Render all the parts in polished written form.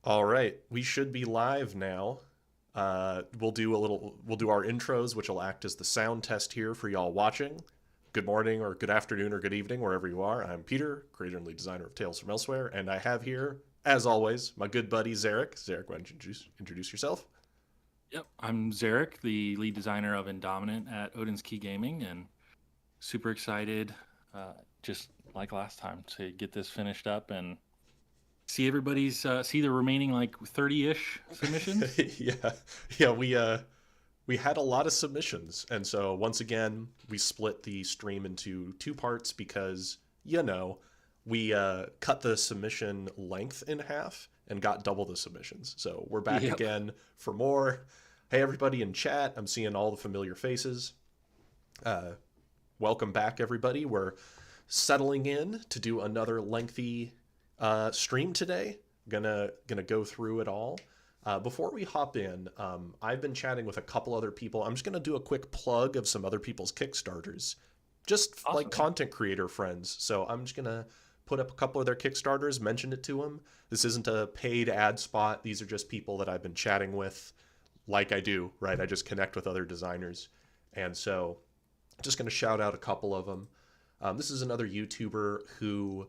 All right, we should be live now. We'll do our intros, which will act as the sound test here for y'all watching. Good morning, or good afternoon, or good evening, wherever you are. I'm Peter, creator and lead designer of Tales from Elsewhere, and I have here, as always, my good buddy Zarek. Zarek, why don't you introduce yourself? Yep, I'm Zarek, the lead designer of Indominant at Odin's Key Gaming, and super excited, just like last time, to get this finished up and see everybody's see the remaining like 30-ish submissions. Yeah, yeah, we had a lot of submissions, and so once again we split the stream into two parts because we cut the submission length in half and got double the submissions. So we're back Yep. again for more. Hey everybody in chat, I'm seeing all the familiar faces. Welcome back everybody. We're settling in to do another lengthy stream today. Gonna go through it all. Before we hop in, I've been chatting with a couple other people. I'm just gonna do a quick plug of some other people's Kickstarters, just Awesome. like content creator friends. So I'm just gonna put up a couple of their Kickstarters, mention it to them. This isn't a paid ad spot. These are just people that I've been chatting with, like I do, right? I just connect with other designers, and so just gonna shout out a couple of them. This is another YouTuber who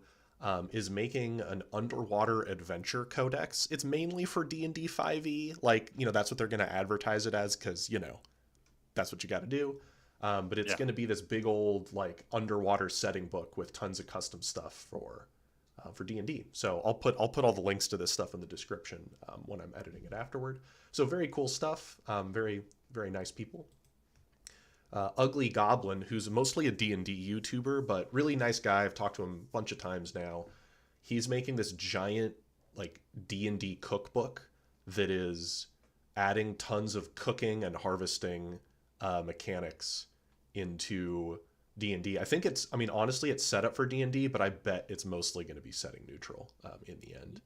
is making an underwater adventure codex. It's mainly for D&D 5e. Like, that's what they're going to advertise it as because, that's what you got to do. But it's Yeah. going to be this big old, like, underwater setting book with tons of custom stuff for D&D. So I'll put all the links to this stuff in the description when I'm editing it afterward. So very cool stuff. Very, very nice people. Ugly Goblin, who's mostly a D&D YouTuber, but really nice guy. I've talked to him a bunch of times now. He's making this giant like D&D cookbook that is adding tons of cooking and harvesting mechanics into D&D. I mean, honestly, it's set up for D&D, but I bet it's mostly going to be setting neutral in the end.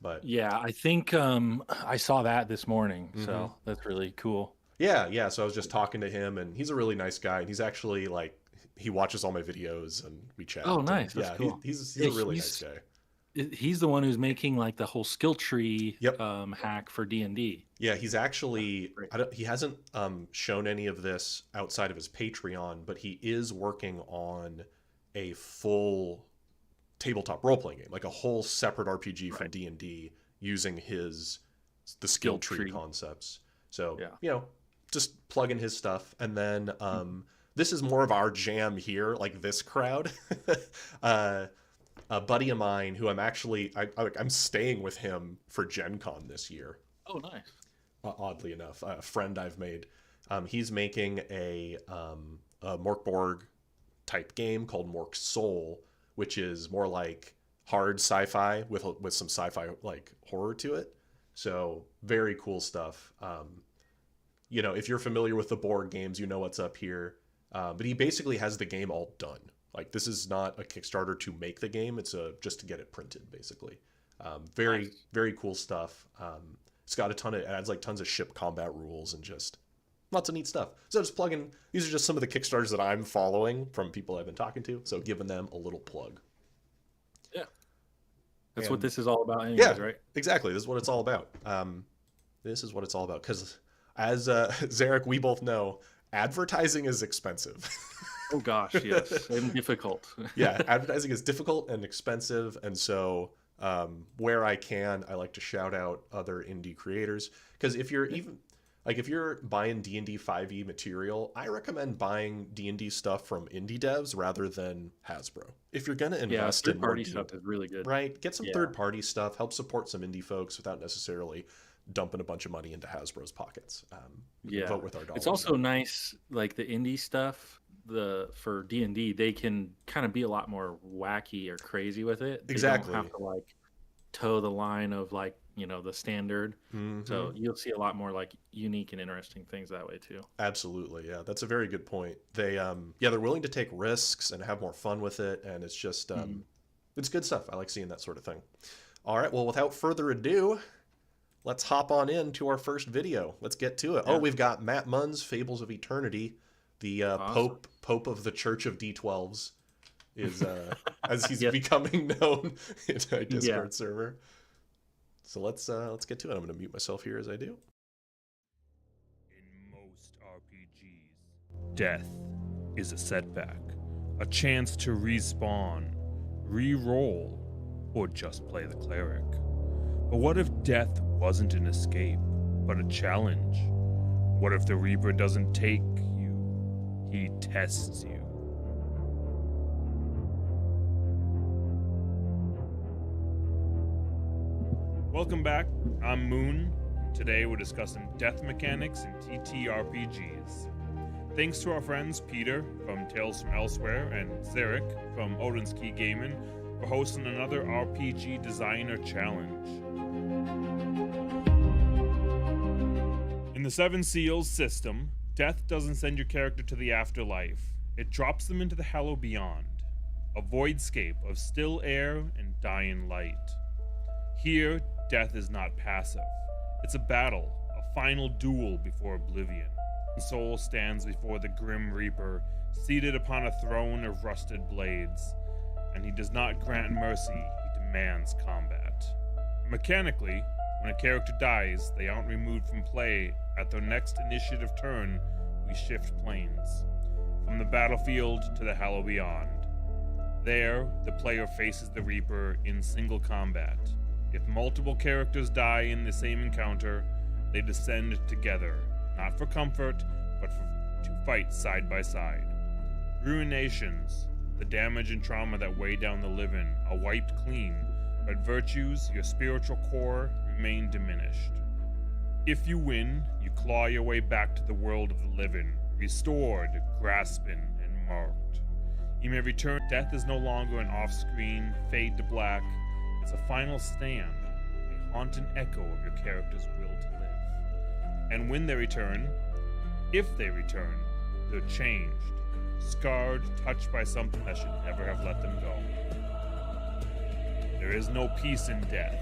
But Yeah, I think I saw that this morning, so that's really cool. yeah. So I was just talking to him, and he's a really nice guy. And he's actually like he watches all my videos, and we chat. Oh, And, nice. That's yeah, cool. he's Yeah, a really nice guy. he's the one who's making like the whole skill tree Yep. hack for D&D. Yeah, he's actually Great. he hasn't shown any of this outside of his Patreon, but he is working on a full tabletop role playing game, like a whole separate RPG from Right. D&D using the skill tree concepts. So Yeah. just plug in his stuff, and then this is more of our jam here, like this crowd. A buddy of mine who I'm staying with him for Gen Con this year. Oh, nice. Oddly enough, a friend I've made. He's making a Morkborg type game called Mork's Soul, which is more like hard sci-fi with some sci-fi like horror to it. So very cool stuff. If you're familiar with the board games, you know what's up here. But he basically has the game all done. Like, this is not a Kickstarter to make the game; it's just to get it printed, basically. Very Nice. very cool stuff. It's got it adds like tons of ship combat rules and just lots of neat stuff. So just plugging. These are just some of the Kickstarters that I'm following from people I've been talking to. So giving them a little plug. Yeah. That's And what this is all about anyways, yeah, right? exactly. This is what it's all about. This is what it's all about. Because as Zarek, we both know, advertising is expensive. Oh gosh, yes, and difficult. Yeah, advertising is difficult and expensive, and so where I can, I like to shout out other indie creators. Because if you're buying D&D 5e material, I recommend buying D&D stuff from indie devs rather than Hasbro. If you're gonna Yeah, invest in third more party stuff is really good. right, get some Yeah. third party stuff, help support some indie folks without necessarily dumping a bunch of money into Hasbro's pockets. We can Yeah. vote with our dollars. It's also nice, like the indie stuff, for D&D, they can kind of be a lot more wacky or crazy with it. They Exactly. don't have to like toe the line of like, the standard. So you'll see a lot more like unique and interesting things that way too. Absolutely, yeah, that's a very good point. They're willing to take risks and have more fun with it, and it's just it's good stuff. I like seeing that sort of thing. All right, well, without further ado, let's hop on into our first video. Let's get to it. Yeah. Oh, we've got Matt Munn's Fables of Eternity, the Awesome. Pope of the Church of D12s, is as he's Yes. becoming known in a Discord Yeah. server. So let's get to it. I'm going to mute myself here as I do. In most RPGs, death is a setback, a chance to respawn, re-roll, or just play the cleric. But what if death wasn't an escape, but a challenge? What if the Reaper doesn't take you, he tests you? Welcome back, I'm Moon. Today we're discussing death mechanics in TTRPGs. Thanks to our friends Peter from Tales from Elsewhere and Zarek from Odin's Key Gaming for hosting another RPG Designer Challenge. In the Seven Seals system, death doesn't send your character to the afterlife. It drops them into the Hallow Beyond, a voidscape of still air and dying light. Here, death is not passive. It's a battle, a final duel before oblivion. The soul stands before the Grim Reaper, seated upon a throne of rusted blades, and he does not grant mercy, he demands combat. Mechanically, when a character dies, they aren't removed from play. At their next initiative turn, we shift planes, from the battlefield to the Hallow Beyond. There, the player faces the Reaper in single combat. If multiple characters die in the same encounter, they descend together, not for comfort, but to fight side by side. Ruinations, the damage and trauma that weigh down the living, are wiped clean, but virtues, your spiritual core, remain diminished. If you win, you claw your way back to the world of the living, restored, grasping, and marked. You may return. Death is no longer an off-screen, fade to black. It's a final stand, a haunting echo of your character's will to live. And when they return, if they return, they're changed, scarred, touched by something that should never have let them go. There is no peace in death,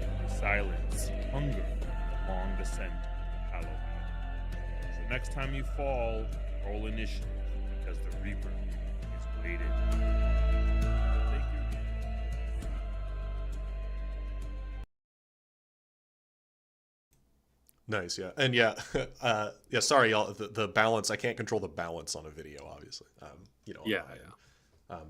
only silence, hunger, and a long descent to Hallow Beyond. So next time you fall, roll initiative, because the Reaper is waiting. Nice, yeah, and yeah, yeah. Sorry, y'all. The balance. I can't control the balance on a video, obviously. Yeah.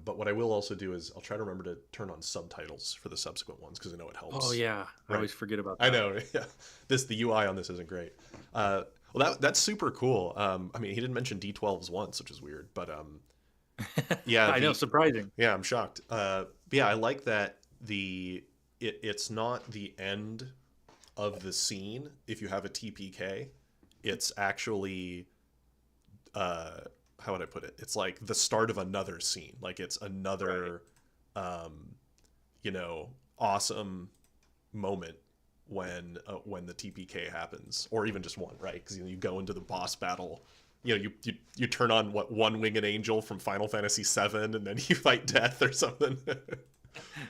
But what I will also do is I'll try to remember to turn on subtitles for the subsequent ones because I know it helps. Oh yeah, I Right. always forget about that. I know. Yeah, the UI on this isn't great. Well, that's super cool. I mean, he didn't mention D12s once, which is weird, but yeah, I know, surprising. yeah, I'm shocked. Yeah, I like that it's not the end of the scene if you have a TPK. It's actually how would I put it? It's like the start of another scene. Like it's another awesome moment when the TPK happens, or even just one, right? Because you go into the boss battle. You turn on one winged angel from Final Fantasy VII, and then you fight death or something.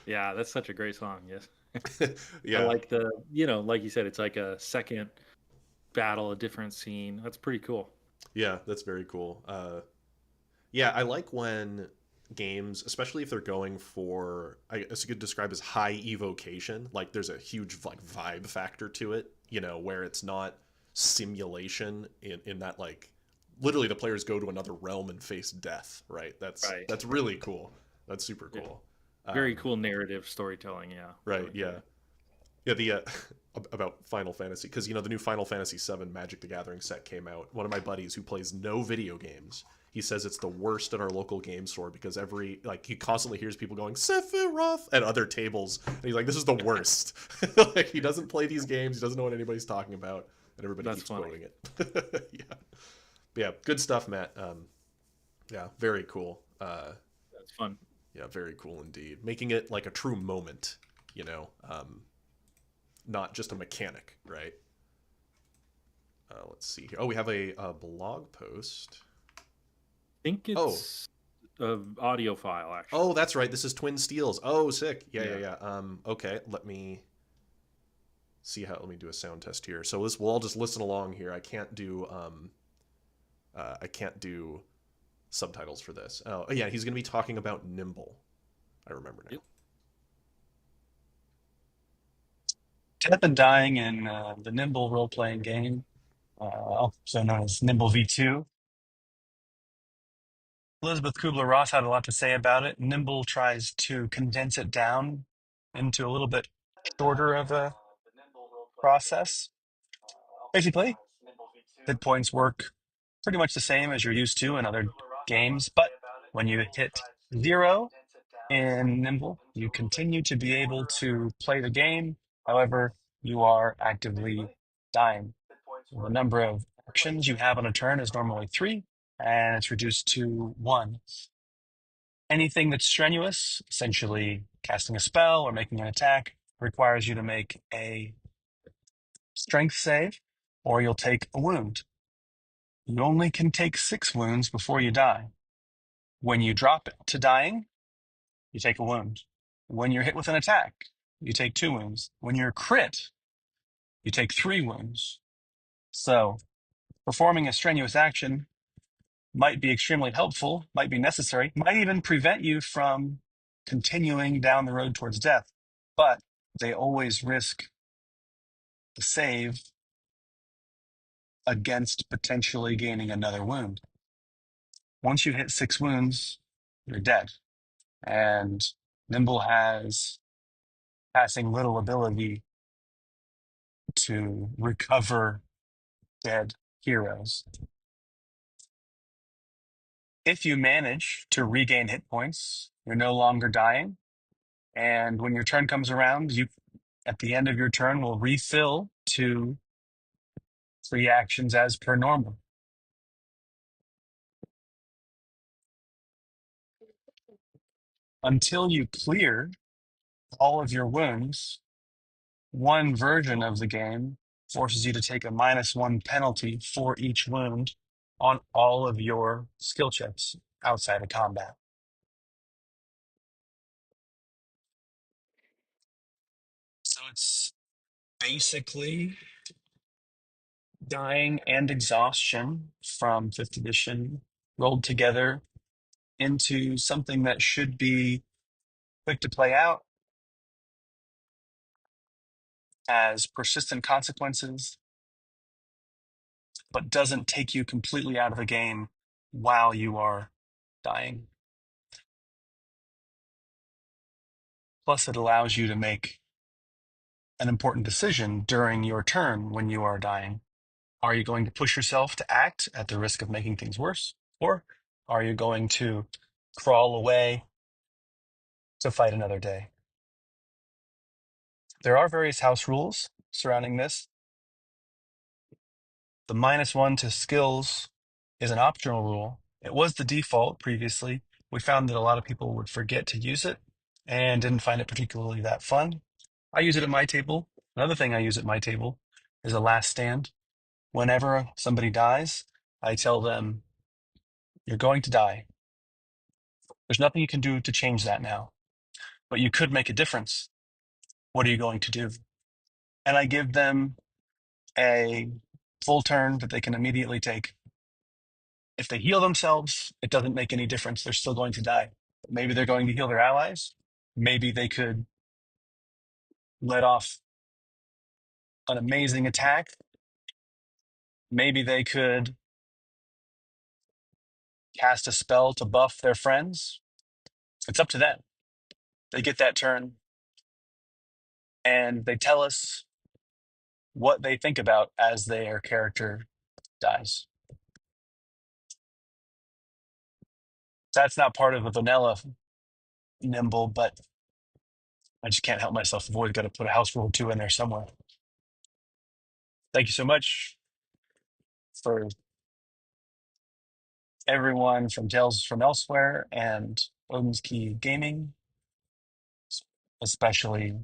Yeah, that's such a great song. Yes. Yeah. I like like you said, it's like a second battle, a different scene. That's pretty cool. Yeah, that's very cool. Yeah, I like when games, especially if they're going for, I guess you could describe as high evocation, like there's a huge like vibe factor to it, where it's not simulation in that like literally the players go to another realm and face death, right? That's really cool. That's super cool. Very cool narrative storytelling, yeah. Right, Really yeah. cool. Yeah, the about Final Fantasy, because the new Final Fantasy VII Magic the Gathering set came out. One of my buddies who plays no video games, he says it's the worst at our local game store because he constantly hears people going Sephiroth at other tables, and he's like, this is the worst. Like he doesn't play these games, he doesn't know what anybody's talking about, and everybody keeps quoting it. Yeah, but yeah, good stuff, Matt. Yeah, very cool. That's fun. Yeah, very cool indeed. Making it like a true moment, not just a mechanic, right? Let's see here. Oh, we have a blog post. I think it's an audio file, actually. Oh, that's right. This is Twin Steels. Oh, sick. Yeah. Okay, let me let me do a sound test here. So we'll all just listen along here. I can't do subtitles for this. Oh, yeah, he's going to be talking about Nimble. I remember now. Yep. Death and Dying in the Nimble role-playing game, also known as Nimble V2. Elizabeth Kubler-Ross had a lot to say about it. Nimble tries to condense it down into a little bit shorter of a process. Basically, hit points work pretty much the same as you're used to in other games, but when you hit 0 in Nimble, you continue to be able to play the game. However, you are actively dying. So the number of actions you have on a turn is normally 3, and it's reduced to 1. Anything that's strenuous, essentially casting a spell or making an attack, requires you to make a strength save, or you'll take a wound. You only can take 6 wounds before you die. When you drop to dying, you take a wound. When you're hit with an attack, you take 2 wounds. When you're crit, you take 3 wounds. So, performing a strenuous action might be extremely helpful, might be necessary, might even prevent you from continuing down the road towards death. But they always risk the save against potentially gaining another wound. Once you hit 6 wounds, you're dead. And Nimble has passing little ability to recover dead heroes. If you manage to regain hit points, you're no longer dying. And when your turn comes around, you at the end of your turn will refill to 3 actions as per normal. Until you clear all of your wounds, one version of the game forces you to take a -1 penalty for each wound on all of your skill checks outside of combat. So it's basically dying and exhaustion from 5th edition rolled together into something that should be quick to play out, has persistent consequences, but doesn't take you completely out of the game while you are dying. Plus, it allows you to make an important decision during your turn when you are dying. Are you going to push yourself to act at the risk of making things worse? Or are you going to crawl away to fight another day? There are various house rules surrounding this. The -1 to skills is an optional rule. It was the default previously. We found that a lot of people would forget to use it and didn't find it particularly that fun. I use it at my table. Another thing I use at my table is a last stand. Whenever somebody dies, I tell them, you're going to die. There's nothing you can do to change that now, but you could make a difference. What are you going to do? And I give them a full turn that they can immediately take. If they heal themselves, it doesn't make any difference. They're still going to die. Maybe they're going to heal their allies. Maybe they could let off an amazing attack. Maybe they could cast a spell to buff their friends. It's up to them. They get that turn and they tell us what they think about as their character dies. That's not part of the vanilla Nimble, but I just can't help myself. I've always got to put a house rule 2 in there somewhere. Thank you so much for everyone from Tales from Elsewhere and Odin's Key Gaming, especially,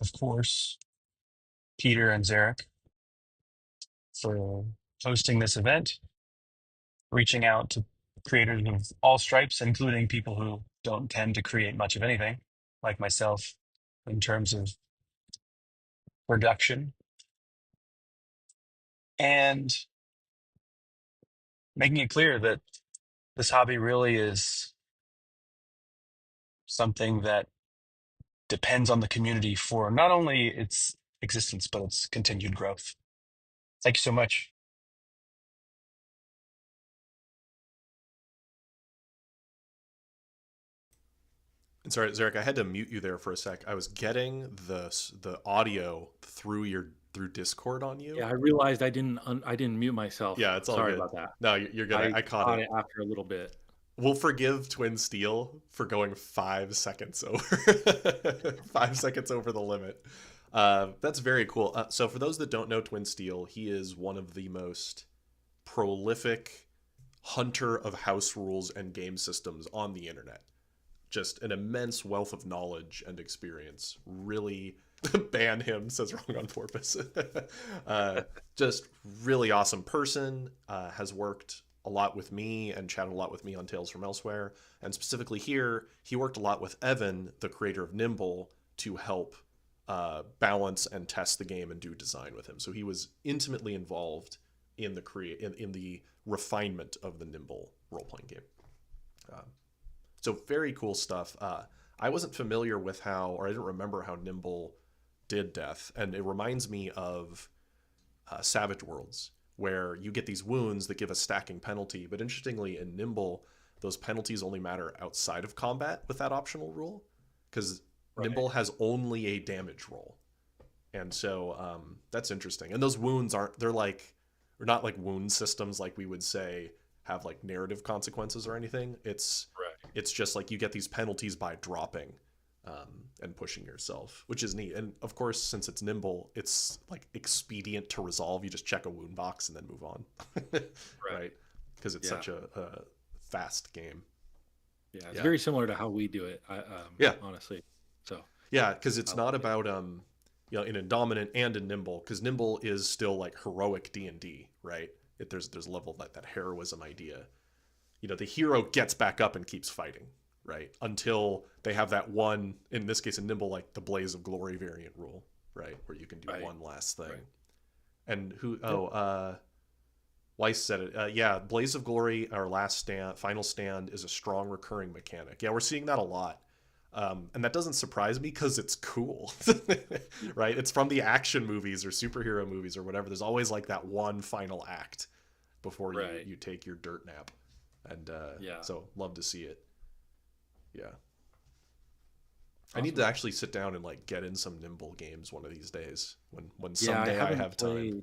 of course, Peter and Zarek for hosting this event, reaching out to creators of all stripes, including people who don't tend to create much of anything, like myself, in terms of production, and making it clear that this hobby really is something that depends on the community for not only its existence, but its continued growth. Thank you so much. And sorry, Zarek, I had to mute you there for a sec. I was getting the audio through Discord on you. Yeah, I realized I didn't mute myself. Yeah, it's all Sorry good. about that. No, you're good. I caught it. after a little bit. We'll forgive Twin Steel for going 5 seconds over 5 seconds over the limit. That's very cool. So for those that don't know Twin Steel, he is one of the most prolific hunter of house rules and game systems on the internet. Just an immense wealth of knowledge and experience. Really ban him, says wrong on purpose. Just really awesome person. Has worked a lot with me and chatted a lot with me on Tales from Elsewhere. And specifically here, he worked a lot with Evan, the creator of Nimble, to help balance and test the game and do design with him. So he was intimately involved in the in the refinement of the Nimble role-playing game. So very cool stuff. I wasn't familiar with how, or I didn't remember how Nimble did death, and it reminds me of Savage Worlds, where you get these wounds that give a stacking penalty. But interestingly, in Nimble, those penalties only matter outside of combat with that optional rule, because Nimble has only a damage roll. And so that's interesting. And those wounds they're not like wound systems like we would say have like narrative consequences or anything. It's just like you get these penalties by dropping and pushing yourself, which is neat. And of course, since it's Nimble, it's like expedient to resolve. You just check a wound box and then move on. Right? Because it's such a fast game. Yeah, it's very similar to how we do it. Honestly. So yeah, because it's not about in Indominant and in Nimble, because Nimble is still like heroic D&D, right? There's a level that heroism idea. The hero gets back up and keeps fighting, right? Until they have that one, in this case in Nimble, like the Blaze of Glory variant rule, right? Where you can do one last thing. Right. And Weiss said it. Blaze of Glory, our final stand, is a strong recurring mechanic. Yeah, we're seeing that a lot. And that doesn't surprise me because it's cool, right? It's from the action movies or superhero movies or whatever. There's always like that one final act before you take your dirt nap. And so love to see it. Yeah. Awesome. I need to actually sit down and like get in some Nimble games one of these days when someday I have time.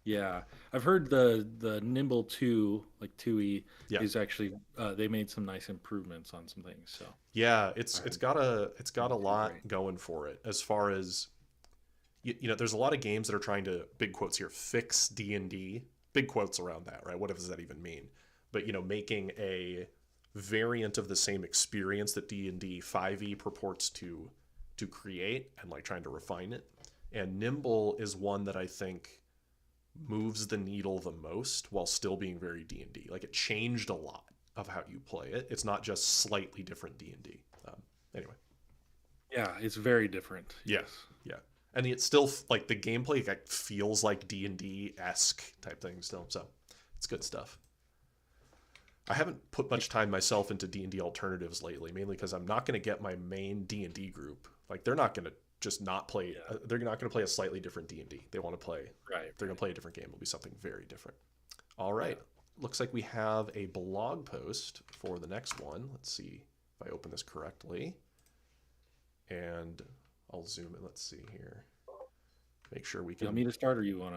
Yeah. I've heard the Nimble 2, like 2E, is actually they made some nice improvements on some things. So yeah, it's got a lot going for it as far as there's a lot of games that are trying to, big quotes here, fix D&D. Big quotes around that, right? What does that even mean? But making a variant of the same experience that D&D 5e purports to create and like trying to refine it. And Nimble is one that I think moves the needle the most while still being very D&D. Like it changed a lot of how you play it. It's not just slightly different D&D. Anyway. Yeah, it's very different. Yes. Yeah. And it's still like the gameplay feels like D&D-esque type thing still. So it's good stuff. I haven't put much time myself into D&D alternatives lately, mainly because I'm not going to get my main D&D group. Like they're not going to just not play. They're not going to play a slightly different D&D. They want to play. Right. They're going to play a different game. It'll be something very different. All right. Yeah. Looks like we have a blog post for the next one. Let's see if I open this correctly. And I'll zoom in. Let's see here. Make sure we can. You want me to start, or you want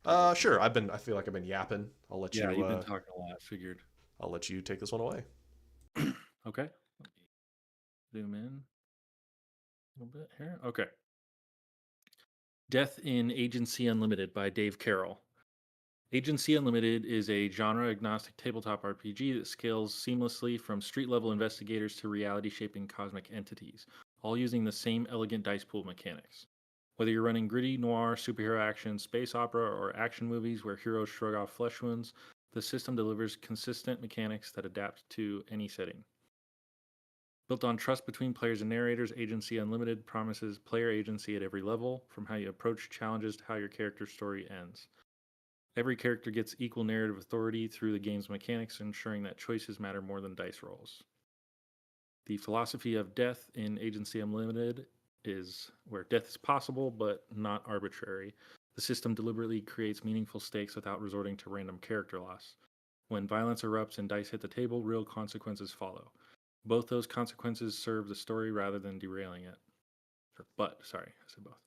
to? Sure. I feel like I've been yapping. I'll let you. Yeah, you've been talking a lot. Figured. I'll let you take this one away. Okay. Zoom in a little bit here. Okay. Death in Agency Unlimited by Dave Carroll. Agency Unlimited is a genre-agnostic tabletop RPG that scales seamlessly from street-level investigators to reality-shaping cosmic entities, all using the same elegant dice pool mechanics. Whether you're running gritty, noir, superhero action, space opera, or action movies where heroes shrug off flesh wounds, the system delivers consistent mechanics that adapt to any setting. Built on trust between players and narrators, Agency Unlimited promises player agency at every level, from how you approach challenges to how your character's story ends. Every character gets equal narrative authority through the game's mechanics, ensuring that choices matter more than dice rolls. The philosophy of death in Agency Unlimited is possible but not arbitrary. The system deliberately creates meaningful stakes without resorting to random character loss. When violence erupts and dice hit the table, real consequences follow. Both those consequences serve the story rather than derailing it. Sorry, I said both.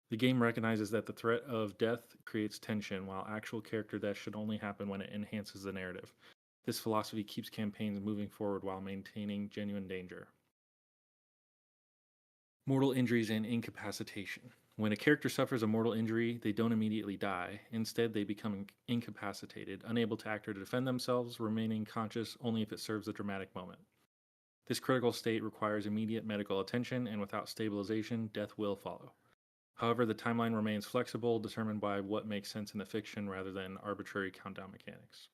The game recognizes that the threat of death creates tension, while actual character death should only happen when it enhances the narrative. This philosophy keeps campaigns moving forward while maintaining genuine danger. Mortal injuries and incapacitation. When a character suffers a mortal injury, they don't immediately die. Instead, they become incapacitated, unable to act or defend themselves, remaining conscious only if it serves the dramatic moment. This critical state requires immediate medical attention, and without stabilization, death will follow. However, the timeline remains flexible, determined by what makes sense in the fiction rather than arbitrary countdown mechanics.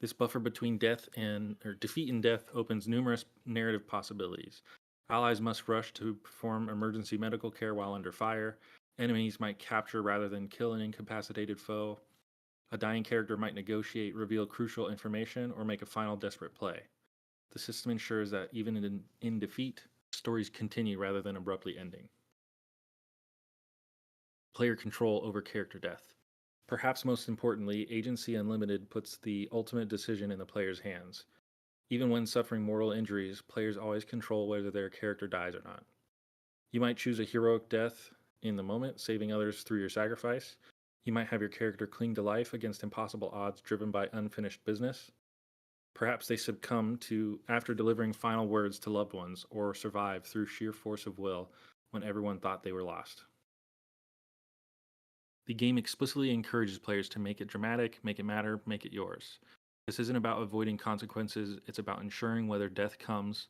This buffer between defeat and death opens numerous narrative possibilities. Allies must rush to perform emergency medical care while under fire. Enemies might capture rather than kill an incapacitated foe. A dying character might negotiate, reveal crucial information, or make a final desperate play. The system ensures that even in defeat, stories continue rather than abruptly ending. Player control over character death. Perhaps most importantly, Agency Unlimited puts the ultimate decision in the player's hands. Even when suffering mortal injuries, players always control whether their character dies or not. You might choose a heroic death in the moment, saving others through your sacrifice. You might have your character cling to life against impossible odds driven by unfinished business. Perhaps they succumb after delivering final words to loved ones, or survive through sheer force of will when everyone thought they were lost. The game explicitly encourages players to make it dramatic, make it matter, make it yours. This isn't about avoiding consequences, it's about ensuring when death comes,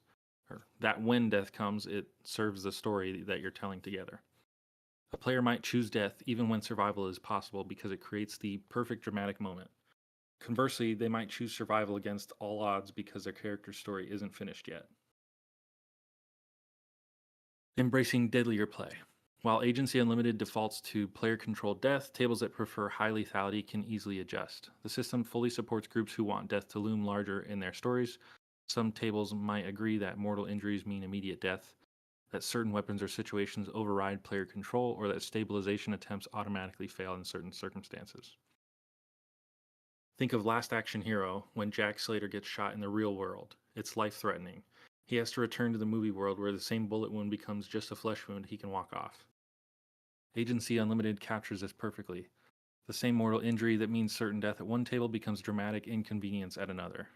it serves the story that you're telling together. A player might choose death even when survival is possible because it creates the perfect dramatic moment. Conversely, they might choose survival against all odds because their character's story isn't finished yet. Embracing deadlier play. While Agency Unlimited defaults to player-controlled death, tables that prefer high lethality can easily adjust. The system fully supports groups who want death to loom larger in their stories. Some tables might agree that mortal injuries mean immediate death, that certain weapons or situations override player control, or that stabilization attempts automatically fail in certain circumstances. Think of Last Action Hero when Jack Slater gets shot in the real world. It's life-threatening. He has to return to the movie world where the same bullet wound becomes just a flesh wound he can walk off. Agency Unlimited captures this perfectly. The same mortal injury that means certain death at one table becomes dramatic inconvenience at another.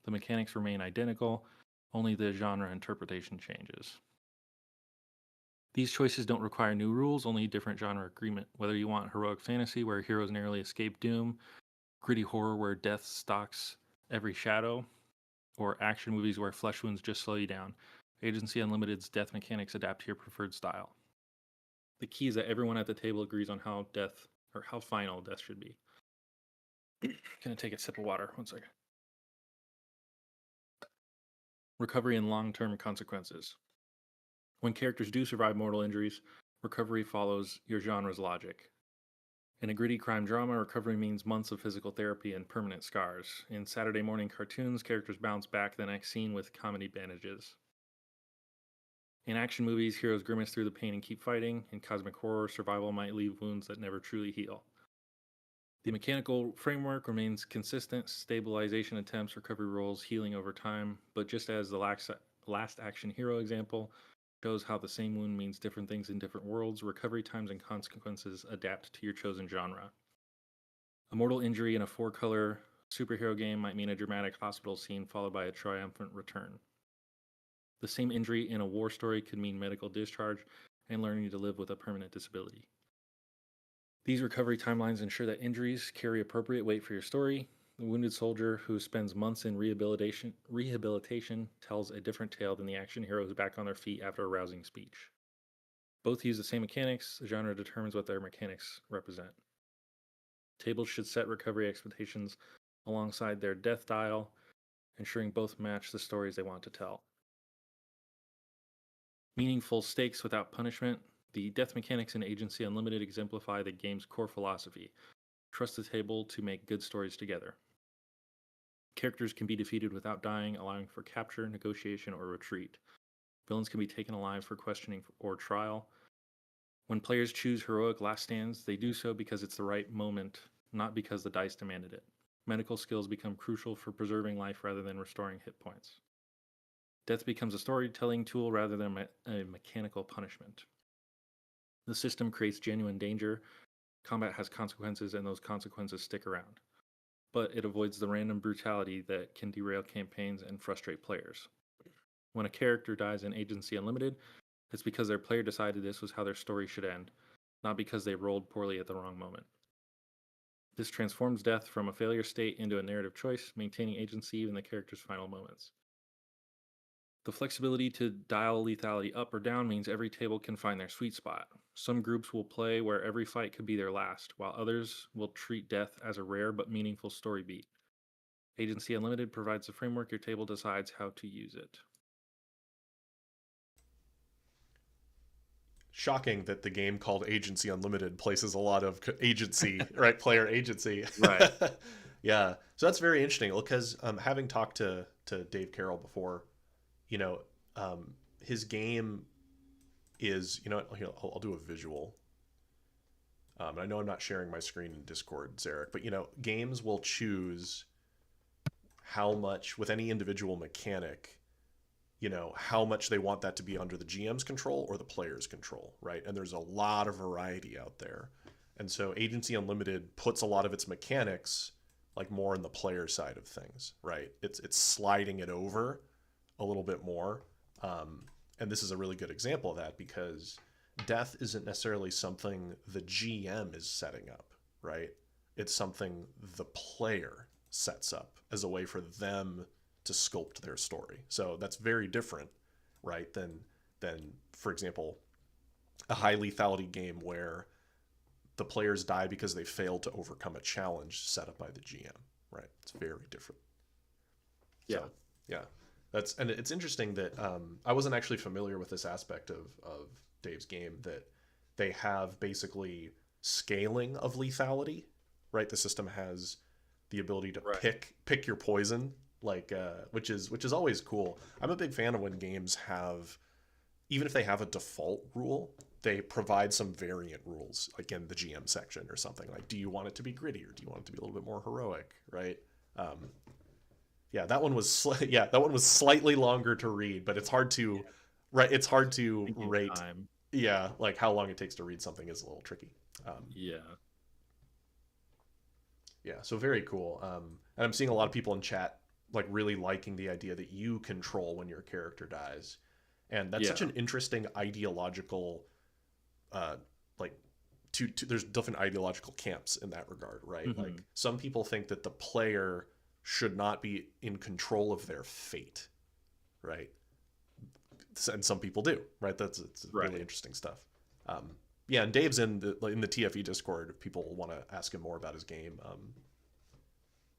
The mechanics remain identical, only the genre interpretation changes. These choices don't require new rules, only different genre agreement. Whether you want heroic fantasy where heroes narrowly escape doom, gritty horror where death stalks every shadow, or action movies where flesh wounds just slow you down, Agency Unlimited's death mechanics adapt to your preferred style. The key is that everyone at the table agrees on how final death should be. Gonna take a sip of water, 1 second. Recovery and long-term consequences. When characters do survive mortal injuries, recovery follows your genre's logic. In a gritty crime drama, recovery means months of physical therapy and permanent scars. In Saturday morning cartoons, characters bounce back the next scene with comedy bandages. In action movies, heroes grimace through the pain and keep fighting. In cosmic horror, survival might leave wounds that never truly heal. The mechanical framework remains consistent: stabilization attempts, recovery rolls, healing over time, but just as the Last Action Hero example shows how the same wound means different things in different worlds, recovery times and consequences adapt to your chosen genre. A mortal injury in a 4-color superhero game might mean a dramatic hospital scene followed by a triumphant return. The same injury in a war story could mean medical discharge and learning to live with a permanent disability. These recovery timelines ensure that injuries carry appropriate weight for your story. The wounded soldier who spends months in rehabilitation tells a different tale than the action hero who's back on their feet after a rousing speech. Both use the same mechanics. The genre determines what their mechanics represent. Tables should set recovery expectations alongside their death dial, ensuring both match the stories they want to tell. Meaningful stakes without punishment. The death mechanics in Agency Unlimited exemplify the game's core philosophy: trust the table to make good stories together. Characters can be defeated without dying, allowing for capture, negotiation, or retreat. Villains can be taken alive for questioning or trial. When players choose heroic last stands, they do so because it's the right moment, not because the dice demanded it. Medical skills become crucial for preserving life rather than restoring hit points. Death becomes a storytelling tool rather than a mechanical punishment. The system creates genuine danger. Combat has consequences, and those consequences stick around. But it avoids the random brutality that can derail campaigns and frustrate players. When a character dies in Agency Unlimited, it's because their player decided this was how their story should end, not because they rolled poorly at the wrong moment. This transforms death from a failure state into a narrative choice, maintaining agency even in the character's final moments. The flexibility to dial lethality up or down means every table can find their sweet spot. Some groups will play where every fight could be their last, while others will treat death as a rare but meaningful story beat. Agency Unlimited provides the framework, your table decides how to use it. Shocking that the game called Agency Unlimited places a lot of agency, right? Player agency. Right. Yeah. So that's very interesting because having talked to Dave Carroll before, you know, his game is, you know, I'll do a visual. I know I'm not sharing my screen in Discord, Zarek, but, you know, games will choose how much, with any individual mechanic, you know, how much they want that to be under the GM's control or the player's control, right? And there's a lot of variety out there. And so Agency Unlimited puts a lot of its mechanics like more in the player side of things, right? It's sliding it over a little bit more. And this is a really good example of that because death isn't necessarily something the GM is setting up, right? It's something the player sets up as a way for them to sculpt their story. So that's very different, right, than for example, a high lethality game where the players die because they failed to overcome a challenge set up by the GM, right? It's very different. Yeah. So, yeah. And it's interesting that I wasn't actually familiar with this aspect of Dave's game, that they have basically scaling of lethality, right? The system has the ability to pick your poison, like which is always cool. I'm a big fan of when games have, even if they have a default rule, they provide some variant rules, like in the GM section or something. Like, do you want it to be gritty or do you want it to be a little bit more heroic, right? Yeah, that one was slightly longer to read, but it's hard to rate. Time. Yeah, like how long it takes to read something is a little tricky. Yeah. Yeah, so very cool. And I'm seeing a lot of people in chat like really liking the idea that you control when your character dies, and that's such an interesting ideological, like, there's different ideological camps in that regard, right? Mm-hmm. Like some people think that the player should not be in control of their fate, right? And some people do, right? It's really interesting stuff. Yeah, and Dave's in the TFE Discord if people want to ask him more about his game.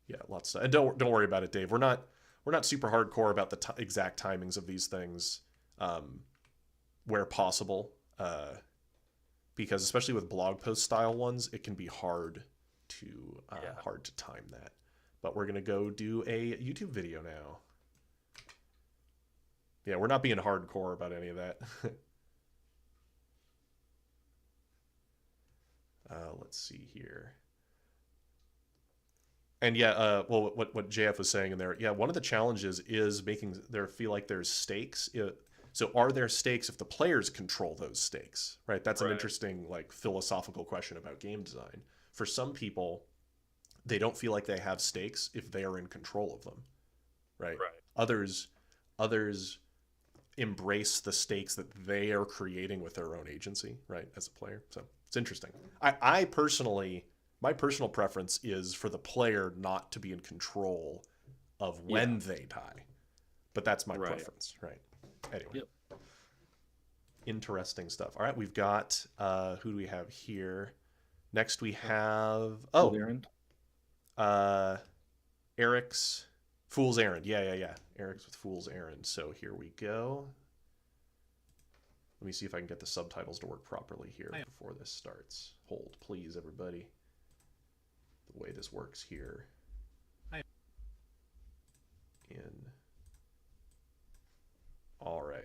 Yeah, lots of, and don't worry about it, Dave. We're not super hardcore about the exact timings of these things, where possible, because especially with blog post style ones, it can be hard to time that. But we're gonna go do a YouTube video now. Yeah, we're not being hardcore about any of that. Let's see here. And yeah, well, what JF was saying in there, yeah, one of the challenges is making there feel like there's stakes. So are there stakes if the players control those stakes, right? That's an interesting, like, philosophical question about game design. For some people, they don't feel like they have stakes if they are in control of them, right? Others embrace the stakes that they are creating with their own agency, right, as a player. So it's interesting. I personally, my personal preference is for the player not to be in control of when they die, but that's my preference, right? Anyway, interesting stuff. All right, we've got who do we have here? Next we have Eric's Fool's Errand. Yeah. Eric's with Fool's Errand. So here we go. Let me see if I can get the subtitles to work properly here before this starts. Hold, please, everybody. The way this works here. All right.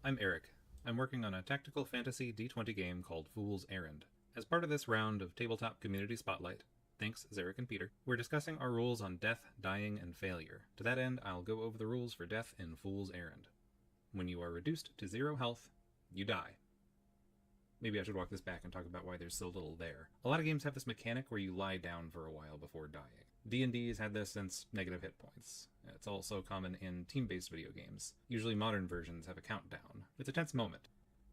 I'm Eric. I'm working on a tactical fantasy D20 game called Fool's Errand. As part of this round of Tabletop Community Spotlight, thanks Zarek and Peter, we're discussing our rules on death, dying, and failure. To that end, I'll go over the rules for death in Fool's Errand. When you are reduced to 0 health, you die. Maybe I should walk this back and talk about why there's so little there. A lot of games have this mechanic where you lie down for a while before dying. D&D has had this since negative hit points. It's also common in team-based video games. Usually modern versions have a countdown. It's a tense moment.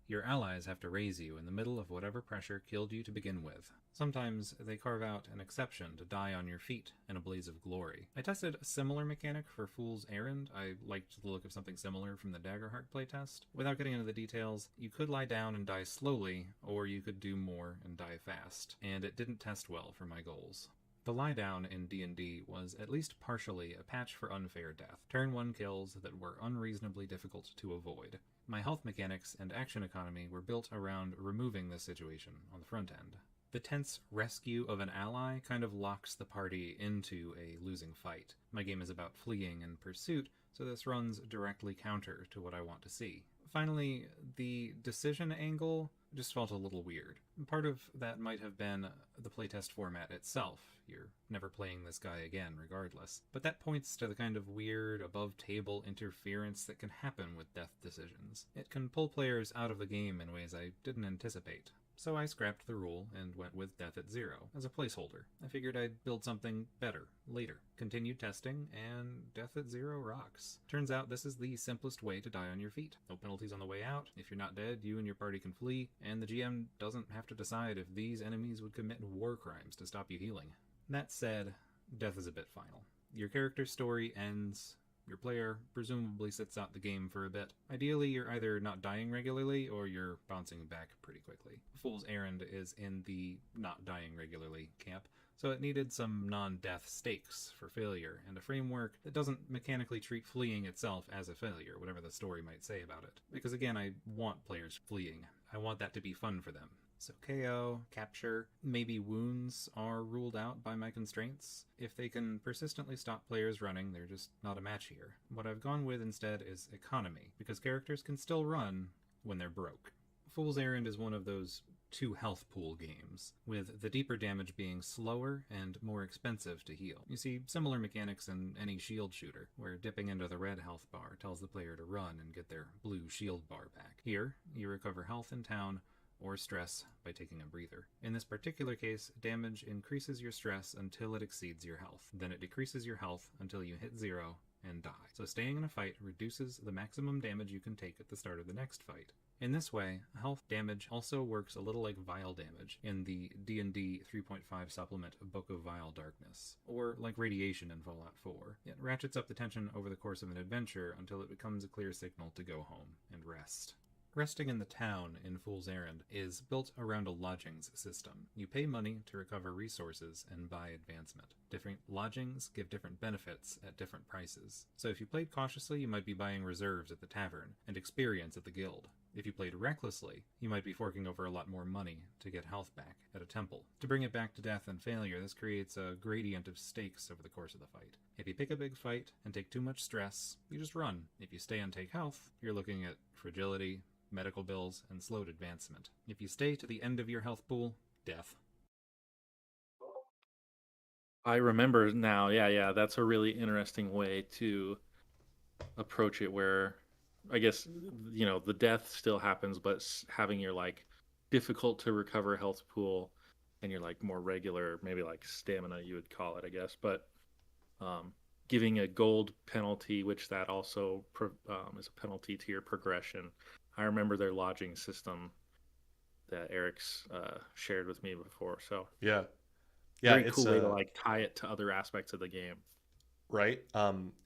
Your allies have to raise you in the middle of whatever pressure killed you to begin with. Sometimes they carve out an exception to die on your feet in a blaze of glory. I tested a similar mechanic for Fool's Errand. I liked the look of something similar from the Daggerheart playtest. Without getting into the details, you could lie down and die slowly, or you could do more and die fast, and it didn't test well for my goals. The lie down in D&D was at least partially a patch for unfair death. Turn 1 kills that were unreasonably difficult to avoid. My health mechanics and action economy were built around removing this situation on the front end. The tense rescue of an ally kind of locks the party into a losing fight. My game is about fleeing and pursuit, so this runs directly counter to what I want to see. Finally, the decision angle just felt a little weird. Part of that might have been the playtest format itself. You're never playing this guy again, regardless. But that points to the kind of weird, above-table interference that can happen with death decisions. It can pull players out of the game in ways I didn't anticipate. So I scrapped the rule and went with death at 0 as a placeholder. I figured I'd build something better later. Continued testing, and death at 0 rocks. Turns out this is the simplest way to die on your feet. No penalties on the way out. If you're not dead, you and your party can flee, and the GM doesn't have to decide if these enemies would commit war crimes to stop you healing. That said, death is a bit final. Your character's story ends. Your player presumably sits out the game for a bit. Ideally, you're either not dying regularly or you're bouncing back pretty quickly. Fool's Errand is in the not dying regularly camp, so it needed some non-death stakes for failure and a framework that doesn't mechanically treat fleeing itself as a failure, whatever the story might say about it. Because again, I want players fleeing. I want that to be fun for them. So KO, capture, maybe wounds are ruled out by my constraints. If they can persistently stop players running, they're just not a match here. What I've gone with instead is economy, because characters can still run when they're broke. Fool's Errand is one of those 2 health pool games, with the deeper damage being slower and more expensive to heal. You see similar mechanics in any shield shooter, where dipping into the red health bar tells the player to run and get their blue shield bar back. Here, you recover health in town, or stress by taking a breather. In this particular case, damage increases your stress until it exceeds your health. Then it decreases your health until you hit 0 and die. So staying in a fight reduces the maximum damage you can take at the start of the next fight. In this way, health damage also works a little like Vile damage in the D&D 3.5 supplement Book of Vile Darkness, or like radiation in Fallout 4. It ratchets up the tension over the course of an adventure until it becomes a clear signal to go home and rest. Resting in the town in Fool's Errand is built around a lodgings system. You pay money to recover resources and buy advancement. Different lodgings give different benefits at different prices. So if you played cautiously, you might be buying reserves at the tavern and experience at the guild. If you played recklessly, you might be forking over a lot more money to get health back at a temple. To bring it back to death and failure, this creates a gradient of stakes over the course of the fight. If you pick a big fight and take too much stress, you just run. If you stay and take health, you're looking at fragility, medical bills, and slowed advancement. If you stay to the end of your health pool, death. I remember now. Yeah, that's a really interesting way to approach it, where I guess, the death still happens, but having your difficult to recover health pool and your more regular, maybe stamina, you would call it, I guess, but giving a gold penalty, which that also is a penalty to your progression. I remember their lodging system that Eric's shared with me before. So Yeah, very it's cool way to tie it to other aspects of the game. right.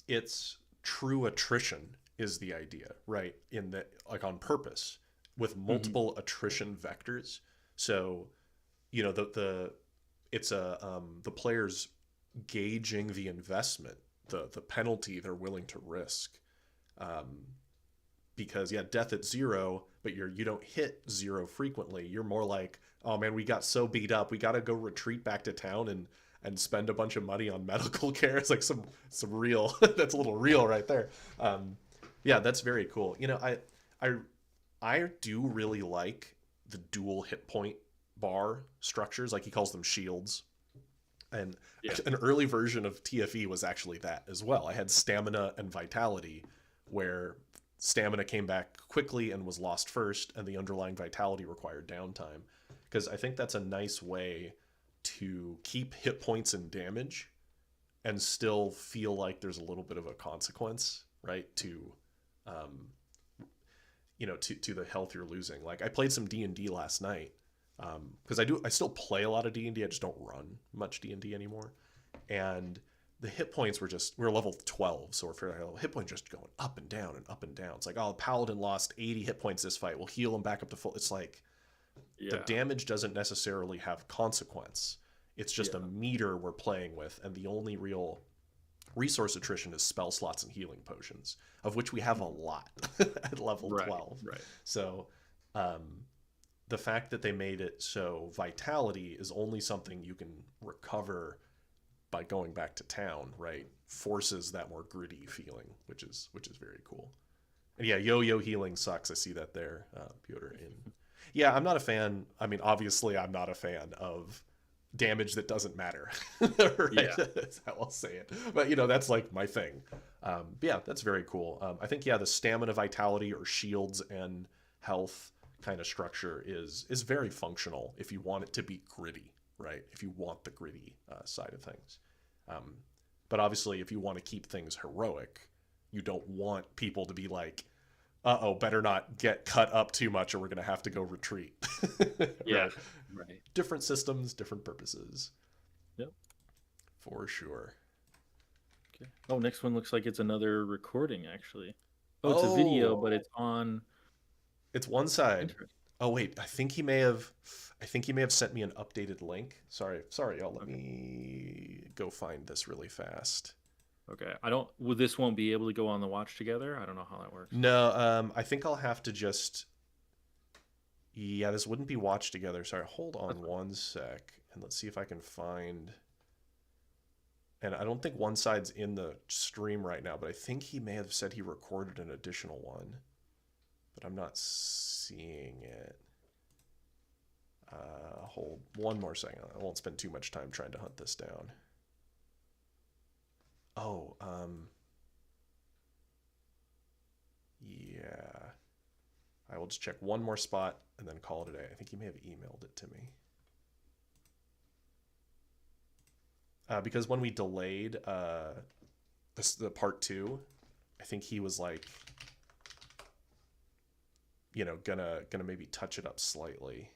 It's true attrition is the idea, right? In that, on purpose, with multiple attrition vectors. So, it's the players gauging the investment, the penalty they're willing to risk. Because death at 0, but you don't hit 0 frequently. You're more like, oh man, we got so beat up, we got to go retreat back to town and spend a bunch of money on medical care. It's like some real that's a little real right there. That's very cool. I do really like the dual hit point bar structures, like he calls them shields. And Yeah. an early version of TFE was actually that as well. I had stamina and vitality, where stamina came back quickly and was lost first, and the underlying vitality required downtime. Because I think that's a nice way to keep hit points and damage and still feel like there's a little bit of a consequence, right? To, to the health you're losing. Like I played some D&D last night, because I still play a lot of D&D. I just don't run much D&D anymore. And the hit points we're level 12, so we're fairly high level. Hit points just going up and down and up and down. It's like, oh, Paladin lost 80 hit points this fight. We'll heal him back up to full. It's like the damage doesn't necessarily have consequence. It's just a meter we're playing with, and the only real resource attrition is spell slots and healing potions, of which we have a lot at level 12. Right. So the fact that they made it so vitality is only something you can recover by going back to town, right, forces that more gritty feeling, which is very cool. And yeah, yo-yo healing sucks. I see that there, Piotr. Yeah, I'm not a fan. I mean, obviously, I'm not a fan of damage that doesn't matter. Right? Yeah. That's how I'll say it. But, that's like my thing. But yeah, that's very cool. I think, the stamina, vitality, or shields and health kind of structure is very functional if you want it to be gritty, right? If you want the gritty side of things. But obviously, if you want to keep things heroic, you don't want people to be like, uh-oh, better not get cut up too much or we're going to have to go retreat. Yeah. Right. Different systems, different purposes. Yep. For sure. Okay. Oh, next one looks like it's another recording, actually. Oh, it's a video, but it's on... It's one side. Oh, wait. I think he may have sent me an updated link. Sorry, y'all. Let me go find this really fast. Okay. This won't be able to go on the watch together? I don't know how that works. No, I think I'll have to just... Yeah, this wouldn't be watched together. Sorry, hold on one sec. And let's see if I can find... And I don't think one side's in the stream right now, but I think he may have said he recorded an additional one. But I'm not seeing it. Hold one more second. I won't spend too much time trying to hunt this down. Oh, yeah. I will just check one more spot and then call it a day. I think he may have emailed it to me. Because when we delayed the part 2, I think he was like, gonna maybe touch it up slightly.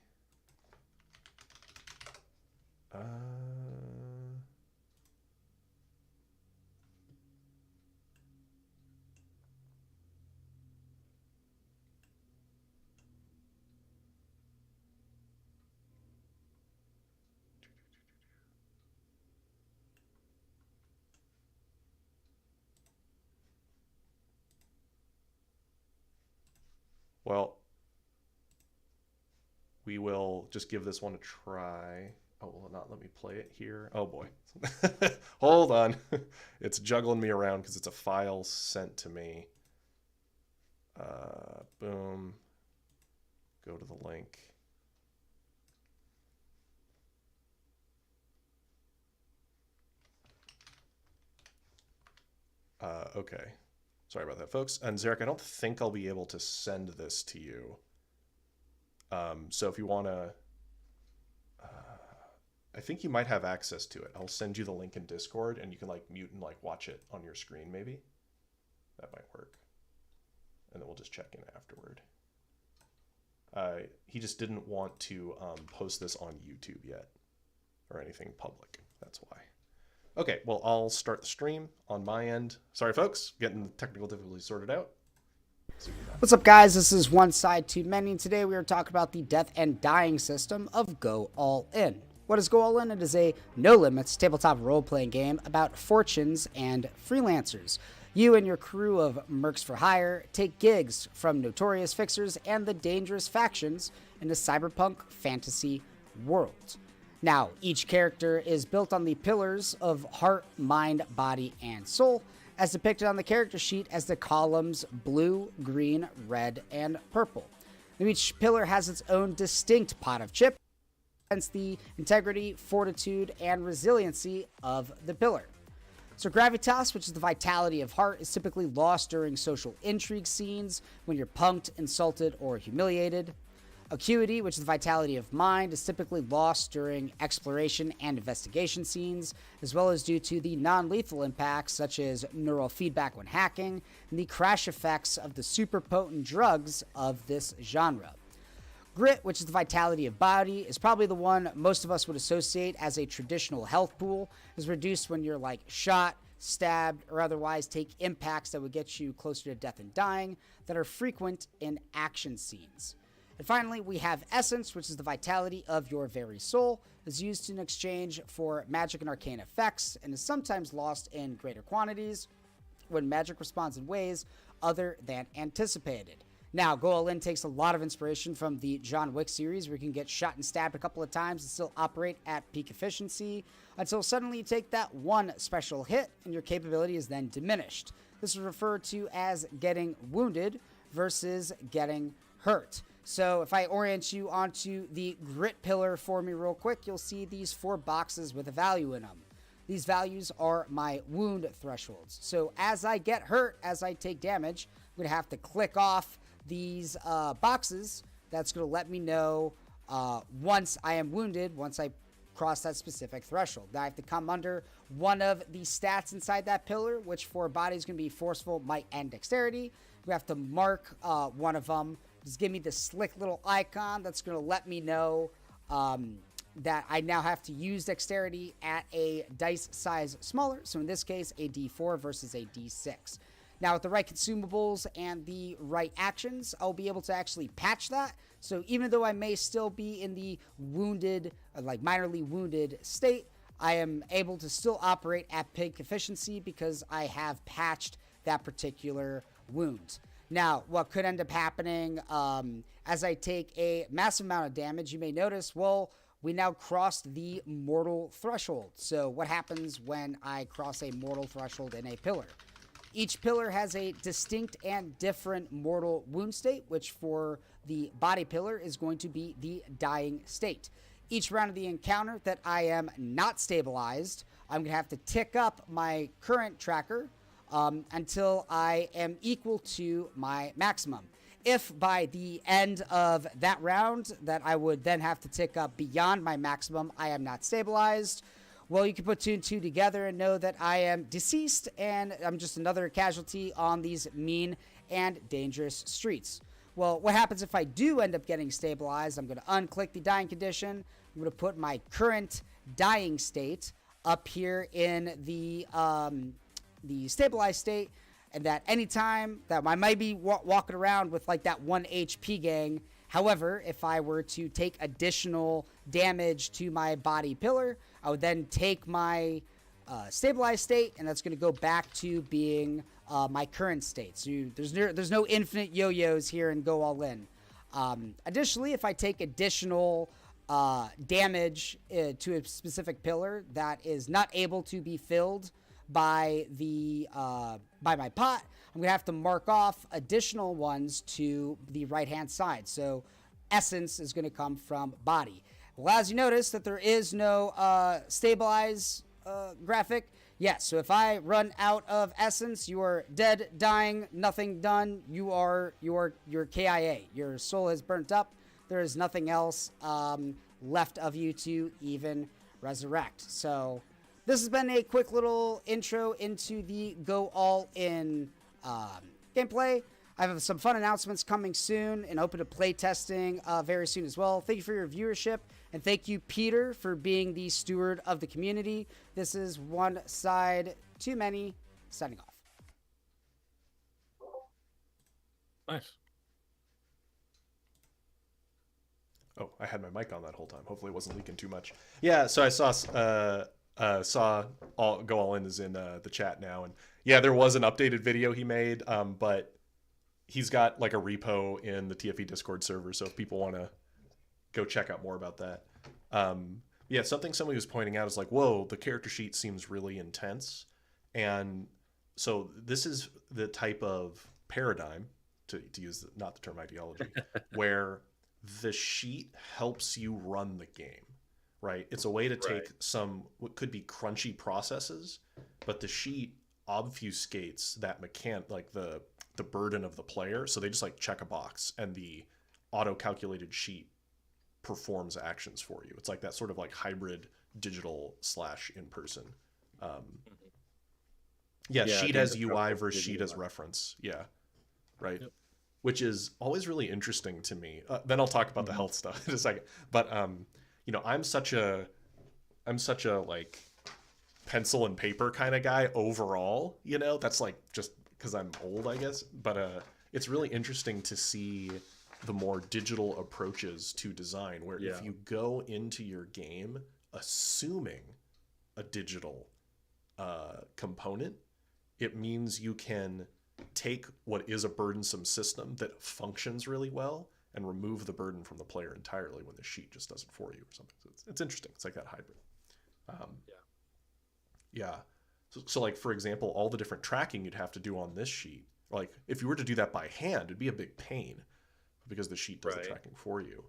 Well, we will just give this one a try. Oh, will it not let me play it here? Oh boy. Hold on. It's juggling me around because it's a file sent to me. Boom. Go to the link. Okay. Sorry about that, folks. And Zarek, I don't think I'll be able to send this to you. So if you want to... I think you might have access to it. I'll send you the link in Discord, and you can mute and watch it on your screen, maybe. That might work. And then we'll just check in afterward. He just didn't want to post this on YouTube yet, or anything public. That's why. Okay, well, I'll start the stream on my end. Sorry, folks, getting the technical difficulties sorted out. What's up, guys? This is One Side Too Many, and today we are talking about the death and dying system of Go All In. What is Go All In? It is a no-limits tabletop role-playing game about fortunes and freelancers. You and your crew of mercs for hire take gigs from notorious fixers and the dangerous factions in a cyberpunk fantasy world. Now, each character is built on the pillars of heart, mind, body, and soul, as depicted on the character sheet as the columns blue, green, red, and purple. Now, each pillar has its own distinct pot of chip, hence the integrity, fortitude, and resiliency of the pillar. So gravitas, which is the vitality of heart, is typically lost during social intrigue scenes when you're punked, insulted, or humiliated. Acuity, which is the vitality of mind, is typically lost during exploration and investigation scenes, as well as due to the non-lethal impacts such as neural feedback when hacking and the crash effects of the super potent drugs of this genre. Grit, which is the vitality of body, is probably the one most of us would associate as a traditional health pool, is reduced when you're like shot, stabbed, or otherwise take impacts that would get you closer to death and dying that are frequent in action scenes. And finally, we have Essence, which is the vitality of your very soul, is used in exchange for magic and arcane effects, and is sometimes lost in greater quantities when magic responds in ways other than anticipated. Now, Go All In takes a lot of inspiration from the John Wick series, where you can get shot and stabbed a couple of times and still operate at peak efficiency, until suddenly you take that one special hit and your capability is then diminished. This is referred to as getting wounded versus getting hurt. So if I orient you onto the grit pillar for me real quick, you'll see these 4 boxes with a value in them. These values are my wound thresholds. So as I get hurt, as I take damage, I'm going to have to click off these boxes. That's going to let me know once I am wounded, once I cross that specific threshold. Now I have to come under one of the stats inside that pillar, which for body is going to be forceful, might, and dexterity. We have to mark one of them. Just give me this slick little icon that's going to let me know that I now have to use dexterity at a dice size smaller. So in this case, a D4 versus a D6. Now, with the right consumables and the right actions, I'll be able to actually patch that. So even though I may still be in the wounded, like minorly wounded state, I am able to still operate at peak efficiency because I have patched that particular wound. Now, what could end up happening as I take a massive amount of damage, you may notice, well, we now crossed the mortal threshold. So what happens when I cross a mortal threshold in a pillar? Each pillar has a distinct and different mortal wound state, which for the body pillar is going to be the dying state. Each round of the encounter that I am not stabilized, I'm going to have to tick up my current tracker until I am equal to my maximum. If by the end of that round that I would then have to tick up beyond my maximum, I am not stabilized, well, you can put 2 and 2 together and know that I am deceased and I'm just another casualty on these mean and dangerous streets. Well, what happens if I do end up getting stabilized? I'm going to unclick the dying condition. I'm going to put my current dying state up here in the stabilized state, and that anytime that I might be walking around with like that 1 HP gang. However, if I were to take additional damage to my body pillar, I would then take my stabilized state, and that's going to go back to being my current state. So there's no infinite yo-yos here and Go All In. Additionally, if I take additional damage to a specific pillar that is not able to be filled by my pot, I'm going to have to mark off additional ones to the right-hand side. So essence is going to come from body. Well, as you notice that there is no stabilize graphic. Yes, so if I run out of essence, you are dead, dying, nothing done. You're KIA. Your soul has burnt up. There is nothing else left of you to even resurrect. So this has been a quick little intro into the Go All In gameplay. I have some fun announcements coming soon and open to play testing very soon as well. Thank you for your viewership, and thank you, Peter, for being the steward of the community. This is One Side Too Many, signing off. Nice. Oh, I had my mic on that whole time. Hopefully it wasn't leaking too much. Yeah, so I saw Go All In is in the chat now, and yeah, there was an updated video he made, but he's got like a repo in the TFE Discord server, so if people want to go check out more about that. Yeah, something somebody was pointing out is like, whoa, the character sheet seems really intense. And so this is the type of paradigm to use not the term ideology, where the sheet helps you run the game, right? It's a way to take some what could be crunchy processes, but the sheet obfuscates that like the burden of the player. So they just like check a box, and the auto calculated sheet performs actions for you. It's like that sort of like hybrid digital / in person. Sheet as UI versus sheet as reference. Yeah, right. Yep. Which is always really interesting to me. Then I'll talk about the health stuff in a second. But I'm such a like pencil and paper kind of guy overall. That's like just because I'm old, I guess. But it's really interesting to see the more digital approaches to design, where if you go into your game assuming a digital component, it means you can take what is a burdensome system that functions really well and remove the burden from the player entirely when the sheet just does it for you or something. So it's interesting. It's like that hybrid. So like, for example, all the different tracking you'd have to do on this sheet, like if you were to do that by hand, it'd be a big pain because the sheet does the tracking for you.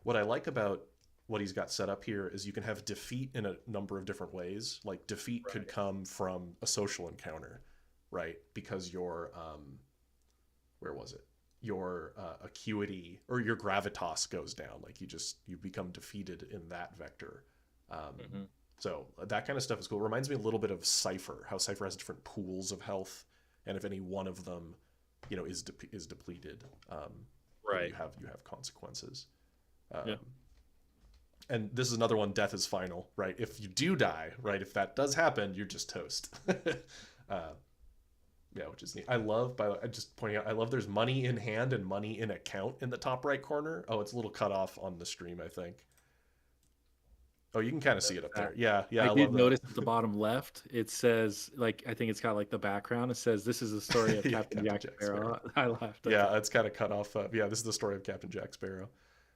What I like about what he's got set up here is you can have defeat in a number of different ways. Like defeat could come from a social encounter, right? Because your your acuity or your gravitas goes down. Like you become defeated in that vector. So that kind of stuff is cool. It reminds me a little bit of Cypher, how Cypher has different pools of health, and if any one of them, is depleted, you have consequences. And this is another one, death is final, right? If you do die, right, if that does happen, you're just toast. Which is neat. I love there's money in hand and money in account in the top right corner. Oh, it's a little cut off on the stream, I think. Oh, you can kind of see it up there. Yeah. I did notice at the bottom left, it says, like, I think it's got like the background. It says, "This is the story of Captain Jack Sparrow." I laughed. It's kind of cut off. This is the story of Captain Jack Sparrow.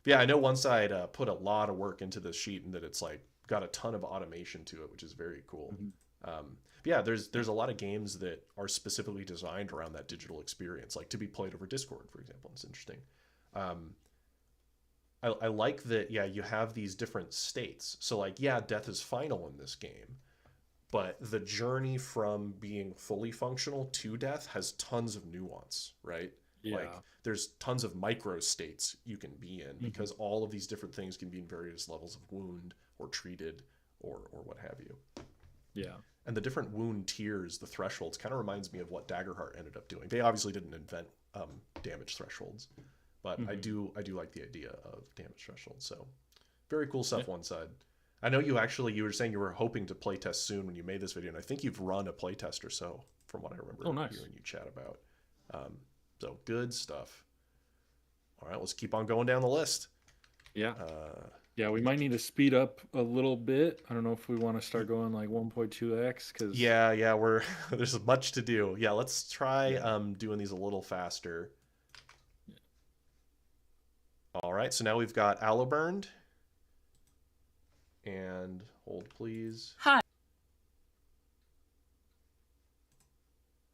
Yeah, I know one side put a lot of work into this sheet, and that it's like got a ton of automation to it, which is very cool. There's a lot of games that are specifically designed around that digital experience, like to be played over Discord, for example. It's interesting. I like that. You have these different states. So like, death is final in this game, but the journey from being fully functional to death has tons of nuance, right? Like there's tons of micro states you can be in because all of these different things can be in various levels of wound or treated or what have you. Yeah. And the different wound tiers, the thresholds, kind of reminds me of what Daggerheart ended up doing. They obviously didn't invent damage thresholds, but I do like the idea of damage thresholds. So very cool stuff one side. I know you were saying you were hoping to playtest soon when you made this video, and I think you've run a playtest or so from what I remember hearing you chat about. So good stuff. All right, let's keep on going down the list. We might need to speed up a little bit. I don't know if we want to start going like 1.2x because there's much to do. Let's try doing these a little faster. All right, so now we've got Alloburned. And hold please. Hi.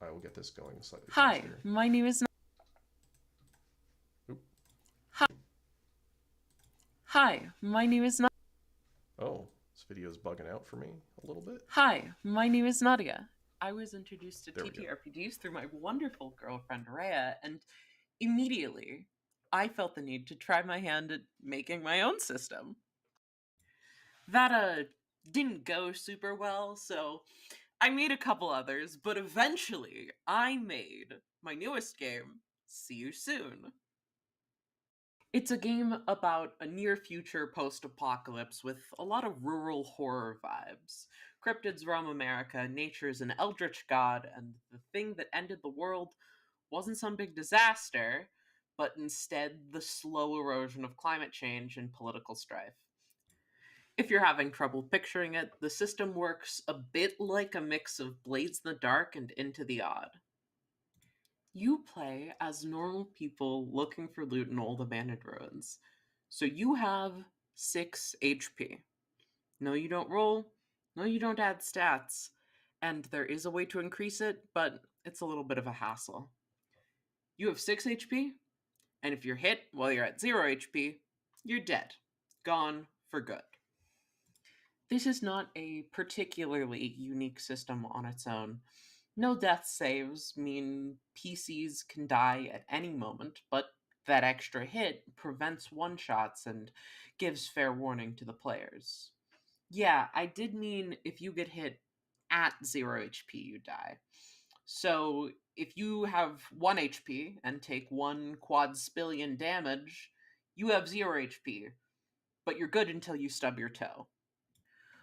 I will get this going slightly Hi, faster. my name is Hi, my name is Oh, this video is bugging out for me a little bit. Hi, my name is Nadia. I was introduced to TTRPGs through my wonderful girlfriend Rhea, and immediately I felt the need to try my hand at making my own system. That didn't go super well, so I made a couple others, but eventually I made my newest game, See You Soon. It's a game about a near-future post-apocalypse with a lot of rural horror vibes. Cryptids roam America, nature's an eldritch god, and the thing that ended the world wasn't some big disaster, but instead the slow erosion of climate change and political strife. If you're having trouble picturing it, the system works a bit like a mix of Blades in the Dark and Into the Odd. You play as normal people looking for loot in old abandoned ruins. So you have 6 HP. No, you don't roll. No, you don't add stats. And there is a way to increase it, but it's a little bit of a hassle. You have 6 HP, and if you're hit while you're at 0 HP, you're dead. Gone for good. This is not a particularly unique system on its own. No death saves mean PCs can die at any moment, but that extra hit prevents one-shots and gives fair warning to the players. Yeah, I did mean if you get hit at 0 HP, you die. So if you have 1 HP and take 1 quadspillion damage, you have 0 HP, but you're good until you stub your toe.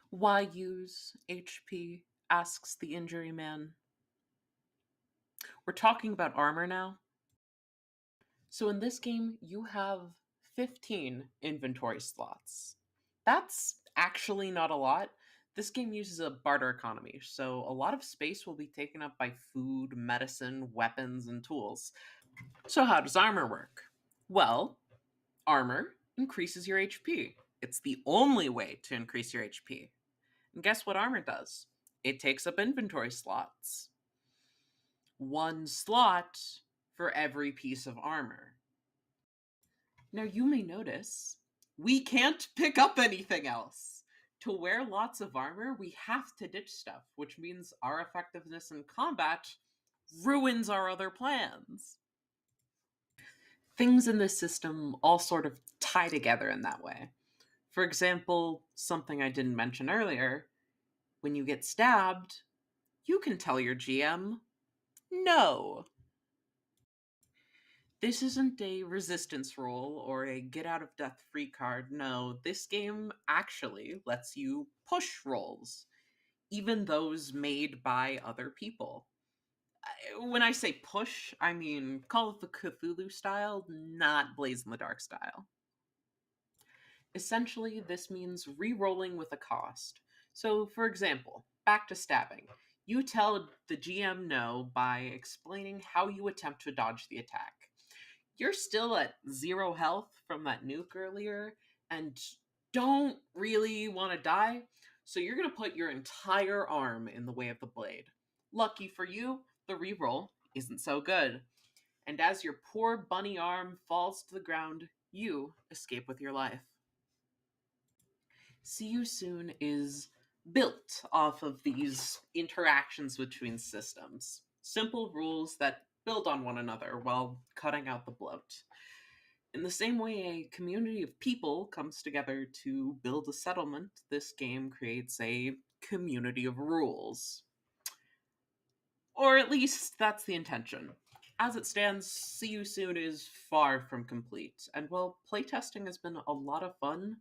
Why use HP? Asks the injury man. We're talking about armor now. So in this game, you have 15 inventory slots. That's actually not a lot. This game uses a barter economy, so a lot of space will be taken up by food, medicine, weapons, and tools. So how does armor work? Well, armor increases your HP. It's the only way to increase your HP. And guess what armor does? It takes up inventory slots. 1 slot for every piece of armor. Now you may notice, we can't pick up anything else. To wear lots of armor, we have to ditch stuff, which means our effectiveness in combat ruins our other plans. Things in this system all sort of tie together in that way. For example, something I didn't mention earlier, when you get stabbed, you can tell your GM, no. This isn't a resistance roll or a get out of death free card. No, this game actually lets you push rolls, even those made by other people. When I say push, I mean Call of the Cthulhu style, not Blaze in the Dark style. Essentially, this means re-rolling with a cost. So, for example, back to stabbing. You tell the GM no by explaining how you attempt to dodge the attack. You're still at 0 health from that nuke earlier and don't really want to die, so you're going to put your entire arm in the way of the blade. Lucky for you, the reroll isn't so good. And as your poor bunny arm falls to the ground, you escape with your life. See You Soon is built off of these interactions between systems. Simple rules that build on one another while cutting out the bloat. In the same way a community of people comes together to build a settlement, this game creates a community of rules. Or at least that's the intention. As it stands, See You Soon is far from complete, and while playtesting has been a lot of fun,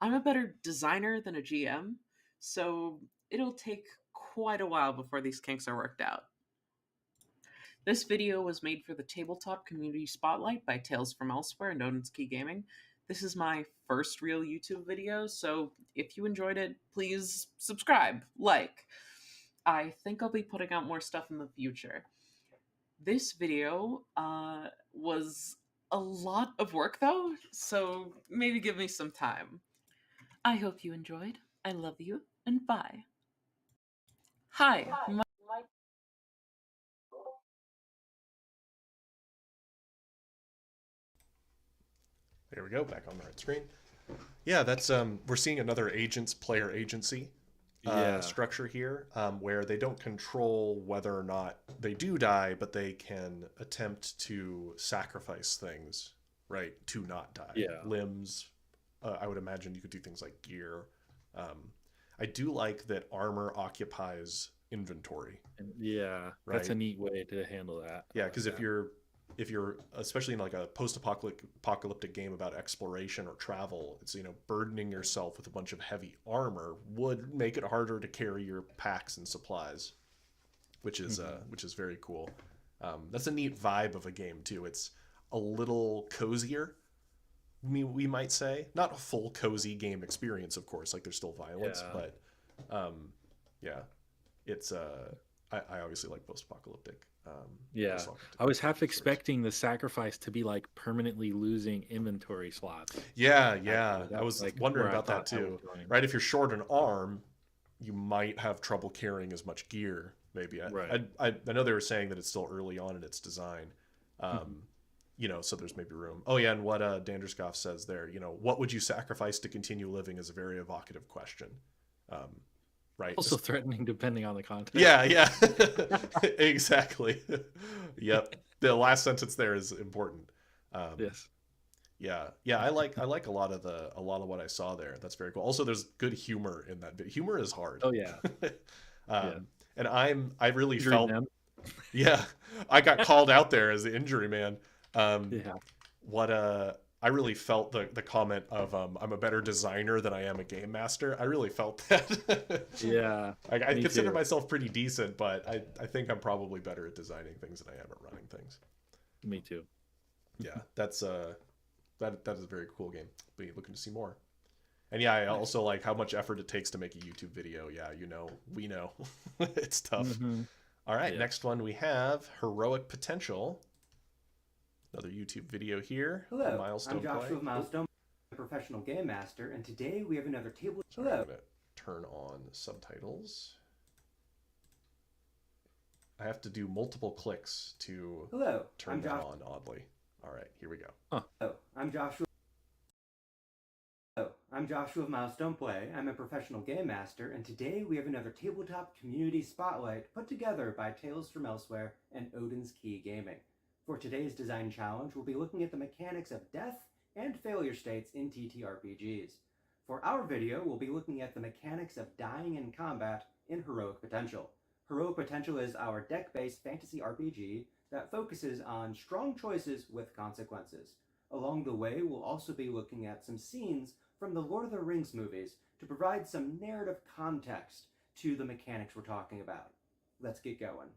I'm a better designer than a GM, so it'll take quite a while before these kinks are worked out. This video was made for the Tabletop Community Spotlight by Tales from Elsewhere and Odin's Key Gaming. This is my first real YouTube video, so if you enjoyed it, please subscribe, like. I think I'll be putting out more stuff in the future. This video was a lot of work though, so maybe give me some time. I hope you enjoyed. I love you, and bye. Hi. There we go, back on the right screen. Yeah, that's we're seeing another player agency structure here, where they don't control whether or not they do die, but they can attempt to sacrifice things, right, to not die. Yeah. Limbs. I would imagine you could do things like gear. I do like that armor occupies inventory. Yeah, right? That's a neat way to handle that. Yeah, because if you're especially in like a post-apocalyptic game about exploration or travel, it's, burdening yourself with a bunch of heavy armor would make it harder to carry your packs and supplies, which is very cool. That's a neat vibe of a game too. It's a little cozier, we might say. Not a full cozy game experience, of course, like there's still violence, but yeah, it's I obviously like post-apocalyptic. I was half expecting the sacrifice to be like permanently losing inventory slots. I was like wondering where I about that thought that too. was going. Right, if you're short an arm, you might have trouble carrying as much gear. Maybe Right. I know they were saying that it's still early on in its design, You know, so there's maybe room. Oh yeah, and what Danderskoff says there, you know, what would you sacrifice to continue living is a very evocative question. Right. Also threatening depending on the context. Yeah. Exactly. Yep. The last sentence there is important. Yes. Yeah. I like a lot of what I saw there. That's very cool. Also, there's good humor in that bit. Humor is hard. Oh yeah. And I really Injury felt, man. yeah, I got called out there as the injury man. Yeah. I really felt the comment of I'm a better designer than I am a game master. I really felt that. Yeah. I consider too. myself pretty decent, but I think I'm probably better at designing things than I am at running things. Me too. Yeah, that's that is a very cool game. Be looking to see more. And yeah, I also like how much effort it takes to make a YouTube video. Yeah, you know, we know. It's tough. Mm-hmm. All right, Yeah. next one we have Heroic Potential. Another YouTube video here. Hello, Milestone I'm Joshua play. of Milestone, a professional game master, and today we have another table. Sorry, I'm Hello. gonna turn on subtitles. I have to do multiple clicks to Hello, turn I'm that Josh. on, oddly. All right, here we go. Hello, I'm Joshua. Hello, I'm Joshua of Milestone Play. I'm a professional game master, and today we have another Tabletop Community Spotlight put together by Tales from Elsewhere and Odin's Key Gaming. For today's design challenge, we'll be looking at the mechanics of death and failure states in TTRPGs. For our video, we'll be looking at the mechanics of dying in combat in Heroic Potential. Heroic Potential is our deck-based fantasy RPG that focuses on strong choices with consequences. Along the way, we'll also be looking at some scenes from the Lord of the Rings movies to provide some narrative context to the mechanics we're talking about. Let's get going.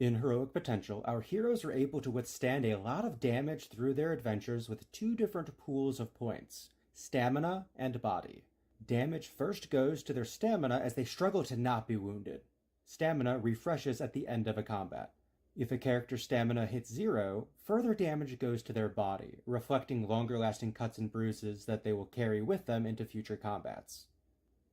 In Heroic Potential, our heroes are able to withstand a lot of damage through their adventures with two different pools of points, stamina and body. Damage first goes to their stamina as they struggle to not be wounded. Stamina refreshes at the end of a combat. If a character's stamina hits 0, further damage goes to their body, reflecting longer-lasting cuts and bruises that they will carry with them into future combats.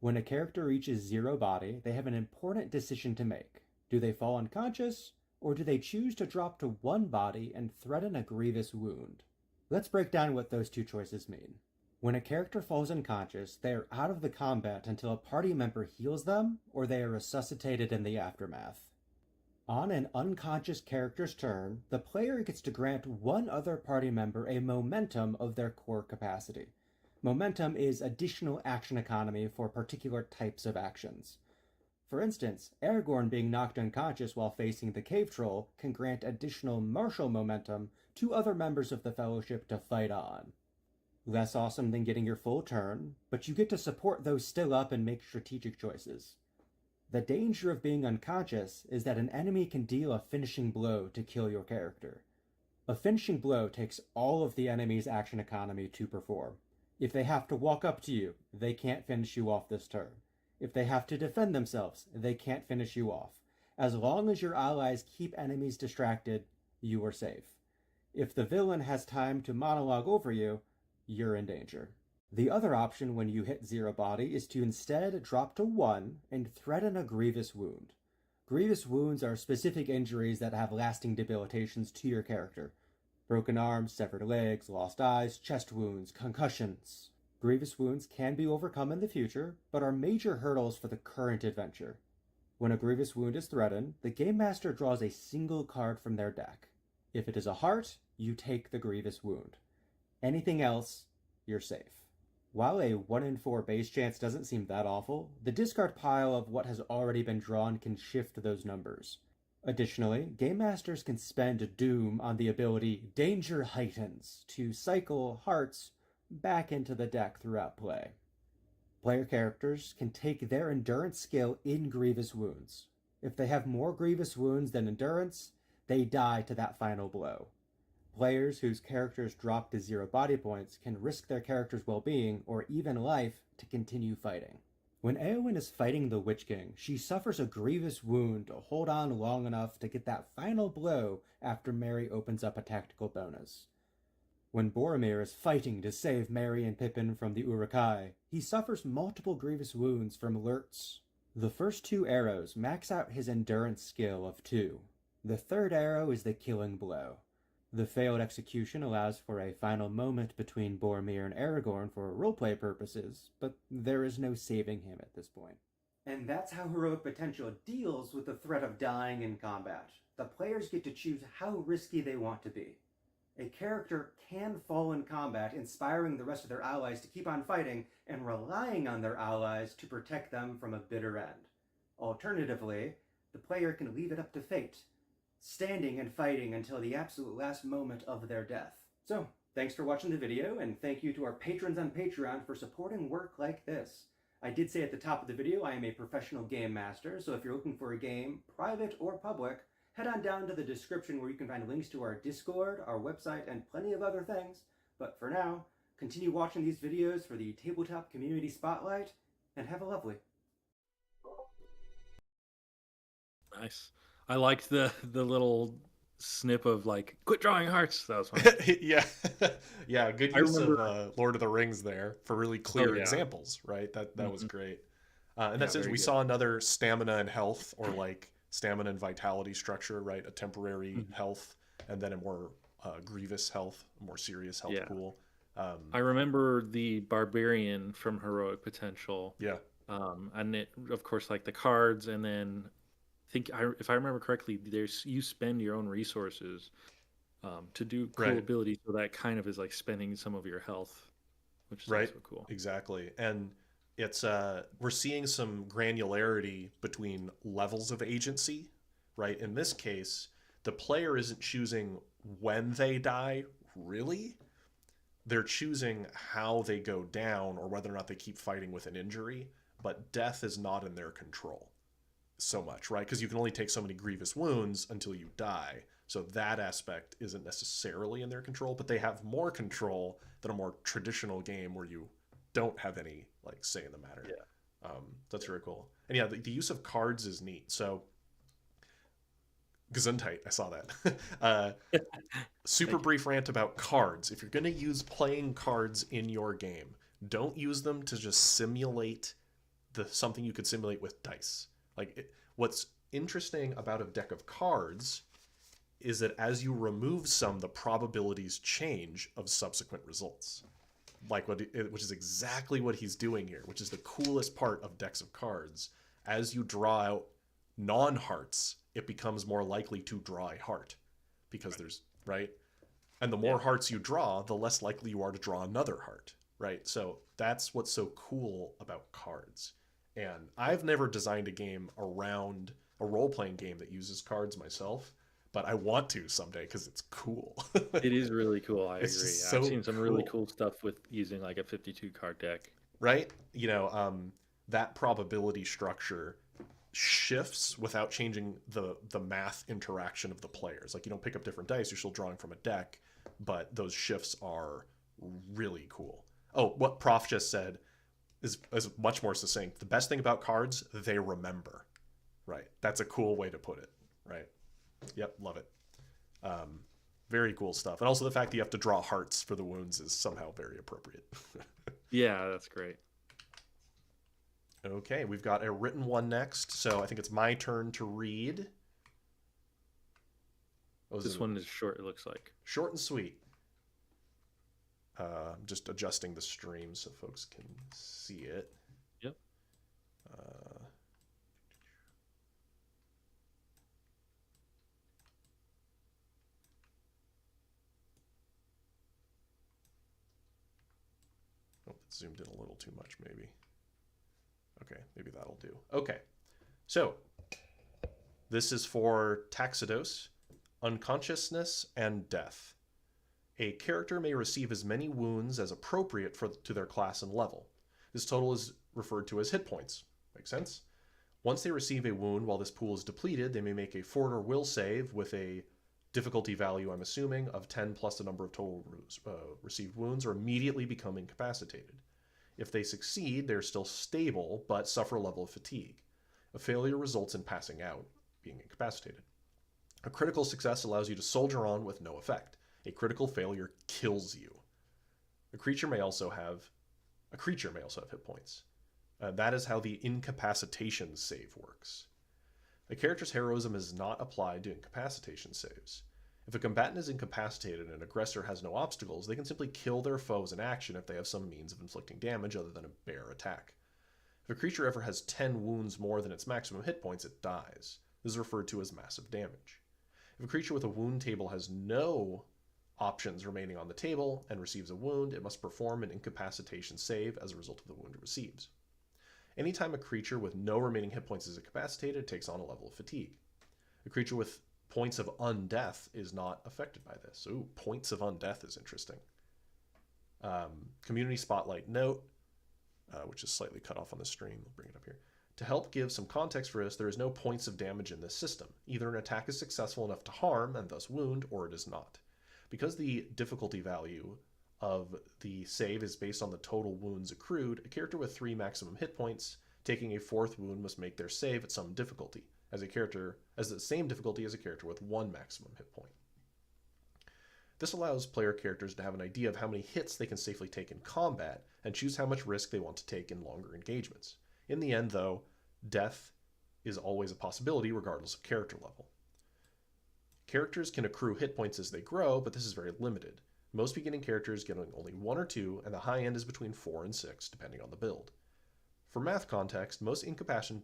When a character reaches 0 body, they have an important decision to make. Do they fall unconscious, or do they choose to drop to 1 body and threaten a grievous wound? Let's break down what those two choices mean. When a character falls unconscious, they are out of the combat until a party member heals them, or they are resuscitated in the aftermath. On an unconscious character's turn, the player gets to grant one other party member a momentum of their core capacity. Momentum is additional action economy for particular types of actions. For instance, Aragorn being knocked unconscious while facing the cave troll can grant additional martial momentum to other members of the Fellowship to fight on. Less awesome than getting your full turn, but you get to support those still up and make strategic choices. The danger of being unconscious is that an enemy can deal a finishing blow to kill your character. A finishing blow takes all of the enemy's action economy to perform. If they have to walk up to you, they can't finish you off this turn. If they have to defend themselves, they can't finish you off. As long as your allies keep enemies distracted, you are safe. If the villain has time to monologue over you, you're in danger. The other option when you hit 0 body is to instead drop to 1 and threaten a grievous wound. Grievous wounds are specific injuries that have lasting debilitations to your character. Broken arms, severed legs, lost eyes, chest wounds, concussions. Grievous wounds can be overcome in the future, but are major hurdles for the current adventure. When a grievous wound is threatened, the Game Master draws a single card from their deck. If it is a heart, you take the grievous wound. Anything else, you're safe. While a 1 in 4 base chance doesn't seem that awful, the discard pile of what has already been drawn can shift those numbers. Additionally, Game Masters can spend Doom on the ability Danger Heightens to cycle hearts back into the deck throughout play. Player characters can take their endurance skill in grievous wounds. If they have more grievous wounds than endurance, they die to that final blow. Players whose characters drop to 0 body points can risk their character's well-being or even life to continue fighting. When Eowyn is fighting the Witch King, she suffers a grievous wound to hold on long enough to get that final blow after Mary opens up a tactical bonus. When Boromir is fighting to save Merry and Pippin from the Uruk-hai, he suffers multiple grievous wounds from lurts. The first 2 arrows max out his endurance skill of 2. The third arrow is the killing blow. The failed execution allows for a final moment between Boromir and Aragorn for roleplay purposes, but there is no saving him at this point. And that's how heroic potential deals with the threat of dying in combat. The players get to choose how risky they want to be. A character can fall in combat, inspiring the rest of their allies to keep on fighting and relying on their allies to protect them from a bitter end. Alternatively, the player can leave it up to fate, standing and fighting until the absolute last moment of their death. So, thanks for watching the video, and thank you to our patrons on Patreon for supporting work like this. I did say at the top of the video I am a professional game master, so if you're looking for a game, private or public, head on down to the description where you can find links to our Discord, our website, and plenty of other things. But for now, continue watching these videos for the Tabletop Community Spotlight, and have a lovely. Nice. I liked the little snip of like, quit drawing hearts. That was fun. Yeah. Yeah, good I use remember- of Lord of the Rings there for really clear yeah. examples, right? That was great. And Yeah, that's it. very We good. saw another stamina and health, or like stamina and vitality structure, right? A temporary health, and then a more grievous health, a more serious health Yeah. pool. I remember the barbarian from Heroic Potential. Yeah. And it, of course, like the cards, and then if I remember correctly, you spend your own resources to do cool Right. abilities, so that kind of is like spending some of your health, which is Right. also cool. Exactly. And it's we're seeing some granularity between levels of agency, right? In this case, the player isn't choosing when they die, really. They're choosing how they go down or whether or not they keep fighting with an injury, but death is not in their control so much, right? Because you can only take so many grievous wounds until you die. So that aspect isn't necessarily in their control, but they have more control than a more traditional game where you don't have any like say in the matter. Yeah. That's very cool. And yeah, the use of cards is neat. So Gesundheit, I saw that. Super brief rant about cards. If you're going to use playing cards in your game, don't use them to just simulate something you could simulate with dice. What's interesting about a deck of cards is that as you remove some, the probabilities change of subsequent results. Which is exactly what he's doing here, which is the coolest part of decks of cards. As you draw out non-hearts, it becomes more likely to draw a heart because there's, right? And the more hearts you draw, the less likely you are to draw another heart, right? So that's what's so cool about cards. And I've never designed a game around a role-playing game that uses cards myself, but I want to someday because it's cool. It is really cool. I It's agree. just I've so seen some really cool. cool stuff with using like a 52 card deck. Right? That probability structure shifts without changing the math interaction of the players. Like, you don't pick up different dice, you're still drawing from a deck, but those shifts are really cool. Oh, what Prof just said is much more succinct. The best thing about cards, they remember. Right? That's a cool way to put it. Right? Yep, love it. Very cool stuff. And also the fact that you have to draw hearts for the wounds is somehow very appropriate. Yeah, that's great. Okay, we've got a written one next, so I think it's my turn to read. This one is short, it looks like. Short and sweet. I'm just adjusting the stream so folks can see it. Yep. Oh, it's zoomed in a little too much, maybe. Okay, maybe that'll do. Okay, so this is for Taxidos, Unconsciousness and Death. A character may receive as many wounds as appropriate to their class and level. This total is referred to as hit points. Make sense? Once they receive a wound while this pool is depleted, they may make a fort or will save with a difficulty value, I'm assuming, of 10 plus the number of total received wounds, or immediately become incapacitated. If they succeed, they're still stable, but suffer a level of fatigue. A failure results in passing out, being incapacitated. A critical success allows you to soldier on with no effect. A critical failure kills you. A creature may also have hit points. That is how the incapacitation save works. A character's heroism is not applied to incapacitation saves. If a combatant is incapacitated and an aggressor has no obstacles, they can simply kill their foes in action if they have some means of inflicting damage other than a bare attack. If a creature ever has 10 wounds more than its maximum hit points, it dies. This is referred to as massive damage. If a creature with a wound table has no options remaining on the table and receives a wound, it must perform an incapacitation save as a result of the wound it receives. Anytime a creature with no remaining hit points is incapacitated, it takes on a level of fatigue. A creature with points of undeath is not affected by this. Ooh, points of undeath is interesting. Community Spotlight note, which is slightly cut off on the stream. We'll bring it up here. To help give some context for this, there is no points of damage in this system. Either an attack is successful enough to harm and thus wound, or it is not. Because the difficulty value of the save is based on the total wounds accrued, a character with 3 maximum hit points taking a 4th wound must make their save at some difficulty, as the same difficulty as a character with 1 maximum hit point. This allows player characters to have an idea of how many hits they can safely take in combat and choose how much risk they want to take in longer engagements. In the end, though, death is always a possibility regardless of character level. Characters can accrue hit points as they grow, but this is very limited. Most beginning characters get only 1 or 2, and the high end is between 4 and 6, depending on the build. For math context, most incapacitation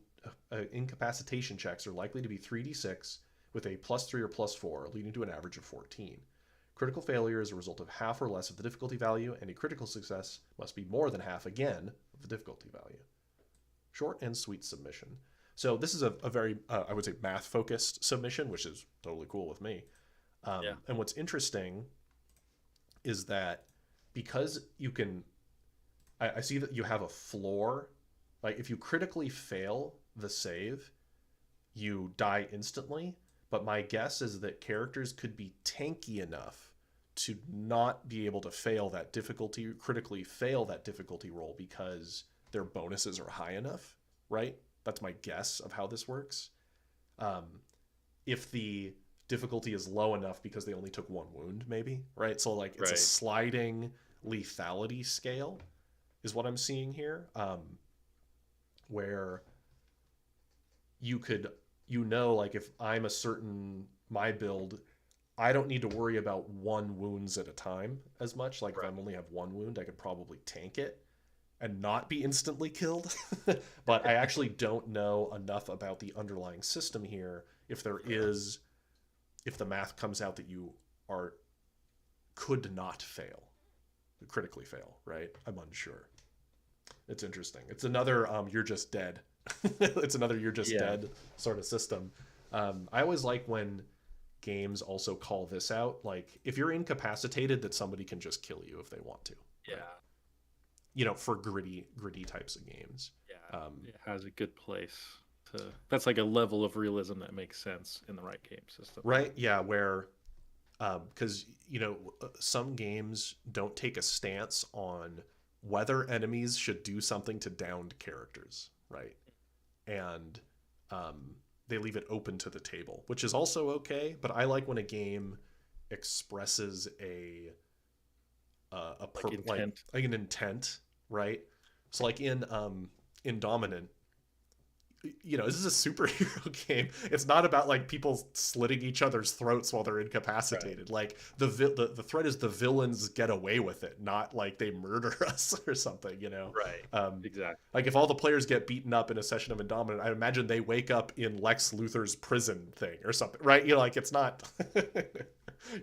checks are likely to be 3d6 with a +3 or +4, leading to an average of 14. Critical failure is a result of half or less of the difficulty value, and a critical success must be more than half again of the difficulty value. Short and sweet submission. So this is a very, I would say, math-focused submission, which is totally cool with me. And what's interesting is that because you can, I see that you have a floor. Like if you critically fail the save, you die instantly. But my guess is that characters could be tanky enough to not be able to critically fail that difficulty roll because their bonuses are high enough, right? That's my guess of how this works. If the difficulty is low enough because they only took 1 wound, maybe, right? So like it's a sliding lethality scale is what I'm seeing here, where you could, like if I'm my build, I don't need to worry about 1 wounds at a time as much. Like if I only have 1 wound, I could probably tank it and not be instantly killed. But I actually don't know enough about the underlying system here. If the math comes out that you could not critically fail, right? I'm unsure. It's interesting. It's another you're just dead. It's another you're just dead sort of system. I always like when games also call this out. Like if you're incapacitated, that somebody can just kill you if they want to. Yeah. Right? For gritty types of games. Yeah. It has a good place that's like a level of realism that makes sense in the right game system. Right. Yeah. Where, because, some games don't take a stance on whether enemies should do something to downed characters. Right. And, they leave it open to the table, which is also okay. But I like when a game expresses like an intent, right? So like in Dominant, this is a superhero game. It's not about like people slitting each other's throats while they're incapacitated. Right. Like the threat is the villains get away with it, not like they murder us or something, Right. Exactly. Like if all the players get beaten up in a session of Indominant, I imagine they wake up in Lex Luthor's prison thing or something, right? Like it's not,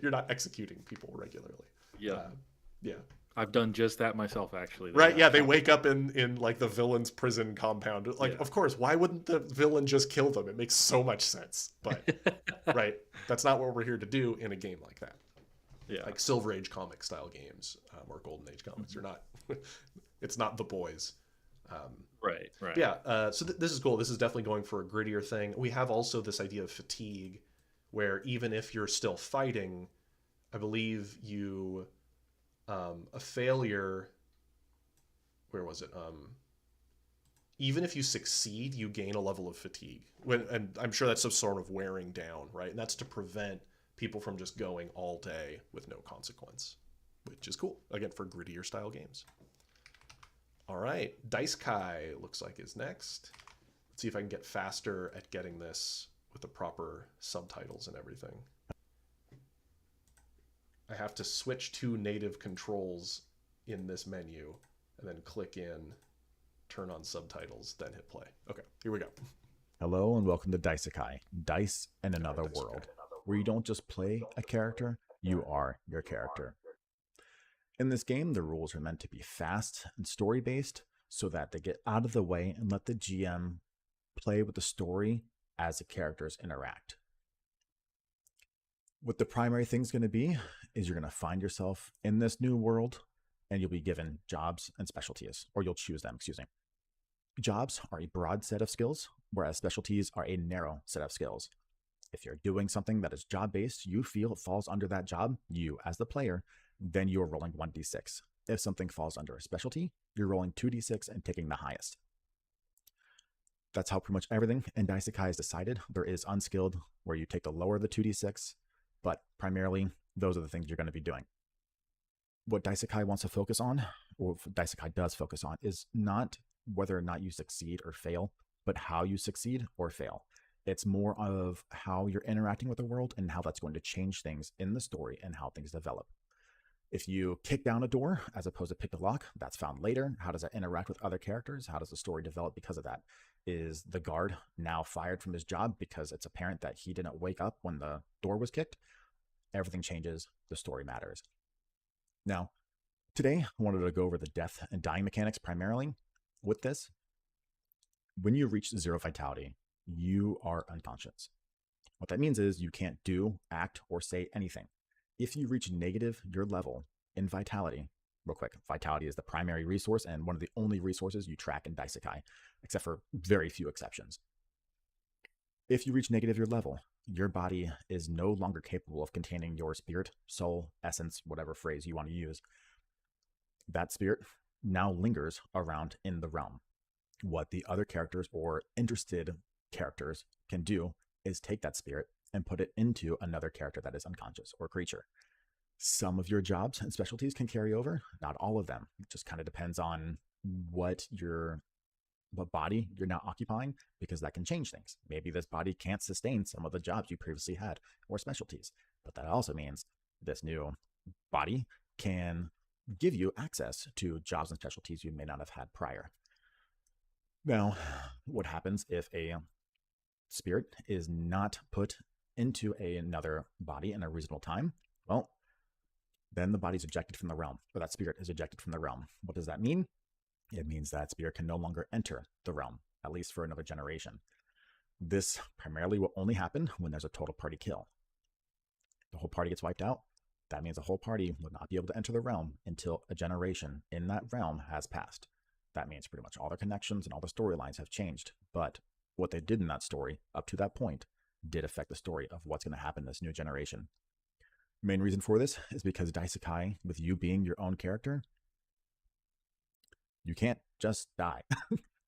you're not executing people regularly. Yeah. Yeah. I've done just that myself, actually. Right, yeah, they wake up in like the villain's prison compound. Like, Of course, why wouldn't the villain just kill them? It makes so much sense. But, right, that's not what we're here to do in a game like that. Yeah. Like Silver Age comic style games or Golden Age comics. You're not, it's not The Boys. Right. Yeah, so this is cool. This is definitely going for a grittier thing. We have also this idea of fatigue, where even if you're still fighting, I believe you... a failure, where was it? Even if you succeed, you gain a level of fatigue. And I'm sure that's some sort of wearing down, right? And that's to prevent people from just going all day with no consequence. which is cool, again, for grittier style games. All right, Dice Kai looks like is next. Let's see if I can get faster at getting this with the proper subtitles and everything. I have to switch to native controls in this menu and then click in, turn on subtitles, then hit play. Okay, here we go. Hello and welcome to Diceikai, Dice in Another World, where you don't just play a character, you are your character. In this game, the rules are meant to be fast and story-based so that they get out of the way and let the GM play with the story as the characters interact. What the primary thing's going to be is you're going to find yourself in this new world and you'll be given jobs and specialties, or you'll choose them, excuse me. Jobs are a broad set of skills, whereas specialties are a narrow set of skills. If you're doing something that is job-based, you feel it falls under that job, you as the player, then you're rolling 1d6. If something falls under a specialty, you're rolling 2d6 and taking the highest. That's how pretty much everything in Diceikai is decided. There is unskilled, where you take the lower of the 2d6, but primarily, those are the things you're going to be doing. What Diceikai wants to focus on, or what Diceikai does focus on, is not whether or not you succeed or fail, but how you succeed or fail. It's more of how you're interacting with the world and how that's going to change things in the story and how things develop. If you kick down a door as opposed to pick the lock, that's found later. How does that interact with other characters? How does the story develop because of that? Is the guard now fired from his job because it's apparent that he didn't wake up when the door was kicked? Everything changes. The story matters. Now, today I wanted to go over the death and dying mechanics primarily. With this, when you reach 0 vitality, you are unconscious. What that means is you can't do, act, or say anything. If you reach negative your level in vitality, real quick, vitality is the primary resource and one of the only resources you track in Diceikai, except for very few exceptions. If you reach negative your level, your body is no longer capable of containing your spirit, soul, essence, whatever phrase you want to use. That spirit now lingers around in the realm. What the other characters or interested characters can do is take that spirit and put it into another character that is unconscious or creature. Some of your jobs and specialties can carry over, not all of them. It just kind of depends on what body you're now occupying, because that can change things. Maybe this body can't sustain some of the jobs you previously had or specialties, but that also means this new body can give you access to jobs and specialties you may not have had prior. Now, what happens if a spirit is not put into another body in a reasonable time? Well, then the body's ejected from the realm, or that spirit is ejected from the realm. What does that mean? It means that spirit can no longer enter the realm, at least for another generation. This primarily will only happen when there's a total party kill. The whole party gets wiped out. That means the whole party will not be able to enter the realm until a generation in that realm has passed. That means pretty much all their connections and all the storylines have changed, but what they did in that story up to that point did affect the story of what's going to happen in this new generation. Main reason for this is because Diceikai, with you being your own character, you can't just die.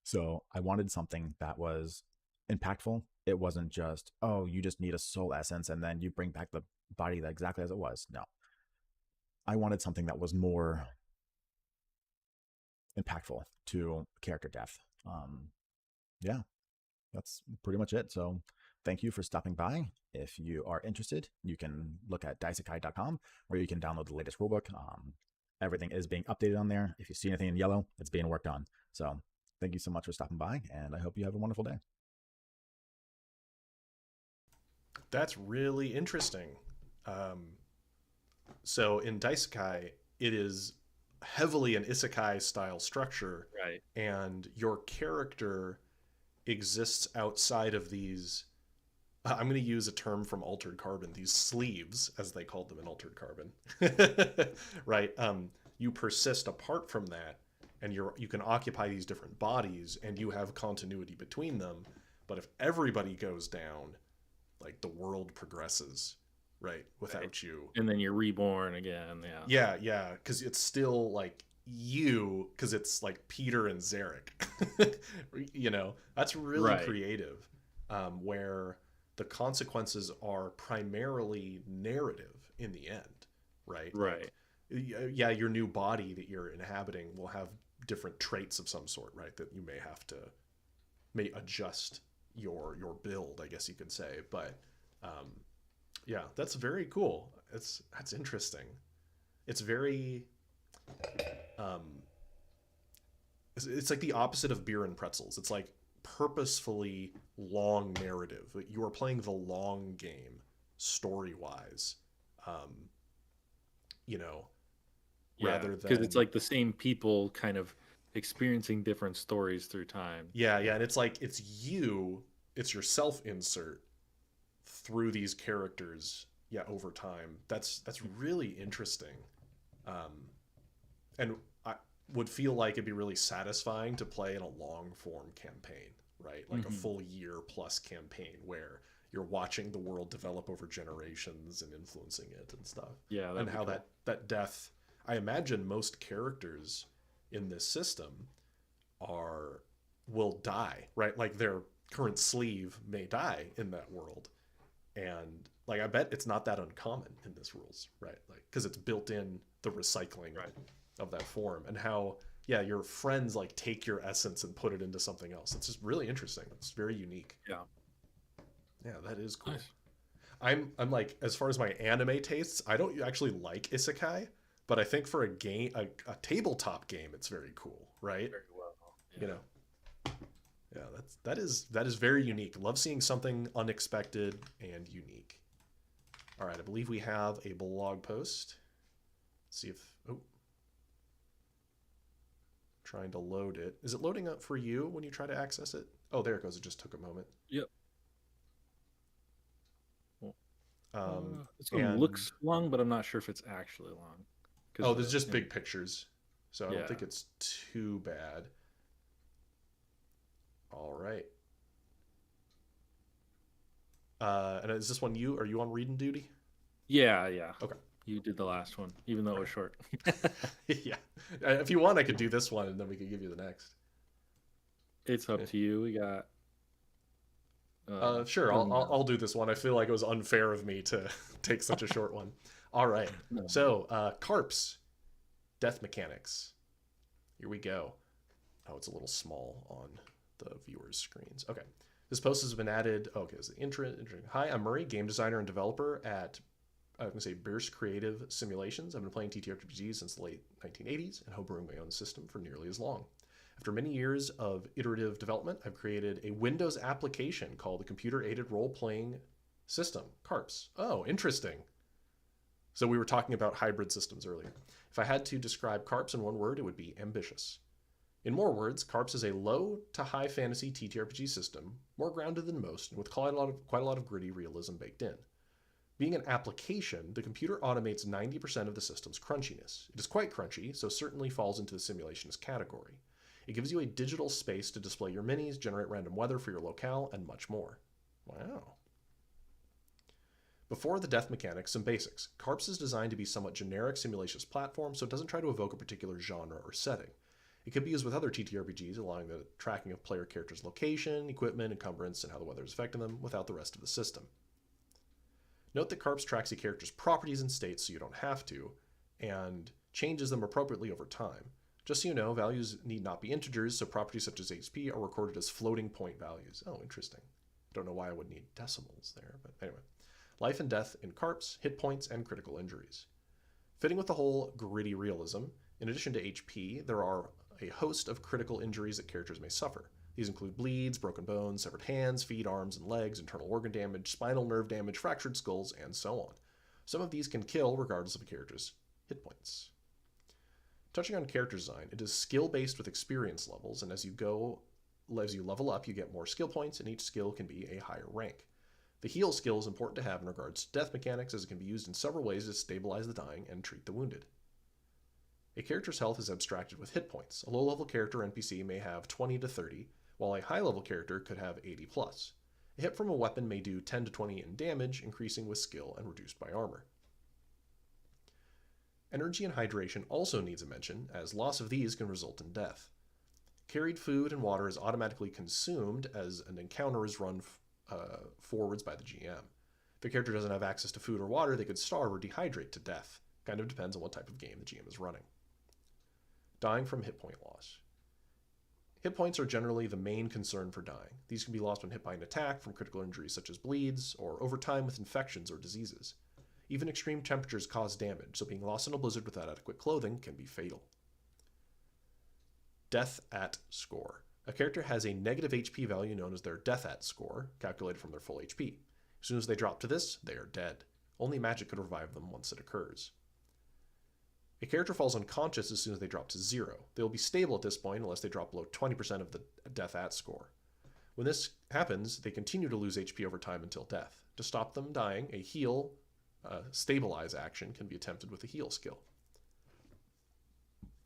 So I wanted something that was impactful. It wasn't just, oh, you just need a soul essence and then you bring back the body exactly as it was. No. I wanted something that was more impactful to character death. Yeah, that's pretty much it. So thank you for stopping by. If you are interested, you can look at diceikai.com where you can download the latest rulebook. Everything is being updated on there. If you see anything in yellow, it's being worked on. So thank you so much for stopping by, and I hope you have a wonderful day. That's really interesting. So in Diceikai, it is heavily an isekai style structure, Right. and your character exists outside of these. I'm going to use a term from Altered Carbon, these sleeves, as they called them in Altered Carbon. Right? You persist apart from that, and you can occupy these different bodies, and you have continuity between them. But if everybody goes down, like, the world progresses, right? Without you. And then you're reborn again. Yeah, because it's still like you, because it's like Peter and Zarek. That's really creative, where the consequences are primarily narrative in the end, right? Right. yeah, your new body that you're inhabiting will have different traits of some sort, right? That you may adjust your build, I guess you could say. But yeah, that's very cool. That's interesting. It's very it's like the opposite of beer and pretzels. It's like purposefully long narrative. You are playing the long game story wise. You know, rather than, because it's like the same people kind of experiencing different stories through time. yeah, and it's like it's your self insert through these characters, yeah, over time. That's really interesting. And I would feel like it'd be really satisfying to play in a long form campaign, right? Like a full year plus campaign where you're watching the world develop over generations and influencing it and stuff. Yeah, and how that death, I imagine most characters in this system will die, right? Like their current sleeve may die in that world. And like I bet it's not that uncommon in this rules, right? Like because it's built in the recycling of that form, and how your friends like take your essence and put it into something else. It's just really interesting. It's very unique. Yeah, that is cool. Nice. I'm like, as far as my anime tastes, I don't actually like isekai, but I think for a game, a tabletop game, it's very cool, right? Very well. You know, yeah, that is very unique. Love seeing something unexpected and unique. All right, I believe we have a blog post. Let's see if trying to load it. Is it loading up for you when you try to access it? Oh, there it goes. It just took a moment. Yep. This one looks long, but I'm not sure if it's actually long. Oh, there's just big pictures, so I don't Yeah. think it's too bad. All right. And is this one are you on reading duty? Yeah. Okay. You did the last one, even though it was short. Yeah. If you want, I could do this one, and then we could give you the next. It's up to you. We got. Sure, I'll do this one. I feel like it was unfair of me to take such a short one. All right. No. So, Carps, death mechanics. Here we go. Oh, it's a little small on the viewers' screens. Okay. This post has been added. Okay, it's the intro. Hi, I'm Murray, game designer and developer at Burst Creative Simulations. I've been playing TTRPGs since the late 1980s and homebrewing my own system for nearly as long. After many years of iterative development, I've created a Windows application called the Computer-Aided Role-Playing System, CARPS. Oh, interesting. So we were talking about hybrid systems earlier. If I had to describe CARPS in one word, it would be ambitious. In more words, CARPS is a low to high fantasy TTRPG system, more grounded than most, and with quite a lot of gritty realism baked in. Being an application, the computer automates 90% of the system's crunchiness. It is quite crunchy, so certainly falls into the simulationist category. It gives you a digital space to display your minis, generate random weather for your locale, and much more. Wow. Before the death mechanics, some basics. CARPS is designed to be somewhat generic simulationist platform, so it doesn't try to evoke a particular genre or setting. It can be used with other TTRPGs, allowing the tracking of player characters' location, equipment, encumbrance, and how the weather is affecting them without the rest of the system. Note that CARPS tracks a character's properties and states so you don't have to, and changes them appropriately over time. Just so you know, values need not be integers, so properties such as HP are recorded as floating point values. Oh, interesting. I don't know why I would need decimals there, but anyway. Life and death in CARPS, hit points, and critical injuries. Fitting with the whole gritty realism, in addition to HP, there are a host of critical injuries that characters may suffer. These include bleeds, broken bones, severed hands, feet, arms, and legs, internal organ damage, spinal nerve damage, fractured skulls, and so on. Some of these can kill regardless of a character's hit points. Touching on character design, it is skill-based with experience levels, and as you level up, you get more skill points, and each skill can be a higher rank. The heal skill is important to have in regards to death mechanics, as it can be used in several ways to stabilize the dying and treat the wounded. A character's health is abstracted with hit points. A low-level character NPC may have 20 to 30, while a high-level character could have 80 plus. A hit from a weapon may do 10 to 20 in damage, increasing with skill and reduced by armor. Energy and hydration also needs a mention, as loss of these can result in death. Carried food and water is automatically consumed as an encounter is run forwards by the GM. If a character doesn't have access to food or water, they could starve or dehydrate to death. Kind of depends on what type of game the GM is running. Dying from hit point loss. Hit points are generally the main concern for dying. These can be lost when hit by an attack, from critical injuries such as bleeds, or over time with infections or diseases. Even extreme temperatures cause damage, so being lost in a blizzard without adequate clothing can be fatal. Death at score. A character has a negative HP value known as their death at score, calculated from their full HP. As soon as they drop to this, they are dead. Only magic could revive them once it occurs. A character falls unconscious as soon as they drop to 0. They will be stable at this point unless they drop below 20% of the death at score. When this happens, they continue to lose HP over time until death. To stop them dying, a heal, stabilize action can be attempted with a heal skill.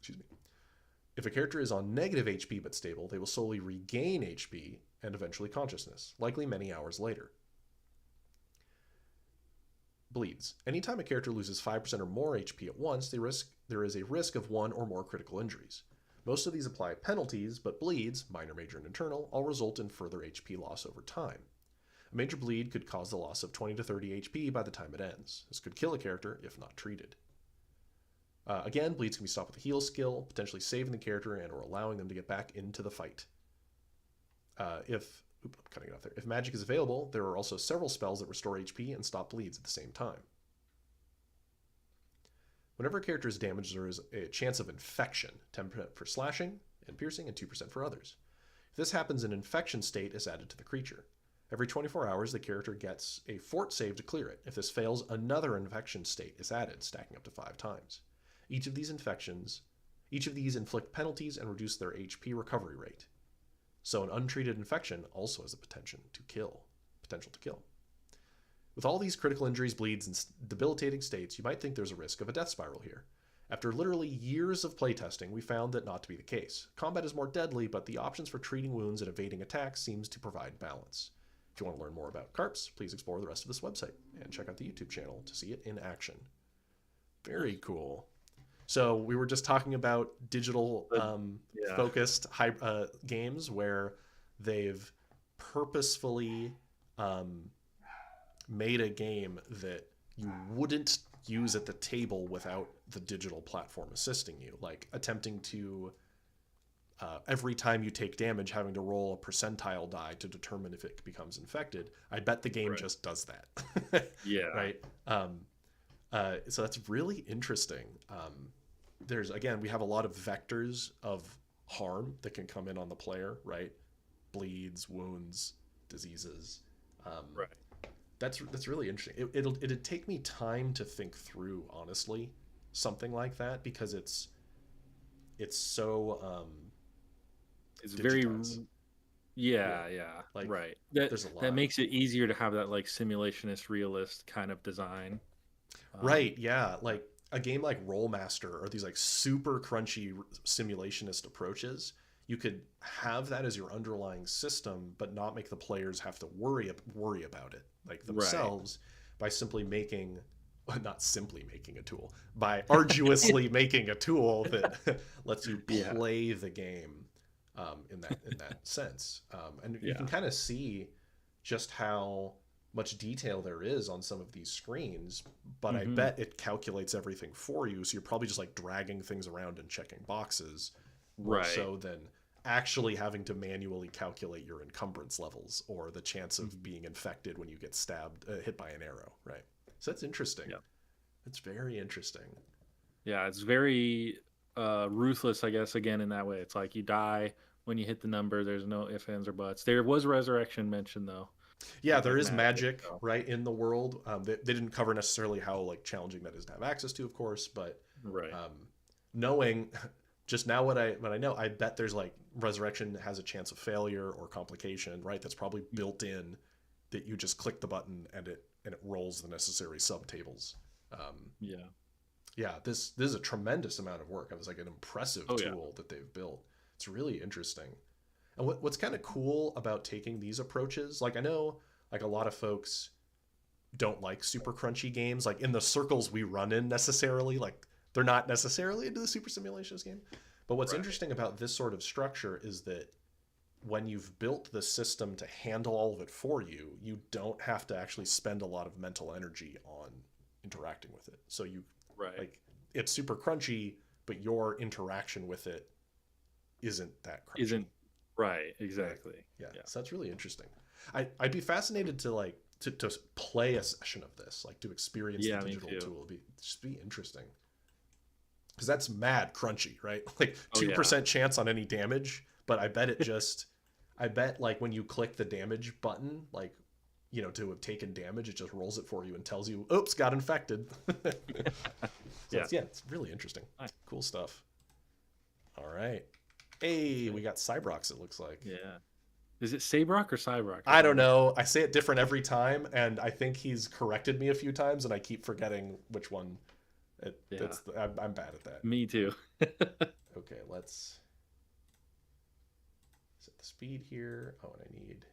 Excuse me. If a character is on negative HP but stable, they will slowly regain HP and eventually consciousness, likely many hours later. Bleeds. Anytime a character loses 5% or more HP at once, there is a risk of 1 or more critical injuries. Most of these apply penalties, but bleeds, minor, major, and internal, all result in further HP loss over time. A major bleed could cause the loss of 20 to 30 HP by the time it ends. This could kill a character if not treated. Again, bleeds can be stopped with a heal skill, potentially saving the character and or allowing them to get back into the fight. If magic is available, there are also several spells that restore HP and stop bleeds at the same time. Whenever a character is damaged, there is a chance of infection, 10% for slashing and piercing, and 2% for others. If this happens, an infection state is added to the creature. Every 24 hours, the character gets a fort save to clear it. If this fails, another infection state is added, stacking up to 5 times. Each of these inflict penalties and reduce their HP recovery rate. So an untreated infection also has a potential to kill. With all these critical injuries, bleeds, and debilitating states, you might think there's a risk of a death spiral here. After literally years of playtesting, we found that not to be the case. Combat is more deadly, but the options for treating wounds and evading attacks seems to provide balance. If you want to learn more about carps, please explore the rest of this website and check out the YouTube channel to see it in action. Very cool. So we were just talking about digital focused games where they've purposefully made a game that you wouldn't use at the table without the digital platform assisting you, like attempting to every time you take damage having to roll a percentile die to determine if it becomes infected. I bet the game just does that. Yeah. Right. So that's really interesting. We have a lot of vectors of harm that can come in on the player, right? Bleeds, wounds, diseases. Right. That's really interesting. It'd take me time to think through, honestly, something like that, because it's so it's digitized. very yeah. Like, right. there's a lot. That makes it easier to have that like simulationist realist kind of design. Right, yeah. Like a game like Rollmaster or these like super crunchy simulationist approaches, you could have that as your underlying system, but not make the players have to worry about it like themselves by simply making, not simply making a tool, by arduously making a tool that lets you play the game in that sense. And you can kind of see just how much detail there is on some of these screens, but I bet it calculates everything for you. So you're probably just like dragging things around and checking boxes. Right. So then actually having to manually calculate your encumbrance levels or the chance of being infected when you get hit by an arrow. Right. So that's interesting. Yeah. It's very interesting. Yeah. It's very ruthless, I guess, again, in that way. It's like you die when you hit the number. There's no ifs, ands, or buts. There was resurrection mentioned, though. Yeah, there is magic, right, in the world. They didn't cover necessarily how like challenging that is to have access to, of course, but knowing just now what I know, I bet there's like resurrection has a chance of failure or complication, right? That's probably built in, that you just click the button and it rolls the necessary subtables. This is a tremendous amount of work. It was like an impressive tool that they've built. It's really interesting. And what's kind of cool about taking these approaches, like I know like a lot of folks don't like super crunchy games, like in the circles we run in necessarily, like they're not necessarily into the super simulations game. But what's interesting about this sort of structure is that when you've built the system to handle all of it for you, you don't have to actually spend a lot of mental energy on interacting with it. So you Right. Like it's super crunchy, but your interaction with it isn't that crunchy. Isn't right. Exactly. Yeah. So that's really interesting. I'd be fascinated to like to play a session of this, like to experience Yeah, the me digital too. tool. It'd just be interesting. Because that's mad crunchy, right? Like Oh, yeah. 2% chance on any damage, but I bet it just I bet like when you click the damage button, like you know, to have taken damage, it just rolls it for you and tells you, oops, got infected. So Yeah. it's really interesting. Nice. Cool stuff. All right. Hey, we got Cybrox, it looks like. Yeah. Is it Sabrock or Cybrock? I don't know. I say it different every time, and I think he's corrected me a few times, and I keep forgetting which one. I'm bad at that. Me too. Okay, let's set the speed here. Oh, and I need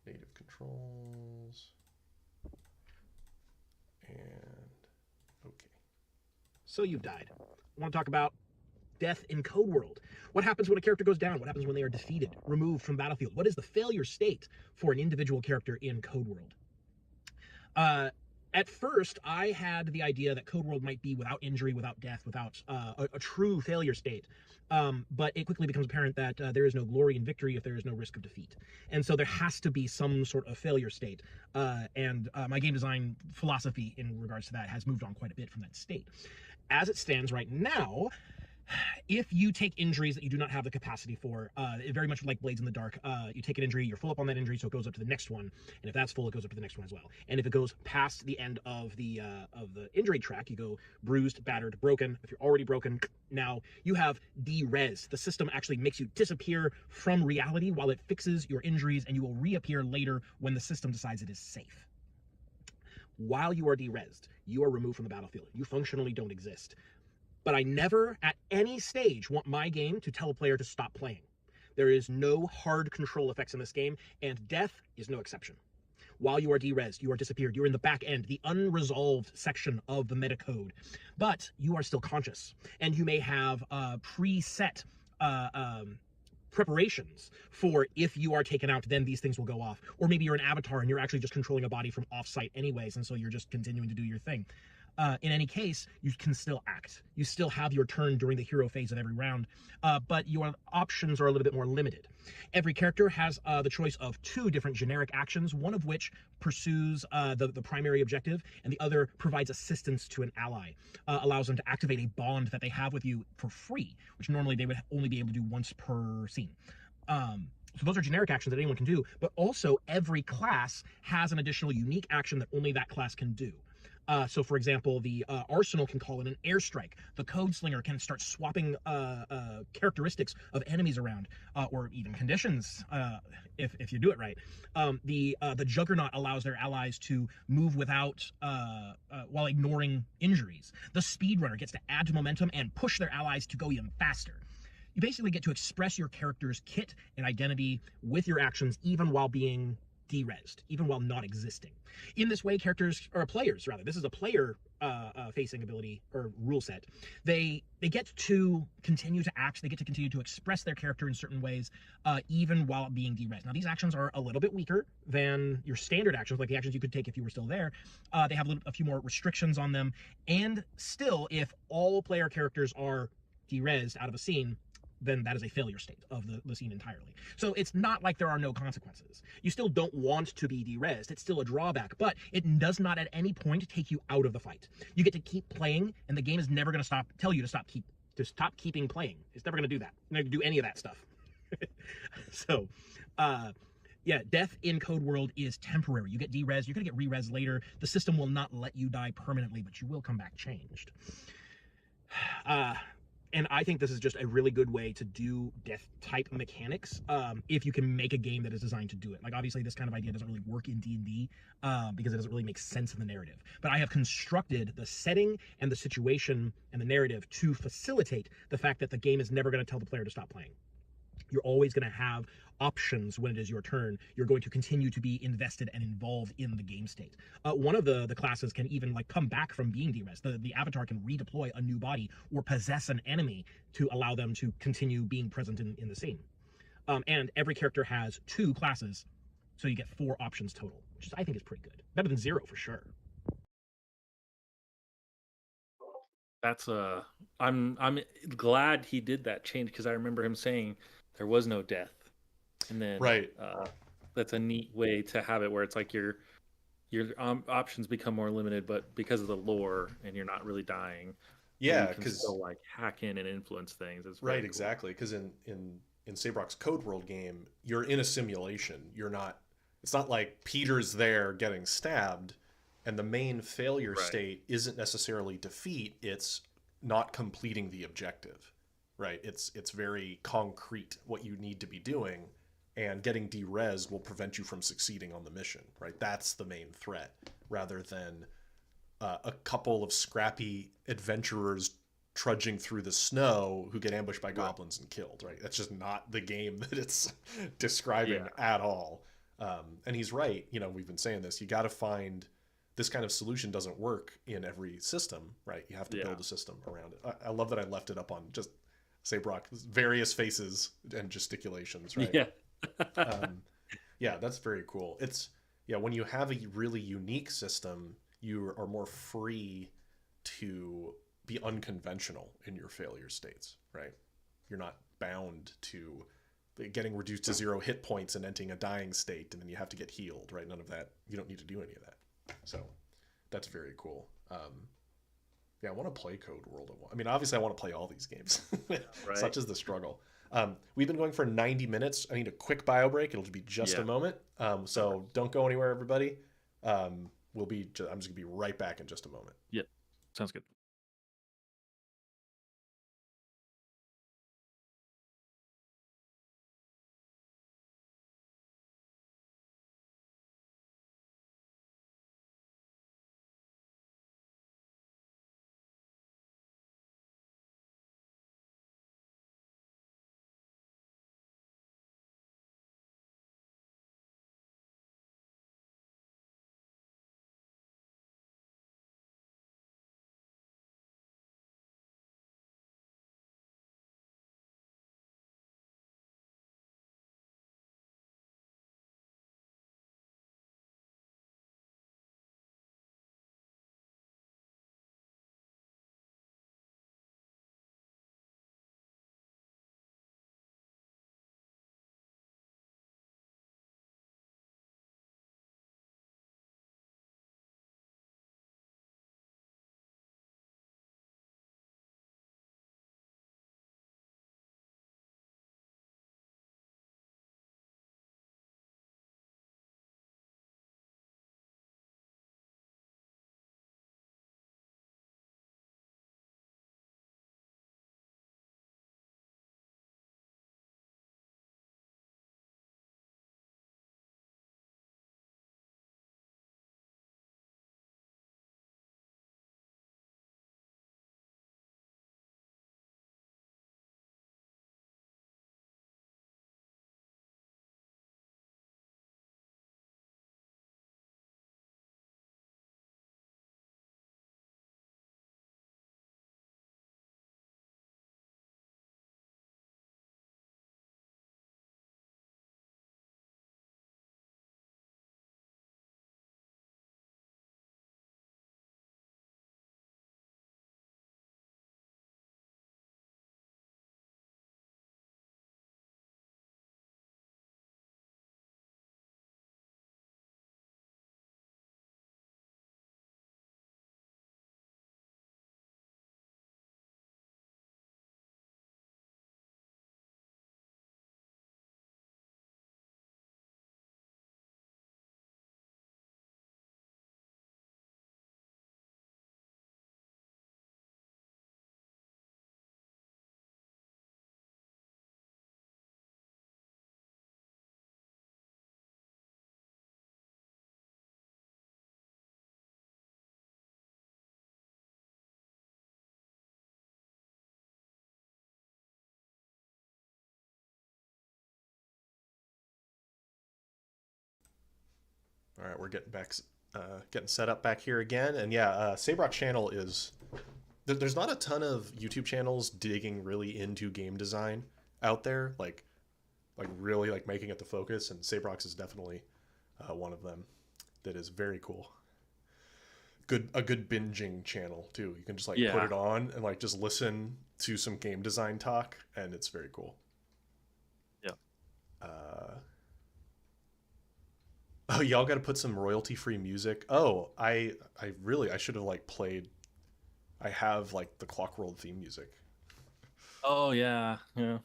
native controls. And okay. So you've died. I want to talk about death in Codeworld. What happens when a character goes down? What happens when they are defeated, removed from battlefield? What is the failure state for an individual character in Codeworld? At first, I had the idea that Codeworld might be without injury, without death, without a true failure state. But it quickly becomes apparent that there is no glory in victory if there is no risk of defeat. And so there has to be some sort of failure state. And my game design philosophy in regards to that has moved on quite a bit from that state. As it stands right now, if you take injuries that you do not have the capacity for, very much like Blades in the Dark, you take an injury, you're full up on that injury, so it goes up to the next one, and if that's full, it goes up to the next one as well. And if it goes past the end of the injury track, you go bruised, battered, broken. If you're already broken, now you have de-res. The system actually makes you disappear from reality while it fixes your injuries, and you will reappear later when the system decides it is safe. While you are de-resed, you are removed from the battlefield. You functionally don't exist. But I never, at any stage, want my game to tell a player to stop playing. There is no hard control effects in this game, and death is no exception. While you are de-resed, you are disappeared, you're in the back end, the unresolved section of the metacode. But you are still conscious, and you may have preset preparations for if you are taken out, then these things will go off. Or maybe you're an avatar and you're actually just controlling a body from off-site anyways, and so you're just continuing to do your thing. In any case, you can still act. You still have your turn during the hero phase of every round, but your options are a little bit more limited. Every character has the choice of 2 different generic actions, one of which pursues the primary objective, and the other provides assistance to an ally, allows them to activate a bond that they have with you for free, which normally they would only be able to do once per scene. So those are generic actions that anyone can do, but also every class has an additional unique action that only that class can do. So, for example, the Arsenal can call in an airstrike. The Code Slinger can start swapping characteristics of enemies around, or even conditions, if you do it right. The Juggernaut allows their allies to move without, while ignoring injuries. The Speedrunner gets to add to momentum and push their allies to go even faster. You basically get to express your character's kit and identity with your actions, even while being de-resed, even while not existing. In this way, players, this is a player facing ability or rule set. They get to continue to act, they get to continue to express their character in certain ways, even while being de-resed. Now, these actions are a little bit weaker than your standard actions, like the actions you could take if you were still there. They have a few more restrictions on them, and still, if all player characters are de-resed out of a scene, then that is a failure state of the scene entirely. So it's not like there are no consequences. You still don't want to be de-resed. It's still a drawback, but it does not at any point take you out of the fight. You get to keep playing, and the game is never going to tell you to stop keeping playing. It's never going to do that. It's never going to do any of that stuff. So, yeah, death in Codeworld is temporary. You get de-res, you're going to get re-res later. The system will not let you die permanently, but you will come back changed. And I think this is just a really good way to do death-type mechanics, if you can make a game that is designed to do it. Like, obviously, this kind of idea doesn't really work in D&D, because it doesn't really make sense in the narrative. But I have constructed the setting and the situation and the narrative to facilitate the fact that the game is never going to tell the player to stop playing. You're always going to have options when it is your turn. You're going to continue to be invested and involved in the game state. One of the classes can even come back from being de-res. The avatar can redeploy a new body or possess an enemy to allow them to continue being present in the scene. And every character has 2 classes, so you get 4 options total, which I think is pretty good. Better than 0 for sure. That's I'm glad he did that change, because I remember him saying there was no death, and then Right. that's a neat way to have it, where it's like your options become more limited, but because of the lore and you're not really dying, Yeah, you can because still like hack in and influence things. It's very right, cool. exactly. Because in Sabrok's Code World game, you're in a simulation. You're not. It's not like Peter's there getting stabbed, and the main failure Right. state isn't necessarily defeat. It's not completing the objective. Right. It's very concrete what you need to be doing, and getting derezzed will prevent you from succeeding on the mission. Right. That's the main threat, rather than a couple of scrappy adventurers trudging through the snow who get ambushed by goblins and killed. Right, that's just not the game that it's describing at all. And he's right. We've been saying this. You got to find this kind of solution doesn't work in every system. Right, you have to build a system around it. I love that I left it up on just Sabrok's various faces and gesticulations. Right. Yeah. Yeah, that's very cool. It's when you have a really unique system, you are more free to be unconventional in your failure states, right? You're not bound to getting reduced to 0 hit points and entering a dying state, and then you have to get healed, right? None of that. You don't need to do any of that. So that's very cool. I want to play Code World. I mean, obviously, I want to play all these games. Such is the struggle. We've been going for 90 minutes. I need a quick bio break. It'll be just a moment. So don't go anywhere, everybody. I'm just gonna be right back in just a moment. Yep. Sounds good. All right, we're getting set up back here again, and Sabrok channel is. There's not a ton of YouTube channels digging really into game design out there, like really like making it the focus, and Sabrok's is definitely one of them. That is very cool. a good binging channel too. You can just like put Yeah. it on and like just listen to some game design talk, and it's very cool. Yep. Oh, y'all got to put some royalty free music. Oh, I should have like played. I have like the Clockworld theme music. Oh yeah. Yeah.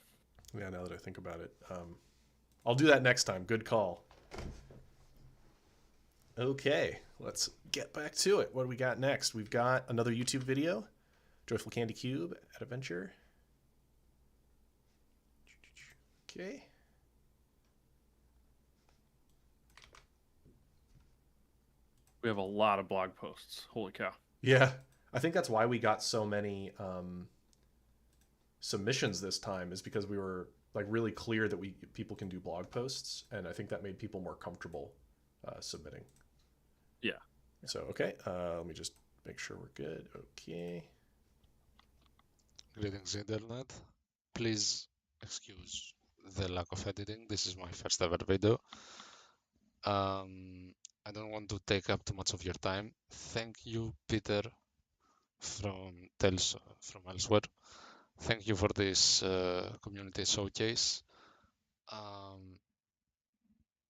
Yeah, now that I think about it, I'll do that next time. Good call. Okay, let's get back to it. What do we got next? We've got another YouTube video, Joyful Candy Cube at Adventure. Okay. We have a lot of blog posts. Holy cow. Yeah, I think that's why we got so many submissions this time, is because we were like really clear that people can do blog posts, and I think that made people more comfortable submitting. Yeah. So okay, let me just make sure we're good. Okay. Greetings, Internet. Please excuse the lack of editing. This is my first ever video. I don't want to take up too much of your time. Thank you, Peter, from Tales from Elsewhere. Thank you for this community showcase.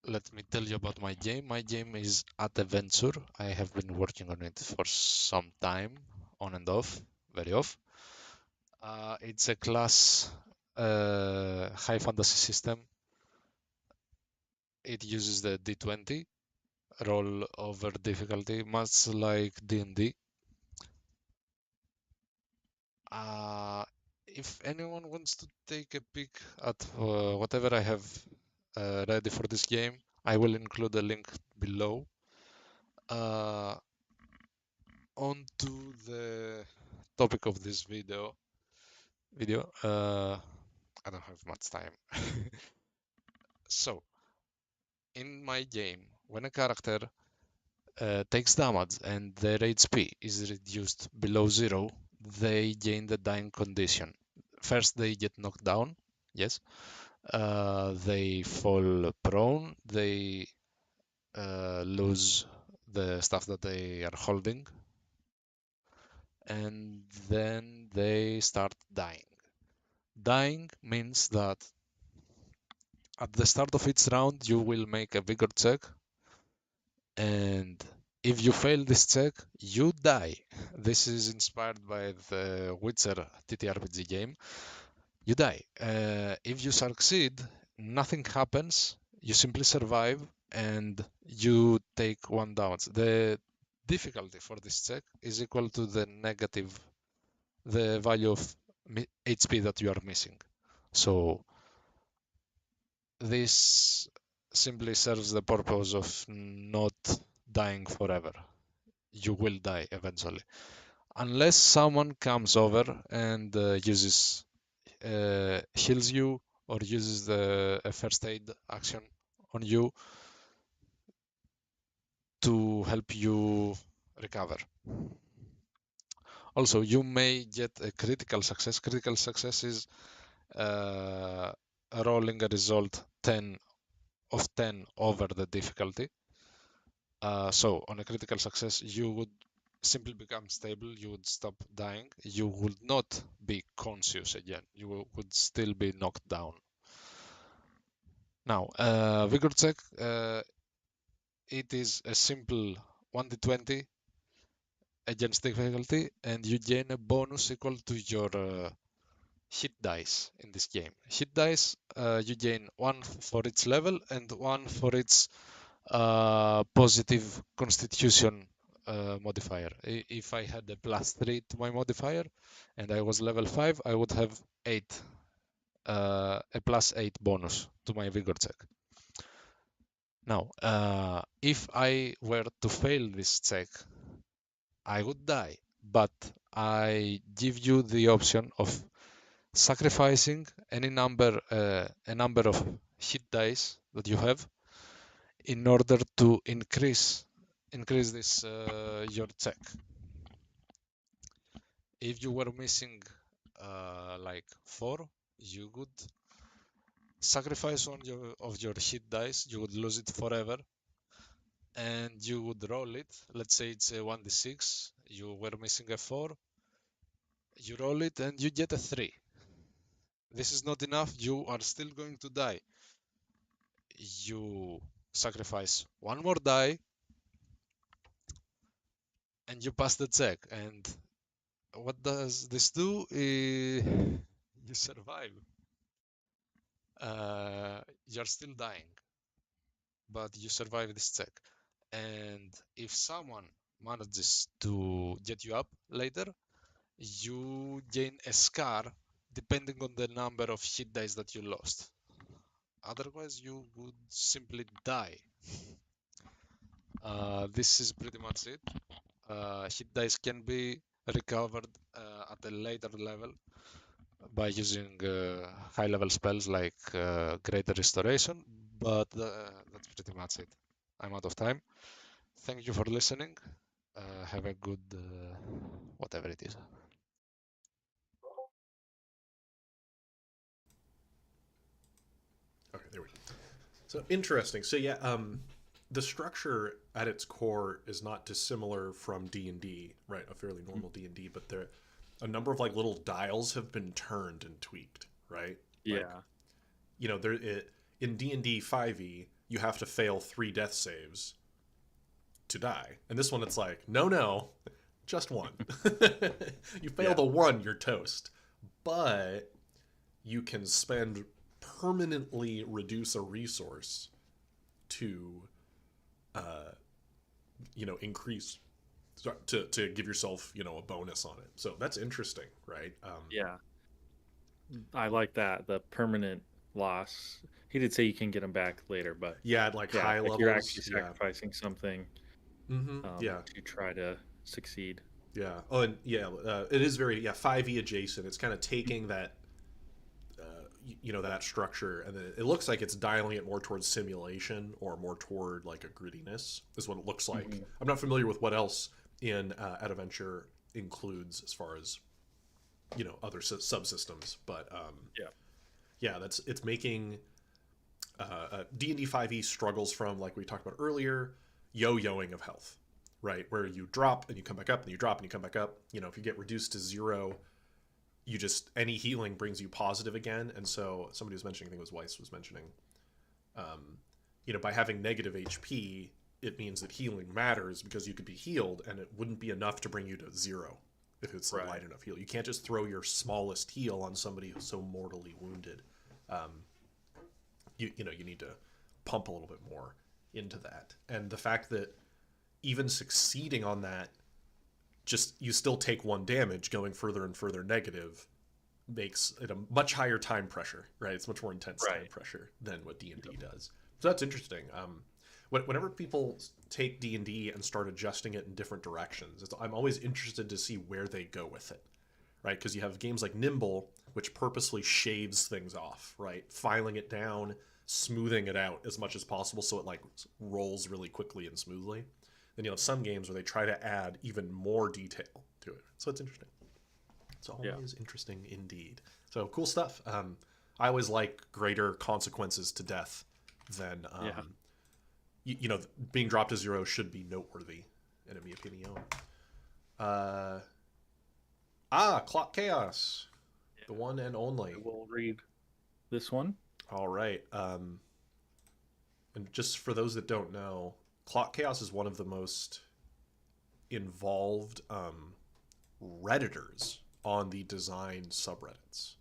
Let me tell you about my game. My game is At Adventure. I have been working on it for some time, on and off, very off. It's a class high fantasy system. It uses the D20 roll over difficulty, much like D&D. If anyone wants to take a peek at whatever I have ready for this game, I will include a link below. On to the topic of this video. I don't have much time. So, in my game, when a character takes damage and their HP is reduced below 0, they gain the dying condition. First, they get knocked down, yes. They fall prone, they lose the stuff that they are holding, and then they start dying. Dying means that at the start of each round, you will make a vigor check, and if you fail this check, you die. This is inspired by the Witcher TTRPG game. You die. If you succeed, nothing happens. You simply survive, and you take 1 damage. The difficulty for this check is equal to the value of HP that you are missing. So this simply serves the purpose of not dying forever. You will die eventually. Unless someone comes over and heals you or uses a first aid action on you to help you recover. Also, you may get a critical success. Critical success is rolling a result 10 of 10 over the difficulty. So on a critical success, you would simply become stable, you would stop dying, you would not be conscious again, you would still be knocked down. Now, vigor check, it is a simple 1d20 against difficulty, and you gain a bonus equal to your hit dice in this game. Hit dice, you gain 1 for each level and 1 for its positive constitution modifier. If I had a +3 to my modifier and I was level 5, I would have a +8 bonus to my vigor check. Now, if I were to fail this check, I would die, but I give you the option of sacrificing a number of hit dice that you have in order to increase this your check. If you were missing like 4, you would sacrifice one of your hit dice, you would lose it forever, and you would roll it. Let's say it's a 1d6. You were missing a 4. You roll it and you get a 3. This is not enough. You are still going to die. You sacrifice one more die and you pass the check. And what does this do? You survive. You're still dying, but you survive this check. And if someone manages to get you up later, you gain a scar depending on the number of hit dice that you lost. Otherwise, you would simply die. This is pretty much it. Hit dice can be recovered at a later level by using high level spells like Greater Restoration, but that's pretty much it. I'm out of time. Thank you for listening. Have a good whatever it is. Okay, there we go. So interesting. So yeah, the structure at its core is not dissimilar from D&D, right? A fairly normal D&D, but there a number of like little dials have been turned and tweaked, right? Yeah. Like, you know, in D&D 5e, you have to fail 3 death saves to die. And this one it's like, no, just one. You fail the one, you're toast. But you can spend permanently reduce a resource to increase to give yourself a bonus on it. So that's interesting, right? Yeah. I like that, the permanent loss. He did say you can get them back later, but yeah, like high if levels, you're actually sacrificing something to try to succeed. Yeah. Oh, and it is very 5e adjacent. It's kind of taking that that structure, and then it looks like it's dialing it more towards simulation or more toward like a grittiness is what it looks like. Mm-hmm. I'm not familiar with what else in Adventure includes as far as other subsystems, but it's making D&D 5e struggles from, like we talked about earlier, yo-yoing of health, right? Where you drop and you come back up and you drop and you come back up. If you get reduced to 0, you just, any healing brings you positive again. And so somebody was mentioning, I think it was Weiss was mentioning, by having negative HP, it means that healing matters because you could be healed and it wouldn't be enough to bring you to 0 if it's a light enough heal. You can't just throw your smallest heal on somebody who's so mortally wounded. You need to pump a little bit more into that. And the fact that even succeeding on that, just you still take 1 damage going further and further negative makes it a much higher time pressure, right? It's much more intense time pressure than what D&D does. So that's interesting. Whenever people take D&D and start adjusting it in different directions, I'm always interested to see where they go with it, right? Because you have games like Nimble, which purposely shaves things off, right? Filing it down, smoothing it out as much as possible so it like rolls really quickly and smoothly. Then you have some games where they try to add even more detail to it. So it's interesting. It's always interesting indeed. So cool stuff. I always like greater consequences to death than being dropped to 0 should be noteworthy, in my opinion. Clock Chaos, the one and only. We'll read this one. All right. And just for those that don't know, Clock Chaos is one of the most involved Redditors on the design subreddits.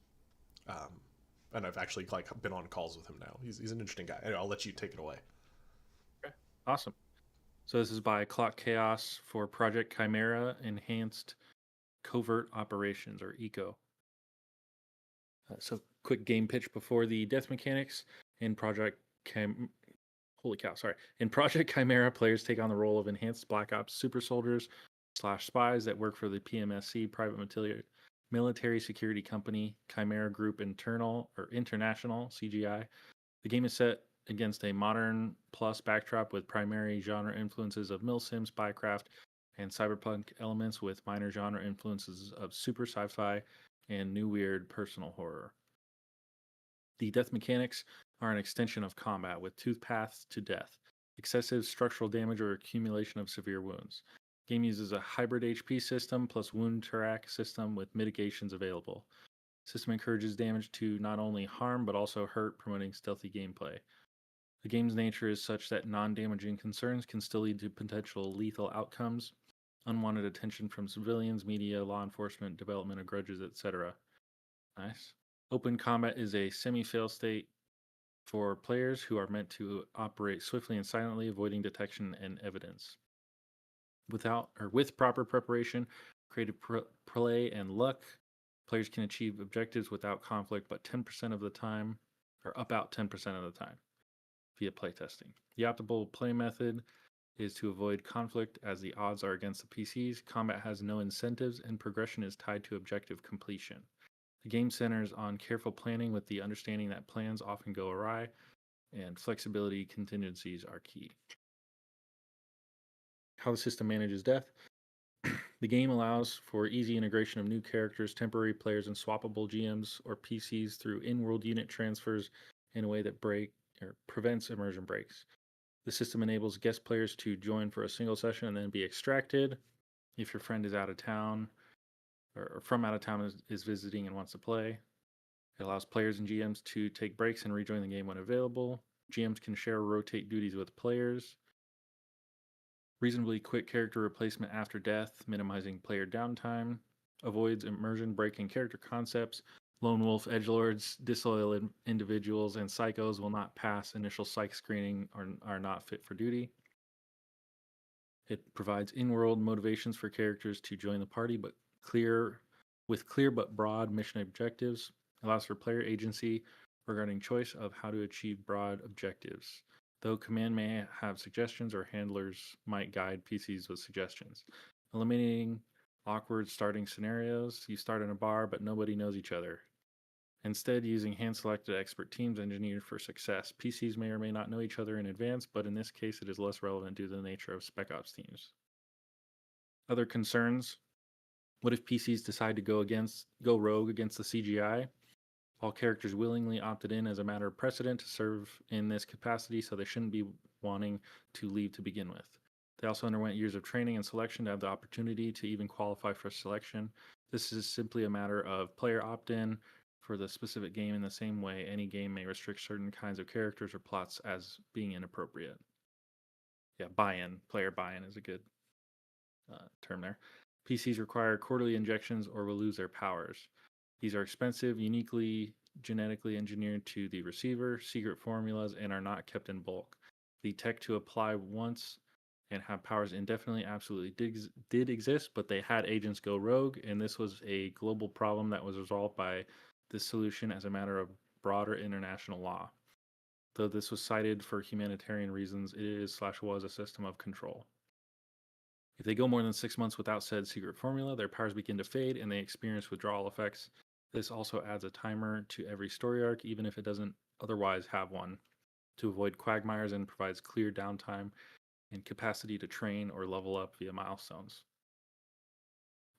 And I've actually been on calls with him now. He's an interesting guy. Anyway, I'll let you take it away. Okay, awesome. So this is by Clock Chaos for Project Chimera Enhanced Covert Operations, or ECO. So quick game pitch before the death mechanics. In Project In Project Chimera, players take on the role of enhanced Black Ops super soldiers / spies that work for the PMSC, private military security company, Chimera Group International, CGI. The game is set against a modern plus backdrop with primary genre influences of milsim, spycraft, and cyberpunk elements with minor genre influences of super sci-fi and new weird personal horror. The death mechanics are an extension of combat with 2 paths to death. excessive structural damage, or accumulation of severe wounds. Game uses a hybrid HP system plus wound track system with mitigations available. System encourages damage to not only harm but also hurt, promoting stealthy gameplay. The game's nature is such that non-damaging concerns can still lead to potential lethal outcomes, unwanted attention from civilians, media, law enforcement, development of grudges, etc. Nice. Open combat is a semi-fail state for players who are meant to operate swiftly and silently, avoiding detection and evidence. With proper preparation, creative play, and luck, players can achieve objectives without conflict, but 10% of the time, or about 10% of the time, via playtesting. The optimal play method is to avoid conflict, as the odds are against the PCs. Combat has no incentives, and progression is tied to objective completion. The game centers on careful planning with the understanding that plans often go awry, and flexibility contingencies are key. How the system manages death. The game allows for easy integration of new characters, temporary players, and swappable GMs or PCs through in-world unit transfers in a way that prevents immersion breaks. The system enables guest players to join for a single session and then be extracted if your friend is out of town or from out of town is visiting and wants to play. It allows players and GMs to take breaks and rejoin the game when available. GMs can share or rotate duties with players. Reasonably quick character replacement after death, minimizing player downtime. Avoids immersion breaking character concepts. Lone wolf, edgelords, disloyal individuals, and psychos will not pass initial psych screening or are not fit for duty. It provides in-world motivations for characters to join the party, but clear but broad mission objectives. Allows for player agency regarding choice of how to achieve broad objectives. Though command may have suggestions, or handlers might guide PCs with suggestions. Eliminating awkward starting scenarios. You start in a bar, but nobody knows each other. Instead, using hand-selected expert teams engineered for success. PCs may or may not know each other in advance, but in this case it is less relevant due to the nature of Spec Ops teams. Other concerns. What if PCs decide to go rogue against the CGI? All characters willingly opted in as a matter of precedent to serve in this capacity, so they shouldn't be wanting to leave to begin with. They also underwent years of training and selection to have the opportunity to even qualify for selection. This is simply a matter of player opt-in for the specific game, in the same way any game may restrict certain kinds of characters or plots as being inappropriate. Yeah, buy-in. Player buy-in is a good term there. PCs require quarterly injections or will lose their powers. These are expensive, uniquely genetically engineered to the receiver, secret formulas, and are not kept in bulk. The tech to apply once and have powers indefinitely absolutely did exist, but they had agents go rogue, and this was a global problem that was resolved by this solution as a matter of broader international law. Though this was cited for humanitarian reasons, it is/was a system of control. If they go more than 6 months without said secret formula, their powers begin to fade and they experience withdrawal effects. This also adds a timer to every story arc, even if it doesn't otherwise have one, to avoid quagmires, and provides clear downtime and capacity to train or level up via milestones.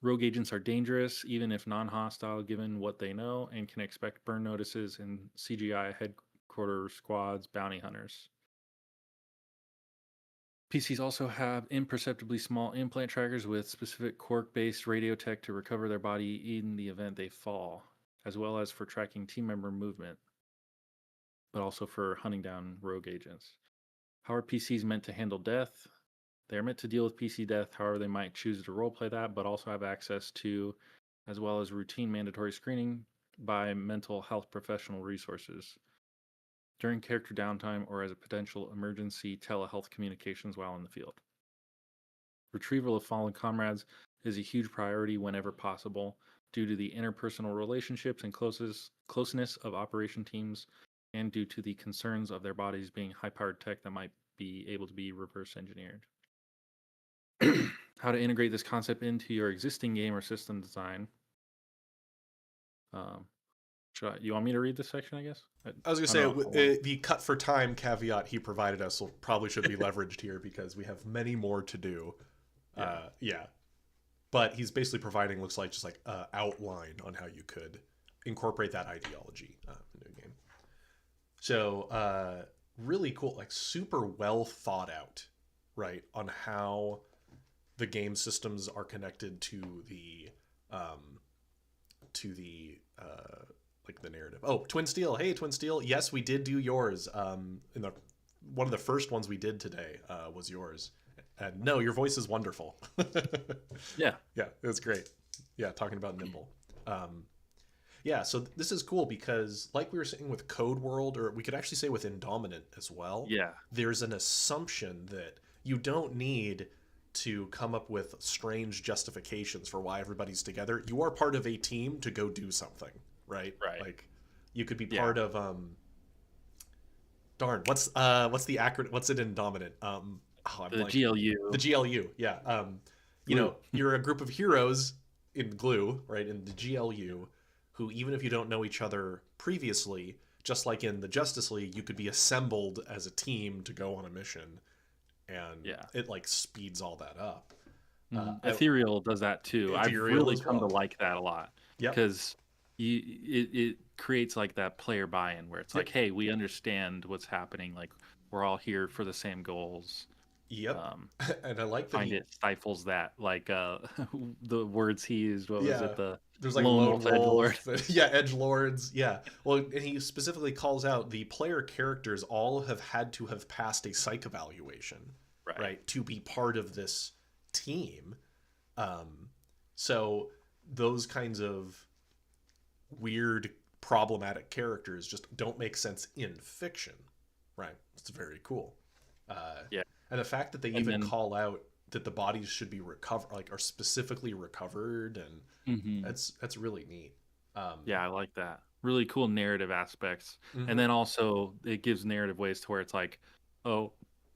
Rogue agents are dangerous, even if non-hostile, given what they know, and can expect burn notices in CGI headquarter squads, bounty hunters. PCs also have imperceptibly small implant trackers with specific quark-based radio tech to recover their body in the event they fall, as well as for tracking team member movement, but also for hunting down rogue agents. How are PCs meant to handle death? They are meant to deal with PC death, however they might choose to roleplay that, but also have access to, as well as routine mandatory screening by mental health professional resources during character downtime or as a potential emergency telehealth communications while in the field. Retrieval of fallen comrades is a huge priority whenever possible due to the interpersonal relationships and closeness of operation teams, and due to the concerns of their bodies being high-powered tech that might be able to be reverse engineered. How to integrate this concept into your existing game or system design. You want me to read this section, I guess? I was going to say, the cut for time caveat he provided us probably should be leveraged here because we have many more to do. Yeah. But he's basically providing, looks like, just like an outline on how you could incorporate that ideology into a game. So really cool, like super well thought out, right, on how the game systems are connected to the like the narrative. Oh, Twin Steel. Hey, Twin Steel. Yes, we did do yours. In the one of the first ones we did today was yours. And no, your voice is wonderful. Yeah. Yeah, it was great. Yeah, talking about Nimble. Yeah, so this is cool because, like we were saying with Code World, or we could actually say with Indominant as well, Yeah. there's an assumption that you don't need to come up with strange justifications for why everybody's together. You are part of a team to go do something, right? Right. Like, you could be Yeah. part of darn, what's the acronym? What's it in Dominant? I'm The blanking. GLU. The GLU, yeah. You know, you're a group of heroes in Glue, right? In the GLU, who even if you don't know each other previously, just like in the Justice League, you could be assembled as a team to go on a mission, and Yeah. it like speeds all that up. Ethereal does that too. I've Ethereal really as come to well. like that a lot. Yep. Because it creates like that player buy-in where it's like, Yep. hey, we understand what's happening. Like we're all here for the same goals. Yep. And I like that Find it stifles that, like the words he used. What was Yeah. it? The There's like lone lone wolf edgelord. wolf. Yeah, edgelords. Yeah. Well, and he specifically calls out the player characters all have had to have passed a psych evaluation, right, to be part of this team. So those kinds of weird, problematic characters just don't make sense in fiction, right? It's very cool. Yeah. And the fact that they And even then- call out that the bodies should be recovered, like are specifically recovered, and Mhm. that's really neat. Yeah, I like that. Really cool narrative aspects. Mhm. And then also it gives narrative ways to where it's like, oh,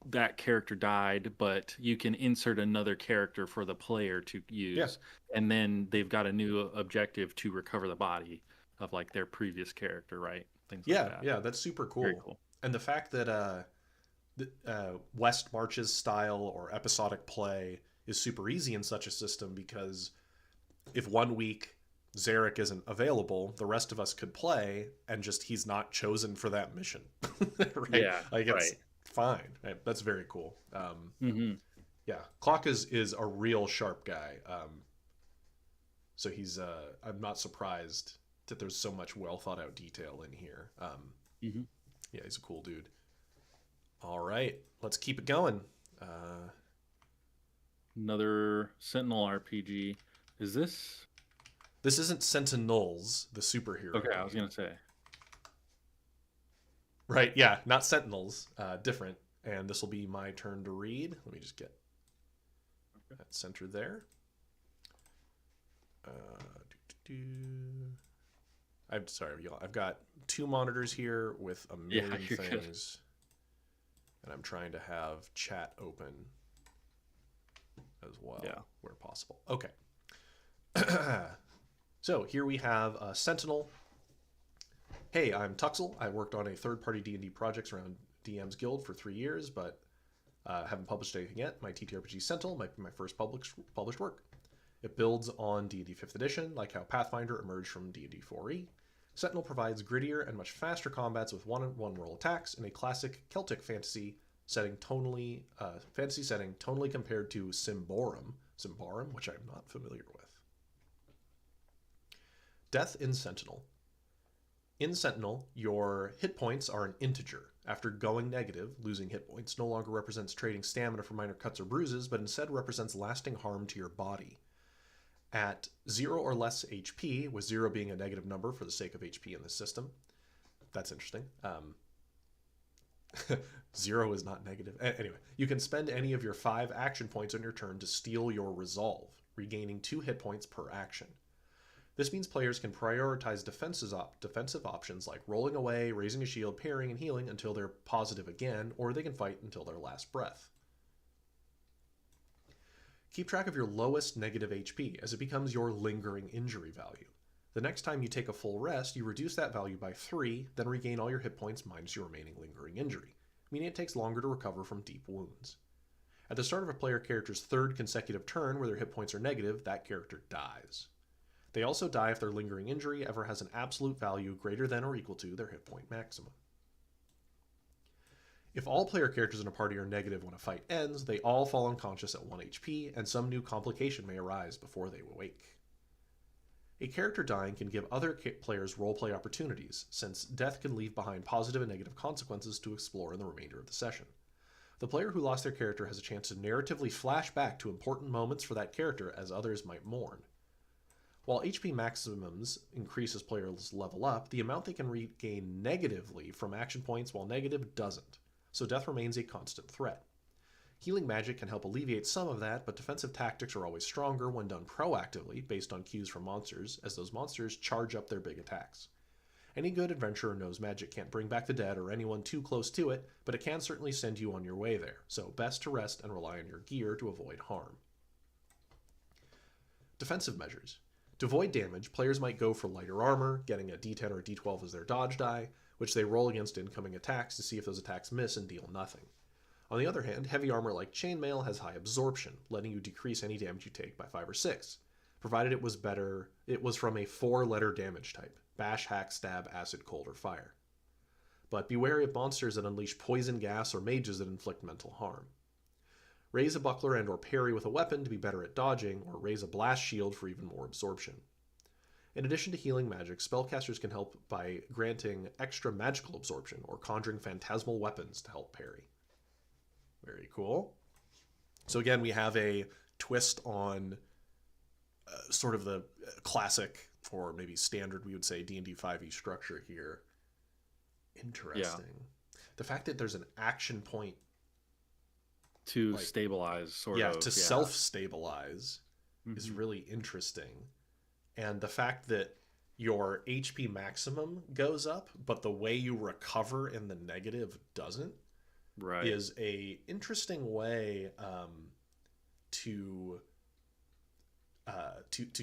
that character died, but you can insert another character for the player to use. And then they've got a new objective to recover the body of like their previous character, right? Things like that. Yeah, that's super cool. Very cool. And the fact that West March's style or episodic play is super easy in such a system, because if one week Zarek isn't available, the rest of us could play, and just he's not chosen for that mission. Right? Yeah, like it's right. fine. Right? That's very cool. Mhm. Yeah, Clock is a real sharp guy. So he's I'm not surprised that there's so much well thought out detail in here. Mhm. Yeah, he's a cool dude. All right, let's keep it going. Another Sentinel RPG. Is this This isn't Sentinels, the superhero. okay? I was game. gonna say. Right, yeah, not Sentinels, different. And this will be my turn to read. Let me just get that centered there. I'm sorry, y'all. I've got two monitors here with a million you're good. things. And I'm trying to have chat open as well, where possible. Okay. So here we have Sentinel. Hey, I'm Tuxel. I worked on a third-party D&D projects around DM's Guild for 3 years, but haven't published anything yet. My TTRPG Sentinel might be my first published work. It builds on D&D 5th edition, like how Pathfinder emerged from D&D 4e. Sentinel provides grittier and much faster combats with one-on-one roll attacks in a classic Celtic fantasy setting, tonally compared to Symbaroum, which I'm not familiar with. Death in Sentinel. In Sentinel, your hit points are an integer. After going negative, losing hit points no longer represents trading stamina for minor cuts or bruises, but instead represents lasting harm to your body. At 0 or less HP, with 0 being a negative number for the sake of HP in this system. That's interesting. 0 is not negative. Anyway, you can spend any of your 5 action points on your turn to steal your resolve, regaining 2 hit points per action. This means players can prioritize defensive options like rolling away, raising a shield, parrying, and healing until they're positive again, or they can fight until their last breath. Keep track of your lowest negative HP, as it becomes your lingering injury value. The next time you take a full rest, you reduce that value by 3, then regain all your hit points minus your remaining lingering injury, meaning it takes longer to recover from deep wounds. At the start of a player character's 3rd consecutive turn where their hit points are negative, that character dies. They also die if their lingering injury ever has an absolute value greater than or equal to their hit point maximum. If all player characters in a party are negative when a fight ends, they all fall unconscious at 1 HP, and some new complication may arise before they awake. A character dying can give other players roleplay opportunities, since death can leave behind positive and negative consequences to explore in the remainder of the session. The player who lost their character has a chance to narratively flash back to important moments for that character as others might mourn. While HP maximums increase as players level up, the amount they can regain negatively from action points while negative doesn't, so death remains a constant threat. Healing magic can help alleviate some of that, but defensive tactics are always stronger when done proactively, based on cues from monsters, as those monsters charge up their big attacks. Any good adventurer knows magic can't bring back the dead or anyone too close to it, but it can certainly send you on your way there, so best to rest and rely on your gear to avoid harm. Defensive measures. To avoid damage, players might go for lighter armor, getting a D10 or D12 as their dodge die, which they roll against incoming attacks to see if those attacks miss and deal nothing. On the other hand, heavy armor like chainmail has high absorption, letting you decrease any damage you take by 5 or 6, provided it was from a 4-letter damage type: bash, hack, stab, acid, cold, or fire. But be wary of monsters that unleash poison gas or mages that inflict mental harm. Raise a buckler and or parry with a weapon to be better at dodging, or raise a blast shield for even more absorption. In addition to healing magic, spellcasters can help by granting extra magical absorption or conjuring phantasmal weapons to help parry. Very cool. So again, we have a twist on sort of the classic, or maybe standard, we would say, D&D 5e structure here. Interesting. Yeah. The fact that there's an action point to stabilize, self-stabilize is really interesting. And the fact that your HP maximum goes up, but the way you recover in the negative doesn't, is a interesting way to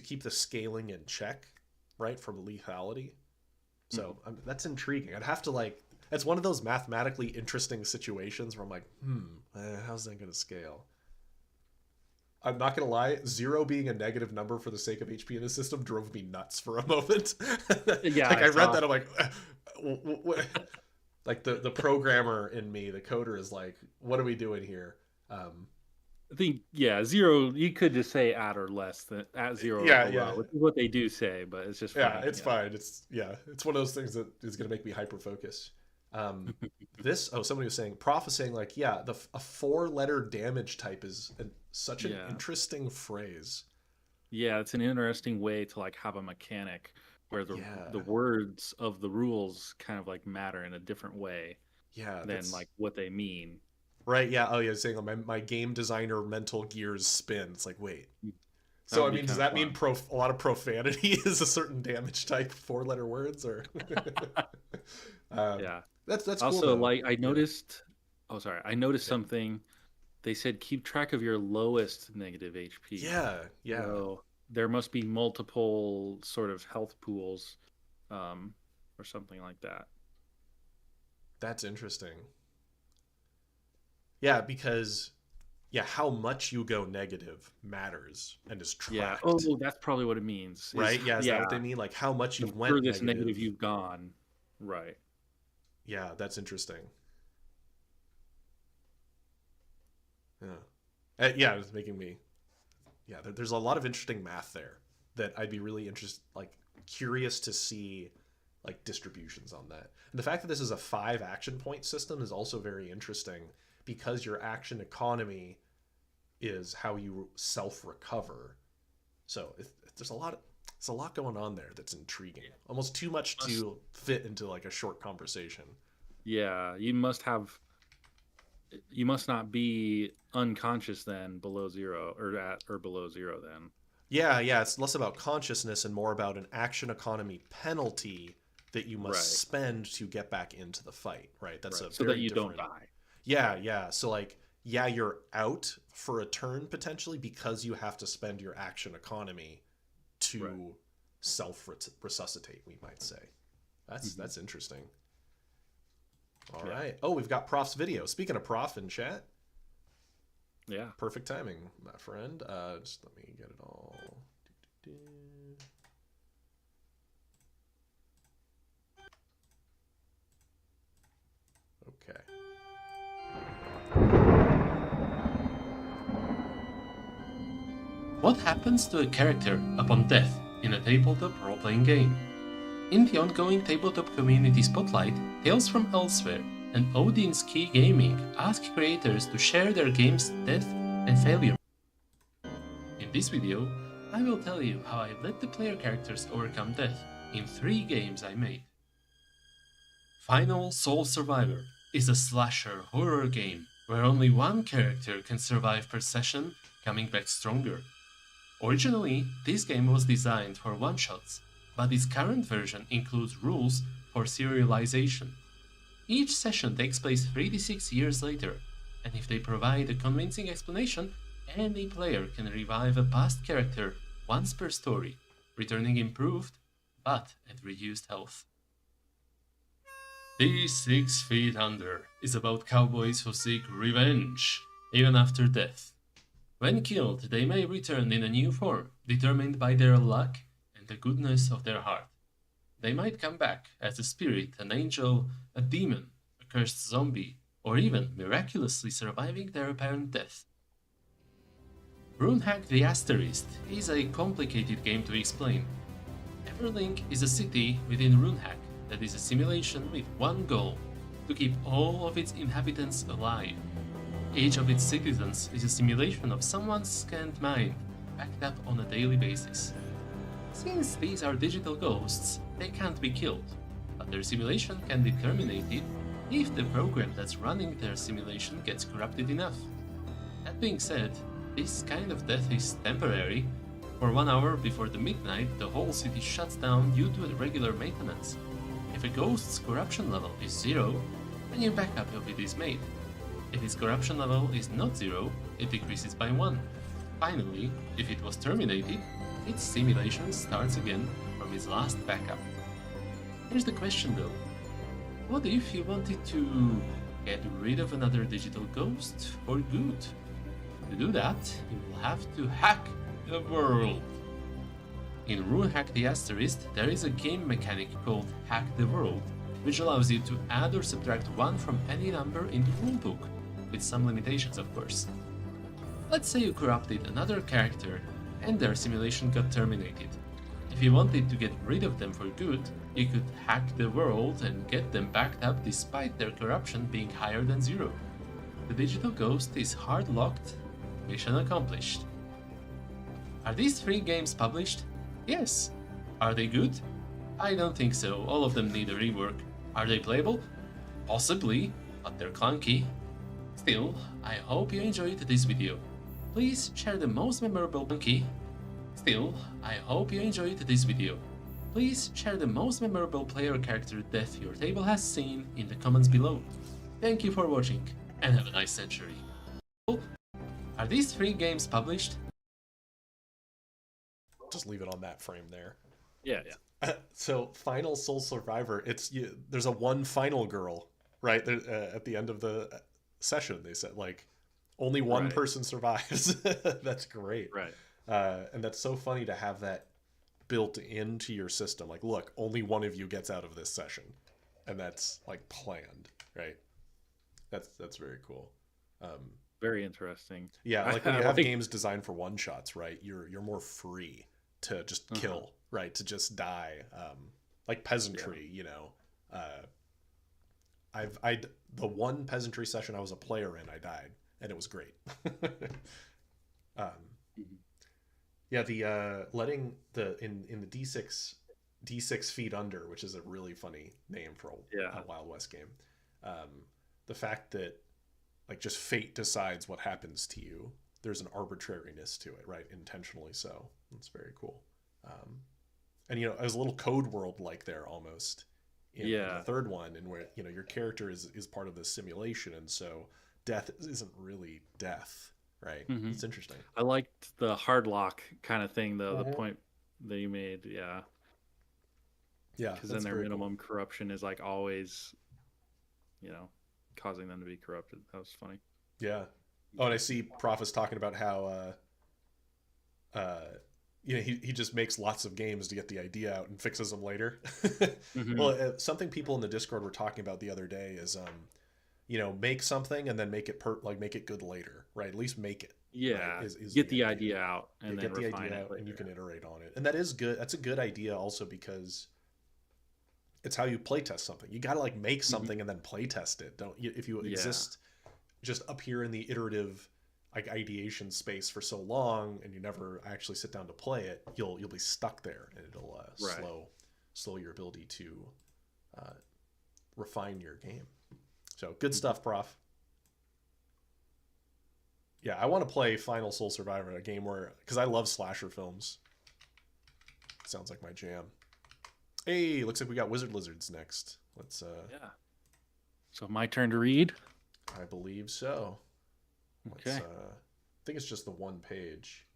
keep the scaling in check, right, from lethality. So that's intriguing. I'd have to it's one of those mathematically interesting situations where I'm like, how's that going to scale? I'm not going to lie, 0 being a negative number for the sake of HP in the system drove me nuts for a moment. Yeah, I read that, I'm like, what? Like the programmer in me, the coder is like, what are we doing here? I think 0. You could just say at or less than at 0 or below, which is what they do say, but it's just fine. It's fine. It's one of those things that is going to make me hyper focus. Somebody was saying, Prof is saying a 4-letter damage type is such an interesting phrase. Yeah, it's an interesting way to have a mechanic where the words of the rules kind of matter in a different way than what they mean. Right, yeah. Oh, yeah, saying my game designer mental gears spin. It's like, wait. So, I mean, does that mean a lot of profanity is a certain damage type, 4-letter words? Or yeah. That's also, cool, I noticed... Oh, sorry. I noticed something. They said keep track of your lowest negative HP. Yeah. So there must be multiple sort of health pools or something like that. That's interesting. Yeah, because how much you go negative matters and is tracked. Yeah. Oh, that's probably what it means. Right? Is that what they mean? Like how much you went furthest negative you've gone. Right. Yeah, that's interesting. Yeah. It's making me. Yeah, there's a lot of interesting math there that I'd be really curious to see distributions on that. And the fact that this is a 5 action point system is also very interesting, because your action economy is how you self-recover. So there's a lot going on there that's intriguing. Almost too much to fit into a short conversation. Yeah, you must not be unconscious then below 0 or at or below 0 then. Yeah, it's less about consciousness and more about an action economy penalty that you must spend to get back into the fight, right? That's so that you don't die. Yeah. So you're out for a turn potentially because you have to spend your action economy to self-resuscitate, we might say. That's interesting. All right. Oh, we've got Prof's video. Speaking of Prof in chat. Yeah. Perfect timing, my friend. Just let me get it all. Okay. What happens to a character upon death in a tabletop role-playing game? In the ongoing Tabletop Community Spotlight, Tales from Elsewhere and Odin's Key Gaming ask creators to share their game's death and failure. In this video, I will tell you how I let the player characters overcome death in 3 games I made. Final Soul Survivor is a slasher horror game where only one character can survive per session, coming back stronger. Originally, this game was designed for one-shots, but its current version includes rules for serialization. Each session takes place 3d6 years later, and if they provide a convincing explanation, any player can revive a past character once per story, returning improved, but at reduced health. The 6 Feet Under is about cowboys who seek revenge, even after death. When killed, they may return in a new form, determined by their luck and the goodness of their heart. They might come back as a spirit, an angel, a demon, a cursed zombie, or even miraculously surviving their apparent death. RuneHack the Asterisk is a complicated game to explain. Everlink is a city within RuneHack that is a simulation with one goal: to keep all of its inhabitants alive. Each of its citizens is a simulation of someone's scanned mind, backed up on a daily basis. Since these are digital ghosts, they can't be killed, but their simulation can be terminated if the program that's running their simulation gets corrupted enough. That being said, this kind of death is temporary. For 1 hour before the midnight, the whole city shuts down due to regular maintenance. If a ghost's corruption level is 0, a new backup of it is made. If its corruption level is not 0, it decreases by 1. Finally, if it was terminated, its simulation starts again from its last backup. Here's the question though. What if you wanted to get rid of another digital ghost for good? To do that, you will have to hack the world. In RuneHack the Asterisk, there is a game mechanic called Hack the World, which allows you to add or subtract 1 from any number in the rulebook, with some limitations of course. Let's say you corrupted another character and their simulation got terminated. If you wanted to get rid of them for good, you could hack the world and get them backed up despite their corruption being higher than 0. The digital ghost is hard locked, mission accomplished. Are these 3 games published? Yes. Are they good? I don't think so, all of them need a rework. Are they playable? Possibly, but they're clunky. Still, I hope you enjoyed this video. Please share the most memorable player character death your table has seen in the comments below. Thank you for watching, and have a nice century. Are these 3 games published? Just leave it on that frame there. Yeah. So Final Soul Survivor, there's a one final girl, right? There, at the end of the session, they said like only one person survives. That's great. Right. And that's so funny to have that built into your system. Like, look, only one of you gets out of this session, and that's like planned, right? That's very cool. Very interesting. Yeah, like when you have games designed for one shots, right? You're more free to just kill, right? To just die, like peasantry. You know, the one peasantry session I was a player in, I died, and it was great. Yeah, the letting in the D6 Feet Under, which is a really funny name for a Wild West game. The fact that like just fate decides what happens to you. There's an arbitrariness to it, right? Intentionally so. It's very cool. And you know, there's a little code world like there almost in the third one, and where you know your character is part of this simulation, and so death isn't really death, right? It's interesting. I liked the hard lock kind of thing though, the point that you made. Yeah, because then their minimum corruption is like always, you know, causing them to be corrupted. That was funny. Yeah. Oh, and I see Prophet's talking about how you know, he just makes lots of games to get the idea out and fixes them later. Well, something people in the Discord were talking about the other day is you know, make something and then make it make it good later, right? At least make it, Yeah, is get the idea out and Yeah, then get the refine idea it out later. and you can iterate on it. And that is good. That's a good idea also because it's how you playtest something. You got to like make something and then playtest it. Don't you, if you Yeah. exist just up here in the iterative like ideation space for so long and you never actually sit down to play it, you'll be stuck there and it'll Right. slow your ability to refine your game. So good stuff, Prof. Yeah, I want to play Final Soul Survivor, a game where because I love slasher films. Sounds like my jam. Hey, looks like we got Wizard Lizards next. Let's Yeah. So my turn to read. I believe so. Okay. I think it's just the one page.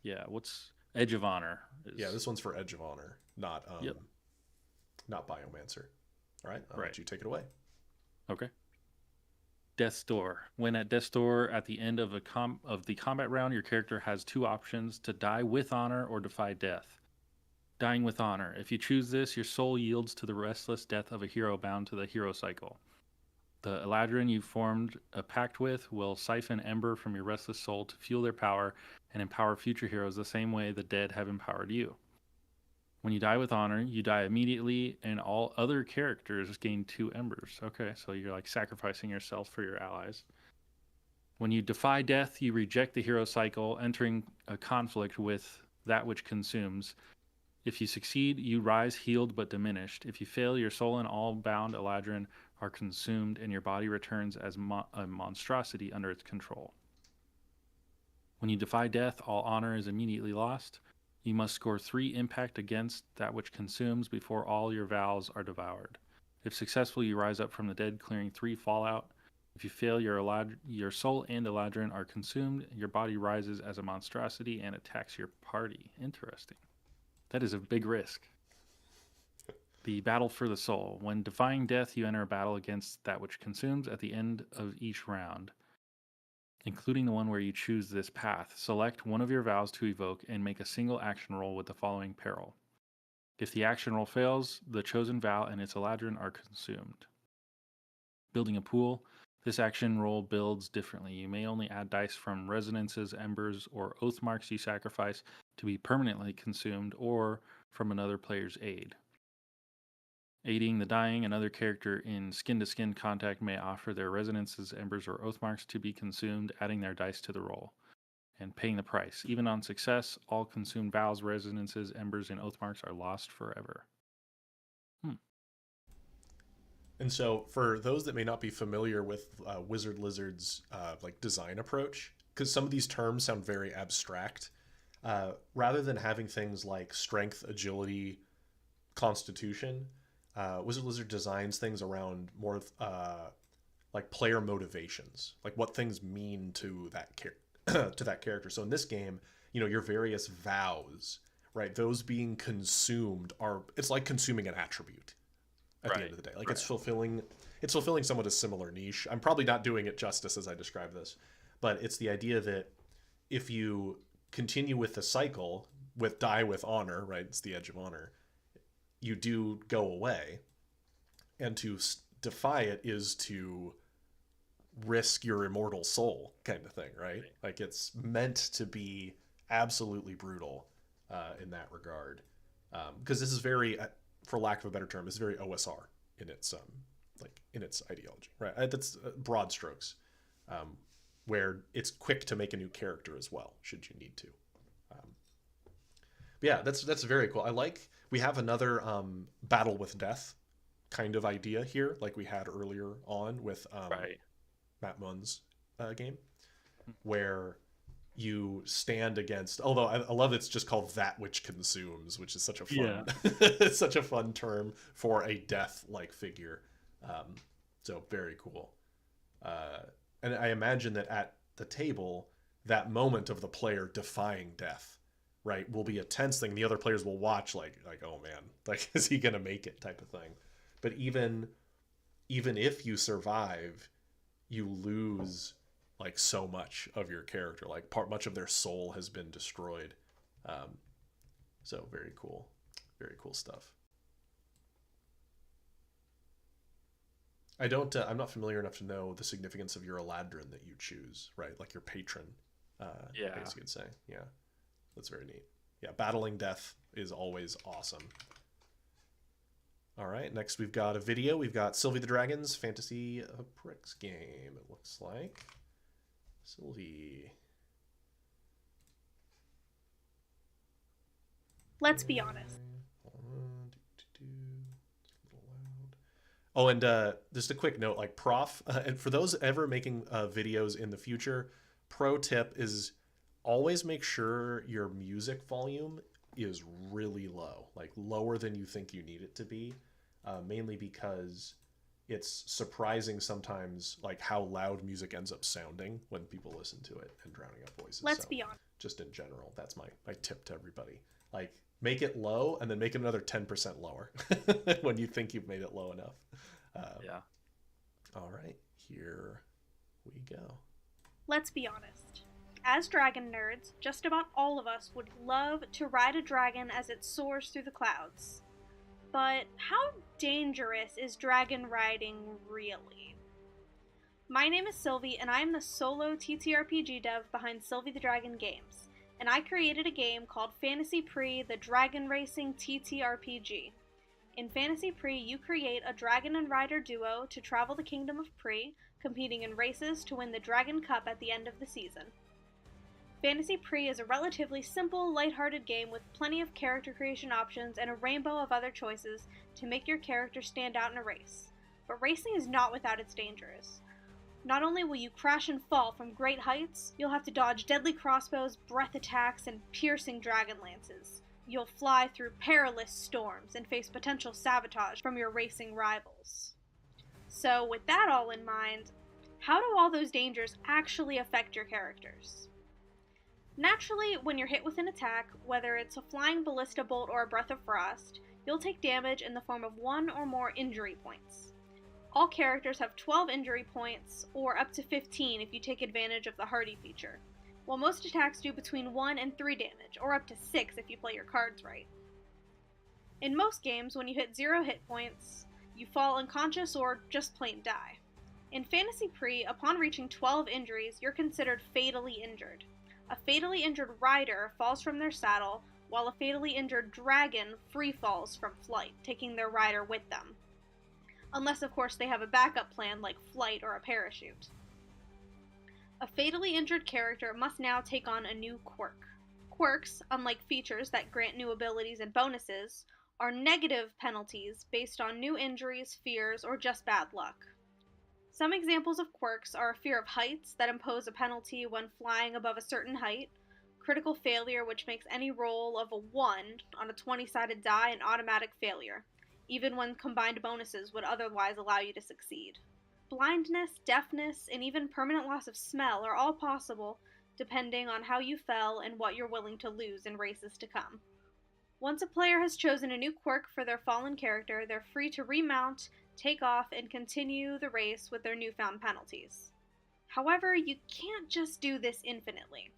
Yeah. What's Edge of Honor? Yeah, this one's for Edge of Honor, not Yep. not Biomancer. All right, I'll Right. let you take it away. Okay. Death's Door. When at Death's Door at the end of the combat round, your character has two options: to die with honor or defy death. Dying with honor. If you choose this, your soul yields to the restless death of a hero bound to the hero cycle. The Eladrin you formed a pact with will siphon ember from your restless soul to fuel their power and empower future heroes the same way the dead have empowered you. When you die with honor, you die immediately, and all other characters gain 2 embers. Okay, so you're like sacrificing yourself for your allies. When you defy death, you reject the hero cycle, entering a conflict with that which consumes. If you succeed, you rise healed but diminished. If you fail, your soul and all bound Eladrin are consumed, and your body returns as a monstrosity under its control. When you defy death, all honor is immediately lost. You must score 3 impact against that which consumes before all your vows are devoured. If successful, you rise up from the dead, clearing 3 fallout. If you fail, your soul and Eladrin are consumed. Your body rises as a monstrosity and attacks your party. Interesting. That is a big risk. The battle for the soul. When defying death, you enter a battle against that which consumes at the end of each round, including the one where you choose this path. Select one of your vows to evoke and make a single action roll with the following peril. If the action roll fails, the chosen vow and its Eladrin are consumed. Building a pool. This action roll builds differently. You may only add dice from resonances, embers, or oath marks you sacrifice to be permanently consumed, or from another player's aid. Aiding the dying, another character in skin-to-skin contact may offer their resonances, embers, or oath marks to be consumed, adding their dice to the roll, and paying the price. Even on success, all consumed vows, resonances, embers, and oath marks are lost forever. And so, for those that may not be familiar with Wizard Lizard's like design approach, because some of these terms sound very abstract, rather than having things like strength, agility, constitution, Wizard Lizard designs things around more like player motivations, like what things mean to that to that character. So in this game, you know, your various vows, right? Those being consumed it's like consuming an attribute. At the end of the day, like it's fulfilling somewhat a similar niche. I'm probably not doing it justice as I describe this, but it's the idea that if you continue with the cycle with die with honor, right? It's the Edge of Honor. You do go away, and to defy it is to risk your immortal soul, kind of thing, right? Like it's meant to be absolutely brutal in that regard, because this is very, for lack of a better term, is very OSR in its like in its ideology, right? That's broad strokes, where it's quick to make a new character as well, should you need to. But yeah, that's very cool. We have another battle with death kind of idea here, like we had earlier on with Matt Munn's game, where you stand against, although I love it's just called that which consumes, which is such a fun such a fun term for a death like figure. So very cool. And I imagine that at the table, that moment of the player defying death, right, will be a tense thing. The other players will watch like oh man, like is he gonna make it type of thing. But even if you survive, you lose like so much of your character, like much of their soul has been destroyed. So very cool stuff. I don't. I'm not familiar enough to know the significance of your Eladrin that you choose, right? Like your patron. Yeah. I guess you could say. Yeah, that's very neat. Yeah, battling death is always awesome. All right, next we've got a video. We've got Sylvie the Dragon's Fantasy Pricks game. It looks like Sylvie. Let's be honest. Oh, and just a quick note, like Prof, and for those ever making videos in the future, pro tip is always make sure your music volume is really low, like lower than you think you need it to be, mainly because it's surprising sometimes like how loud music ends up sounding when people listen to it and drowning out voices. Let's be honest. Just in general, that's my tip to everybody. Like make it low and then make it another 10% lower when you think you've made it low enough. Yeah. All right, here we go. Let's be honest. As dragon nerds, just about all of us would love to ride a dragon as it soars through the clouds. But how dangerous is dragon riding really? My name is Sylvie, and I am the solo TTRPG dev behind Sylvie the Dragon Games, and I created a game called Fantasy Pre: The Dragon Racing TTRPG. In Fantasy Pre, you create a dragon and rider duo to travel the kingdom of Pre, competing in races to win the Dragon Cup at the end of the season. Fantasy Pre is a relatively simple, lighthearted game with plenty of character creation options and a rainbow of other choices to make your character stand out in a race. But racing is not without its dangers. Not only will you crash and fall from great heights, you'll have to dodge deadly crossbows, breath attacks, and piercing dragon lances. You'll fly through perilous storms and face potential sabotage from your racing rivals. So, with that all in mind, how do all those dangers actually affect your characters? Naturally, when you're hit with an attack, whether it's a flying ballista bolt or a breath of frost, you'll take damage in the form of 1 or more injury points. All characters have 12 injury points, or up to 15 if you take advantage of the Hardy feature, while most attacks do between 1 and 3 damage, or up to 6 if you play your cards right. In most games, when you hit 0 hit points, you fall unconscious or just plain die. In Fantasy Pre, upon reaching 12 injuries, you're considered fatally injured. A fatally injured rider falls from their saddle, while a fatally injured dragon free falls from flight, taking their rider with them. Unless, of course, they have a backup plan like flight or a parachute. A fatally injured character must now take on a new quirk. Quirks, unlike features that grant new abilities and bonuses, are negative penalties based on new injuries, fears, or just bad luck. Some examples of quirks are fear of heights that impose a penalty when flying above a certain height, critical failure which makes any roll of a 1 on a 20-sided die an automatic failure, even when combined bonuses would otherwise allow you to succeed. Blindness, deafness, and even permanent loss of smell are all possible depending on how you fell and what you're willing to lose in races to come. Once a player has chosen a new quirk for their fallen character, they're free to remount, take off, and continue the race with their newfound penalties. However, you can't just do this infinitely.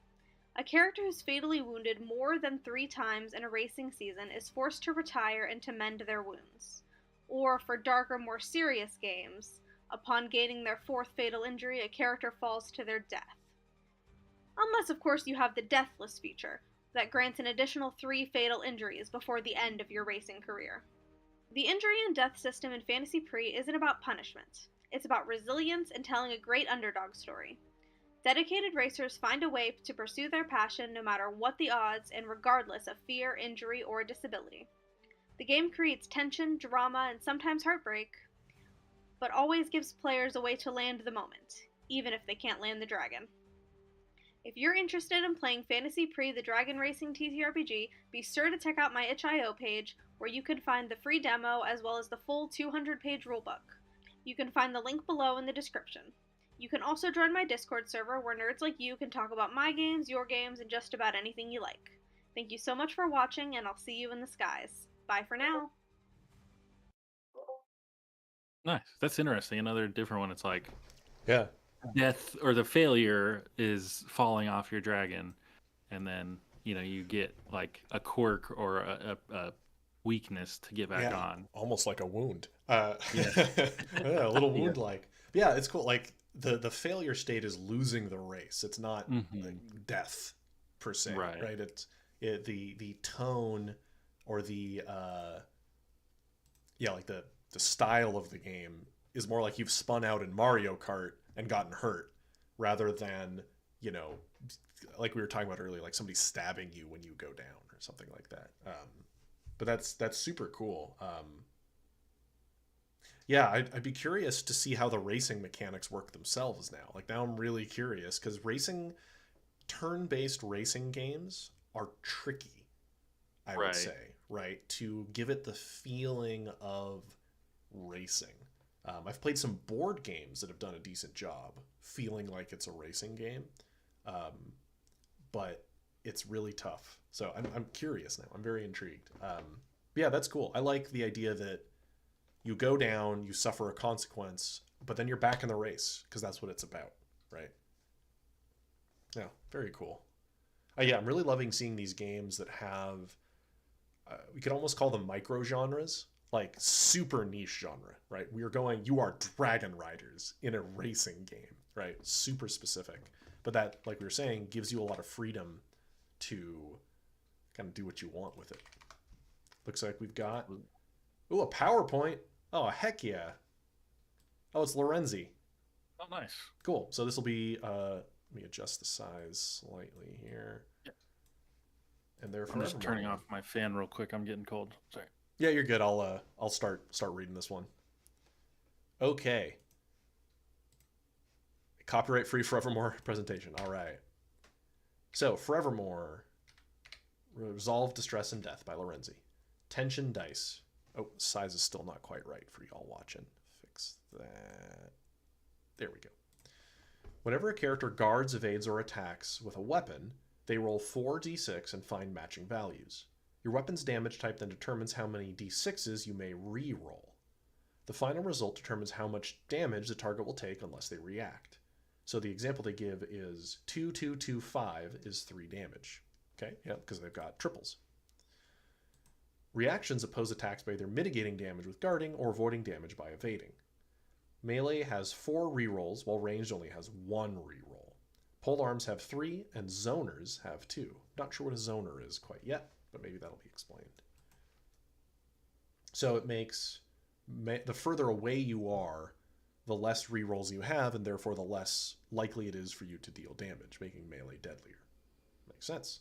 A character who's fatally wounded more than 3 times in a racing season is forced to retire and to mend their wounds. Or, for darker, more serious games, upon gaining their 4th fatal injury, a character falls to their death. Unless, of course, you have the Deathless feature, that grants an additional 3 fatal injuries before the end of your racing career. The injury and death system in Fantasy Pre isn't about punishment. It's about resilience and telling a great underdog story. Dedicated racers find a way to pursue their passion no matter what the odds and regardless of fear, injury, or disability. The game creates tension, drama, and sometimes heartbreak, but always gives players a way to land the moment, even if they can't land the dragon. If you're interested in playing Fantasy Pre: The Dragon Racing TTRPG, be sure to check out my itch.io page, where you can find the free demo as well as the full 200-page rulebook. You can find the link below in the description. You can also join my Discord server, where nerds like you can talk about my games, your games, and just about anything you like. Thank you so much for watching, and I'll see you in the skies. Bye for now. Nice. That's interesting. Another different one. It's like Yeah. death or the failure is falling off your dragon, and then you get like a quirk or a weakness to get back on. Almost like a wound. Yeah. Yeah, a little wound like. Yeah, it's cool. Like the failure state is losing the race. It's not like death per se, right? The tone or the like the style of the game is more like you've spun out in Mario Kart and gotten hurt, rather than, you know, like we were talking about earlier, like somebody stabbing you when you go down or something like that. But that's super cool. Yeah, I'd be curious to see how the racing mechanics work themselves now. Like now I'm really curious, because turn-based racing games are tricky, I would say, right? To give it the feeling of racing. I've played some board games that have done a decent job feeling like it's a racing game, but it's really tough. So I'm curious now. I'm very intrigued. Yeah, that's cool. I like the idea that you go down, you suffer a consequence, but then you're back in the race, because that's what it's about, right? Yeah, very cool. Yeah, I'm really loving seeing these games that have, we could almost call them micro genres, like super niche genre, right? You are dragon riders in a racing game, right? Super specific. But that, like we were saying, gives you a lot of freedom to kind of do what you want with it. Looks like we've got, a PowerPoint. Oh, heck yeah. Oh, it's Lorenzi. Oh, nice. Cool. So this will be, let me adjust the size slightly here. Yeah. And therefore, I'm just turning off my fan real quick. I'm getting cold. Sorry. Yeah, you're good. I'll start reading this one. Okay. Copyright free Forevermore presentation. All right. So, Forevermore, Resolve, Distress, and Death by Lorenzi. Tension dice. Oh, size is still not quite right for y'all watching. Fix that. There we go. Whenever a character guards, evades, or attacks with a weapon, they roll 4d6 and find matching values. Your weapon's damage type then determines how many d6s you may re-roll. The final result determines how much damage the target will take unless they react. So the example they give is 2225 is 3 damage. Okay, yeah, because they've got triples. Reactions oppose attacks by either mitigating damage with guarding or avoiding damage by evading. Melee has 4 rerolls, while ranged only has 1 reroll. Polearms have 3, and zoners have 2. Not sure what a zoner is quite yet, but maybe that'll be explained. So it makes the further away you are, the less rerolls you have, and therefore the less likely it is for you to deal damage, making melee deadlier. Makes sense.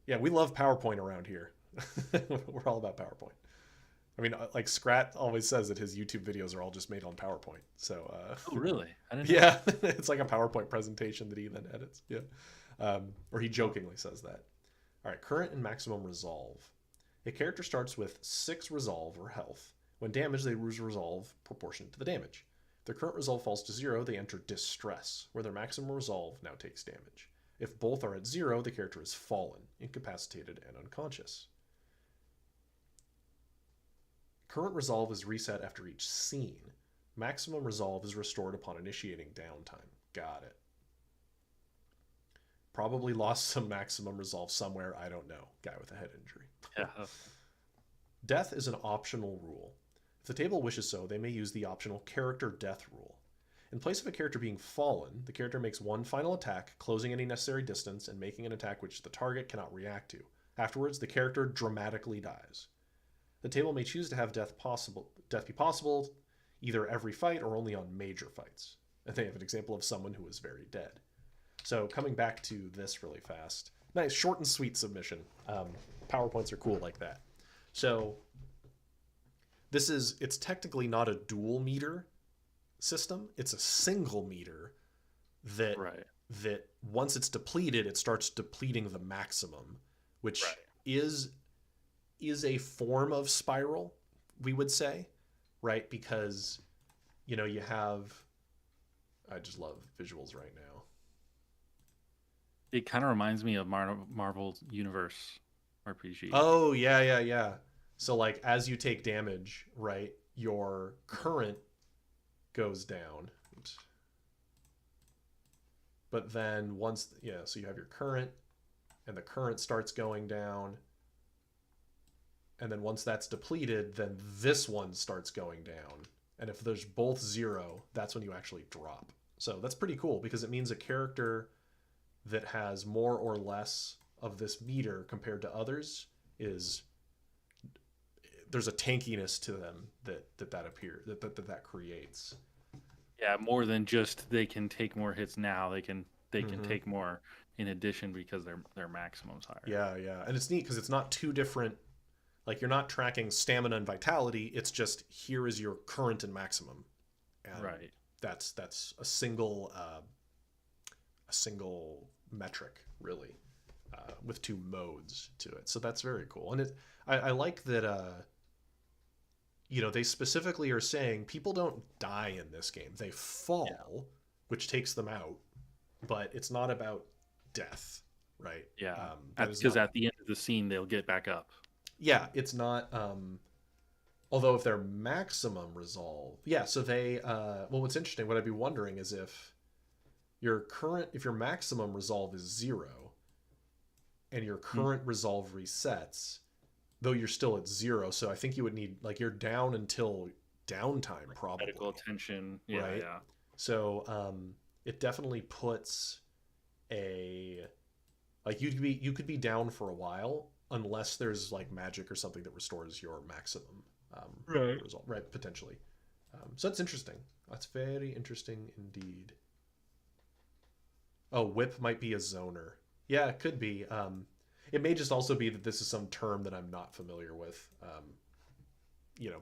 Yeah, we love PowerPoint around here. We're all about PowerPoint. I mean, like Scrat always says that his YouTube videos are all just made on PowerPoint. So, oh, really? I didn't yeah, it's like a PowerPoint presentation that he then edits. Yeah, or he jokingly says that. All right, current and maximum resolve. A character starts with 6 resolve or health. When damaged, they lose resolve proportionate to the damage. If their current resolve falls to 0, they enter distress, where their maximum resolve now takes damage. If both are at 0, the character is fallen, incapacitated, and unconscious. Current resolve is reset after each scene. Maximum resolve is restored upon initiating downtime. Got it. Probably lost some maximum resolve somewhere. I don't know. Guy with a head injury. Yeah. Death is an optional rule. If the table wishes so, they may use the optional character death rule. In place of a character being fallen, the character makes one final attack, closing any necessary distance and making an attack which the target cannot react to. Afterwards, the character dramatically dies. The table may choose to have death be possible either every fight or only on major fights. And they have an example of someone who is very dead. So coming back to this really fast. Nice, short and sweet submission. PowerPoints are cool like that. So it's technically not a dual meter system. It's a single meter that once it's depleted, it starts depleting the maximum, which is a form of spiral, we would say, right? Because, you know, you have, I just love visuals right now. It kind of reminds me of Marvel Universe RPG. Oh, yeah. So, like, as you take damage, right, your current goes down. But then so you have your current, and the current starts going down. and then once that's depleted, then this one starts going down. And if there's both 0, that's when you actually drop. So that's pretty cool because it means a character that has more or less of this meter compared to others there's a tankiness to them that creates. Yeah, more than just they can take more hits now. They can take more in addition because their maximum's higher. Yeah. And it's neat because it's not two different, like you're not tracking stamina and vitality. It's just here is your current and maximum. And right. That's a single metric really, with 2 modes to it. So that's very cool. And I like that. They specifically are saying people don't die in this game. They fall, which takes them out, but it's not about death, right? Yeah, because at the end of the scene, they'll get back up. Yeah, it's not... although if they're maximum resolve... Yeah, so they... well, what's interesting, what I'd be wondering is if your maximum resolve is 0, and your current resolve resets... though you're still at 0, so I think you would need, like, you're down until downtime, probably. Medical attention, yeah, right? yeah. So it definitely puts like you could be down for a while unless there's like magic or something that restores your maximum result, right? Potentially. So that's interesting. That's very interesting indeed. Oh, whip might be a zoner. Yeah, it could be. It may just also be that this is some term that I'm not familiar with.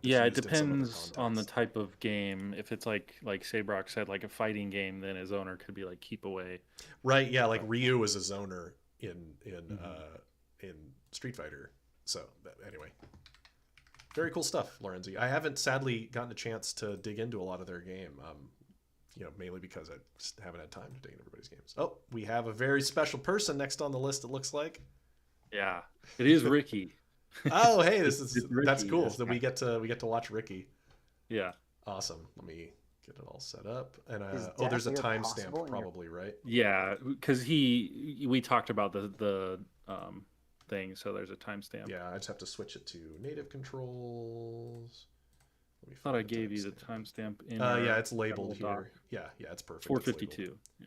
Yeah, it depends on the type of game. If it's like Sabrok said, like a fighting game, then a zoner could be like keep away. Right. Yeah. Like Ryu is a zoner in Street Fighter. So anyway, very cool stuff, Lorenzi. I haven't sadly gotten a chance to dig into a lot of their game. Mainly because I just haven't had time to dig into everybody's games. Oh, we have a very special person next on the list. It looks like. Yeah, it is Ricky. Oh, hey, that's cool. Yes. So we get to watch Ricky. Yeah. Awesome. Let me get it all set up. And there's a timestamp probably, right? Yeah, because we talked about the thing, so there's a timestamp. Yeah, I just have to switch it to native controls. I thought I gave you the timestamp in. Yeah, it's labeled here. Yeah, it's perfect. 452. Yeah.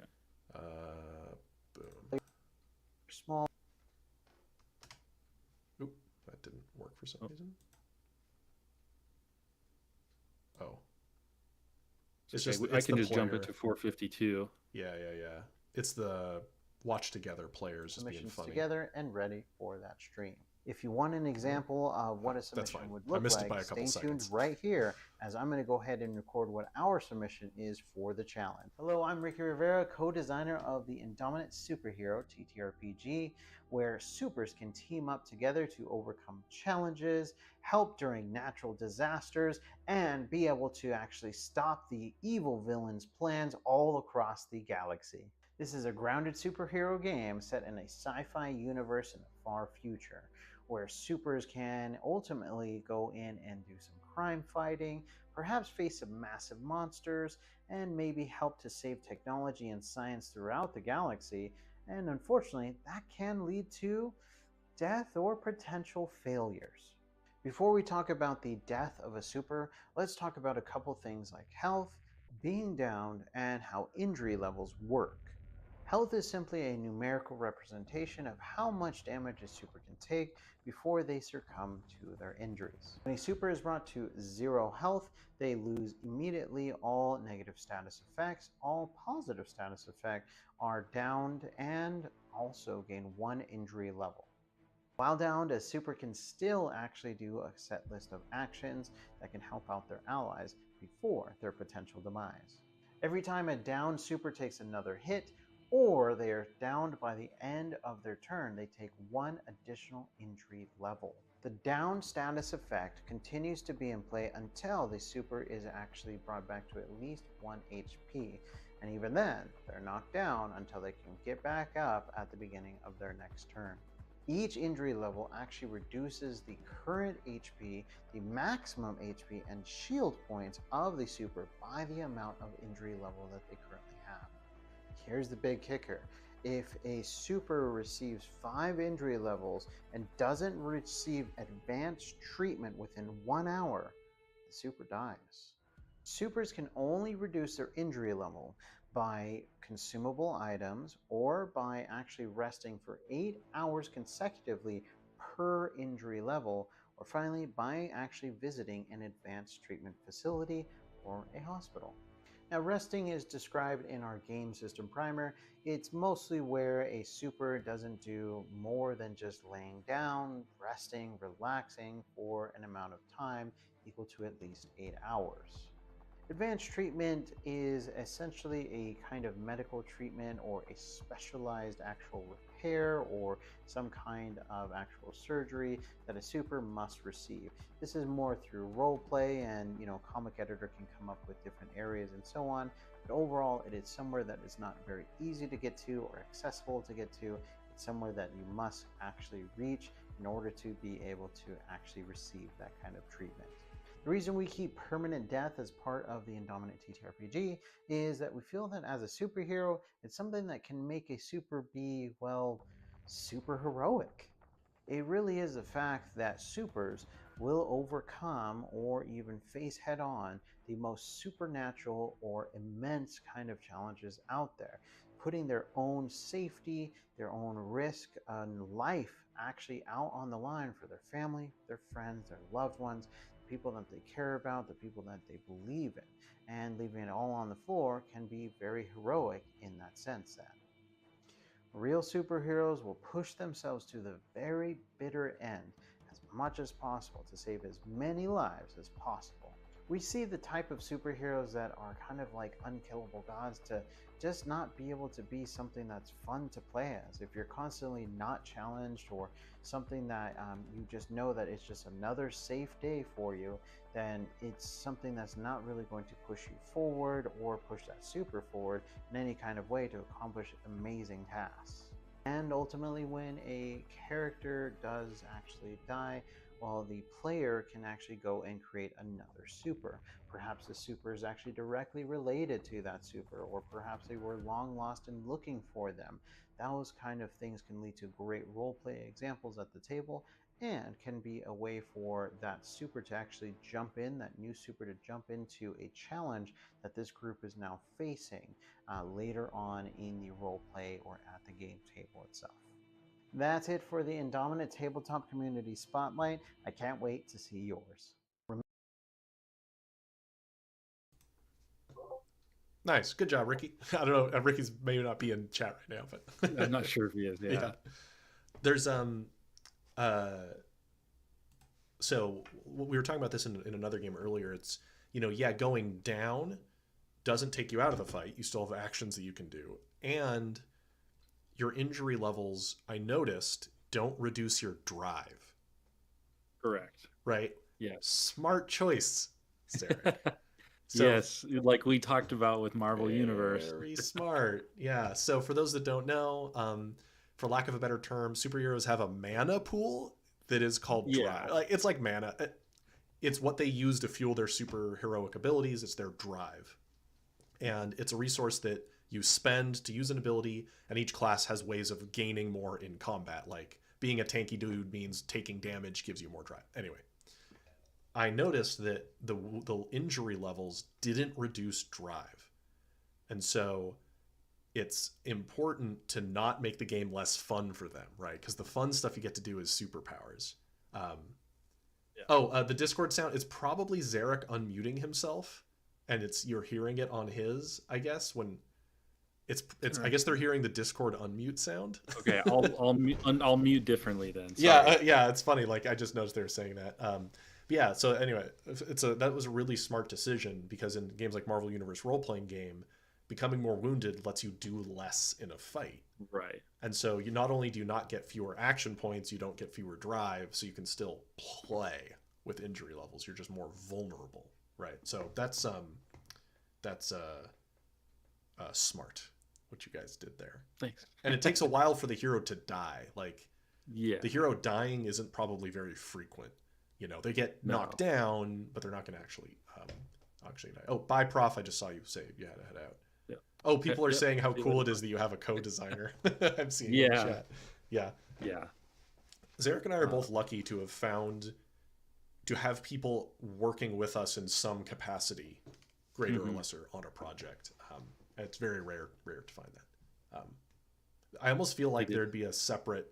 Boom. Small. Oop, that didn't work for some reason. Oh. It's just I can just jump into 452. Yeah. It's the watch together players just being funny. Together and ready for that stream. If you want an example of what a submission would look like, stay tuned right here as I'm going to go ahead and record what our submission is for the challenge. Hello, I'm Ricky Rivera, co-designer of the Indominate Superhero TTRPG, where supers can team up together to overcome challenges, help during natural disasters, and be able to actually stop the evil villains' plans all across the galaxy. This is a grounded superhero game set in a sci-fi universe in the far future, where supers can ultimately go in and do some crime fighting, perhaps face some massive monsters, and maybe help to save technology and science throughout the galaxy. And unfortunately, that can lead to death or potential failures. Before we talk about the death of a super, let's talk about a couple things like health, being downed, and how injury levels work. Health is simply a numerical representation of how much damage a super can take before they succumb to their injuries. When a super is brought to 0 health, they lose immediately all negative status effects. All positive status effects are downed and also gain 1 injury level. While downed, a super can still actually do a set list of actions that can help out their allies before their potential demise. Every time a downed super takes another hit, or they are downed by the end of their turn, they take 1 additional injury level. The down status effect continues to be in play until the super is actually brought back to at least 1 HP, and even then, they're knocked down until they can get back up at the beginning of their next turn. Each injury level actually reduces the current HP, the maximum HP, and shield points of the super by the amount of injury level that they currently have. Here's the big kicker. If a super receives 5 injury levels and doesn't receive advanced treatment within 1 hour, the super dies. Supers can only reduce their injury level by consumable items or by actually resting for 8 hours consecutively per injury level, or finally by actually visiting an advanced treatment facility or a hospital. Now, resting is described in our game system primer. It's mostly where a super doesn't do more than just laying down, resting, relaxing for an amount of time equal to at least 8 hours. Advanced treatment is essentially a kind of medical treatment or a specialized actual repair or some kind of actual surgery that a super must receive. This is more through roleplay, and comic editor can come up with different areas and so on, but overall it is somewhere that is not very easy to get to or accessible to get to. It's somewhere that you must actually reach in order to be able to actually receive that kind of treatment. The reason we keep permanent death as part of the Indominate TTRPG is that we feel that as a superhero, it's something that can make a super be, well, super heroic. It really is a fact that supers will overcome or even face head on the most supernatural or immense kind of challenges out there, putting their own safety, their own risk and life actually out on the line for their family, their friends, their loved ones, people that they care about, the people that they believe in, and leaving it all on the floor can be very heroic in that sense. That real superheroes will push themselves to the very bitter end as much as possible to save as many lives as possible. We see the type of superheroes that are kind of like unkillable gods to just not be able to be something that's fun to play as. If you're constantly not challenged or something that you just know that it's just another safe day for you, then it's something that's not really going to push you forward or push that super forward in any kind of way to accomplish amazing tasks. And ultimately, when a character does actually die, well, the player can actually go and create another super. Perhaps the super is actually directly related to that super, or perhaps they were long lost and looking for them. Those kind of things can lead to great roleplay examples at the table, and can be a way for that super to actually jump in, that new super to jump into a challenge that this group is now facing later on in the roleplay or at the game table itself. That's it for the Indominate Tabletop Community Spotlight. I can't wait to see yours. Nice. Good job, Ricky. I don't know. Ricky's maybe not be in chat right now, but I'm not sure if he is. Yeah. There's so we were talking about this in another game earlier. It's going down doesn't take you out of the fight. You still have actions that you can do, and your injury levels, I noticed, don't reduce your drive. Correct. Right? Yes. Smart choice, Zarek. Yes, like we talked about with Marvel Universe. Very smart. Yeah. So for those that don't know, for lack of a better term, superheroes have a mana pool that is called drive. Like, it's like mana. It's what they use to fuel their super heroic abilities. It's their drive. And it's a resource that you spend to use an ability, and each class has ways of gaining more in combat. Like being a tanky dude means taking damage gives you more drive. Anyway, I noticed that the injury levels didn't reduce drive. And so it's important to not make the game less fun for them, right? Because the fun stuff you get to do is superpowers. The Discord sound, it's probably Zarek unmuting himself, and you're hearing it on his, I guess, when it's I guess they're hearing the Discord unmute sound. Okay, I'll mute differently then. Sorry. Yeah, it's funny. Like I just noticed they were saying that. Yeah, so anyway, that was a really smart decision, because in games like Marvel Universe role-playing game, becoming more wounded lets you do less in a fight. Right. And so you not only do you not get fewer action points, you don't get fewer drive, so you can still play with injury levels. You're just more vulnerable, right? So that's smart what you guys did there. Thanks. And it takes a while for the hero to die. Like, yeah, the hero dying isn't probably very frequent. They get knocked down, but they're not going to actually die. Oh, bye, Prof. I just saw you say you had to head out. Yep. Oh, people are Yep. saying how See you cool later. it is that you have a co-designer. I'm seeing in the Yeah. chat. Yeah. Yeah. Zarek and I are both lucky to have people working with us in some capacity, greater or lesser, on a project. It's very rare to find that. I almost feel like there'd be a separate.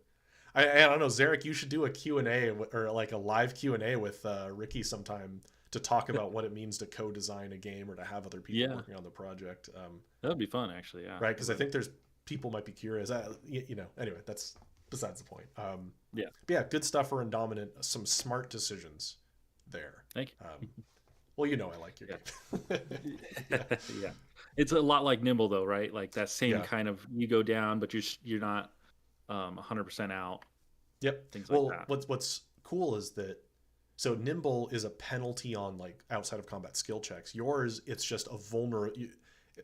I don't know, Zarek. You should do a Q&A or like a live Q&A with Ricky sometime to talk about what it means to co-design a game or to have other people working on the project. That'd be fun, actually. Yeah. Right, because I think there's people might be curious. Anyway, that's besides the point. Yeah. But yeah, good stuff for Indominant. Some smart decisions there. Thank you. Well, I like your game. Yeah. It's a lot like Nimble, though, right? Like that same kind of, you go down, but you're not 100% out. Yep. Things like that. What's cool is that, so Nimble is a penalty on like outside of combat skill checks. Yours, it's just a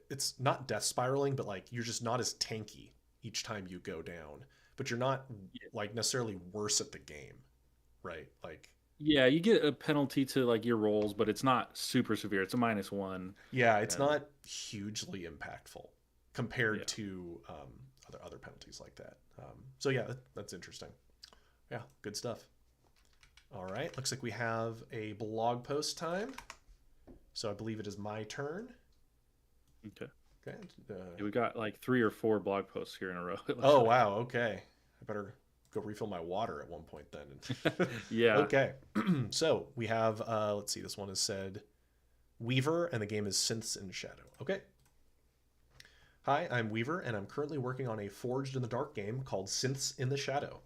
it's not death spiraling, but like you're just not as tanky each time you go down, but you're not like necessarily worse at the game, right? Like, yeah, you get a penalty to like your rolls, but it's not super severe. It's a -1. Yeah, it's not hugely impactful compared to other penalties like that. So yeah, that's interesting. Yeah, good stuff. All right, looks like we have a blog post time. So I believe it is my turn. Okay. Okay. We got like 3 or 4 blog posts here in a row. Oh, wow. Okay. I better go refill my water at one point then. Yeah. Okay. So we have, let's see, this one has said Weaver, and the game is Synths in Shadow. Okay. Hi, I'm Weaver, and I'm currently working on a Forged in the Dark game called Synths in the Shadow.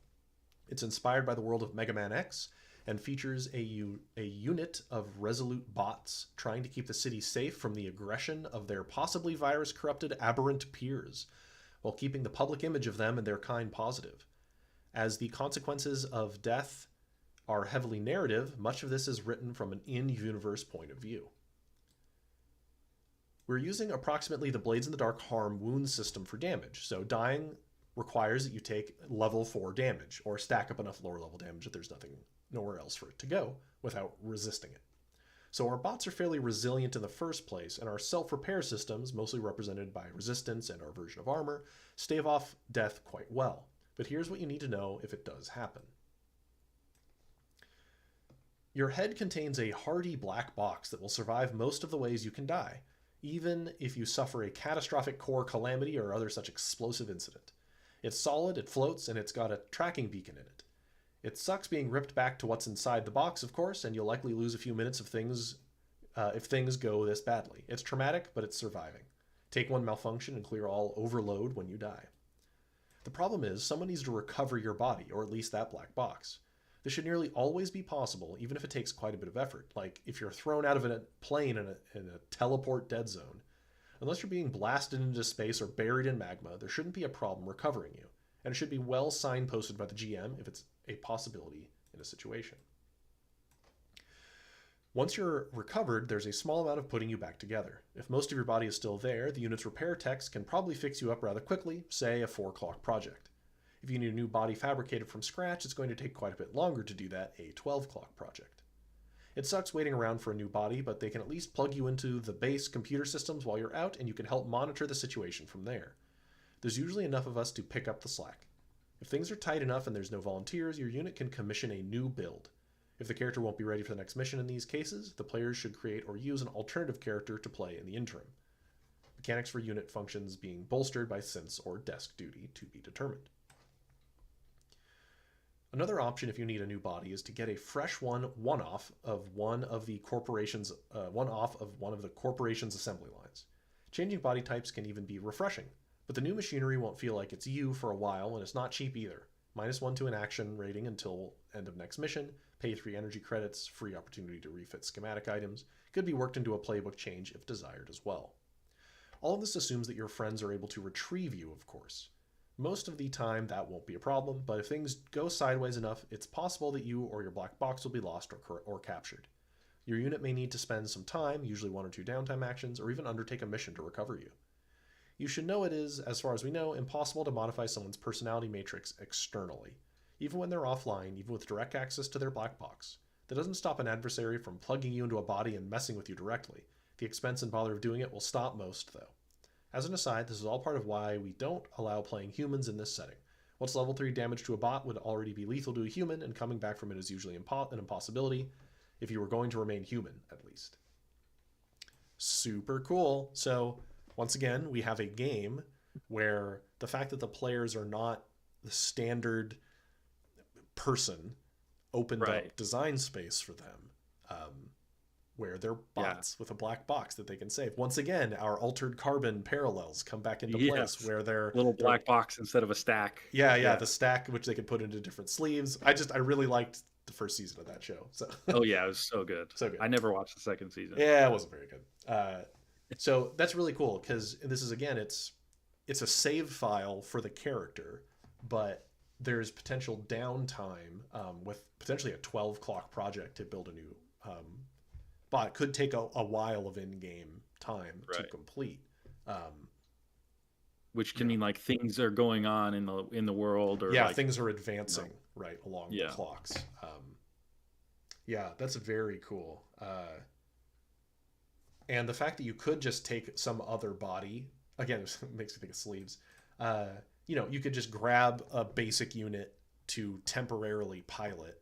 It's inspired by the world of Mega Man X and features a unit of resolute bots trying to keep the city safe from the aggression of their possibly virus-corrupted aberrant peers, while keeping the public image of them and their kind positive. As the consequences of death are heavily narrative, much of this is written from an in-universe point of view. We're using approximately the Blades in the Dark harm wound system for damage, so dying requires that you take level 4 damage, or stack up enough lower level damage that there's nowhere else for it to go without resisting it. So our bots are fairly resilient in the first place, and our self-repair systems, mostly represented by resistance and our version of armor, stave off death quite well. But here's what you need to know if it does happen. Your head contains a hardy black box that will survive most of the ways you can die, even if you suffer a catastrophic core calamity or other such explosive incident. It's solid, it floats, and it's got a tracking beacon in it. It sucks being ripped back to what's inside the box, of course, and you'll likely lose a few minutes of things if things go this badly. It's traumatic, but it's surviving. Take one malfunction and clear all overload when you die. The problem is, someone needs to recover your body, or at least that black box. This should nearly always be possible, even if it takes quite a bit of effort. Like, if you're thrown out of a plane in a teleport dead zone, unless you're being blasted into space or buried in magma, there shouldn't be a problem recovering you, and it should be well signposted by the GM if it's a possibility in a situation. Once you're recovered, there's a small amount of putting you back together. If most of your body is still there, the unit's repair techs can probably fix you up rather quickly, say a 4-clock project. If you need a new body fabricated from scratch, it's going to take quite a bit longer to do that, a 12-clock project. It sucks waiting around for a new body, but they can at least plug you into the base computer systems while you're out, and you can help monitor the situation from there. There's usually enough of us to pick up the slack. If things are tight enough and there's no volunteers, your unit can commission a new build. If the character won't be ready for the next mission in these cases, the players should create or use an alternative character to play in the interim. Mechanics for unit functions being bolstered by synths or desk duty to be determined. Another option if you need a new body is to get a fresh one-off of one of the corporation's assembly lines. Changing body types can even be refreshing, but the new machinery won't feel like it's you for a while, and it's not cheap either. -1 to an action rating until end of next mission, pay 3 energy credits, free opportunity to refit schematic items, could be worked into a playbook change if desired as well. All of this assumes that your friends are able to retrieve you, of course. Most of the time that won't be a problem, but if things go sideways enough, it's possible that you or your black box will be lost or captured. Your unit may need to spend some time, usually 1 or 2 downtime actions, or even undertake a mission to recover you. You should know it is, as far as we know, impossible to modify someone's personality matrix externally, even when they're offline, even with direct access to their black box. That doesn't stop an adversary from plugging you into a body and messing with you directly. The expense and bother of doing it will stop most, though. As an aside, this is all part of why we don't allow playing humans in this setting. What's level 3 damage to a bot would already be lethal to a human, and coming back from it is usually an impossibility, if you were going to remain human, at least. Super cool. So, once again, we have a game where the fact that the players are not the standard person opened up design space for them, where they're bots with a black box that they can save. Once again, our altered carbon parallels come back into place, where they're little black box instead of a stack. Yeah, the stack which they could put into different sleeves. I really liked the first season of that show. So oh yeah, it was so good. So good. I never watched the second season. Yeah, it wasn't very good. So that's really cool, because this is, again, it's a save file for the character, but there's potential downtime with potentially a 12 clock project to build a new bot. It could take a while of in-game time to complete. Which can mean like things are going on in the world, or like, things are advancing along the clocks. That's very cool. And the fact that you could just take some other body, again, it makes me think of sleeves. You could just grab a basic unit to temporarily pilot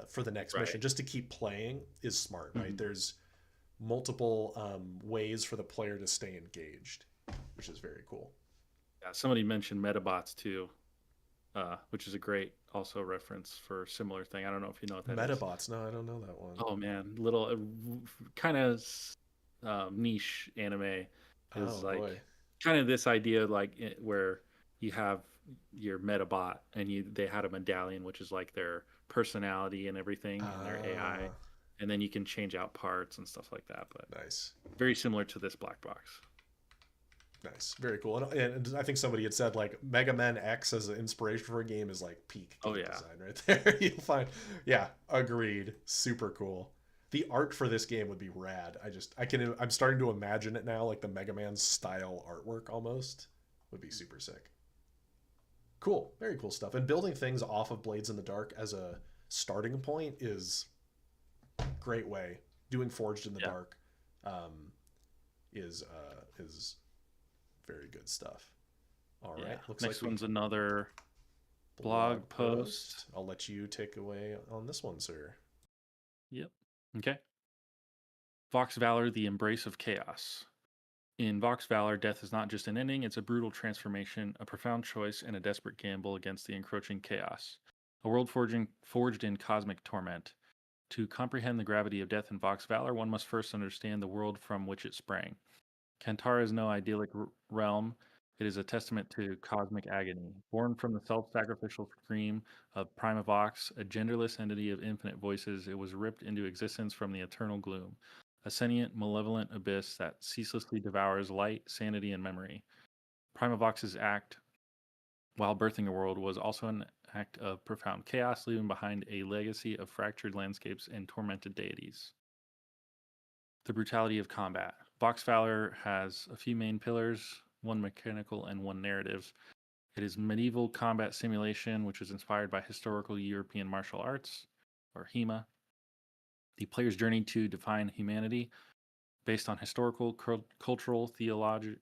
for the next mission, just to keep playing, is smart, right? There's multiple ways for the player to stay engaged, which is very cool. Yeah, somebody mentioned Metabots too, which is a great also reference for a similar thing. I don't know if you know what that is. Metabots? No, I don't know that one. Oh man, little kind of niche anime is kind of this idea where you have your Metabot and they had a medallion, which is like their personality and everything, and their AI, and then you can change out parts and stuff like that. But nice, very similar to this black box. Nice, very cool. And I think somebody had said like Mega Man X as an inspiration for a game is like peak game design right there. You'll find, agreed, super cool. The art for this game would be rad. I'm starting to imagine it now, like the Mega Man style artwork almost would be super sick. Cool, very cool stuff. And building things off of Blades in the Dark as a starting point is a great way. Doing Forged in the Dark is very good stuff. All right. Looks next like one's another blog post. I'll let you take away on this one, sir. Yep. Okay. Vox Valor, the Embrace of Chaos. In Vox Valor, death is not just an ending, it's a brutal transformation, a profound choice, and a desperate gamble against the encroaching chaos. A world forged in cosmic torment. To comprehend the gravity of death in Vox Valor, one must first understand the world from which it sprang. Kantara is no idyllic realm. It is a testament to cosmic agony. Born from the self-sacrificial scream of Prima Vox, a genderless entity of infinite voices, it was ripped into existence from the eternal gloom. A sentient, malevolent abyss that ceaselessly devours light, sanity, and memory. Prima Vox's act, while birthing a world, was also an act of profound chaos, leaving behind a legacy of fractured landscapes and tormented deities. The brutality of combat. Vox Valor has a few main pillars, one mechanical and one narrative. It is medieval combat simulation, which is inspired by historical European martial arts, or HEMA. The player's journey to define humanity, based on historical, cultural, theological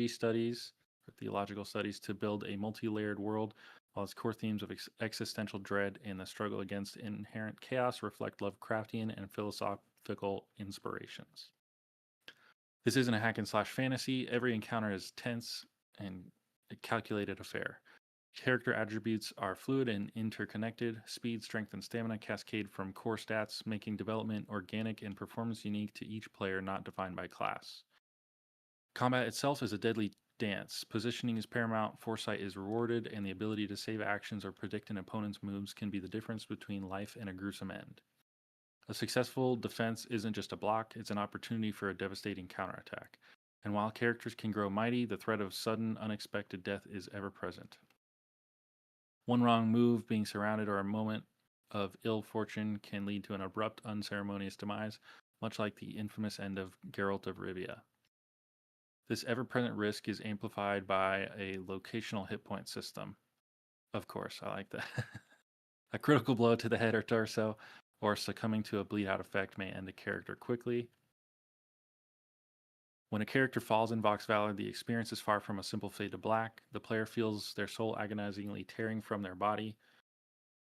studies to build a multi-layered world, while its core themes of existential dread and the struggle against inherent chaos reflect Lovecraftian and philosophical inspirations. This isn't a hack and slash fantasy. Every encounter is tense and a calculated affair. Character attributes are fluid and interconnected. Speed, strength, and stamina cascade from core stats, making development organic and performance unique to each player, not defined by class. Combat itself is a deadly dance. Positioning is paramount, foresight is rewarded, and the ability to save actions or predict an opponent's moves can be the difference between life and a gruesome end. A successful defense isn't just a block, it's an opportunity for a devastating counterattack. And while characters can grow mighty, the threat of sudden, unexpected death is ever present. One wrong move, being surrounded, or a moment of ill fortune can lead to an abrupt, unceremonious demise, much like the infamous end of Geralt of Rivia. This ever-present risk is amplified by a locational hit point system. Of course, I like that. A critical blow to the head or torso, or succumbing to a bleed-out effect may end a character quickly. When a character falls in Vox Valor, the experience is far from a simple fade to black. The player feels their soul agonizingly tearing from their body,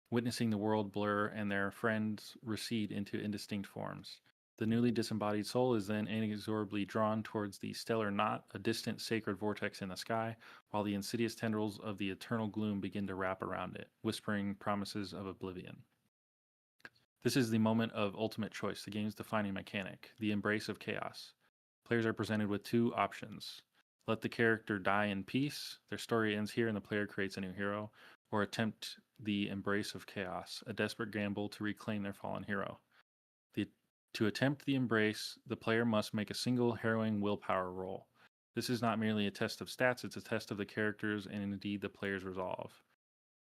witnessing the world blur and their friends recede into indistinct forms. The newly disembodied soul is then inexorably drawn towards the stellar knot, a distant sacred vortex in the sky, while the insidious tendrils of the eternal gloom begin to wrap around it, whispering promises of oblivion. This is the moment of ultimate choice, the game's defining mechanic, the embrace of chaos. Players are presented with two options. Let the character die in peace, their story ends here and the player creates a new hero, or attempt the embrace of chaos, a desperate gamble to reclaim their fallen hero. To attempt the embrace, the player must make a single harrowing willpower roll. This is not merely a test of stats, it's a test of the character's and indeed the player's resolve.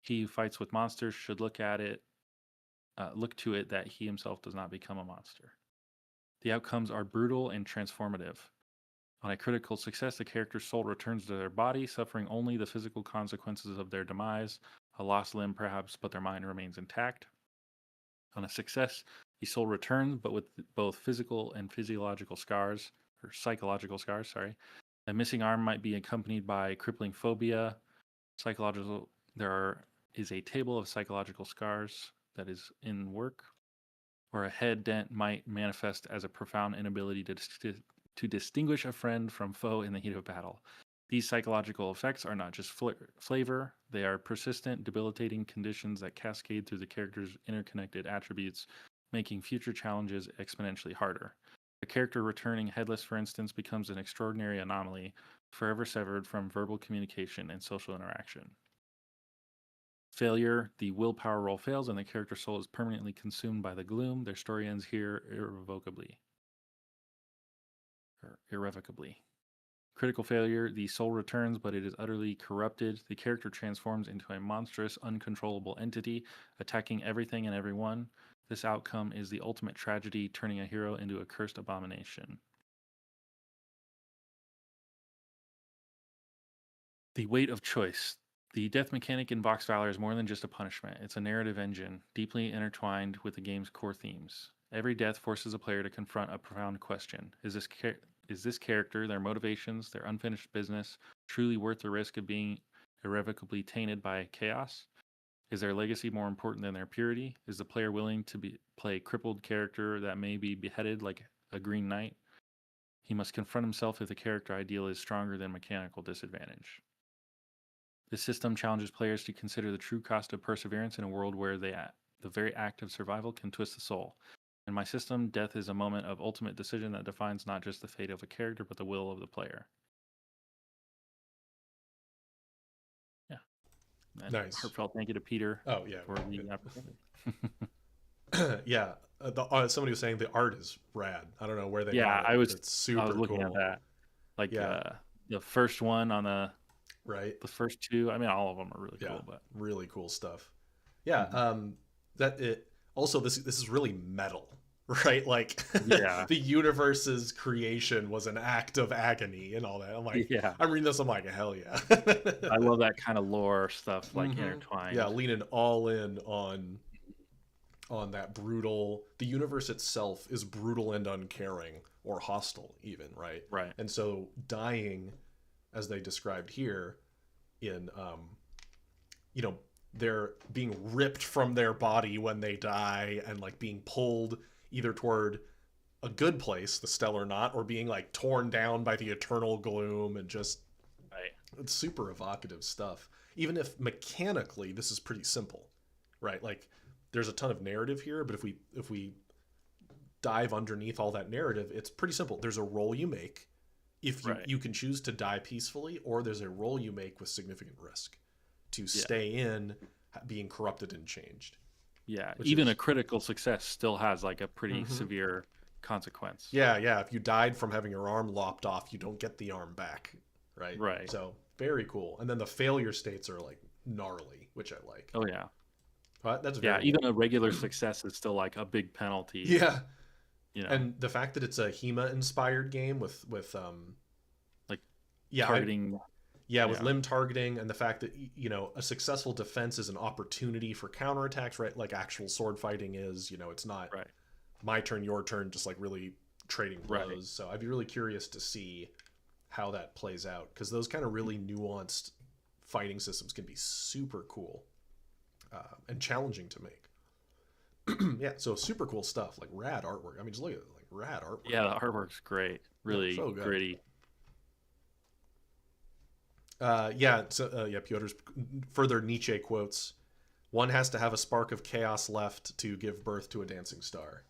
He who fights with monsters should look to it that he himself does not become a monster. The outcomes are brutal and transformative. On a critical success, the character's soul returns to their body, suffering only the physical consequences of their demise, a lost limb perhaps, but their mind remains intact. On a success, the soul returns, but with both physical and psychological scars. A missing arm might be accompanied by crippling phobia. There is a table of psychological scars that is in work, or a head dent might manifest as a profound inability to distinguish a friend from foe in the heat of battle. These psychological effects are not just flavor, they are persistent, debilitating conditions that cascade through the character's interconnected attributes, making future challenges exponentially harder. A character returning headless, for instance, becomes an extraordinary anomaly, forever severed from verbal communication and social interaction. Failure, the willpower roll fails and the character's soul is permanently consumed by the gloom. Their story ends here irrevocably. Critical failure, the soul returns, but it is utterly corrupted. The character transforms into a monstrous, uncontrollable entity, attacking everything and everyone. This outcome is the ultimate tragedy, turning a hero into a cursed abomination. The weight of choice. The death mechanic in Vox Valor is more than just a punishment. It's a narrative engine, deeply intertwined with the game's core themes. Every death forces a player to confront a profound question. Is this character, their motivations, their unfinished business, truly worth the risk of being irrevocably tainted by chaos? Is their legacy more important than their purity? Is the player willing to play a crippled character that may be beheaded like a Green Knight? He must confront himself if the character ideal is stronger than mechanical disadvantage. This system challenges players to consider the true cost of perseverance in a world where the very act of survival can twist the soul. In my system, death is a moment of ultimate decision that defines not just the fate of a character, but the will of the player. Yeah. And nice. Heartfelt thank you to Peter. Oh, yeah. For the opportunity. Yeah. Somebody was saying the art is rad. I don't know where they got it. It's super cool. I was looking at that. Like the first one on the the first two. I mean, all of them are really cool, but really cool stuff. Yeah. That it also this is really metal, right? Like the universe's creation was an act of agony and all that. I'm like, I'm reading this. I'm like, hell yeah. I love that kind of lore stuff, like intertwined. Yeah, leaning all in on that brutal. The universe itself is brutal and uncaring or hostile, even, right? Right. And so dying, as they described here, in they're being ripped from their body when they die and like being pulled either toward a good place, the stellar knot, or being like torn down by the eternal gloom, and just it's super evocative stuff. Even if mechanically this is pretty simple, right? Like there's a ton of narrative here, but if we dive underneath all that narrative, it's pretty simple. There's a roll you make if you can choose to die peacefully, or there's a roll you make with significant risk to stay in being corrupted and changed. Yeah, even a critical success still has like a pretty severe consequence. Yeah. If you died from having your arm lopped off, you don't get the arm back, right? Right. So very cool. And then the failure states are like gnarly, which I like. Oh yeah. That's very even a regular success is still like a big penalty. Yeah. You know. And the fact that it's a HEMA inspired game with like targeting. With limb targeting, and the fact that a successful defense is an opportunity for counterattacks, right? Like actual sword fighting is, it's not my turn, your turn, just like really trading blows. So I'd be really curious to see how that plays out, because those kind of really nuanced fighting systems can be super cool and challenging to make. Yeah, so super cool stuff, like rad artwork. I mean, just look at it, like rad artwork. Yeah, the artwork's great. Really so good. gritty. Piotr's further Nietzsche quotes. One has to have a spark of chaos left to give birth to a dancing star.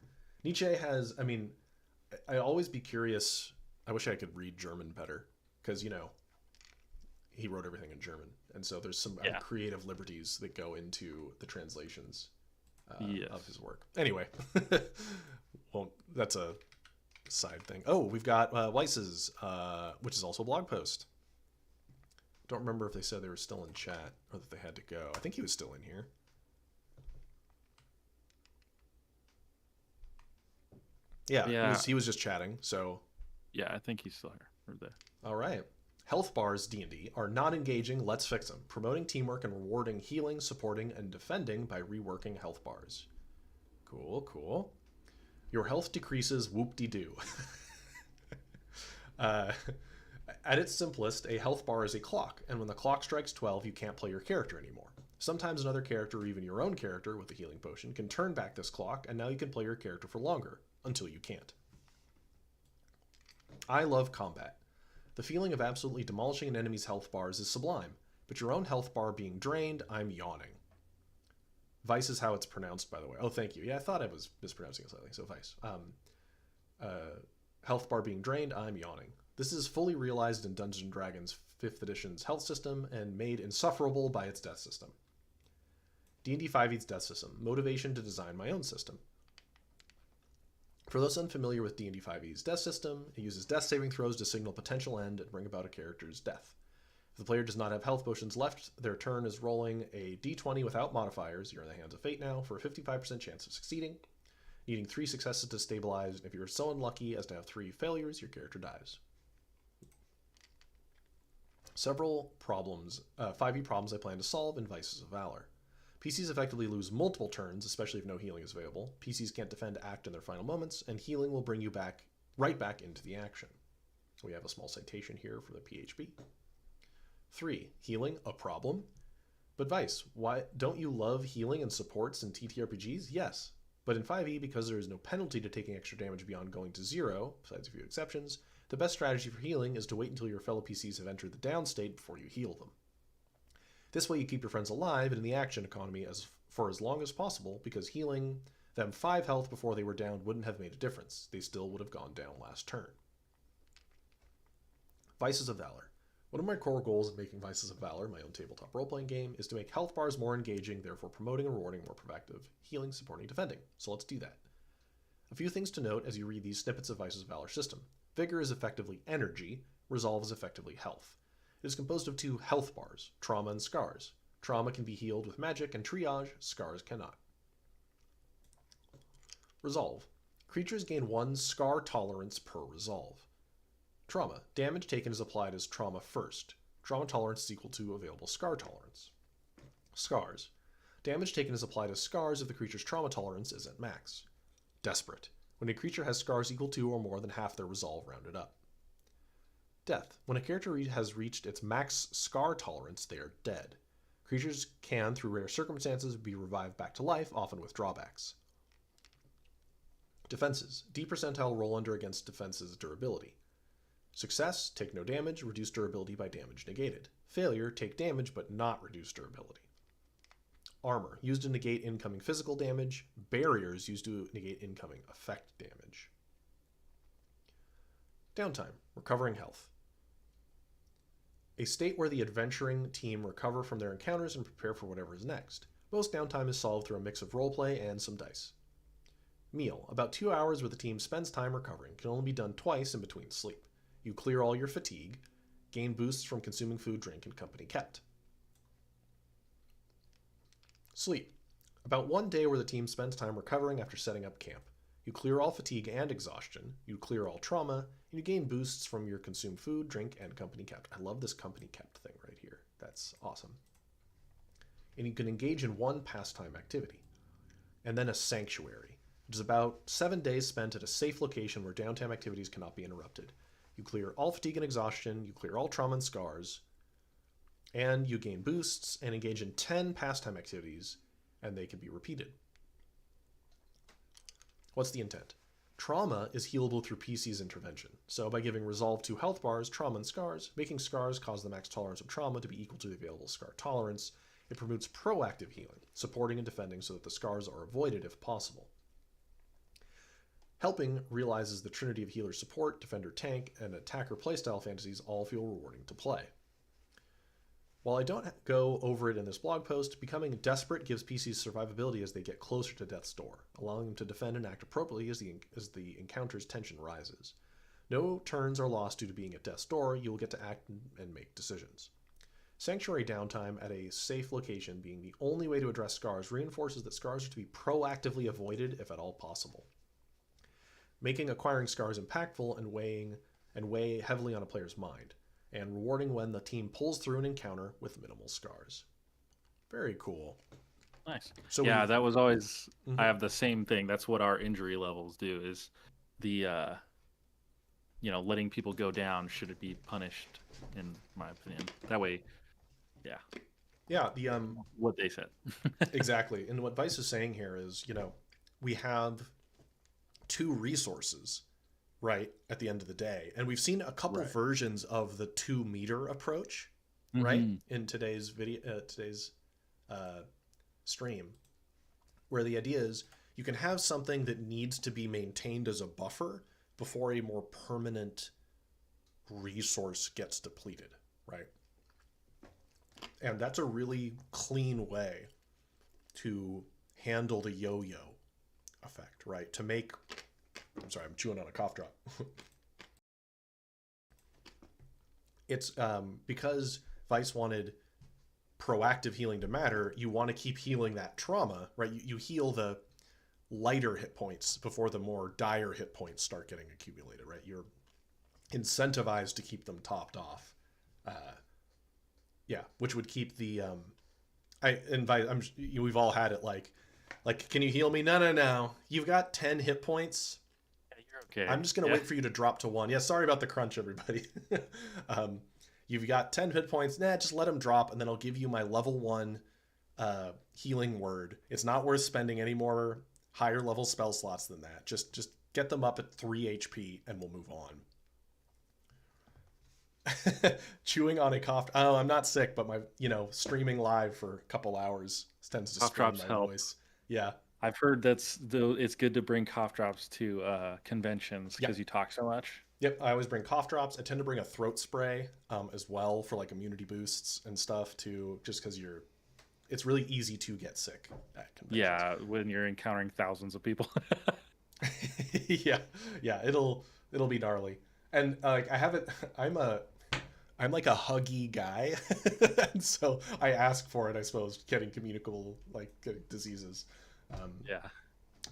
Nietzsche has, I mean, I always be curious. I wish I could read German better, because, you know, he wrote everything in German. And so there's some creative liberties that go into the translations of his work. Anyway, that's a side thing. Oh, we've got Weiss's, which is also a blog post. Don't remember if they said they were still in chat or that they had to go. I think he was still in here. Yeah. He was just chatting. So yeah, I think he's still here or there. All right. Health bars D&D are not engaging. Let's fix them. Promoting teamwork and rewarding healing, supporting, and defending by reworking health bars. Cool. Your health decreases. Whoop-de-doo. At its simplest, a health bar is a clock, and when the clock strikes 12, you can't play your character anymore. Sometimes another character, or even your own character with a healing potion, can turn back this clock, and now you can play your character for longer, until you can't. I love combat. The feeling of absolutely demolishing an enemy's health bars is sublime, but your own health bar being drained, I'm yawning. Vice is how it's pronounced, by the way. Oh, thank you. Yeah, I thought I was mispronouncing it slightly, so Vice. Health bar being drained, I'm yawning. This is fully realized in Dungeons & Dragons 5th edition's health system and made insufferable by its death system. D&D 5e's death system, motivation to design my own system. For those unfamiliar with D&D 5e's death system, it uses death saving throws to signal potential end and bring about a character's death. If the player does not have health potions left, their turn is rolling a d20 without modifiers. You're in the hands of fate now for a 55% chance of succeeding. Needing 3 successes to stabilize, and if you're so unlucky as to have 3 failures, your character dies. Several problems, 5e problems I plan to solve in Vices of Valor. PCs effectively lose multiple turns, especially if no healing is available. PCs can't defend act in their final moments, and healing will bring you right back into the action. We have a small citation here for the PHP. 3. Healing, a problem? But Vice, why don't you love healing and supports in TTRPGs? Yes. But in 5e, because there is no penalty to taking extra damage beyond going to 0, besides a few exceptions, the best strategy for healing is to wait until your fellow PCs have entered the down state before you heal them. This way you keep your friends alive and in the action economy for as long as possible, because healing them 5 health before they were down wouldn't have made a difference. They still would have gone down last turn. Vices of Valor. One of my core goals in making Vices of Valor, my own tabletop role-playing game, is to make health bars more engaging, therefore promoting and rewarding more proactive healing, supporting, defending. So let's do that. A few things to note as you read these snippets of Vices of Valor system. Vigor is effectively energy, resolve is effectively health. It is composed of 2 health bars, trauma and scars. Trauma can be healed with magic and triage, scars cannot. Resolve. Creatures gain 1 scar tolerance per resolve. Trauma. Damage taken is applied as trauma first. Trauma tolerance is equal to available scar tolerance. Scars. Damage taken is applied as scars if the creature's trauma tolerance is at max. Desperate. When a creature has scars equal to or more than half their resolve rounded up. Death. When a character has reached its max scar tolerance, they are dead. Creatures can, through rare circumstances, be revived back to life, often with drawbacks. Defenses. D percentile roll under against defenses durability. Success, take no damage, reduce durability by damage negated. Failure, take damage but not reduce durability. Armor, used to negate incoming physical damage. Barriers, used to negate incoming effect damage. Downtime, recovering health. A state where the adventuring team recover from their encounters and prepare for whatever is next. Most downtime is solved through a mix of roleplay and some dice. Meal, about 2 hours where the team spends time recovering, can only be done twice in between sleep. You clear all your fatigue, gain boosts from consuming food, drink, and company kept. Sleep. About 1 day where the team spends time recovering after setting up camp. You clear all fatigue and exhaustion, you clear all trauma, and you gain boosts from your consumed food, drink, and company kept. I love this company kept thing right here. That's awesome. And you can engage in 1 pastime activity. And then a sanctuary. which is about 7 days spent at a safe location where downtime activities cannot be interrupted. You clear all fatigue and exhaustion, you clear all trauma and scars, and you gain boosts and engage in 10 pastime activities, and they can be repeated. What's the intent? Trauma is healable through PC's intervention. So by giving Resolve 2 health bars, trauma and scars, making scars cause the max tolerance of trauma to be equal to the available scar tolerance, it promotes proactive healing, supporting and defending so that the scars are avoided if possible. Helping realizes the trinity of healer support, defender tank, and attacker playstyle fantasies all feel rewarding to play. While I don't go over it in this blog post, becoming desperate gives PCs survivability as they get closer to death's door, allowing them to defend and act appropriately as the encounter's tension rises. No turns are lost due to being at death's door. You will get to act and make decisions. Sanctuary downtime at a safe location being the only way to address scars reinforces that scars are to be proactively avoided if at all possible, making acquiring scars impactful and weigh heavily on a player's mind, and rewarding when the team pulls through an encounter with minimal scars. Very cool. Nice. So yeah, that was always, I have the same thing. That's what our injury levels do, is the, letting people go down should it be punished, in my opinion. That way, yeah. Yeah, what they said. Exactly. And what Vice is saying here is, we have 2 resources, right, at the end of the day. And we've seen a couple versions of the 2 meter approach, right, in today's video, today's stream, where the idea is you can have something that needs to be maintained as a buffer before a more permanent resource gets depleted, right? And that's a really clean way to handle the yo-yo effect, right? To make, I'm sorry, I'm chewing on a cough drop. It's because Vice wanted proactive healing to matter, you want to keep healing that trauma, right? You heal the lighter hit points before the more dire hit points start getting accumulated, right? You're incentivized to keep them topped off. Yeah, which would keep the we've all had it like can you heal me? No. You've got 10 hit points. Yeah, you're okay. I'm just gonna wait for you to drop to 1. Yeah, sorry about the crunch, everybody. You've got 10 hit points. Nah, just let them drop, and then I'll give you my level 1 healing word. It's not worth spending any more higher level spell slots than that. Just get them up at 3 HP, and we'll move on. Chewing on a cough. Oh, I'm not sick, but my streaming live for a couple hours tends to cough strain drops my help. voice. Yeah, I've heard it's good to bring cough drops to conventions because you talk so much. Yep, I always bring cough drops. I tend to bring a throat spray as well for like immunity boosts and stuff too, just because it's really easy to get sick at conventions. Yeah, when you're encountering thousands of people. yeah, it'll be gnarly. And I'm like a huggy guy, and so I ask for it. I suppose getting communicable diseases. Yeah.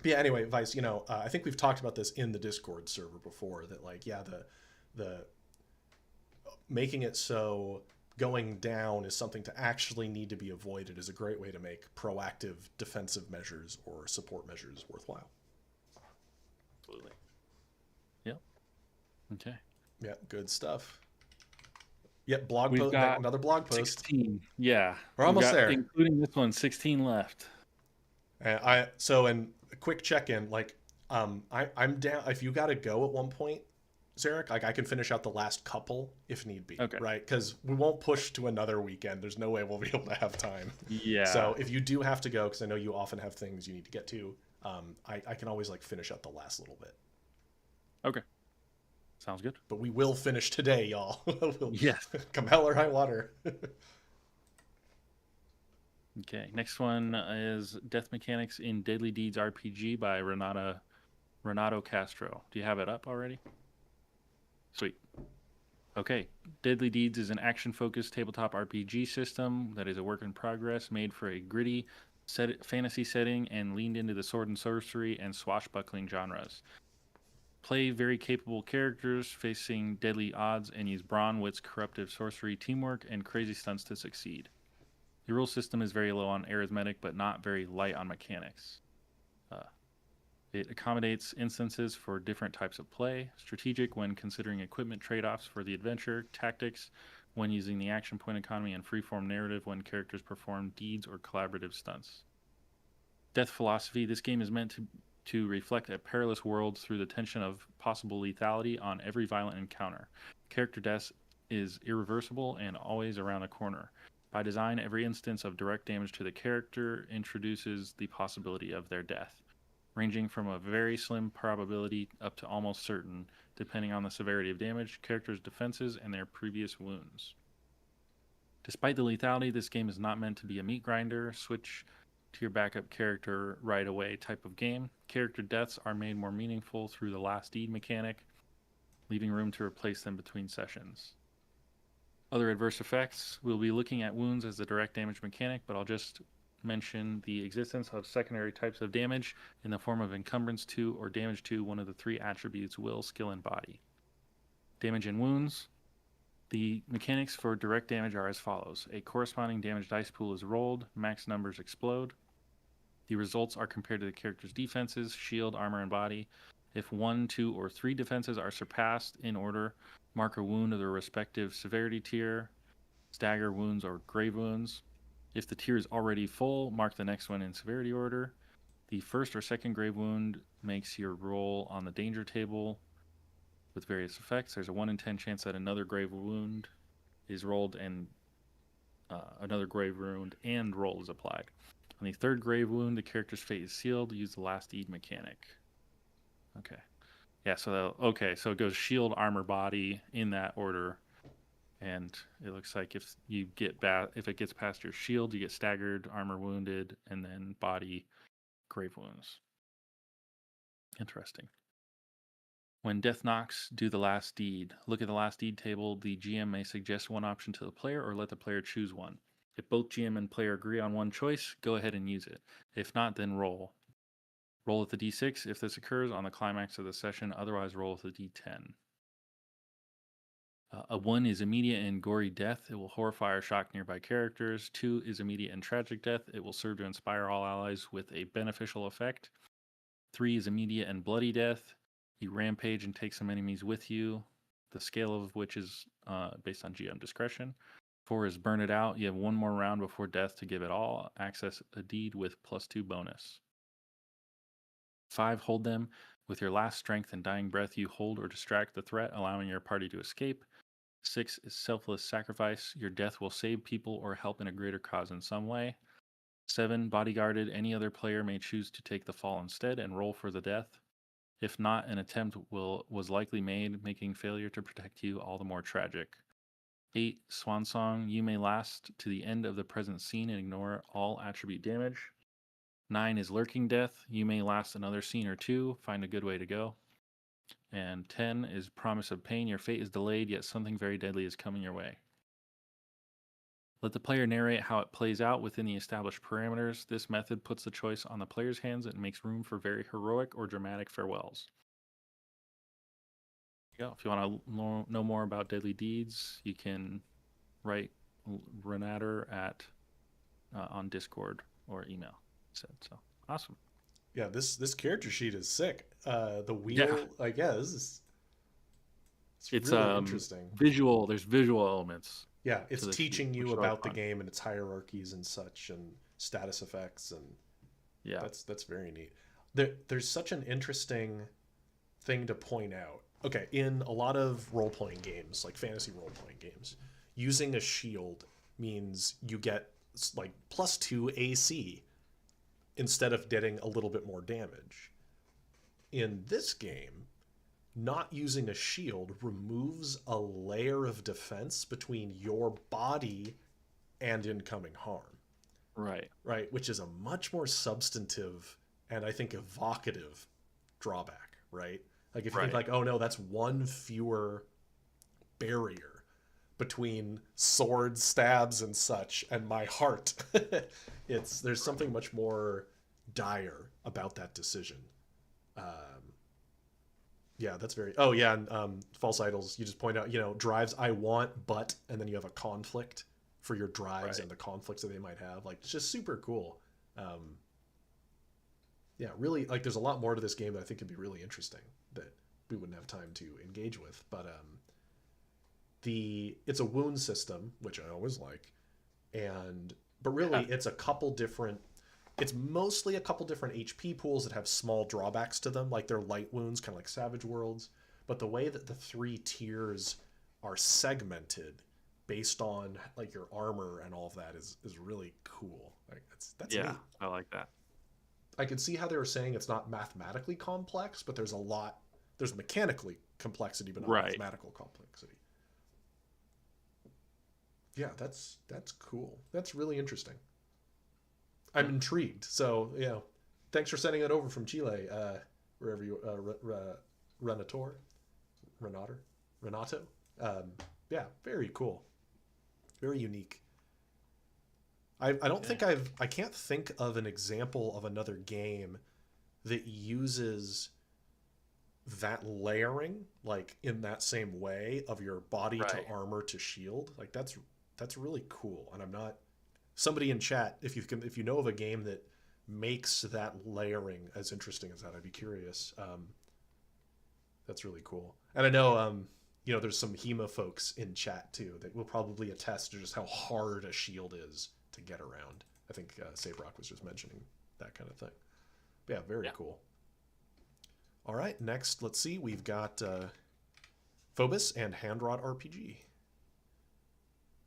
But yeah. Anyway, Vice. I think we've talked about this in the Discord server before. That the making it so going down is something to actually need to be avoided is a great way to make proactive defensive measures or support measures worthwhile. Absolutely. Yep. Okay. Yeah, good stuff. Yep, blog post. Another blog post. 16. Yeah, we're almost there. Including this one, 16 left. And a quick check-in. I'm down. If you got to go at one point, Zarek, I can finish out the last couple if need be. Okay. Right? Because we won't push to another weekend. There's no way we'll be able to have time. Yeah. So if you do have to go, because I know you often have things you need to get to, I can always finish up the last little bit. Okay. Sounds good. But we will finish today, y'all. Yes. Come hell or high water. Okay. Next one is Death Mechanics in Deadly Deeds RPG by Renato Castro. Do you have it up already? Sweet. Okay. Deadly Deeds is an action-focused tabletop RPG system that is a work in progress made for a gritty fantasy setting and leaned into the sword and sorcery and swashbuckling genres. Play very capable characters facing deadly odds and use brawn, wits, corruptive sorcery, teamwork, and crazy stunts to succeed. The rule system is very low on arithmetic, but not very light on mechanics. It accommodates instances for different types of play, strategic when considering equipment trade-offs for the adventure, tactics when using the action point economy, and freeform narrative when characters perform deeds or collaborative stunts. Death philosophy. This game is meant to reflect a perilous world through the tension of possible lethality on every violent encounter. Character death is irreversible and always around the corner. By design, every instance of direct damage to the character introduces the possibility of their death, ranging from a very slim probability up to almost certain, depending on the severity of damage, characters' defenses, and their previous wounds. Despite the lethality, this game is not meant to be a meat grinder, switch to your backup character right away type of game. Character deaths are made more meaningful through the last deed mechanic, leaving room to replace them between sessions. Other adverse effects, we'll be looking at wounds as the direct damage mechanic, but I'll just mention the existence of secondary types of damage in the form of encumbrance to or damage to one of the 3 attributes: will, skill, and body. Damage and wounds. The mechanics for direct damage are as follows. A corresponding damage dice pool is rolled, max numbers explode. The results are compared to the character's defenses, shield, armor, and body. If 1, 2, or 3 defenses are surpassed in order, mark a wound of their respective severity tier, stagger wounds, or grave wounds. If the tier is already full, mark the next one in severity order. The first or second grave wound makes your roll on the danger table with various effects. There's a 1 in 10 chance that another grave wound is rolled and another grave wound and roll is applied. On the third grave wound, the character's fate is sealed. Use the last deed mechanic. Okay. Yeah, so it goes shield, armor, body in that order. And it looks like if it gets past your shield, you get staggered, armor, wounded, and then body, grave wounds. Interesting. When death knocks, do the last deed. Look at the last deed table. The GM may suggest one option to the player or let the player choose one. If both GM and player agree on one choice, go ahead and use it. If not, then roll. Roll with the D6 if this occurs on the climax of the session. Otherwise, roll with the D10. A 1 is immediate and gory death. It will horrify or shock nearby characters. 2 is immediate and tragic death. It will serve to inspire all allies with a beneficial effect. 3 is immediate and bloody death. You rampage and take some enemies with you, the scale of which is based on GM discretion. 4 is burn it out. You have 1 more round before death to give it all. Access a deed with +2 bonus. 5, hold them. With your last strength and dying breath, you hold or distract the threat, allowing your party to escape. 6 is selfless sacrifice. Your death will save people or help in a greater cause in some way. 7, bodyguarded. Any other player may choose to take the fall instead and roll for the death. If not, an attempt was likely made, making failure to protect you all the more tragic. 8, swan song. You may last to the end of the present scene and ignore all attribute damage. 9 is lurking death. You may last another scene or 2. Find a good way to go. And 10 is promise of pain. Your fate is delayed, yet something very deadly is coming your way. Let the player narrate how it plays out within the established parameters. This method puts the choice on the player's hands and makes room for very heroic or dramatic farewells. Yeah, if you want to know more about deadly deeds, you can write Renatter at on Discord or email. So awesome. Yeah, this character sheet is sick. The wheel, it's really interesting. Visual. There's visual elements. Yeah, it's teaching you about the fun. game and its hierarchies and such, and status effects, and that's very neat. There's such an interesting thing to point out. Okay, in a lot of role-playing games, like fantasy role-playing games, using a shield means you get like +2 AC instead of getting a little bit more damage. In this game, not using a shield removes a layer of defense between your body and incoming harm. Right, which is a much more substantive and I think evocative drawback, right? Like if you think like, oh no, that's 1 fewer barrier between swords, stabs, and such, and my heart. There's something much more dire about that decision. Yeah, that's very. Oh yeah, and false idols. You just point out, drives I want, but, and then you have a conflict for your drives and the conflicts that they might have. Like, it's just super cool. yeah, really, like, there's a lot more to this game that I think could be really interesting that we wouldn't have time to engage with. But it's a wound system, which I always like, but really it's mostly a couple different HP pools that have small drawbacks to them, like they're light wounds, kind of like Savage Worlds. But the way that the 3 tiers are segmented based on like your armor and all of that is really cool. Like that's yeah, neat. I like that. I could see how they were saying it's not mathematically complex, but there's mechanically complexity, but not mathematical complexity. Yeah, that's cool. That's really interesting. I'm intrigued. So, thanks for sending it over from Chile, wherever you Renato. Yeah, very cool. Very unique. I can't think of an example of another game that uses that layering like in that same way of your body to armor to shield. Like that's really cool. And I'm not somebody in chat, if you know of a game that makes that layering as interesting as that, I'd be curious. That's really cool. And I know there's some HEMA folks in chat too that will probably attest to just how hard a shield is to get around. I think Sabrock was just mentioning that kind of thing. But yeah, very cool. All right, next, let's see. We've got Phobos and Handrod RPG,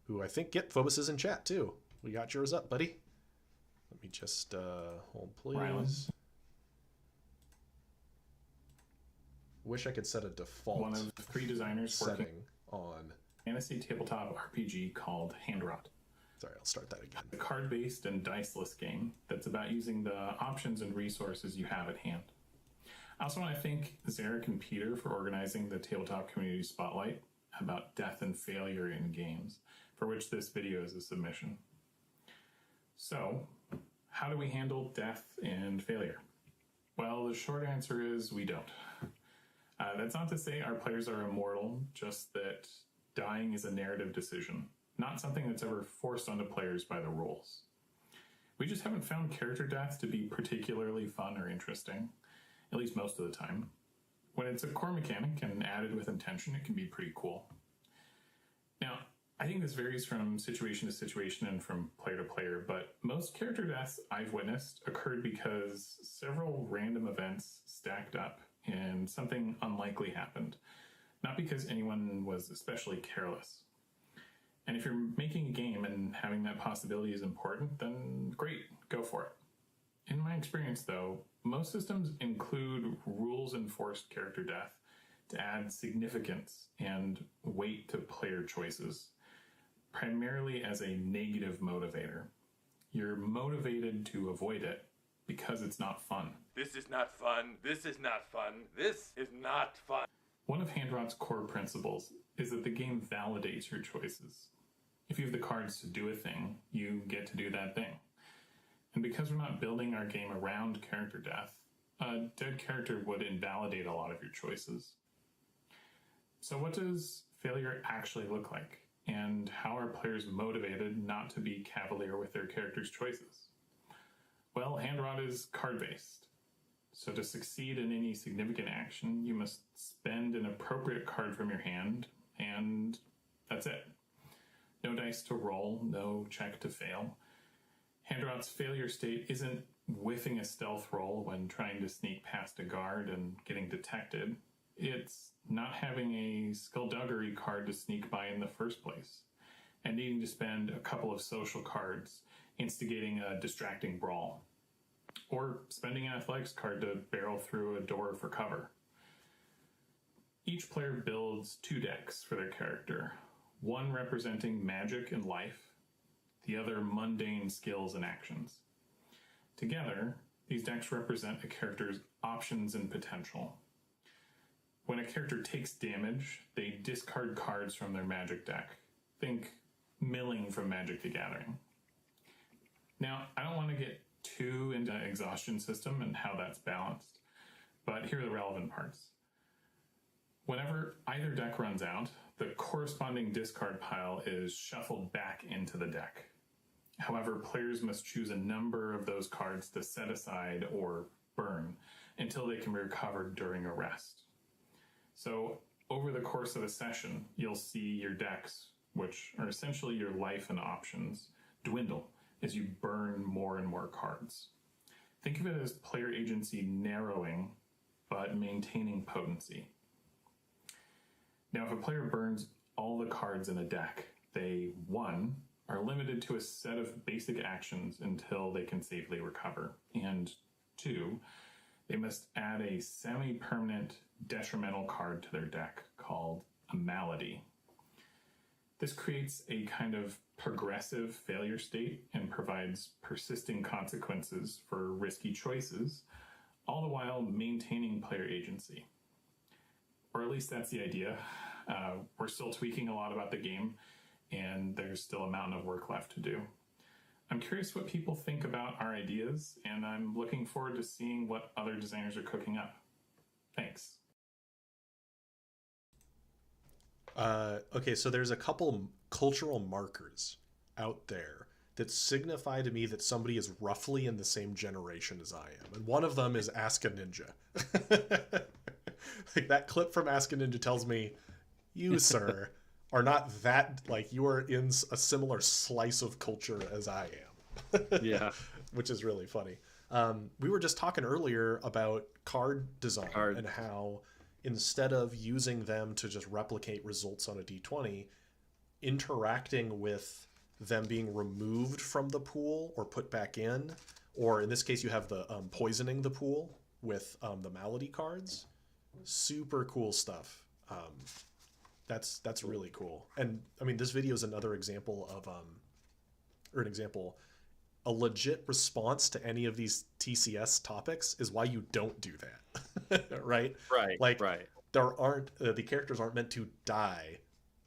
who I think, Phobos is in chat too. We got yours up, buddy. Let me just hold, please. Rylan. Wish I could set a default one of 3 designers setting on fantasy tabletop RPG called Handrod. Sorry, I'll start that again. A card-based and diceless game that's about using the options and resources you have at hand. I also want to thank Zarek and Peter for organizing the Tabletop Community Spotlight about death and failure in games, for which this video is a submission. So, how do we handle death and failure? Well, the short answer is we don't. That's not to say our players are immortal, just that dying is a narrative decision, not something that's ever forced onto players by the rules. We just haven't found character death to be particularly fun or interesting, at least most of the time. When it's a core mechanic and added with intention, it can be pretty cool. Now, I think this varies from situation to situation and from player to player, but most character deaths I've witnessed occurred because several random events stacked up and something unlikely happened, not because anyone was especially careless. And if you're making a game and having that possibility is important, then great, go for it. In my experience, though, most systems include rules-enforced character death to add significance and weight to player choices, primarily as a negative motivator. You're motivated to avoid it because it's not fun. This is not fun. This is not fun. This is not fun. One of Handrod's core principles is that the game validates your choices. If you have the cards to do a thing, you get to do that thing. And because we're not building our game around character death, a dead character would invalidate a lot of your choices. So what does failure actually look like? And how are players motivated not to be cavalier with their character's choices? Well, Handrod is card-based. So to succeed in any significant action, you must spend an appropriate card from your hand, and that's it. No dice to roll, no check to fail. Handrod's failure state isn't whiffing a stealth roll when trying to sneak past a guard and getting detected. It's not having a skullduggery card to sneak by in the first place, and needing to spend a couple of social cards instigating a distracting brawl, or spending an athletics card to barrel through a door for cover. Each player builds 2 decks for their character, one representing magic and life, the other mundane skills and actions. Together, these decks represent a character's options and potential. When a character takes damage, they discard cards from their magic deck. Think milling from Magic the Gathering. Now, I don't want to get too into exhaustion system and how that's balanced, but here are the relevant parts. Whenever either deck runs out, the corresponding discard pile is shuffled back into the deck. However, players must choose a number of those cards to set aside or burn until they can be recovered during a rest. So over the course of a session, you'll see your decks, which are essentially your life and options, dwindle as you burn more and more cards. Think of it as player agency narrowing, but maintaining potency. Now, if a player burns all the cards in a deck, they, 1, are limited to a set of basic actions until they can safely recover, and 2, they must add a semi-permanent detrimental card to their deck called a malady. This creates a kind of progressive failure state and provides persisting consequences for risky choices, all the while maintaining player agency. Or at least that's the idea. We're still tweaking a lot about the game, and there's still a mountain of work left to do. I'm curious what people think about our ideas, and I'm looking forward to seeing what other designers are cooking up. Thanks. Okay, so there's a couple cultural markers out there that signify to me that somebody is roughly in the same generation as I am. And one of them is Ask a Ninja. Like, that clip from Ask a Ninja tells me, you, sir, are not that, like, you are in a similar slice of culture as I am. Yeah. Which is really funny. We were just talking earlier about card design and how instead of using them to just replicate results on a D20, interacting with them being removed from the pool or put back in, or in this case you have the poisoning the pool with the malady cards. Super cool stuff. That's really cool. And I mean, this video is another example of a legit response to any of these TCS topics is why you don't do that. Right? Like, there aren't the characters aren't meant to die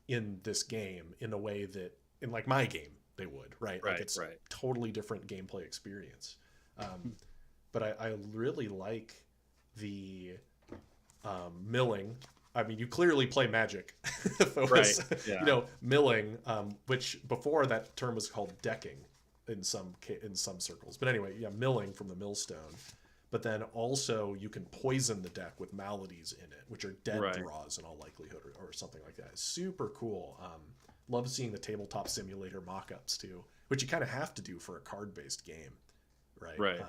in this game in a way that in like my game they would, right? Like, it's totally different gameplay experience. But I really like the milling. I mean, you clearly play Magic, folks. You know, milling, which before that term was called decking in some circles. But anyway, yeah, milling from the millstone. But then also you can poison the deck with maladies in it, which are dead draws in all likelihood, or something like that. It's super cool. Love seeing the tabletop simulator mock-ups too, which you kind of have to do for a card-based game, right?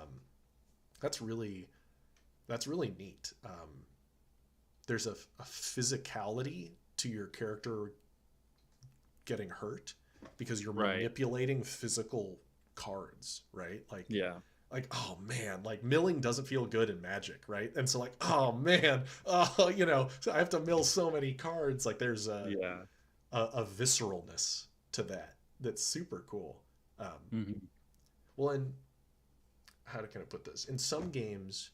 That's really neat. There's a physicality to your character getting hurt because you're manipulating physical cards, right? Like, oh man, like milling doesn't feel good in Magic, right? And so like, oh man, you know, so I have to mill so many cards. Like, there's a visceralness to that that's super cool. Well, and how can I put this? In some games,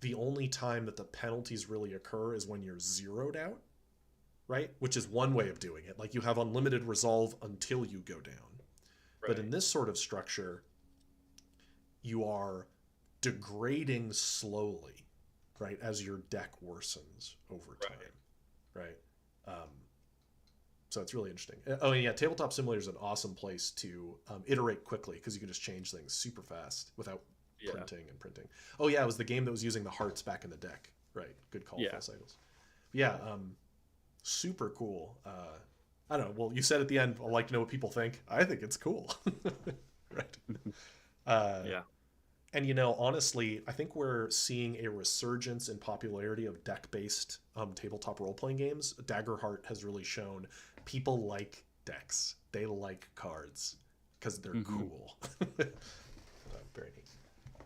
the only time that the penalties really occur is when you're zeroed out, right? Which is one way of doing it. Like, you have unlimited resolve until you go down. But in this sort of structure, you are degrading slowly, right? As your deck worsens over time, right? So it's really interesting. Oh, and yeah, Tabletop Simulator is an awesome place to iterate quickly because you can just change things super fast without printing. Oh yeah, it was the game that was using the hearts back in the deck, right? Good call, Full Cycles. Yeah, super cool. I don't know. Well, you said at the end, I'd like to know what people think. I think it's cool, right? And you know, honestly, I think we're seeing a resurgence in popularity of deck-based tabletop role-playing games. Daggerheart has really shown people like decks. They like cards because they're cool. Very neat.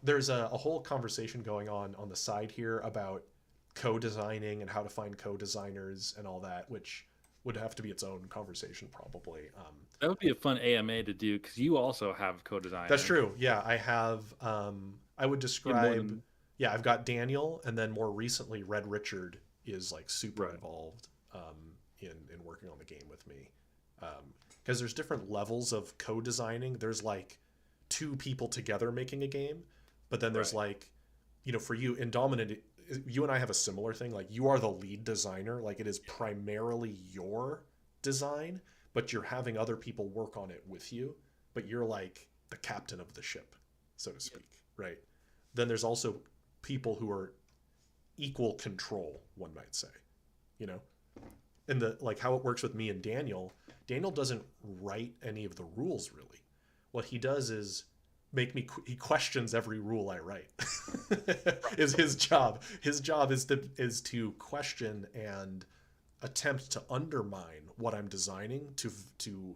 There's a whole conversation going on the side here about co-designing and how to find co-designers and all that, which would have to be its own conversation probably. That would be a fun AMA to do because you also have co-design. That's true. Yeah, I have. I would describe. Yeah, I've got Daniel, and then more recently, Red Richard is like super involved in working on the game with me. Because there's different levels of co-designing. There's like 2 people together making a game, but then there's like, you know, for you in Dominant, you and I have a similar thing. Like, you are the lead designer. Like, it is primarily your design, but you're having other people work on it with you, but you're like the captain of the ship, so to speak, right? Then there's also people who are equal control, one might say, you know? And like how it works with me and Daniel doesn't write any of the rules really. What he does is he questions every rule I write. Is his job. His job is to question and attempt to undermine what I'm designing to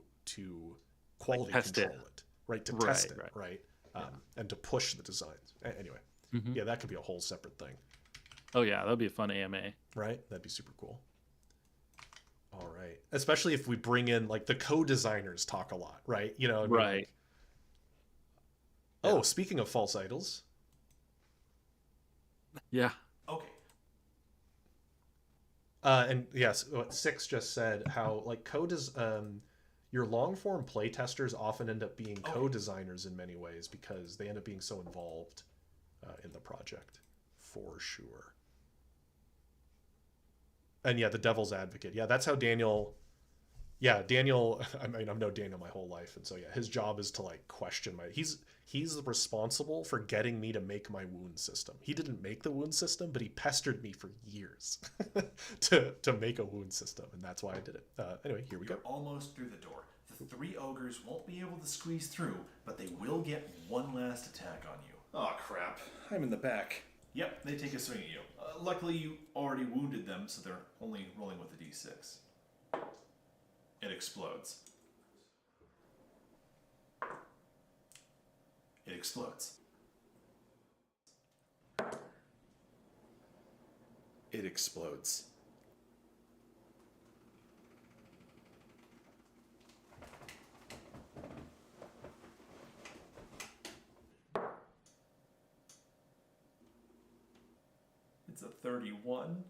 quality control it, right? To test it, right? And to push the designs. Anyway, yeah, that could be a whole separate thing. Oh yeah, that'd be a fun AMA. Right? That'd be super cool. All right. Especially if we bring in like the co-designers talk a lot, right? You know, I mean, right. Like, oh, speaking of false idols. Yeah. Okay. And yes, what Six just said, how like your long form playtesters often end up being co-designers in many ways because they end up being so involved in the project, for sure. And yeah, the devil's advocate. Yeah, that's how Daniel. Yeah, Daniel. I mean, I've known Daniel my whole life, and so yeah, his job is to like question my. He's responsible for getting me to make my wound system. He didn't make the wound system, but he pestered me for years to make a wound system, and that's why I did it. Anyway, here we go. You're almost through the door. The 3 ogres won't be able to squeeze through, but they will get one last attack on you. Oh crap! I'm in the back. Yep, they take a swing at you. Luckily, you already wounded them, so they're only rolling with a d6. It explodes. It explodes. It explodes. It's a 31.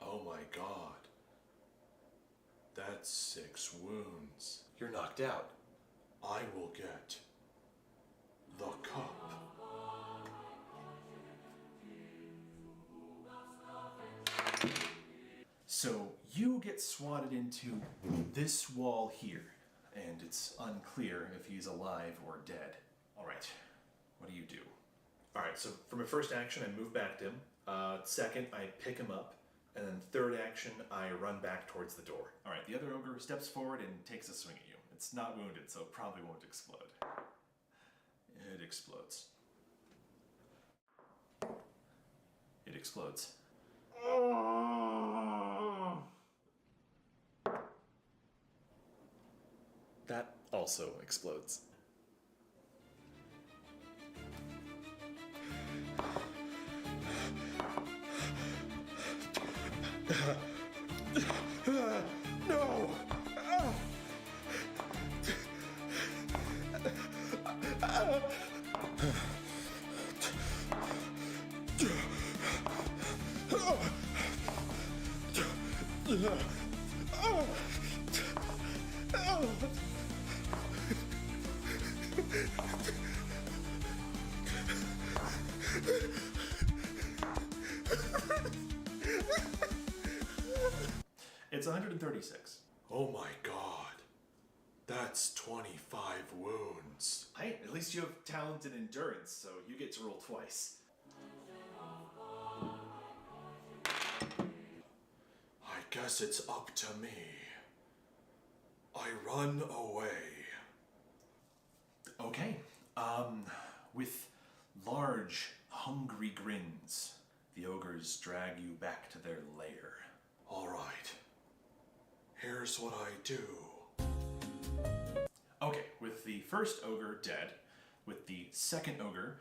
Oh my god. That's 6 wounds. You're knocked out. I will get the cup. So you get swatted into this wall here, and it's unclear if he's alive or dead. All right, what do you do? All right, so for my first action, I move back to him. Second, I pick him up. And then third action, I run back towards the door. All right, the other ogre steps forward and takes a swing at you. It's not wounded, so it probably won't explode. It explodes. It explodes. That also explodes. No! It's 136. Oh my god. That's 25 wounds. Hey, at least you have talent and endurance, so you get to roll twice. I guess it's up to me. I run away. Okay. With large, hungry grins, the ogres drag you back to their lair. All right. Here's what I do. Okay, with the first ogre dead, with the second ogre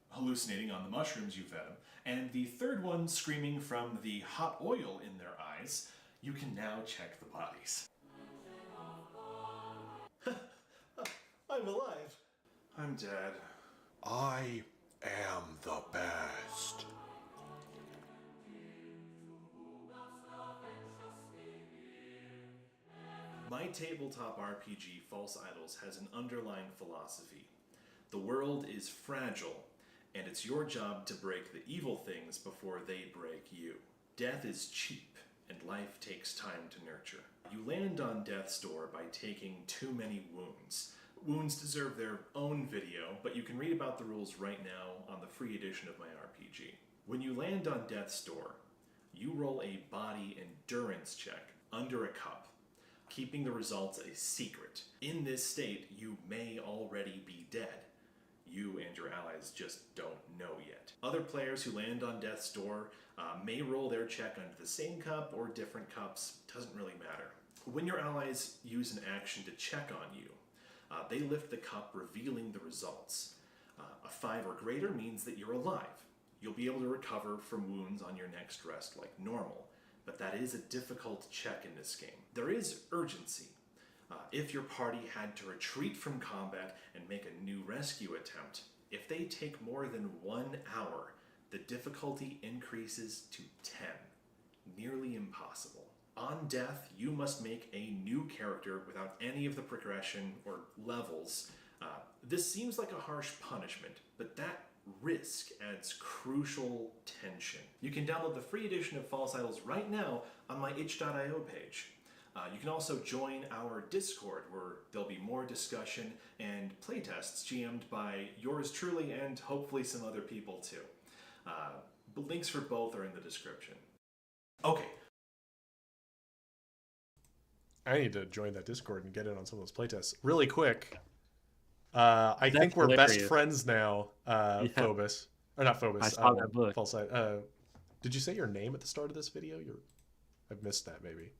hallucinating on the mushrooms you fed him, and the third one screaming from the hot oil in their eyes, you can now check the bodies. I'm alive. I'm dead. I am the best. My tabletop RPG, False Idols, has an underlying philosophy. The world is fragile, and it's your job to break the evil things before they break you. Death is cheap, and life takes time to nurture. You land on death's door by taking too many wounds, Wounds deserve their own video, but you can read about the rules right now on the free edition of my RPG. When you land on death's door, you roll a body endurance check under a cup, keeping the results a secret. In this state, you may already be dead. You and your allies just don't know yet. Other players who land on death's door may roll their check under the same cup or different cups, doesn't really matter. When your allies use an action to check on you, they lift the cup, revealing the results. A 5 or greater means that you're alive. You'll be able to recover from wounds on your next rest like normal, but that is a difficult check in this game. There is urgency. If your party had to retreat from combat and make a new rescue attempt, if they take more than 1 hour, the difficulty increases to 10. Nearly impossible. On death, you must make a new character without any of the progression or levels. This seems like a harsh punishment, but that risk adds crucial tension. You can download the free edition of False Idols right now on my itch.io page. You can also join our Discord, where there'll be more discussion and playtests GM'd by yours truly and hopefully some other people too. Links for both are in the description. Okay. I need to join that Discord and get in on some of those playtests. Really quick, I think we're hilarious. best friends now, Phobos. Or not Phobos. I saw that book. False Side. Did you say your name at the start of this video? I've missed that, maybe.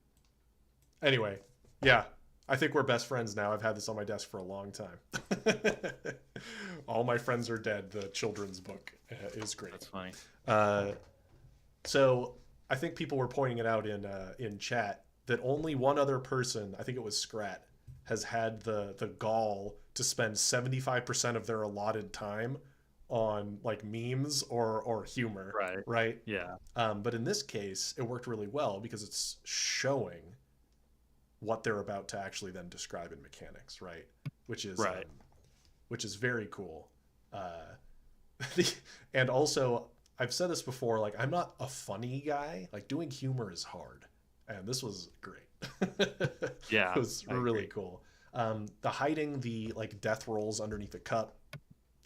Anyway, yeah. I think we're best friends now. I've had this on my desk for a long time. All My Friends Are Dead, the children's book, is great. That's funny. So I think people were pointing it out in chat that only one other person, I think it was Scrat, has had the gall to spend 75% of their allotted time on like memes or humor. Right? Yeah. But in this case, it worked really well because it's showing what they're about to actually then describe in mechanics, right? Which is very cool. And also, I've said this before, like I'm not a funny guy. Like doing humor is hard, and this was great. Yeah, it was really cool. The hiding the like death rolls underneath the cup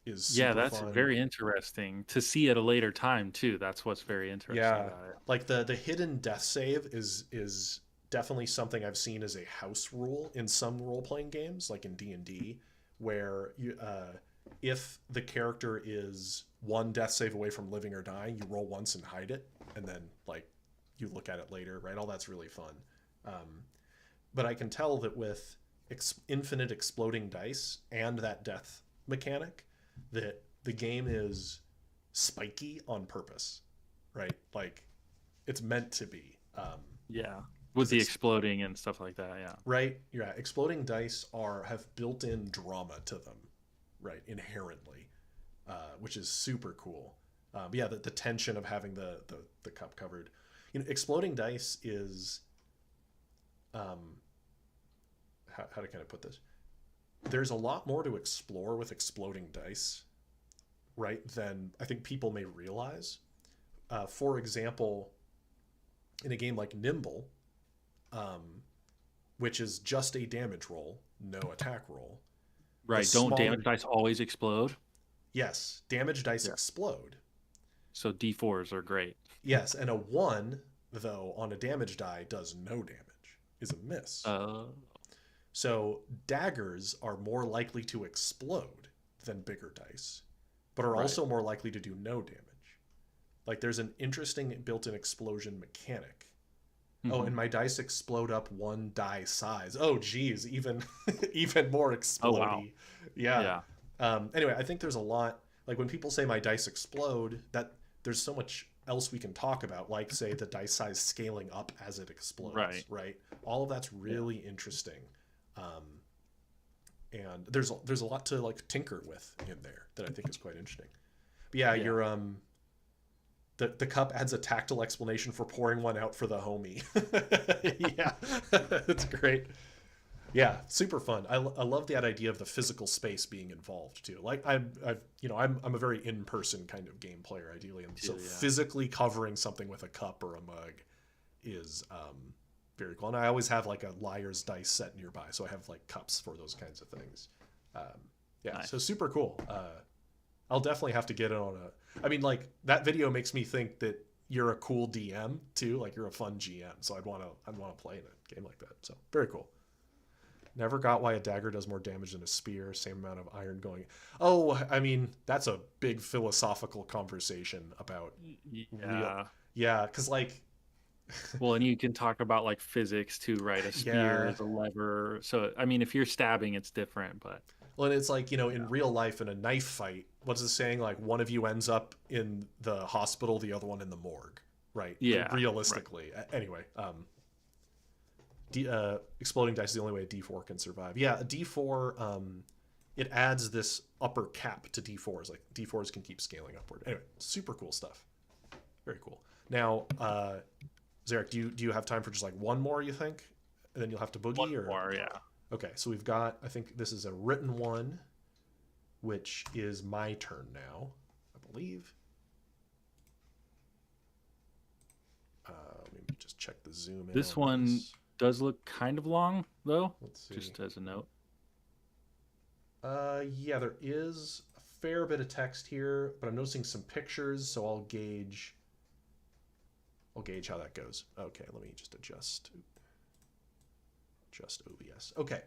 is super that's fun. very interesting to see at a later time too. That's what's very interesting about it. Like the hidden death save is definitely something I've seen as a house rule in some role-playing games, like in D&D, where you if the character is one death save away from living or dying, you roll once and hide it, and then like you look at it later, right? All that's really fun. But I can tell that with infinite exploding dice and that death mechanic, that the game is spiky on purpose, right? Like it's meant to be. With the exploding and stuff like that, yeah. Right? Yeah, exploding dice have built-in drama to them, right? Inherently, which is super cool. But yeah, the tension of having the cup covered. You know, exploding dice is how to kind of put this? There's a lot more to explore with exploding dice, right, than I think people may realize. For example, in a game like Nimble, which is just a damage roll, no attack roll. Right, don't damage dice always explode? Yes, damage dice explode. So D4s are great. Yes, and a 1, though, on a damage die does no damage, is a miss. So daggers are more likely to explode than bigger dice, but are also more likely to do no damage. Like there's an interesting built-in explosion mechanic. Oh, and my dice explode up 1 die size. Oh, geez, even more explodey. Oh, wow. Yeah. Anyway, I think there's a lot, like when people say my dice explode, that there's so much else we can talk about, like say the dice size scaling up as it explodes, right? All of that's really interesting. And there's a lot to like tinker with in there that I think is quite interesting. But yeah. You're the cup adds a tactile explanation for pouring one out for the homie. Yeah, it's great. Yeah, super fun. I love that idea of the physical space being involved too. Like I'm a very in-person kind of game player ideally, and so physically covering something with a cup or a mug is very cool. And I always have like a liar's dice set nearby, so I have like cups for those kinds of things. Yeah, Nice. so super cool. I'll definitely have to get it on a. I mean, like that video makes me think that you're a cool DM too. Like you're a fun GM, so I'd want to play in a game like that. So very cool. Never got why a dagger does more damage than a spear. Same amount of iron going. Oh, I mean that's a big philosophical conversation about. Yeah, because like. Well, and you can talk about like physics too, right? A spear is a lever. So I mean, if you're stabbing, it's different, but. Well, and it's like, in real life in a knife fight, what's it saying? Like one of you ends up in the hospital, the other one in the morgue, right? Yeah. Realistically. Right. Anyway, exploding dice is the only way a D4 can survive. Yeah, a D4, it adds this upper cap to D4s. Like D4s can keep scaling upward. Anyway, super cool stuff. Very cool. Now, Zarek, do you have time for just like one more, you think? And then you'll have to boogie? One more, yeah. Okay, so we've got, I think this is a written one, which is my turn now, I believe. Let me just check the zoom in. This one does look kind of long, though. Let's see. Just as a note. Yeah, there is a fair bit of text here, but I'm noticing some pictures, so I'll gauge how that goes. Okay, let me just adjust OBS. Okay.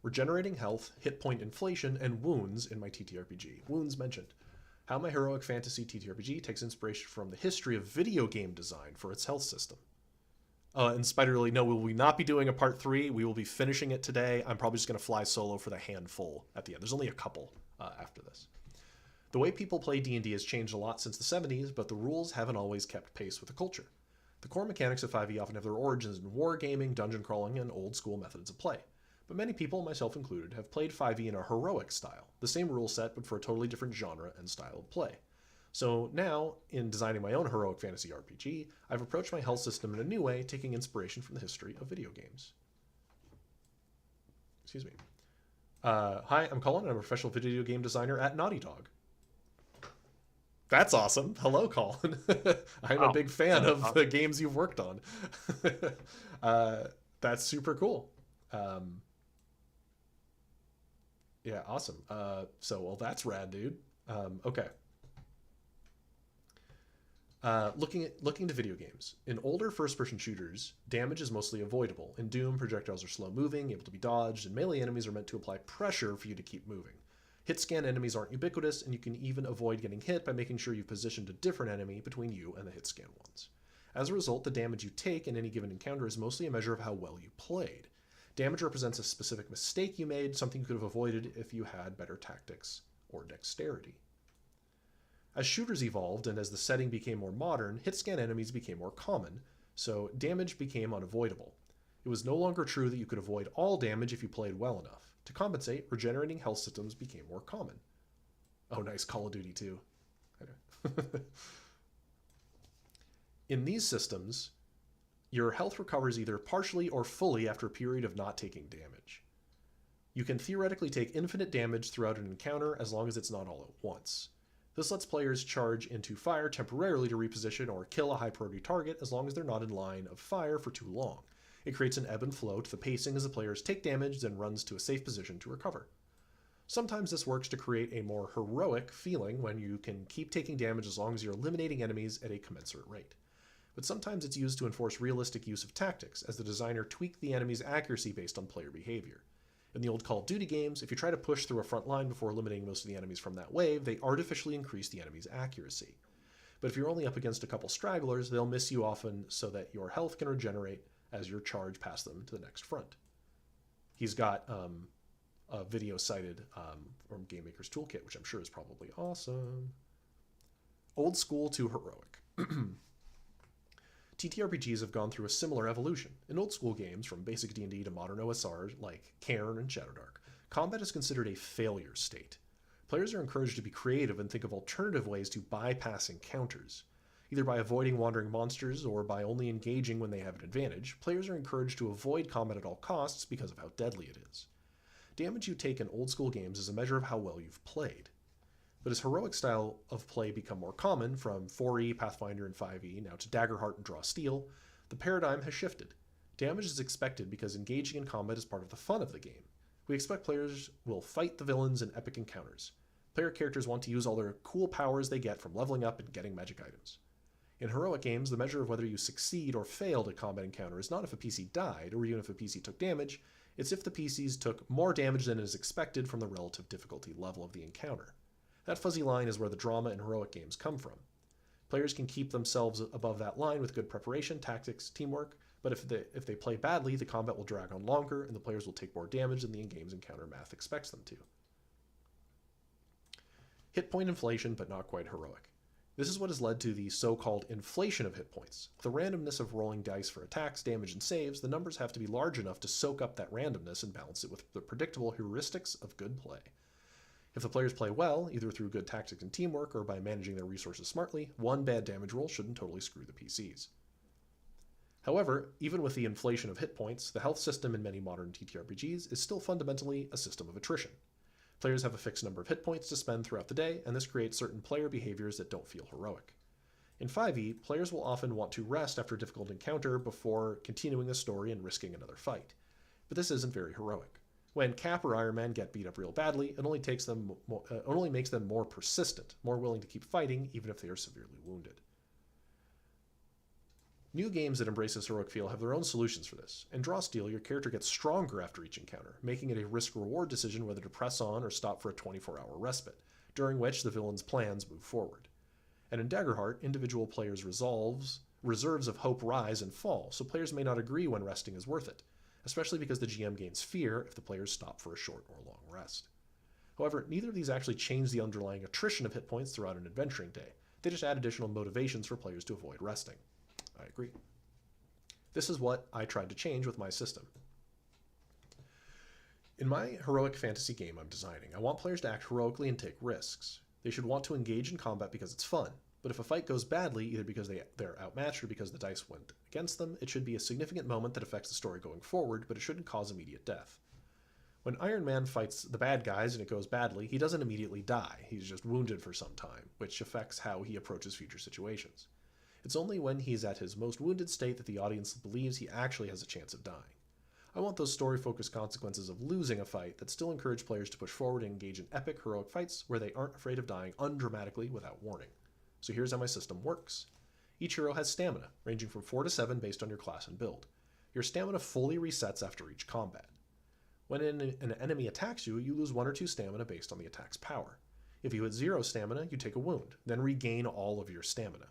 Regenerating health, hit point inflation, and wounds in my TTRPG. Wounds mentioned. How my heroic fantasy TTRPG takes inspiration from the history of video game design for its health system. And Spiderly, no, we will not be doing a part 3. We will be finishing it today. I'm probably just going to fly solo for the handful at the end. There's only a couple after this. The way people play D&D has changed a lot since the 70s, but the rules haven't always kept pace with the culture. The core mechanics of 5e often have their origins in wargaming, dungeon crawling, and old-school methods of play. But many people, myself included, have played 5e in a heroic style, the same rule set but for a totally different genre and style of play. So now, in designing my own heroic fantasy RPG, I've approached my health system in a new way, taking inspiration from the history of video games. Excuse me. Hi, I'm Colin, and I'm a professional video game designer at Naughty Dog. That's awesome. Hello, Colin. I'm a big fan of the games you've worked on. That's super cool. Yeah, awesome. Well, that's rad, dude. Okay. Looking to video games. In older first-person shooters, damage is mostly avoidable. In Doom, projectiles are slow-moving, able to be dodged, and melee enemies are meant to apply pressure for you to keep moving. Hit scan enemies aren't ubiquitous, and you can even avoid getting hit by making sure you've positioned a different enemy between you and the hit scan ones. As a result, the damage you take in any given encounter is mostly a measure of how well you played. Damage represents a specific mistake you made, something you could have avoided if you had better tactics or dexterity. As shooters evolved and as the setting became more modern, hit scan enemies became more common, so damage became unavoidable. It was no longer true that you could avoid all damage if you played well enough. To compensate, regenerating health systems became more common. Oh, nice, Call of Duty 2. In these systems, your health recovers either partially or fully after a period of not taking damage. You can theoretically take infinite damage throughout an encounter as long as it's not all at once. This lets players charge into fire temporarily to reposition or kill a high priority target as long as they're not in line of fire for too long. It creates an ebb and flow to the pacing as the players take damage, then runs to a safe position to recover. Sometimes this works to create a more heroic feeling when you can keep taking damage as long as you're eliminating enemies at a commensurate rate. But sometimes it's used to enforce realistic use of tactics, as the designer tweaked the enemy's accuracy based on player behavior. In the old Call of Duty games, if you try to push through a front line before eliminating most of the enemies from that wave, they artificially increase the enemy's accuracy. But if you're only up against a couple stragglers, they'll miss you often so that your health can regenerate as your charge past them to the next front. He's got a video cited from Game Maker's Toolkit, which I'm sure is probably awesome. Old school to heroic. TTRPGs have gone through a similar evolution. In old school games, from basic D&D to modern OSR like Cairn and Shadowdark, combat is considered a failure state. Players are encouraged to be creative and think of alternative ways to bypass encounters. Either by avoiding wandering monsters or by only engaging when they have an advantage, players are encouraged to avoid combat at all costs because of how deadly it is. Damage you take in old school games is a measure of how well you've played. But as heroic style of play become more common, from 4e, Pathfinder, and 5e, now to Daggerheart and Draw Steel, the paradigm has shifted. Damage is expected because engaging in combat is part of the fun of the game. We expect players will fight the villains in epic encounters. Player characters want to use all their cool powers they get from leveling up and getting magic items. In heroic games, the measure of whether you succeed or failed a combat encounter is not if a PC died, or even if a PC took damage, it's if the PCs took more damage than is expected from the relative difficulty level of the encounter. That fuzzy line is where the drama in heroic games come from. Players can keep themselves above that line with good preparation, tactics, teamwork, but if they play badly, the combat will drag on longer, and the players will take more damage than the in-game's encounter math expects them to. Hit point inflation, but not quite heroic. This is what has led to the so-called inflation of hit points. With the randomness of rolling dice for attacks, damage, and saves, the numbers have to be large enough to soak up that randomness and balance it with the predictable heuristics of good play. If the players play well, either through good tactics and teamwork or by managing their resources smartly, one bad damage roll shouldn't totally screw the PCs. However, even with the inflation of hit points, the health system in many modern TTRPGs is still fundamentally a system of attrition. Players have a fixed number of hit points to spend throughout the day, and this creates certain player behaviors that don't feel heroic. In 5e, players will often want to rest after a difficult encounter before continuing the story and risking another fight. But this isn't very heroic. When Cap or Iron Man get beat up real badly, it only makes them more persistent, more willing to keep fighting even if they are severely wounded. New games that embrace this heroic feel have their own solutions for this. In Draw Steel, your character gets stronger after each encounter, making it a risk-reward decision whether to press on or stop for a 24-hour respite, during which the villain's plans move forward. And in Daggerheart, individual players' reserves of hope rise and fall, so players may not agree when resting is worth it, especially because the GM gains fear if the players stop for a short or long rest. However, neither of these actually change the underlying attrition of hit points throughout an adventuring day. They just add additional motivations for players to avoid resting. I agree. This is what I tried to change with my system. In my heroic fantasy game I'm designing, I want players to act heroically and take risks. They should want to engage in combat because it's fun, but if a fight goes badly, either because they're outmatched or because the dice went against them, it should be a significant moment that affects the story going forward, but it shouldn't cause immediate death. When Iron Man fights the bad guys and it goes badly, he doesn't immediately die. He's just wounded for some time, which affects how he approaches future situations. It's only when he's at his most wounded state that the audience believes he actually has a chance of dying. I want those story-focused consequences of losing a fight that still encourage players to push forward and engage in epic, heroic fights where they aren't afraid of dying undramatically without warning. So here's how my system works. Each hero has stamina, ranging from 4 to 7 based on your class and build. Your stamina fully resets after each combat. When an enemy attacks you, you lose 1 or 2 stamina based on the attack's power. If you hit 0 stamina, you take a wound, then regain all of your stamina.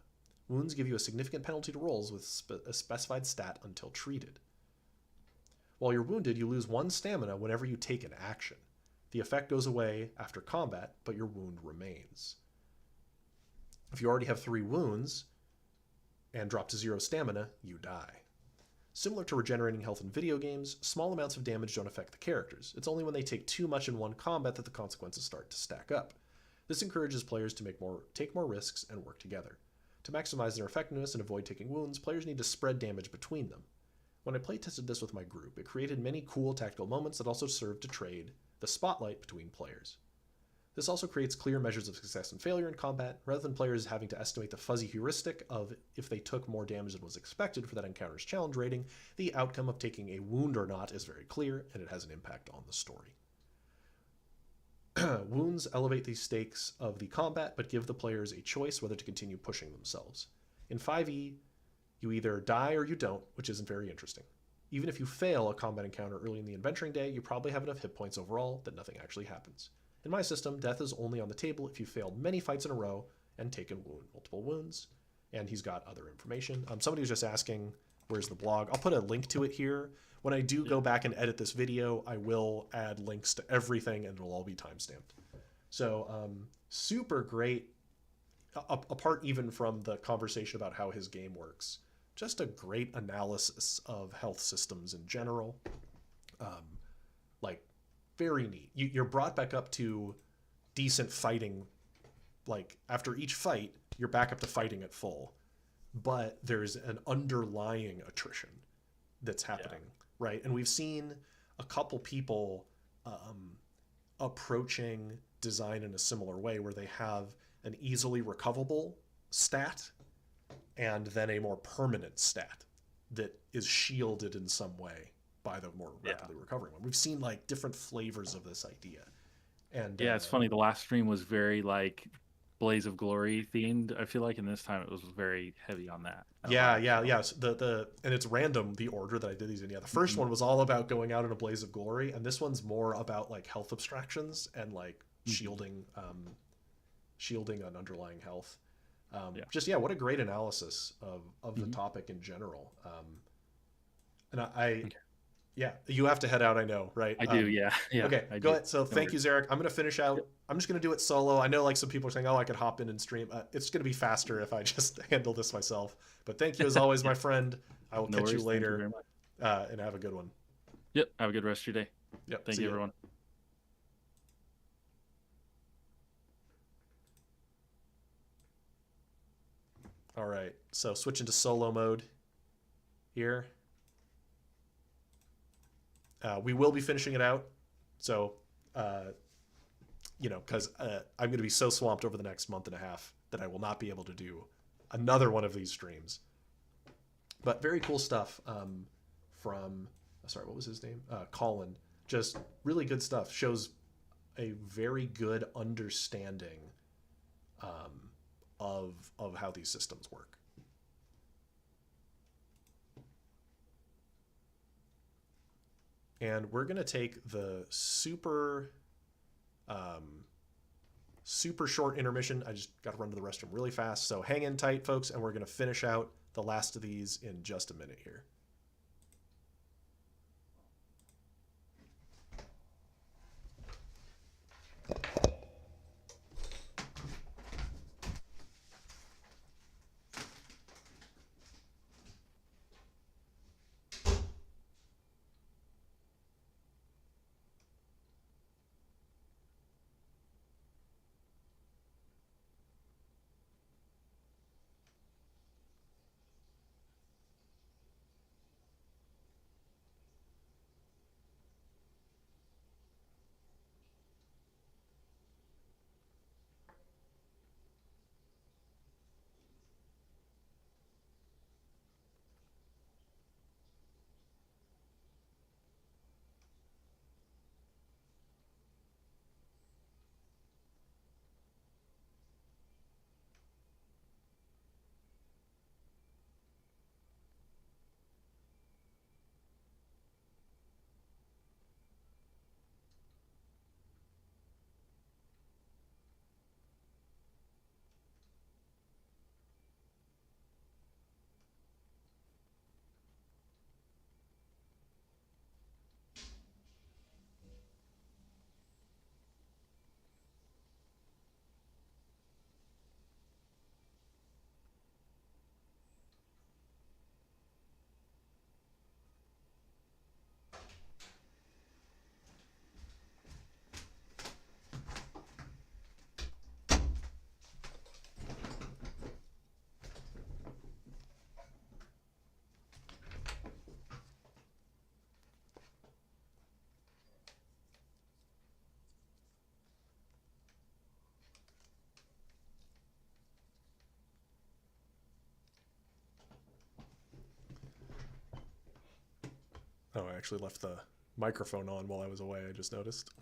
Wounds give you a significant penalty to rolls with a specified stat until treated. While you're wounded, you lose 1 stamina whenever you take an action. The effect goes away after combat, but your wound remains. If you already have 3 wounds and drop to 0 stamina, you die. Similar to regenerating health in video games, small amounts of damage don't affect the characters. It's only when they take too much in one combat that the consequences start to stack up. This encourages players to take more risks and work together. To maximize their effectiveness and avoid taking wounds, players need to spread damage between them. When I playtested this with my group, it created many cool tactical moments that also served to trade the spotlight between players. This also creates clear measures of success and failure in combat, rather than players having to estimate the fuzzy heuristic of if they took more damage than was expected for that encounter's challenge rating. The outcome of taking a wound or not is very clear, and it has an impact on the story. Wounds elevate the stakes of the combat, but give the players a choice whether to continue pushing themselves. In 5e, you either die or you don't, which isn't very interesting. Even if you fail a combat encounter early in the adventuring day, you probably have enough hit points overall that nothing actually happens. In my system, death is only on the table if you failed many fights in a row and taken multiple wounds. And he's got other information. Somebody was just asking, where's the blog? I'll put a link to it here. When I do go back and edit this video, I will add links to everything and it'll all be timestamped. So super great, apart even from the conversation about how his game works. Just a great analysis of health systems in general. Very neat. You're brought back up to decent fighting. Like, after each fight, you're back up to fighting at full. But there's an underlying attrition that's happening, right? And we've seen a couple people approaching design in a similar way, where they have an easily recoverable stat and then a more permanent stat that is shielded in some way buy the more rapidly recovering one. We've seen like different flavors of this idea. And yeah, it's funny. The last stream was very like Blaze of Glory themed, I feel like, and this time it was very heavy on that. Yeah. So and it's random the order that I did these in. Yeah, the first one was all about going out in a blaze of glory, and this one's more about like health abstractions and like shielding an underlying health. What a great analysis of the topic in general. Yeah, you have to head out, I know, right? I do, yeah. Okay, go ahead. So thank you, Zarek. I'm going to finish out. Yep. I'm just going to do it solo. I know like some people are saying, oh, I could hop in and stream. It's going to be faster if I just handle this myself. But thank you as always, my friend. I will catch you later. And have a good one. Yep, have a good rest of your day. Yep, thank you, everyone. All right, so switching to solo mode here. We will be finishing it out, so because I'm going to be so swamped over the next month and a half that I will not be able to do another one of these streams. But very cool stuff from what was his name? Colin. Just really good stuff. Shows a very good understanding of how these systems work. And we're going to take the super short intermission. I just got to run to the restroom really fast. So hang in tight, folks, and we're going to finish out the last of these in just a minute here. Oh, I actually left the microphone on while I was away. I just noticed.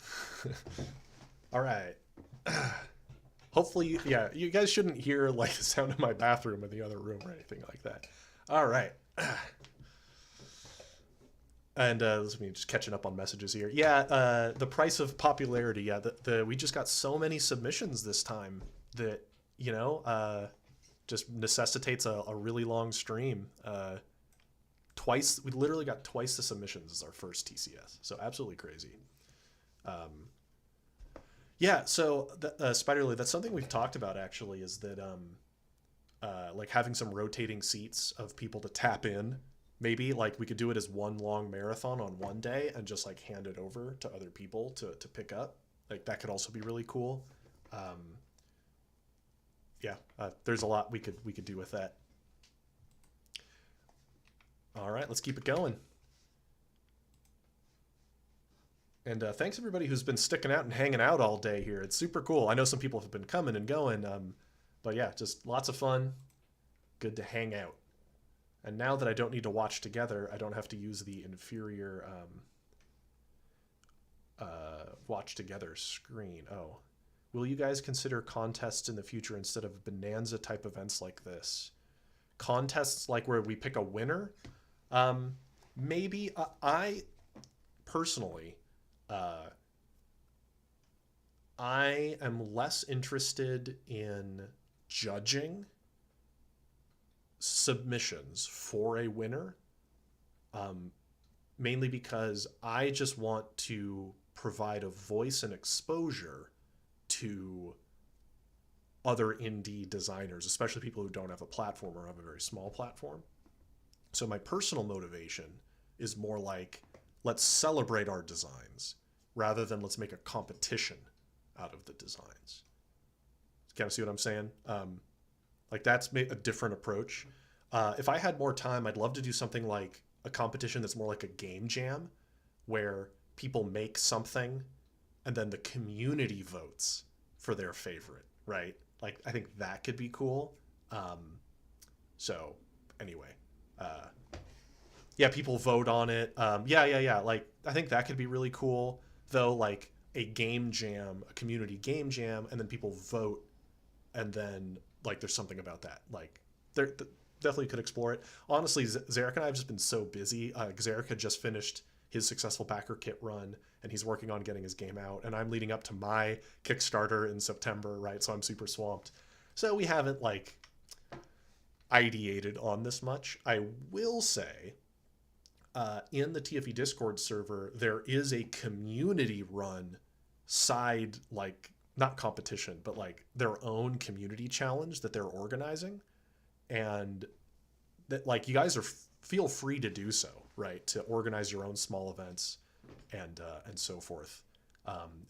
All right. Hopefully, you guys shouldn't hear like the sound of my bathroom in the other room or anything like that. All right. And let me just catching up on messages here. Yeah, the price of popularity. Yeah, we just got so many submissions this time that just necessitates a really long stream. We literally got twice the submissions as our first TCS. So absolutely crazy. So Spiderly, that's something we've talked about actually, is that like having some rotating seats of people to tap in. Maybe like we could do it as one long marathon on one day and just like hand it over to other people to pick up. Like that could also be really cool. There's a lot we could do with that. All right, let's keep it going. And thanks everybody who's been sticking out and hanging out all day here. It's super cool. I know some people have been coming and going, but yeah, just lots of fun. Good to hang out. And now that I don't need to watch together, I don't have to use the inferior watch together screen. Oh, will you guys consider contests in the future instead of bonanza type events like this? Contests like where we pick a winner? Maybe. I personally, I am less interested in judging submissions for a winner, mainly because I just want to provide a voice and exposure to other indie designers, especially people who don't have a platform or have a very small platform. So my personal motivation is more like, let's celebrate our designs rather than let's make a competition out of the designs. Kind of see what I'm saying? Like that's a different approach. If I had more time, I'd love to do something like a competition that's more like a game jam, where people make something and then the community votes for their favorite, right? Like I think that could be cool. So anyway, yeah, people vote on it. Yeah. Like I think that could be really cool, though. Like a game jam, a community game jam, and then people vote, and then like there's something about that. Like there definitely could explore it. Honestly, Zarek and I have just been so busy. Zarek had just finished his successful backer kit run, and he's working on getting his game out, and I'm leading up to my Kickstarter in September, right? So I'm super swamped. So we haven't like ideated on this much. I will say, in the TFE Discord server, there is a community run side, like not competition, but like their own community challenge that they're organizing, and that like you guys are feel free to do so, right? To organize your own small events and so forth.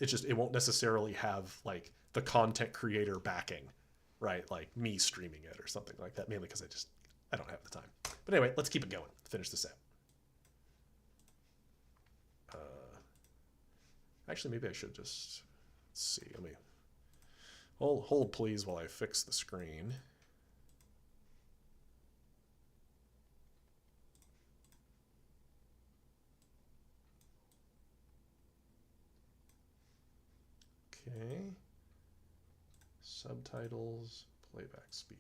It's just, it won't necessarily have like the content creator backing, right? Like me streaming it or something like that, mainly because I don't have the time. But anyway, let's keep it going. Finish this out. Actually, maybe I should just, let's see. Let me hold please while I fix the screen. Okay. Subtitles, playback speed.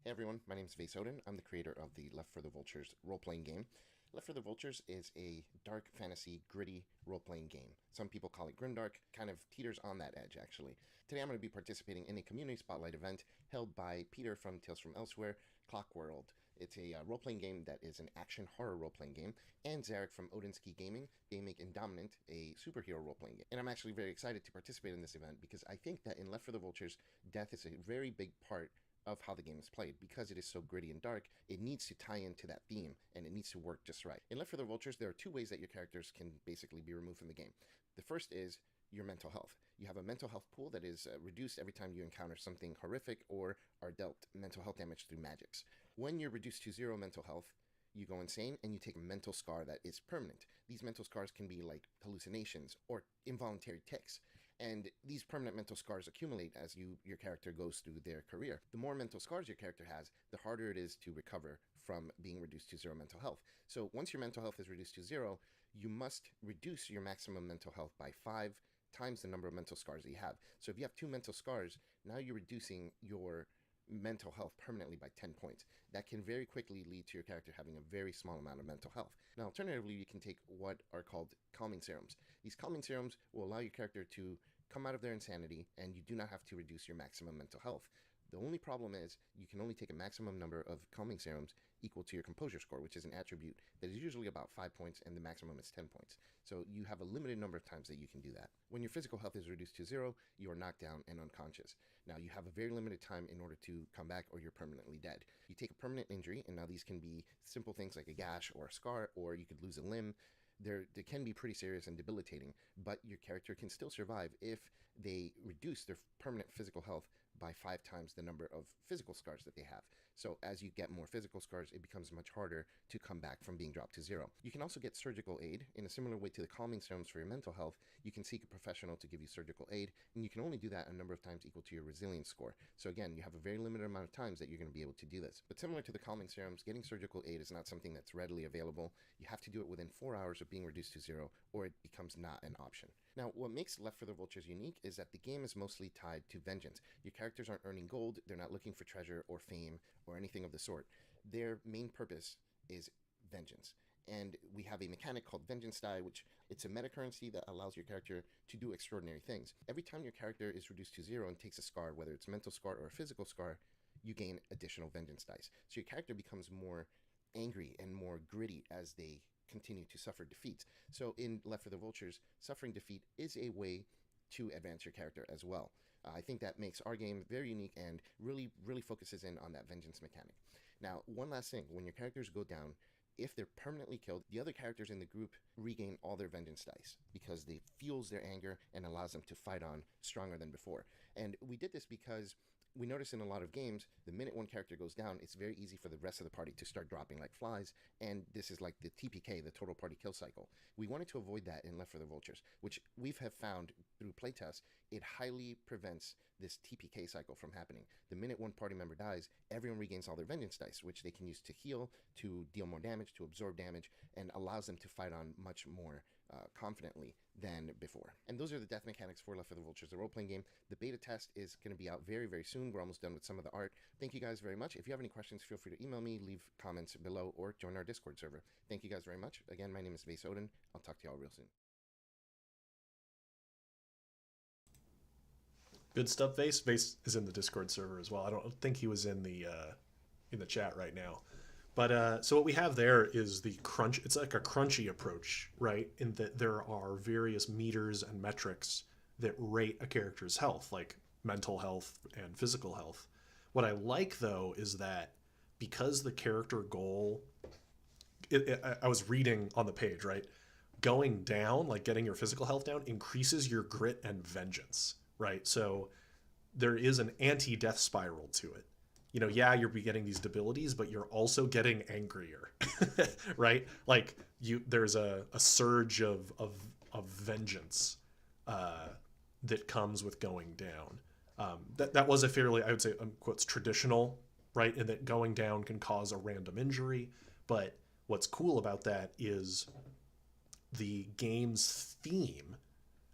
Hey everyone, my name is Vase Odin. I'm the creator of the Left for the Vultures role-playing game. Left for the Vultures is a dark fantasy, gritty role-playing game. Some people call it grimdark, kind of teeters on that edge actually. Today I'm going to be participating in a community spotlight event held by Peter from Tales from Elsewhere, Clockworld. It's a role-playing game that is an action horror role-playing game, and Zarek from Odin's Key Gaming, they make Indominant, a superhero role-playing game. And I'm actually very excited to participate in this event because I think that in Left for the Vultures, death is a very big part of how the game is played. Because it is so gritty and dark, it needs to tie into that theme, and it needs to work just right. In Left for the Vultures, there are two ways that your characters can basically be removed from the game. The first is your mental health. You have a mental health pool that is reduced every time you encounter something horrific or are dealt mental health damage through magics. When you're reduced to 0 mental health, you go insane and you take a mental scar that is permanent. These mental scars can be like hallucinations or involuntary tics. And these permanent mental scars accumulate as your character goes through their career. The more mental scars your character has, the harder it is to recover from being reduced to 0 mental health. So once your mental health is reduced to 0, you must reduce your maximum mental health by 5 times the number of mental scars that you have. So if you have 2 mental scars, now you're reducing your mental health permanently by 10 points. That can very quickly lead to your character having a very small amount of mental health. Now, alternatively, you can take what are called calming serums. These calming serums will allow your character to come out of their insanity, and you do not have to reduce your maximum mental health. The only problem is you can only take a maximum number of calming serums equal to your composure score, which is an attribute that is usually about 5 points, and the maximum is 10 points. So you have a limited number of times that you can do that. When your physical health is reduced to 0, you are knocked down and unconscious. Now you have a very limited time in order to come back, or you're permanently dead. You take a permanent injury, and now these can be simple things like a gash or a scar, or you could lose a limb. They can be pretty serious and debilitating, but your character can still survive if they reduce their permanent physical health by 5 times the number of physical scars that they have. So as you get more physical scars, it becomes much harder to come back from being dropped to 0. You can also get surgical aid in a similar way to the calming serums for your mental health. You can seek a professional to give you surgical aid, and you can only do that a number of times equal to your resilience score. So again, you have a very limited amount of times that you're going to be able to do this. But similar to the calming serums, getting surgical aid is not something that's readily available. You have to do it within 4 hours of being reduced to 0, or it becomes not an option. Now, what makes Left for the Vultures unique is that the game is mostly tied to vengeance. Your characters aren't earning gold, they're not looking for treasure or fame or anything of the sort. Their main purpose is vengeance. And we have a mechanic called Vengeance Die, which it's a meta currency that allows your character to do extraordinary things. Every time your character is reduced to 0 and takes a scar, whether it's a mental scar or a physical scar, you gain additional vengeance dice. So your character becomes more angry and more gritty as they continue to suffer defeats. So in Left for the Vultures, suffering defeat is a way to advance your character as well. I think that makes our game very unique and really focuses in on that vengeance mechanic. Now, one last thing, when your characters go down, if they're permanently killed, the other characters in the group regain all their vengeance dice because they fuels their anger and allows them to fight on stronger than before. And we did this because we notice in a lot of games, the minute one character goes down, it's very easy for the rest of the party to start dropping like flies, and this is like the TPK, the total party kill cycle. We wanted to avoid that in Left for the Vultures, which we have found through playtests, it highly prevents this TPK cycle from happening. The minute one party member dies, everyone regains all their vengeance dice, which they can use to heal, to deal more damage, to absorb damage, and allows them to fight on much more confidently than before. And those are the death mechanics for Left for the Vultures, the role-playing game. The beta test is going to be out very soon. We're almost done with some of the art. Thank you guys very much. If you have any questions, feel free to email me, leave comments below, or join our Discord server. Thank you guys very much. Again, my name is Vase Odin. I'll talk to y'all real soon. Good stuff, Vase. Vase is in the Discord server as well. I don't think he was in the chat right now. But so what we have there is the crunch. It's like a crunchy approach, right? In that there are various meters and metrics that rate a character's health, like mental health and physical health. What I like, though, is that because the character goal, I was reading on the page, right? Going down, like getting your physical health down, increases your grit and vengeance, right? So there is an anti-death spiral to it. You know, yeah, you're getting these debilities, but you're also getting angrier, right? Like there's a surge of vengeance that comes with going down. That was a fairly, I would say, quotes, traditional, right? In that going down can cause a random injury. But what's cool about that is the game's theme.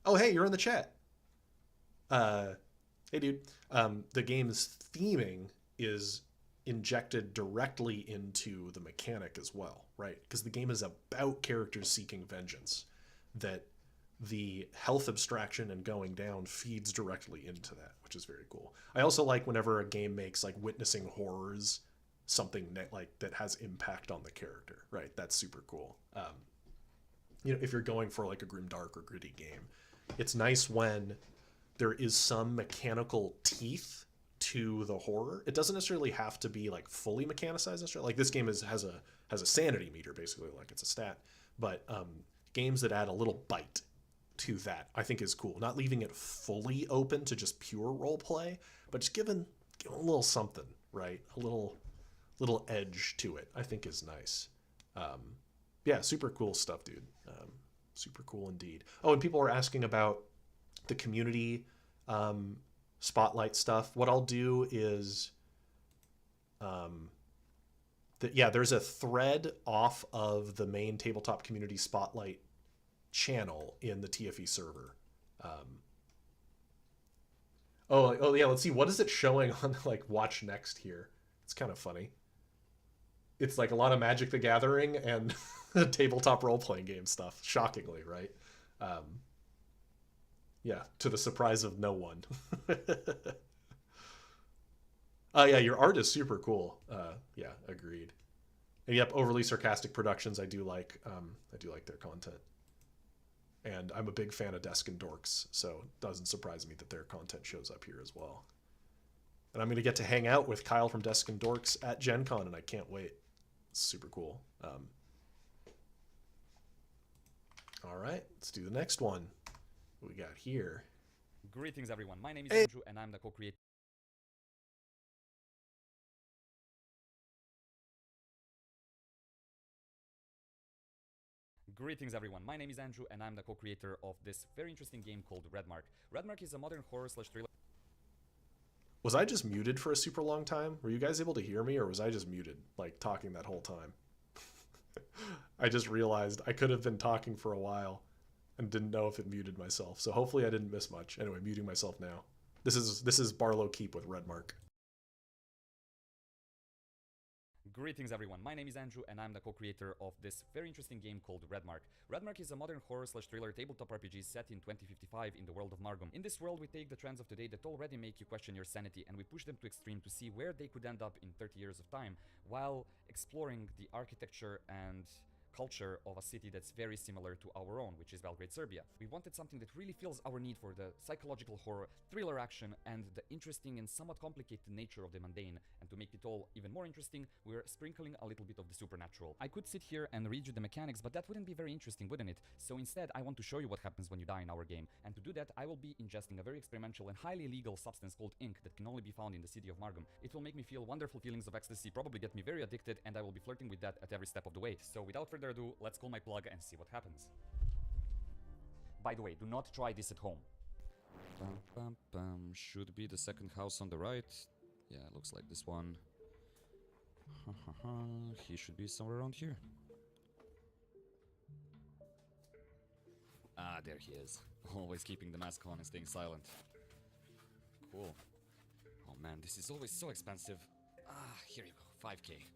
Oh, hey, you're in the chat. Hey, dude. The game's theming is injected directly into the mechanic as well, right? Because the game is about characters seeking vengeance, that the health abstraction and going down feeds directly into that, which is very cool. I also like whenever a game makes like witnessing horrors something that has impact on the character, right? That's super cool. You know, if you're going for like a grimdark or gritty game, it's nice when there is some mechanical teeth to the horror. It doesn't necessarily have to be like fully mechanicized necessarily. Like this game has a sanity meter, basically, like it's a stat. But games that add a little bite to that, I think, is cool. Not leaving it fully open to just pure role play, but just giving a little something, right? A little edge to it, I think, is nice. Yeah, super cool stuff, dude. Super cool indeed. Oh, and people are asking about the community Spotlight stuff. What I'll do is there's a thread off of the main Tabletop Community Spotlight channel in the TFE server. Oh yeah, let's see, what is it showing on like watch next here? It's kind of funny. It's like a lot of Magic the Gathering and tabletop role-playing game stuff, shockingly, right? Yeah, to the surprise of no one. Yeah, your art is super cool. Yeah, agreed. And yep, Overly Sarcastic Productions, I do like their content. And I'm a big fan of Desk and Dorks, so it doesn't surprise me that their content shows up here as well. And I'm going to get to hang out with Kyle from Desk and Dorks at Gen Con, and I can't wait. It's super cool. All right, let's do the next one. What we got here? Greetings, everyone. My name is Andrew, and I'm the co-creator Greetings everyone, my name is Andrew and I'm the co-creator of this very interesting game called Redmark. Redmark is a modern horror/thriller. Was I just muted for a super long time? Were you guys able to hear me, or was I just muted, like talking that whole time? I just realized I could have been talking for a while and didn't know if it muted myself. So hopefully I didn't miss much. Anyway, muting myself now. This is Barlow Keep with Redmark. Greetings everyone, my name is Andrew and I'm the co-creator of this very interesting game called Redmark. Redmark is a modern horror/thriller tabletop RPG set in 2055 in the world of Margum. In this world we take the trends of today that already make you question your sanity and we push them to extreme to see where they could end up in 30 years of time, while exploring the architecture and culture of a city that's very similar to our own, which is Belgrade, Serbia. We wanted something that really fills our need for the psychological horror, thriller action, and the interesting and somewhat complicated nature of the mundane. And to make it all even more interesting, we're sprinkling a little bit of the supernatural. I could sit here and read you the mechanics, but that wouldn't be very interesting, wouldn't it? So instead, I want to show you what happens when you die in our game. And to do that, I will be ingesting a very experimental and highly illegal substance called ink that can only be found in the city of Margum. It will make me feel wonderful feelings of ecstasy, probably get me very addicted, and I will be flirting with that at every step of the way. So without further ado, let's call my plug and see what happens. By the way, do not try this at home. Bum, bum, bum. Should be the second house on the right. Yeah, looks like this one. He should be somewhere around here. Ah, there he is. Always keeping the mask on and staying silent. Cool. Oh man, this is always so expensive. Ah, here you go, 5k.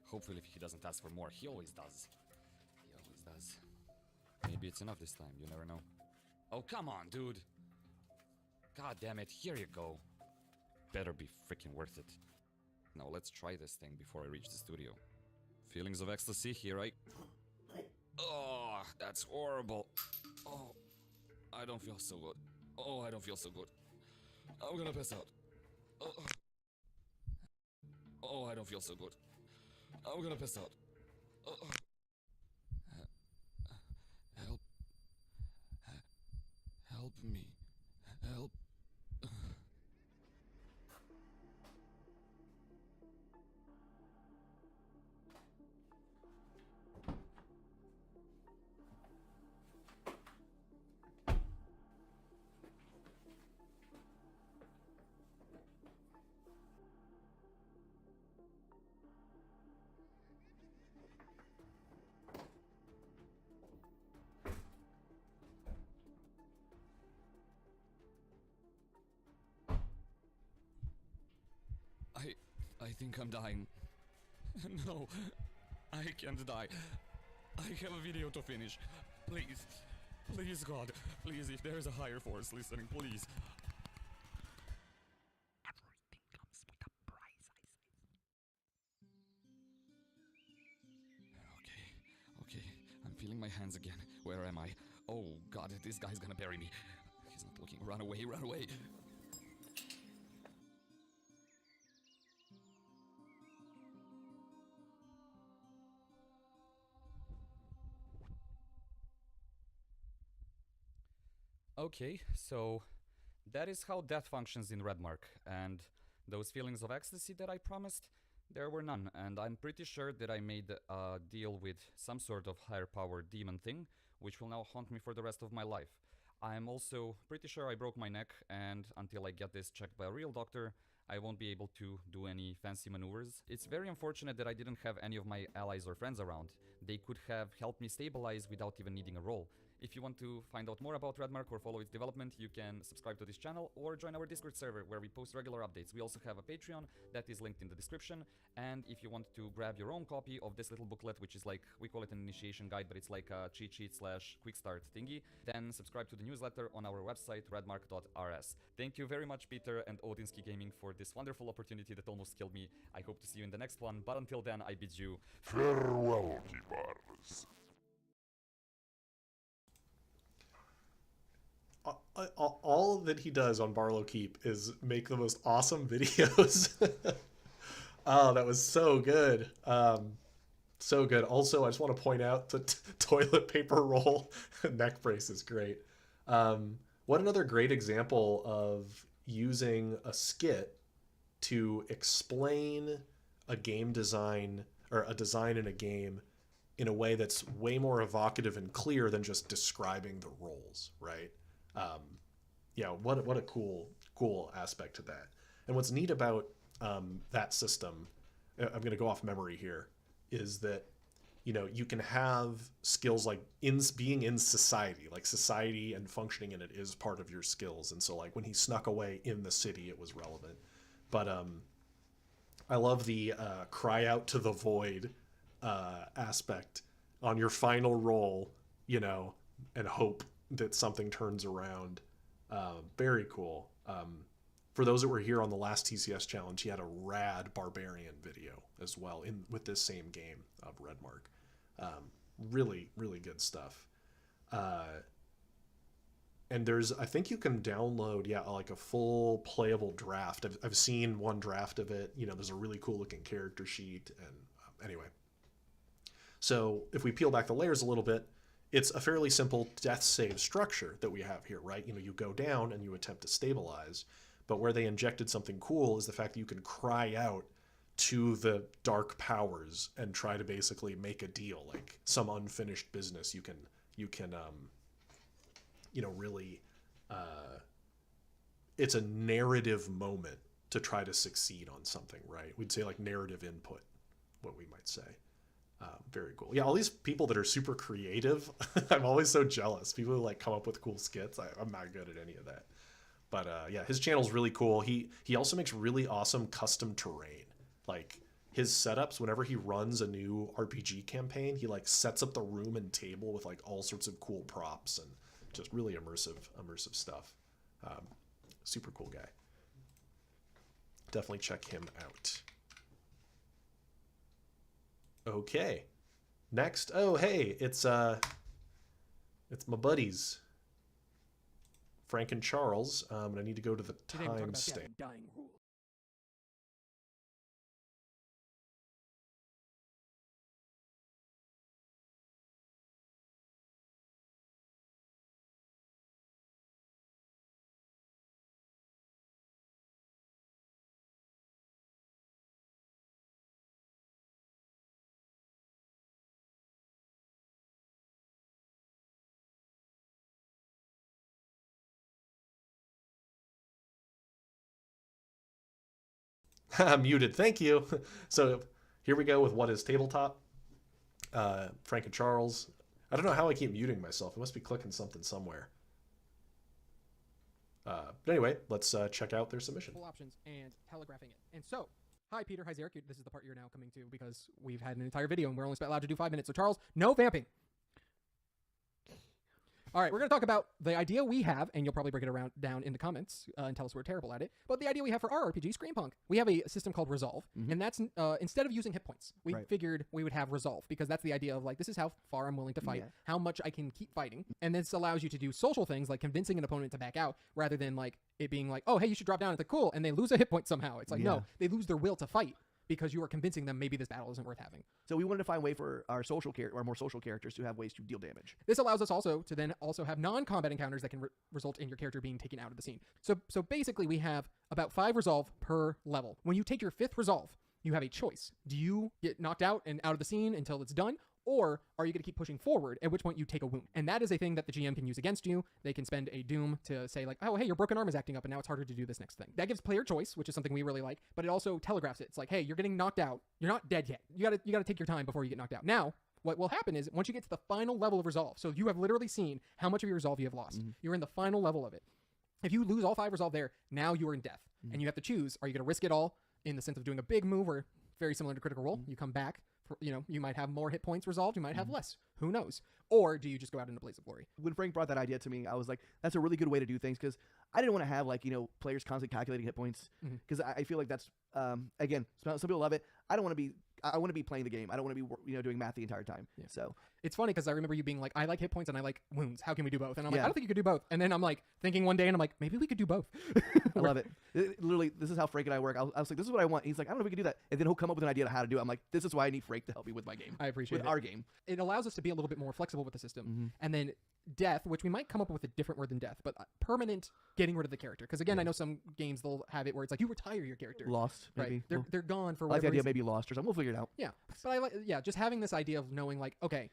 Hopefully he doesn't ask for more, he always does. Maybe it's enough this time, you never know. Oh, come on, dude. God damn it, here you go. Better be freaking worth it. Now let's try this thing before I reach the studio. Feelings of ecstasy, here I... Oh, that's horrible. Oh, I don't feel so good. Oh, I don't feel so good. I'm gonna pass out. Oh, I don't feel so good. I'm gonna pass out. Help. Help me. Help. I think I'm dying. No, I can't die. I have a video to finish. Please, please God, please, if there's a higher force listening, please. Everything comes with a price, I say. Okay, I'm feeling my hands again. Where am I? Oh God, this guy's gonna bury me. He's not looking. Run away, run away. Okay, so that is how death functions in Redmark, and those feelings of ecstasy that I promised, there were none, and I'm pretty sure that I made a deal with some sort of higher power demon thing, which will now haunt me for the rest of my life. I'm also pretty sure I broke my neck, and until I get this checked by a real doctor, I won't be able to do any fancy maneuvers. It's very unfortunate that I didn't have any of my allies or friends around. They could have helped me stabilize without even needing a roll. If you want to find out more about Redmark or follow its development, you can subscribe to this channel or join our Discord server where we post regular updates. We also have a Patreon that is linked in the description, and if you want to grab your own copy of this little booklet, which is like, we call it an initiation guide, but it's like a cheat sheet / quick start thingy, then subscribe to the newsletter on our website, redmark.rs. Thank you very much, Peter and Odinsky Gaming, for this wonderful opportunity that almost killed me. I hope to see you in the next one, but until then, I bid you farewell, keepers. All that he does on Barlow Keep is make the most awesome videos. Oh, that was so good. So good. Also, I just want to point out the toilet paper roll neck brace is great. What another great example of using a skit to explain a game design or a design in a game in a way that's way more evocative and clear than just describing the roles, right? Yeah, what a cool aspect to that. And what's neat about that system, I'm going to go off memory here, is that you can have skills like being in society, like society and functioning in it is part of your skills. And so like when he snuck away in the city, it was relevant. But I love the cry out to the void aspect on your final roll, and hope that something turns around. Very cool. For those that were here on the last TCS challenge, he had a rad barbarian video as well with this same game of Redmark. Really, really good stuff. And I think you can download, like a full playable draft. I've seen one draft of it. There's a really cool looking character sheet. And anyway, so if we peel back the layers a little bit, it's a fairly simple death save structure that we have here, right? You go down and you attempt to stabilize. But where they injected something cool is the fact that you can cry out to the dark powers and try to basically make a deal, like some unfinished business. You can really, it's a narrative moment to try to succeed on something, right? We'd say like narrative input, what we might say. Very cool. Yeah, all these people that are super creative, I'm always so jealous. People who like come up with cool skits. I'm not good at any of that. But yeah, his channel's really cool. He also makes really awesome custom terrain. Like his setups, whenever he runs a new RPG campaign, he like sets up the room and table with like all sorts of cool props and just really immersive stuff. Super cool guy. Definitely check him out. Okay. Next. Oh, hey, it's my buddies. Frank and Charles, and I need to go to the timestamp. Muted. Thank you. So here we go with what is tabletop. Frank and Charles. I don't know how I keep muting myself. I must be clicking something somewhere. But anyway, let's check out their submission. Options and telegraphing it. And so, hi Peter, hi Zarek. This is the part you're now coming to because we've had an entire video and we're only allowed to do 5 minutes. So Charles, no vamping. All right, we're going to talk about the idea we have, and you'll probably break it down in the comments and tell us we're terrible at it, but the idea we have for our RPG, Screenpunk. We have a system called Resolve, and that's, instead of using hit points, we figured we would have Resolve, because that's the idea of, like, this is how far I'm willing to fight, how much I can keep fighting, and this allows you to do social things, like convincing an opponent to back out, rather than, like, it being like, oh, hey, you should drop down, it's like, cool, and they lose a hit point somehow. It's like, no, they lose their will to fight, because you are convincing them maybe this battle isn't worth having. So we wanted to find a way for our more social characters to have ways to deal damage. This allows us also to then also have non-combat encounters that can result in your character being taken out of the scene. So basically we have about 5 resolve per level. When you take your 5th resolve, you have a choice. Do you get knocked out and out of the scene until it's done? Or are you going to keep pushing forward, at which point you take a wound? And that is a thing that the GM can use against you. They can spend a doom to say, like, oh, hey, your broken arm is acting up, and now it's harder to do this next thing. That gives player choice, which is something we really like, but it also telegraphs it. It's like, hey, you're getting knocked out. You're not dead yet. You gotta take your time before you get knocked out. Now, what will happen is, once you get to the final level of resolve, so you have literally seen how much of your resolve you have lost. You're in the final level of it. If you lose all 5 resolve there, now you are in death. And you have to choose, are you going to risk it all in the sense of doing a big move, or very similar to Critical Role, you come back, you might have more hit points resolved, you might have less. Who knows? Or do you just go out in a blaze of glory? When Frank brought that idea to me, I was like, that's a really good way to do things, because I didn't want to have, like, players constantly calculating hit points, because I feel like that's, again, some people love it. I want to be playing the game. I don't want to be, doing math the entire time. Yeah. So it's funny because I remember you being like, I like hit points and I like wounds. How can we do both? And I'm like, I don't think you could do both. And then I'm like thinking one day and I'm like, maybe we could do both. I love it. Literally, this is how Frank and I work. I was like, this is what I want. He's like, I don't know if we can do that. And then he'll come up with an idea of how to do it. I'm like, this is why I need Frank to help me with my game. I appreciate with our game. It allows us to be a little bit more flexible with the system. And then death, which we might come up with a different word than death, but permanent getting rid of the character. Because again, I know some games they'll have it where it's like you retire your character. Lost, maybe. Right. They're gone for I like whatever the idea reason. maybe lost or something. We'll figure it out. Yeah, but I like just having this idea of knowing like, okay,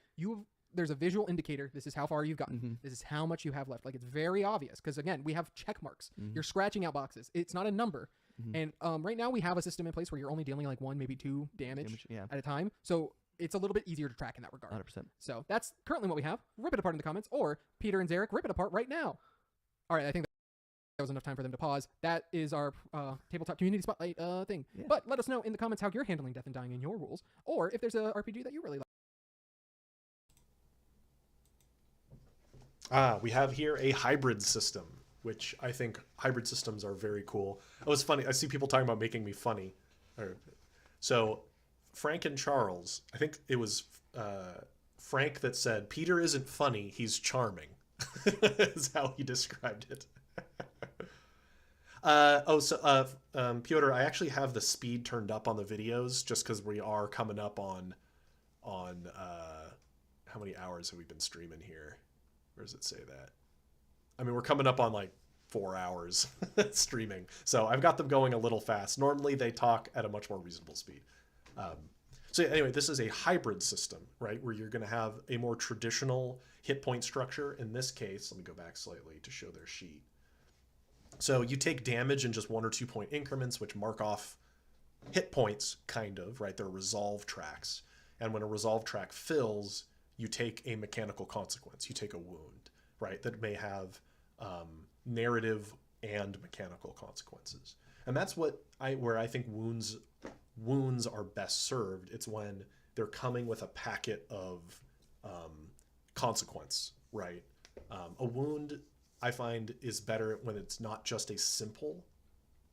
there's a visual indicator. This is how far you've gotten. This is how much you have left. Like it's very obvious because again, we have check marks. You're scratching out boxes. It's not a number. And right now we have a system in place where you're only dealing like 1, maybe 2 damage at a time. So it's a little bit easier to track in that regard. 100%. So that's currently what we have. Rip it apart in the comments, or Peter and Zarek, rip it apart right now. All right, I think that was enough time for them to pause. That is our Tabletop Community Spotlight thing. Yeah. But let us know in the comments how you're handling death and dying in your rules, or if there's a RPG that you really like. We have here a hybrid system, which I think hybrid systems are very cool. Oh, it's funny. I see people talking about making me funny. So Frank and Charles, I think it was Frank that said, Peter isn't funny, he's charming, is how he described it. Piotr, I actually have the speed turned up on the videos just because we are coming up on how many hours have we been streaming here? Where does it say that? I mean, we're coming up on like 4 hours streaming. So I've got them going a little fast. Normally they talk at a much more reasonable speed. So anyway, this is a hybrid system, right? Where you're going to have a more traditional hit point structure. In this case, let me go back slightly to show their sheet. So you take damage in just 1 or 2 point increments, which mark off hit points, kind of, right? They're resolve tracks. And when a resolve track fills, you take a mechanical consequence. You take a wound, right? That may have narrative and mechanical consequences. And that's where I think wounds are best served. It's when they're coming with a packet of consequence, right? A wound, I find, is better when it's not just a simple,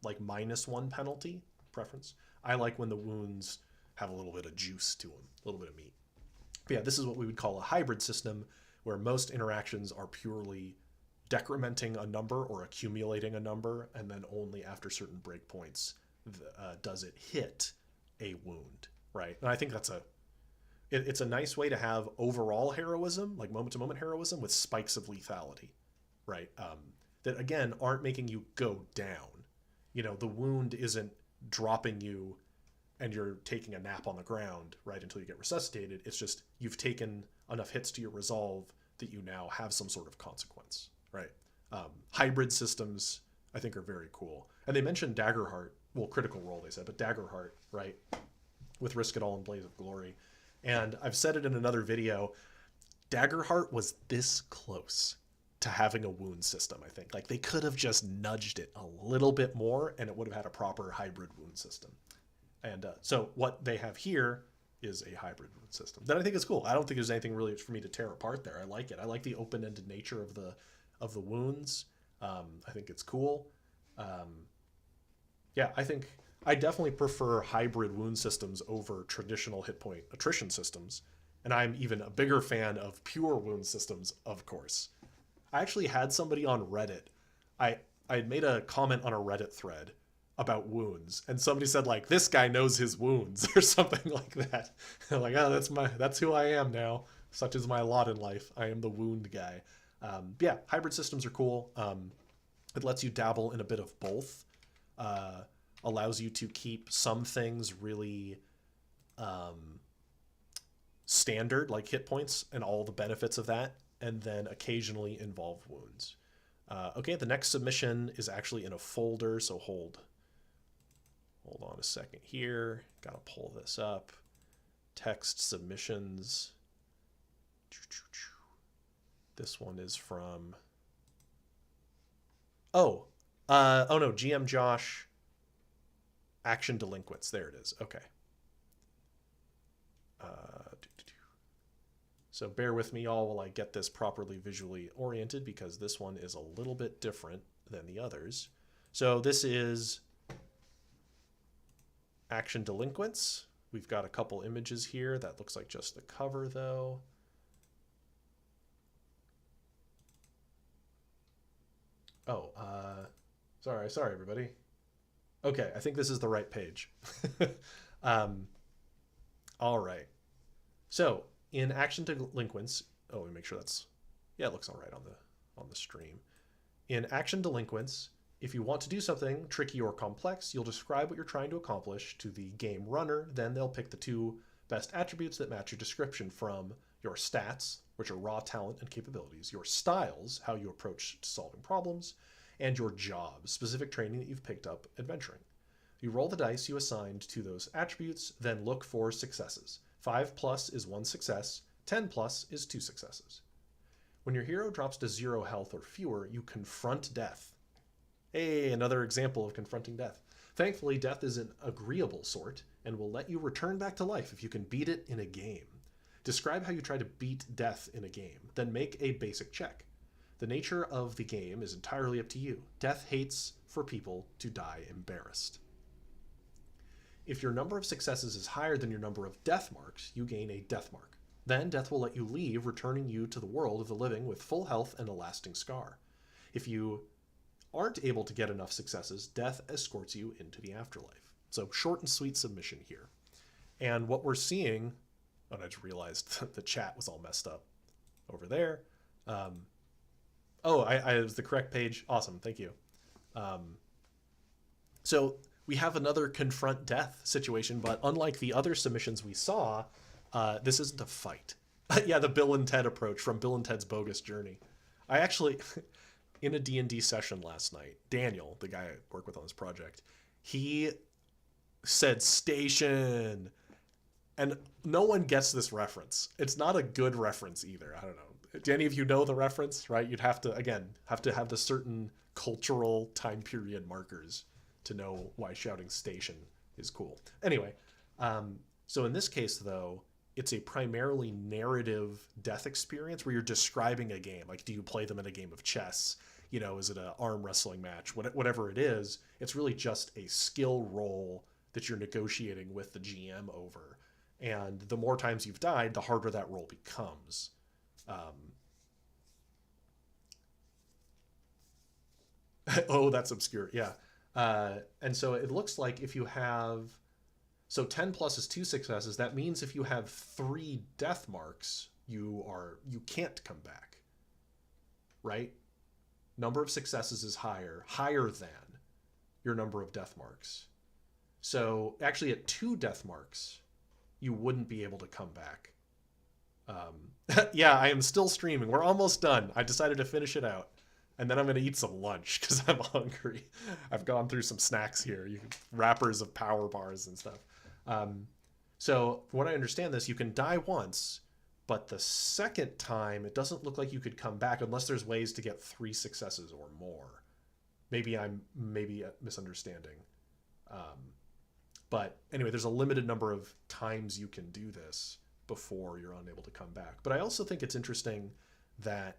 like -1 penalty preference. I like when the wounds have a little bit of juice to them, a little bit of meat. But yeah, this is what we would call a hybrid system, where most interactions are purely decrementing a number or accumulating a number, and then only after certain breakpoints does it hit a wound, right? And I think that's it's a nice way to have overall heroism, like moment-to-moment heroism, with spikes of lethality, right? That again aren't making you go down. You know, the wound isn't dropping you and you're taking a nap on the ground, right, until you get resuscitated. It's just you've taken enough hits to your resolve that you now have some sort of consequence, right? Hybrid systems, I think, are very cool. And they mentioned Daggerheart, well, Critical Role they said, but Daggerheart, right, with Risk It All and Blaze of Glory. And I've said it in another video, Daggerheart was this close to having a wound system, I think. Like, they could have just nudged it a little bit more and it would have had a proper hybrid wound system. And so what they have here is a hybrid wound system that I think is cool. I don't think there's anything really for me to tear apart there. I like it. I like the open-ended nature of the wounds. I think it's cool. Yeah, I think I definitely prefer hybrid wound systems over traditional hit point attrition systems. And I'm even a bigger fan of pure wound systems, of course. I actually had somebody on Reddit. I had made a comment on a Reddit thread about wounds, and somebody said, like, this guy knows his wounds or something like that. Like, oh, that's who I am now. Such is my lot in life. I am the wound guy. Yeah, hybrid systems are cool. It lets you dabble in a bit of both. Allows you to keep some things really standard, like hit points and all the benefits of that, and then occasionally involve wounds. Okay, the next submission is actually in a folder, so hold on a second here. Gotta pull this up. Text submissions. This one is from... oh no, GM Josh, Action Delinquents. There it is. Okay. So bear with me, y'all, while I get this properly visually oriented, because this one is a little bit different than the others. So this is Action Delinquents. We've got a couple images here. That looks like just the cover, though. Oh, sorry, everybody. Okay, I think this is the right page. All right. So in Action Delinquents, oh, let me make sure that's, yeah, it looks all right on the stream. In Action Delinquents, If you want to do something tricky or complex, you'll describe what you're trying to accomplish to the game runner, then they'll pick the 2 best attributes that match your description from your stats, which are raw talent and capabilities, your styles, how you approach solving problems, and your job, specific training that you've picked up adventuring. You roll the dice you assigned to those attributes, then look for successes. 5+ is 1 success, 10+ is 2 successes. When your hero drops to 0 health or fewer, you confront death. Hey, another example of confronting death. Thankfully, death is an agreeable sort and will let you return back to life if you can beat it in a game. Describe how you try to beat death in a game, then make a basic check. The nature of the game is entirely up to you. Death hates for people to die embarrassed. If your number of successes is higher than your number of death marks, you gain a death mark. Then death will let you leave, returning you to the world of the living with full health and a lasting scar. If you aren't able to get enough successes, death escorts you into the afterlife. So short and sweet submission here. And what we're seeing, I just realized that the chat was all messed up over there. I was the correct page. Awesome, thank you. So we have another confront death situation, but unlike the other submissions we saw, this isn't a fight. Yeah, the Bill and Ted approach from Bill and Ted's Bogus Journey. I actually, in a D&D session last night, Daniel, the guy I work with on this project, he said station, and no one gets this reference. It's not a good reference either. I don't know. Do any of you know the reference, right? You'd have to have the certain cultural time period markers to know why shouting station is cool. Anyway, so in this case, though, it's a primarily narrative death experience where you're describing a game. Like, do you play them in a game of chess? You know, is it an arm wrestling match? Whatever it is, it's really just a skill roll that you're negotiating with the GM over. And the more times you've died, the harder that roll becomes. Oh, that's obscure. Yeah. And so it looks like if you have, so 10+ is 2 successes. That means if you have 3 death marks, you can't come back, right? Number of successes is higher than your number of death marks. So actually at 2 death marks, you wouldn't be able to come back. Yeah, I am still streaming. We're almost done. I decided to finish it out. And then I'm going to eat some lunch because I'm hungry. I've gone through some snacks here. Wrappers of power bars and stuff. So when I understand this, you can die once, but the second time, it doesn't look like you could come back unless there's ways to get 3 successes or more. Maybe I'm misunderstanding. But anyway, there's a limited number of times you can do this before you're unable to come back. But I also think it's interesting that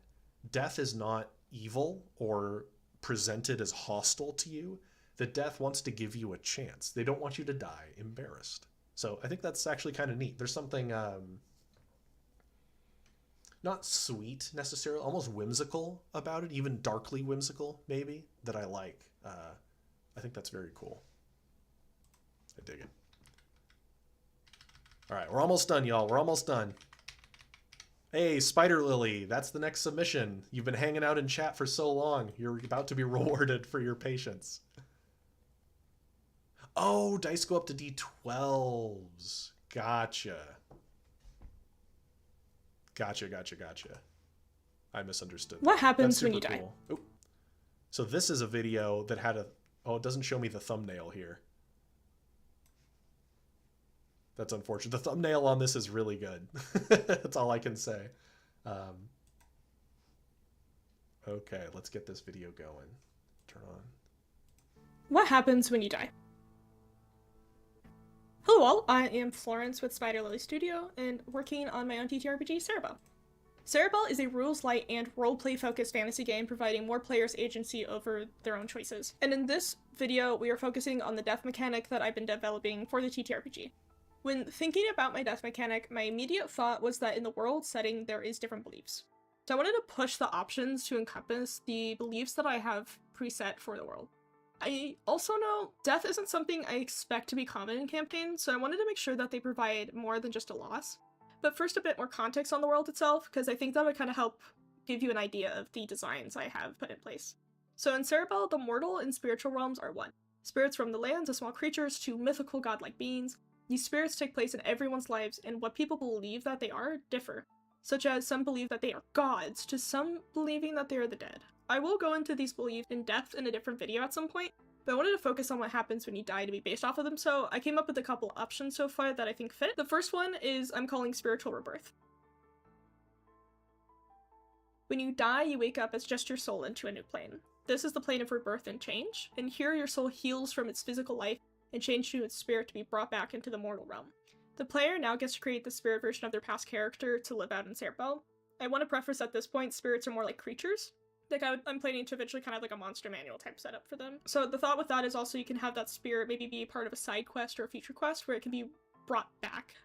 death is not evil or presented as hostile to you. That death wants to give you a chance. They don't want you to die embarrassed. So I think that's actually kind of neat. There's something not sweet necessarily, almost whimsical about it, even darkly whimsical maybe, that I like. I think that's very cool. I dig it. All right, we're almost done, y'all. We're almost done. Hey, Spider Lily, that's the next submission. You've been hanging out in chat for so long. You're about to be rewarded for your patience. Oh, dice go up to D12s. Gotcha. Gotcha. I misunderstood. What happens when you die? Cool. Oh. So this is a video that had it doesn't show me the thumbnail here. That's unfortunate. The thumbnail on this is really good. That's all I can say. Okay, let's get this video going. Turn on. What happens when you die? Hello all, I am Florence with Spider Lily Studio, and working on my own TTRPG, Cerebell. Cerebell is a rules-light and roleplay focused fantasy game providing more players agency over their own choices. And in this video, we are focusing on the death mechanic that I've been developing for the TTRPG. When thinking about my death mechanic, my immediate thought was that in the world setting, there is different beliefs. So I wanted to push the options to encompass the beliefs that I have preset for the world. I also know death isn't something I expect to be common in campaigns, so I wanted to make sure that they provide more than just a loss. But first, a bit more context on the world itself, because I think that would kind of help give you an idea of the designs I have put in place. So in Cerebell, the mortal and spiritual realms are one. Spirits roam the lands as small creatures to mythical godlike beings. These spirits take place in everyone's lives, and what people believe that they are differ, such as some believe that they are gods, to some believing that they are the dead. I will go into these beliefs in depth in a different video at some point, but I wanted to focus on what happens when you die to be based off of them, so I came up with a couple options so far that I think fit. The first one is I'm calling spiritual rebirth. When you die, you wake up as just your soul into a new plane. This is the plane of rebirth and change, and here your soul heals from its physical life and changes to its spirit to be brought back into the mortal realm. The player now gets to create the spirit version of their past character to live out in Cerebell. I want to preface at this point, spirits are more like creatures. Like I'm planning to eventually kind of like a monster manual type setup for them. So the thought with that is also you can have that spirit maybe be part of a side quest or a future quest where it can be brought back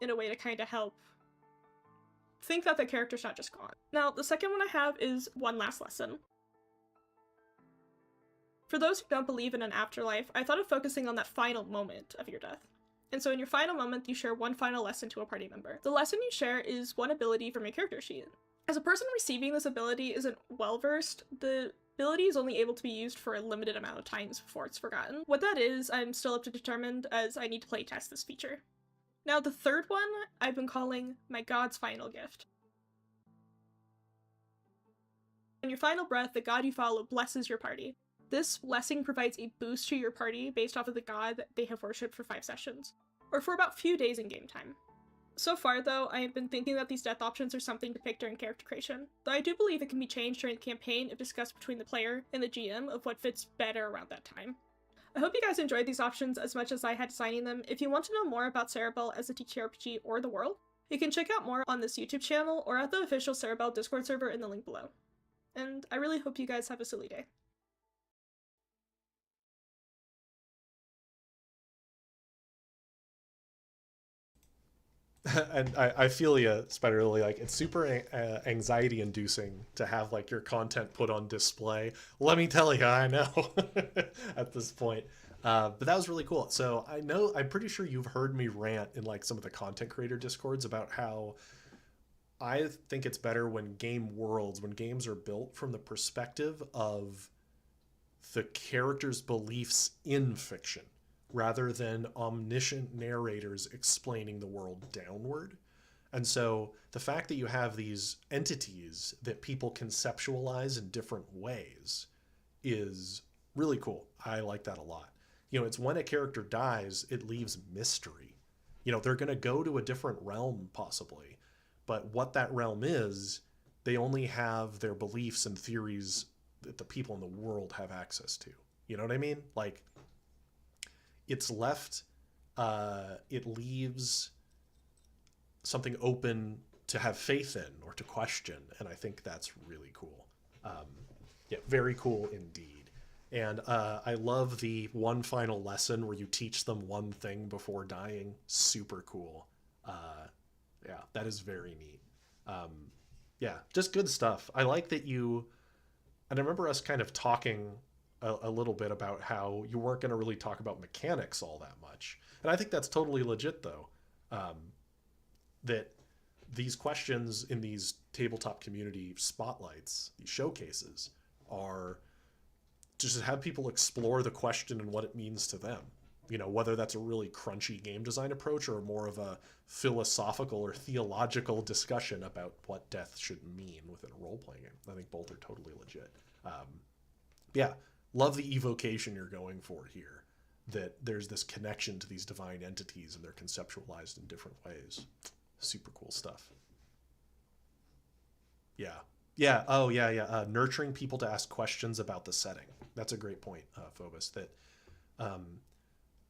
in a way to kind of help think that the character's not just gone. Now, the second one I have is one last lesson. For those who don't believe in an afterlife, I thought of focusing on that final moment of your death. And so in your final moment, you share one final lesson to a party member. The lesson you share is one ability from your character sheet. As a person receiving this ability isn't well-versed, the ability is only able to be used for a limited amount of times before it's forgotten. What that is, I'm still up to determine, as I need to playtest this feature. Now, the third one, I've been calling my God's Final Gift. In your final breath, the god you follow blesses your party. This blessing provides a boost to your party based off of the god that they have worshipped for 5 sessions, or for about a few days in game time. So far, though, I have been thinking that these death options are something to pick during character creation, though I do believe it can be changed during the campaign if discussed between the player and the GM of what fits better around that time. I hope you guys enjoyed these options as much as I had designing them. If you want to know more about Cerebell as a TTRPG or the world, you can check out more on this YouTube channel or at the official Cerebell Discord server in the link below. And I really hope you guys have a silly day. And I feel you, Spider Lily. Like, it's super anxiety inducing to have like your content put on display. Let me tell you, I know at this point. But that was really cool. So I'm pretty sure you've heard me rant in like some of the content creator discords about how I think it's better when games are built from the perspective of the character's beliefs in fiction, rather than omniscient narrators explaining the world downward. And so the fact that you have these entities that people conceptualize in different ways is really cool. I like that a lot. You know, it's when a character dies, it leaves mystery. You know, they're going to go to a different realm possibly, but what that realm is, they only have their beliefs and theories that the people in the world have access to. You know what I mean? Like, it's left, it leaves something open to have faith in or to question, and I think that's really cool. Yeah, very cool indeed. And I love the one final lesson where you teach them one thing before dying. Super cool. Yeah, that is very neat. Yeah, just good stuff. I like that and I remember us kind of talking a little bit about how you weren't going to really talk about mechanics all that much. And I think that's totally legit, though. That these questions in these tabletop community spotlights, these showcases, are just to have people explore the question and what it means to them. You know, whether that's a really crunchy game design approach or more of a philosophical or theological discussion about what death should mean within a role-playing game. I think both are totally legit. Yeah, love the evocation you're going for here, that there's this connection to these divine entities and they're conceptualized in different ways. Super cool stuff. Yeah. Yeah. Oh, yeah, yeah. Nurturing people to ask questions about the setting. That's a great point, Phobos, that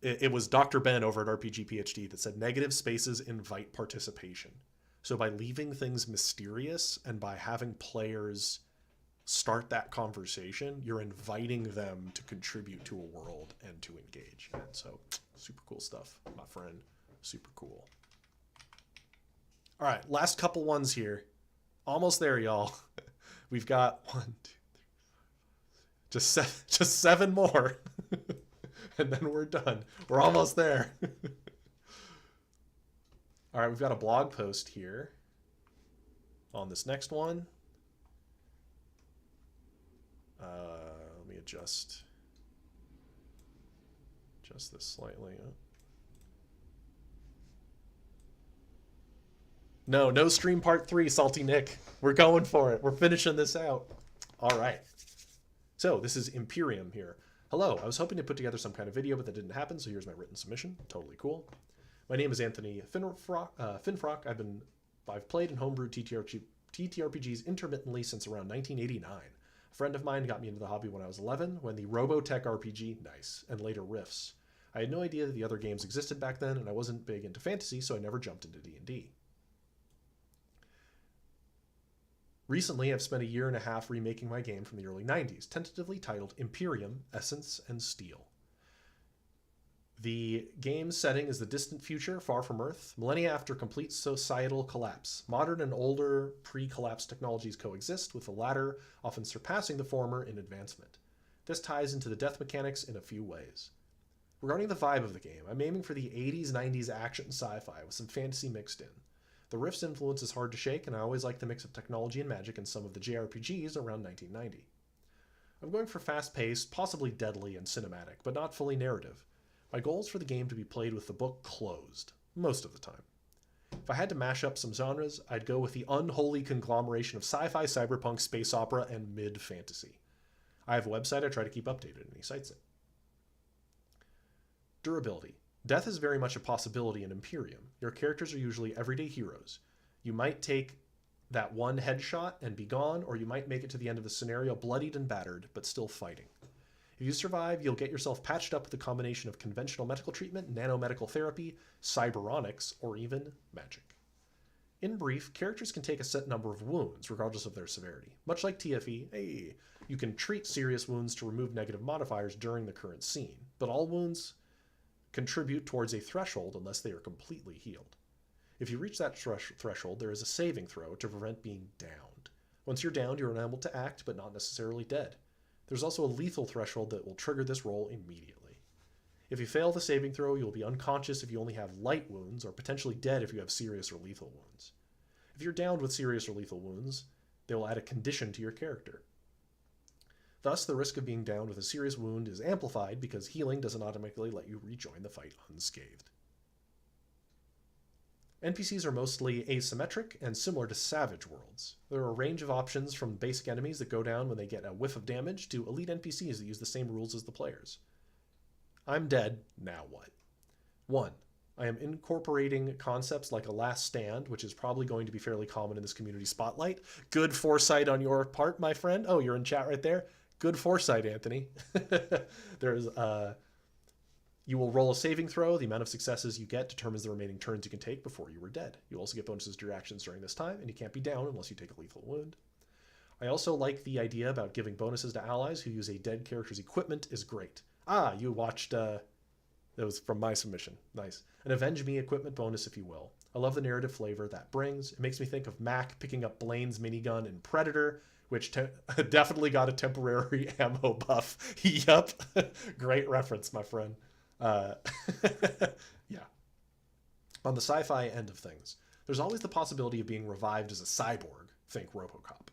it was Dr. Ben over at RPG PhD that said negative spaces invite participation. So by leaving things mysterious and by having players start that conversation, you're inviting them to contribute to a world and to engage. And so super cool stuff, my friend. Super cool. All right, last couple ones here. Almost there, y'all. We've got 1, 2, 3, 4, just 7 more. And then we're done. We're almost there. All right, we've got a blog post here on this next one. adjust this slightly. No stream part 3, Salty Nick. We're going for it. We're finishing this out. All right. So this is Imperium here. Hello, I was hoping to put together some kind of video, but that didn't happen, so here's my written submission. Totally cool. My name is Anthony Finfrock. I've played and homebrewed TTRPGs intermittently since around 1989. A friend of mine got me into the hobby when I was 11, when the Robotech RPG, nice, and later Rifts. I had no idea that the other games existed back then, and I wasn't big into fantasy, so I never jumped into D&D. Recently, I've spent a year and a half remaking my game from the early 90s, tentatively titled Imperium, Essence, and Steel. The game's setting is the distant future, far from Earth, millennia after complete societal collapse. Modern and older pre-collapse technologies coexist, with the latter often surpassing the former in advancement. This ties into the death mechanics in a few ways. Regarding the vibe of the game, I'm aiming for the 80s, 90s action sci-fi with some fantasy mixed in. The Rift's influence is hard to shake, and I always like the mix of technology and magic in some of the JRPGs around 1990. I'm going for fast-paced, possibly deadly, and cinematic, but not fully narrative. My goal is for the game to be played with the book closed, most of the time. If I had to mash up some genres, I'd go with the unholy conglomeration of sci-fi, cyberpunk, space opera, and mid-fantasy. I have a website I try to keep updated, and he cites it. Durability. Death is very much a possibility in Imperium. Your characters are usually everyday heroes. You might take that one headshot and be gone, or you might make it to the end of the scenario bloodied and battered, but still fighting. If you survive, you'll get yourself patched up with a combination of conventional medical treatment, nanomedical therapy, cyberonics, or even magic. In brief, characters can take a set number of wounds, regardless of their severity. Much like TFE, you can treat serious wounds to remove negative modifiers during the current scene, but all wounds contribute towards a threshold unless they are completely healed. If you reach that threshold, there is a saving throw to prevent being downed. Once you're downed, you're unable to act, but not necessarily dead. There's also a lethal threshold that will trigger this roll immediately. If you fail the saving throw, you'll be unconscious if you only have light wounds, or potentially dead if you have serious or lethal wounds. If you're downed with serious or lethal wounds, they will add a condition to your character. Thus, the risk of being downed with a serious wound is amplified because healing doesn't automatically let you rejoin the fight unscathed. NPCs are mostly asymmetric and similar to Savage Worlds. There are a range of options from basic enemies that go down when they get a whiff of damage to elite NPCs that use the same rules as the players. I'm dead, now what? 1. I am incorporating concepts like a last stand, which is probably going to be fairly common in this community spotlight. Good foresight on your part, my friend. Oh, you're in chat right there. Good foresight, Anthony. You will roll a saving throw. The amount of successes you get determines the remaining turns you can take before you were dead. You also get bonuses to your actions during this time, and you can't be down unless you take a lethal wound. I also like the idea about giving bonuses to allies who use a dead character's equipment is great. You watched, that was from my submission. Nice. An Avenge Me equipment bonus, if you will. I love the narrative flavor that brings. It makes me think of Mac picking up Blaine's minigun in Predator, which definitely got a temporary ammo buff. Yup. Great reference, my friend. Yeah. On the sci-fi end of things, there's always the possibility of being revived as a cyborg. Think RoboCop.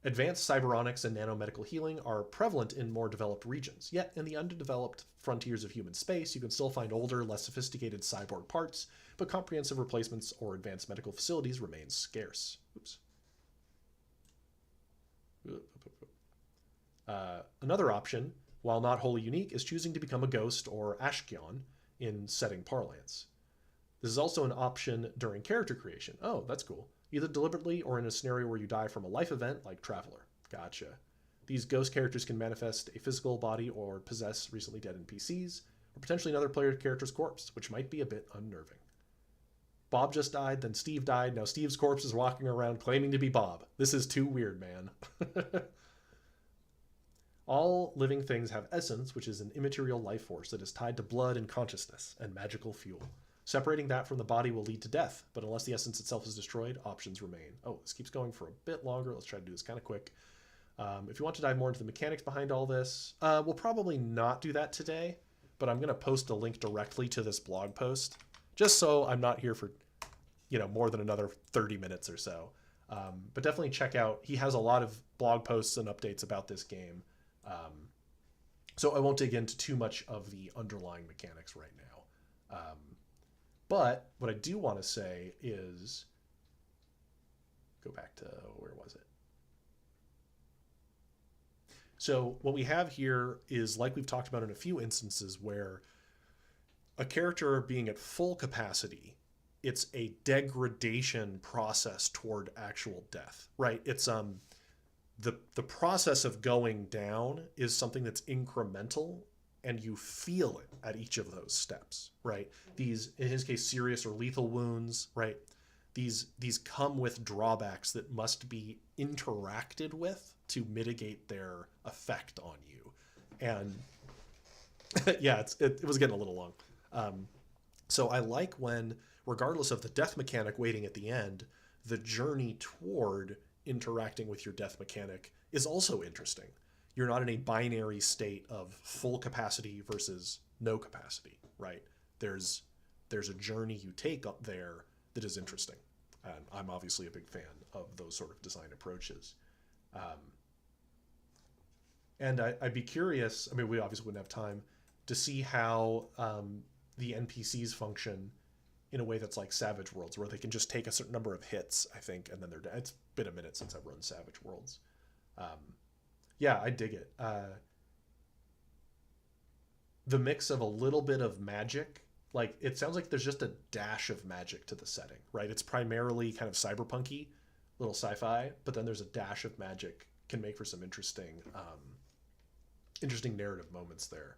Advanced cyberonics and nanomedical healing are prevalent in more developed regions, yet in the underdeveloped frontiers of human space, you can still find older, less sophisticated cyborg parts, but comprehensive replacements or advanced medical facilities remain scarce. Oops. Another option, while not wholly unique, is choosing to become a ghost or Ashkion in setting parlance. This is also an option during character creation. Oh, that's cool. Either deliberately or in a scenario where you die from a life event like Traveler. Gotcha. These ghost characters can manifest a physical body or possess recently dead NPCs, or potentially another player character's corpse, which might be a bit unnerving. Bob just died, then Steve died, now Steve's corpse is walking around claiming to be Bob. This is too weird, man. All living things have essence, which is an immaterial life force that is tied to blood and consciousness and magical fuel. Separating that from the body will lead to death, but unless the essence itself is destroyed, options remain. Oh, this keeps going for a bit longer. Let's try to do this kind of quick. If you want to dive more into the mechanics behind all this, we'll probably not do that today, but I'm going to post a link directly to this blog post, just so I'm not here for, more than another 30 minutes or so. But definitely check out, he has a lot of blog posts and updates about this game So I won't dig into too much of the underlying mechanics right now. But what I do want to say is, go back to, where was it? So what we have here is, like we've talked about in a few instances, where a character being at full capacity, it's a degradation process toward actual death, right? It's the process of going down is something that's incremental, and you feel it at each of those steps, right? These, in his case, serious or lethal wounds, right? These come with drawbacks that must be interacted with to mitigate their effect on you. And yeah, it was getting a little long. So I like when, regardless of the death mechanic waiting at the end, the journey toward interacting with your death mechanic is also interesting. You're not in a binary state of full capacity versus no capacity, right? There's a journey you take up there that is interesting. And I'm obviously a big fan of those sort of design approaches. And I'd be curious, I mean, we obviously wouldn't have time to see how the NPCs function in a way that's like Savage Worlds, where they can just take a certain number of hits, I think, and then they're dead. It's been a minute since I've run Savage Worlds. Yeah, I dig it. The mix of a little bit of magic, like it sounds like there's just a dash of magic to the setting, right? It's primarily kind of cyberpunky, little sci-fi, but then there's a dash of magic, can make for some interesting narrative moments there.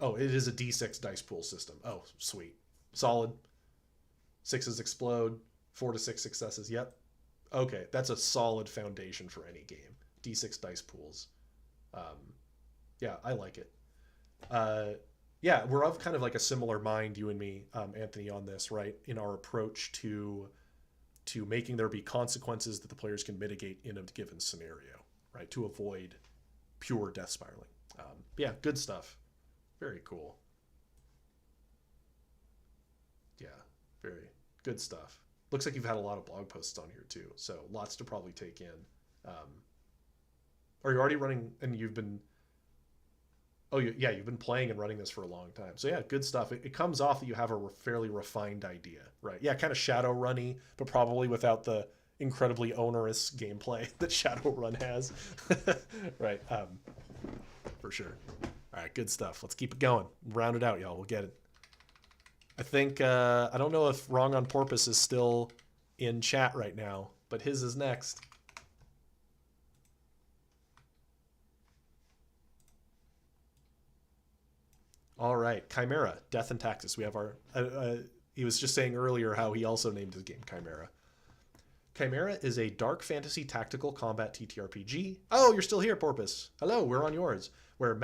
Oh, it is a D6 dice pool system. Oh, sweet. Solid. 6s explode. 4 to 6 successes. Yep. Okay, that's a solid foundation for any game. D6 dice pools. Yeah, I like it. Yeah, we're of kind of like a similar mind, you and me, Anthony, on this, right? In our approach to making there be consequences that the players can mitigate in a given scenario, right? To avoid pure death spiraling. Yeah, good stuff. Very cool. Yeah, very good stuff. Looks like you've had a lot of blog posts on here too, so lots to probably take in. Are you already running, and you've been... Oh, yeah, you've been playing and running this for a long time. So yeah, good stuff. It comes off that you have a fairly refined idea, right? Yeah, kind of Shadowrun-y, but probably without the incredibly onerous gameplay that Shadowrun has. Right, for sure. All right, good stuff. Let's keep it going. Round it out, y'all. We'll get it. I think, I don't know if Wrong on Porpoise is still in chat right now, but his is next. All right, Chimera, Death and Taxes. We have our... he was just saying earlier how he also named his game Chimera. Chimera is a dark fantasy tactical combat TTRPG. Oh, you're still here, Porpoise. Hello, we're on yours. Where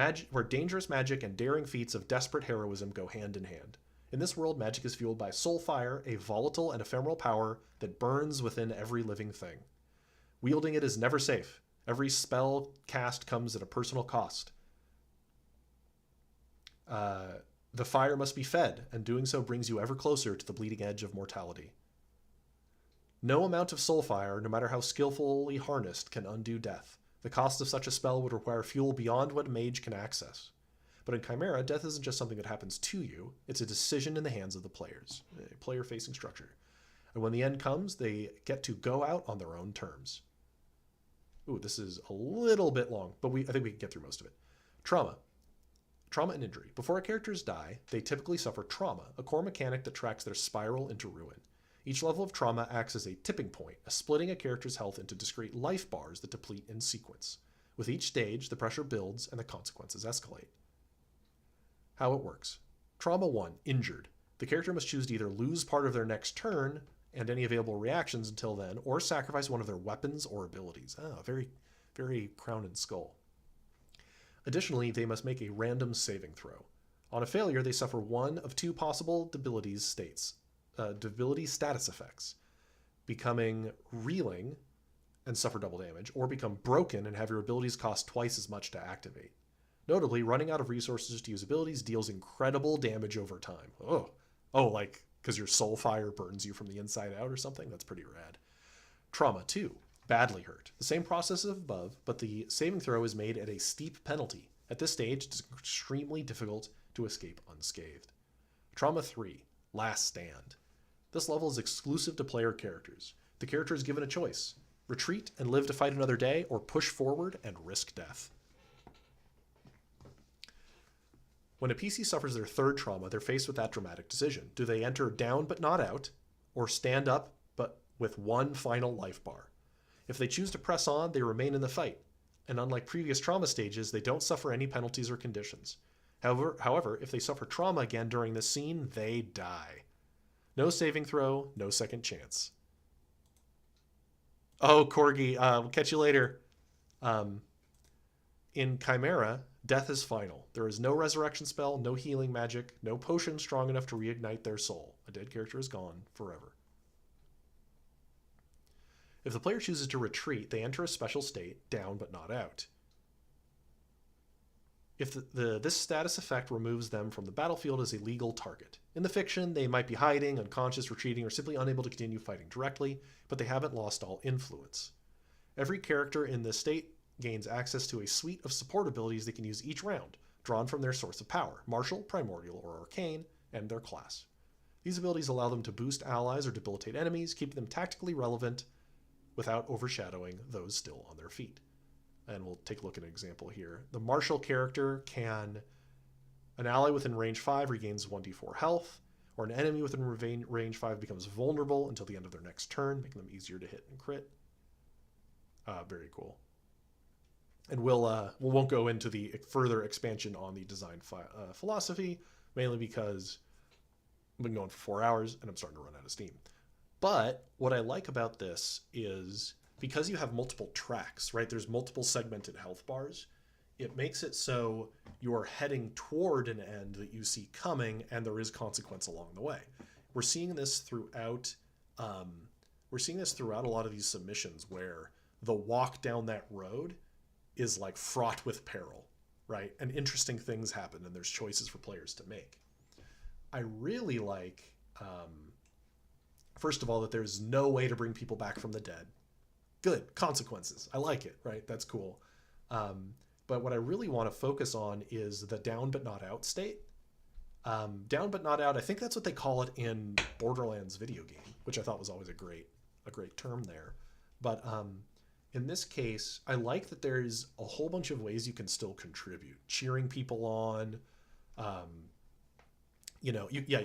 dangerous magic and daring feats of desperate heroism go hand in hand. In this world, magic is fueled by soul fire, a volatile and ephemeral power that burns within every living thing. Wielding it is never safe. Every spell cast comes at a personal cost. The fire must be fed, and doing so brings you ever closer to the bleeding edge of mortality. No amount of soul fire, no matter how skillfully harnessed, can undo death. The cost of such a spell would require fuel beyond what a mage can access. But in Chimera, death isn't just something that happens to you, it's a decision in the hands of the players, a player-facing structure. And when the end comes, they get to go out on their own terms. Ooh, this is a little bit long, but I think we can get through most of it. Trauma. Trauma and injury. Before our characters die, they typically suffer trauma, a core mechanic that tracks their spiral into ruin. Each level of trauma acts as a tipping point, splitting a character's health into discrete life bars that deplete in sequence. With each stage, the pressure builds and the consequences escalate. How it works. Trauma 1, injured. The character must choose to either lose part of their next turn and any available reactions until then, or sacrifice one of their weapons or abilities. Ah, very, very Crown and Skull. Additionally, they must make a random saving throw. On a failure, they suffer one of two possible debility status effects, becoming reeling and suffer double damage, or become broken and have your abilities cost twice as much to activate. Notably, running out of resources to use abilities deals incredible damage over time. Oh, like because your soul fire burns you from the inside out or something? That's pretty rad. Trauma 2. badly hurt. The same process as above, but the saving throw is made at a steep penalty. At this stage, it's extremely difficult to escape unscathed. Trauma 3, Last Stand. This level is exclusive to player characters. The character is given a choice: retreat and live to fight another day, or push forward and risk death. When a PC suffers their third trauma, they're faced with that dramatic decision. Do they enter down but not out, or stand up but with one final life bar? If they choose to press on, they remain in the fight. And unlike previous trauma stages, they don't suffer any penalties or conditions. However, if they suffer trauma again during this scene, they die. No saving throw, no second chance. Oh, Corgi, we'll catch you later. In Chimera, death is final. There is no resurrection spell, no healing magic, no potion strong enough to reignite their soul. A dead character is gone forever. If the player chooses to retreat, they enter a special state, down but not out. If this status effect removes them from the battlefield as a legal target. In the fiction, they might be hiding, unconscious, retreating, or simply unable to continue fighting directly, but they haven't lost all influence. Every character in this state gains access to a suite of support abilities they can use each round, drawn from their source of power, martial, primordial, or arcane, and their class. These abilities allow them to boost allies or debilitate enemies, keeping them tactically relevant without overshadowing those still on their feet. And we'll take a look at an example here. The martial character can... An ally within range 5 regains 1d4 health, or an enemy within range 5 becomes vulnerable until the end of their next turn, making them easier to hit and crit. Very cool. And we won't go into the further expansion on the design philosophy, mainly because I've been going for 4 hours and I'm starting to run out of steam. But what I like about this is because you have multiple tracks, right? There's multiple segmented health bars. It makes it so you're heading toward an end that you see coming, and there is consequence along the way. We're seeing this throughout. We're seeing this throughout a lot of these submissions where the walk down that road is like fraught with peril, right? And interesting things happen, and there's choices for players to make. I really like, first of all, that there's no way to bring people back from the dead. Good, consequences. I like it, right? That's cool. But what I really want to focus on is the down but not out state. Down but not out, I think that's what they call it in Borderlands video game, which I thought was always a great term there. But in this case, I like that there's a whole bunch of ways you can still contribute. Cheering people on, you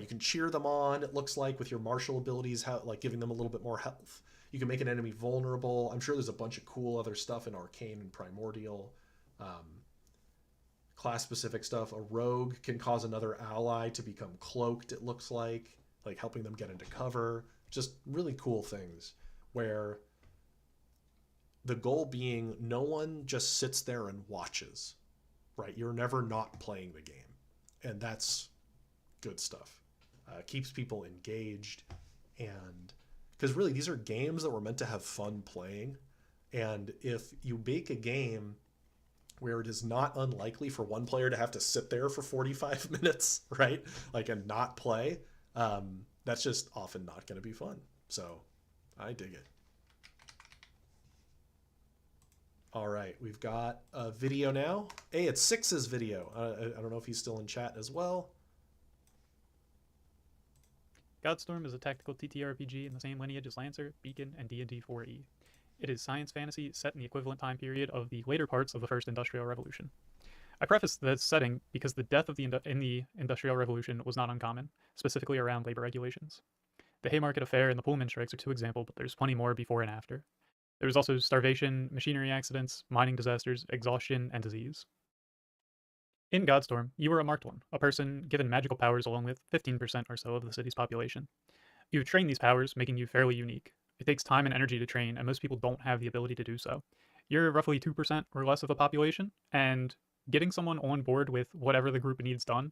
can cheer them on, it looks like, with your martial abilities, like giving them a little bit more health. You can make an enemy vulnerable. I'm sure there's a bunch of cool other stuff in Arcane and Primordial. Class-specific stuff. A rogue can cause another ally to become cloaked, it looks like helping them get into cover. Just really cool things where the goal being no one just sits there and watches, right? You're never not playing the game. And that's good stuff. Keeps people engaged, and because really these are games that were meant to have fun playing. And if you make a game where it is not unlikely for one player to have to sit there for 45 minutes, right? And not play, that's just often not going to be fun. So I dig it. All right, we've got a video now. Hey, it's Six's video. I don't know if he's still in chat as well. Godstorm is a tactical TTRPG in the same lineage as Lancer, Beacon, and D&D 4e. It is science fantasy set in the equivalent time period of the later parts of the First Industrial Revolution. I preface this setting because the death in the Industrial Revolution was not uncommon, specifically around labor regulations. The Haymarket Affair and the Pullman strikes are 2 examples, but there's plenty more before and after. There was also starvation, machinery accidents, mining disasters, exhaustion, and disease. In Godstorm, you were a marked one, a person given magical powers along with 15% or so of the city's population. You've trained these powers, making you fairly unique. It takes time and energy to train, and most people don't have the ability to do so. You're roughly 2% or less of the population, and getting someone on board with whatever the group needs done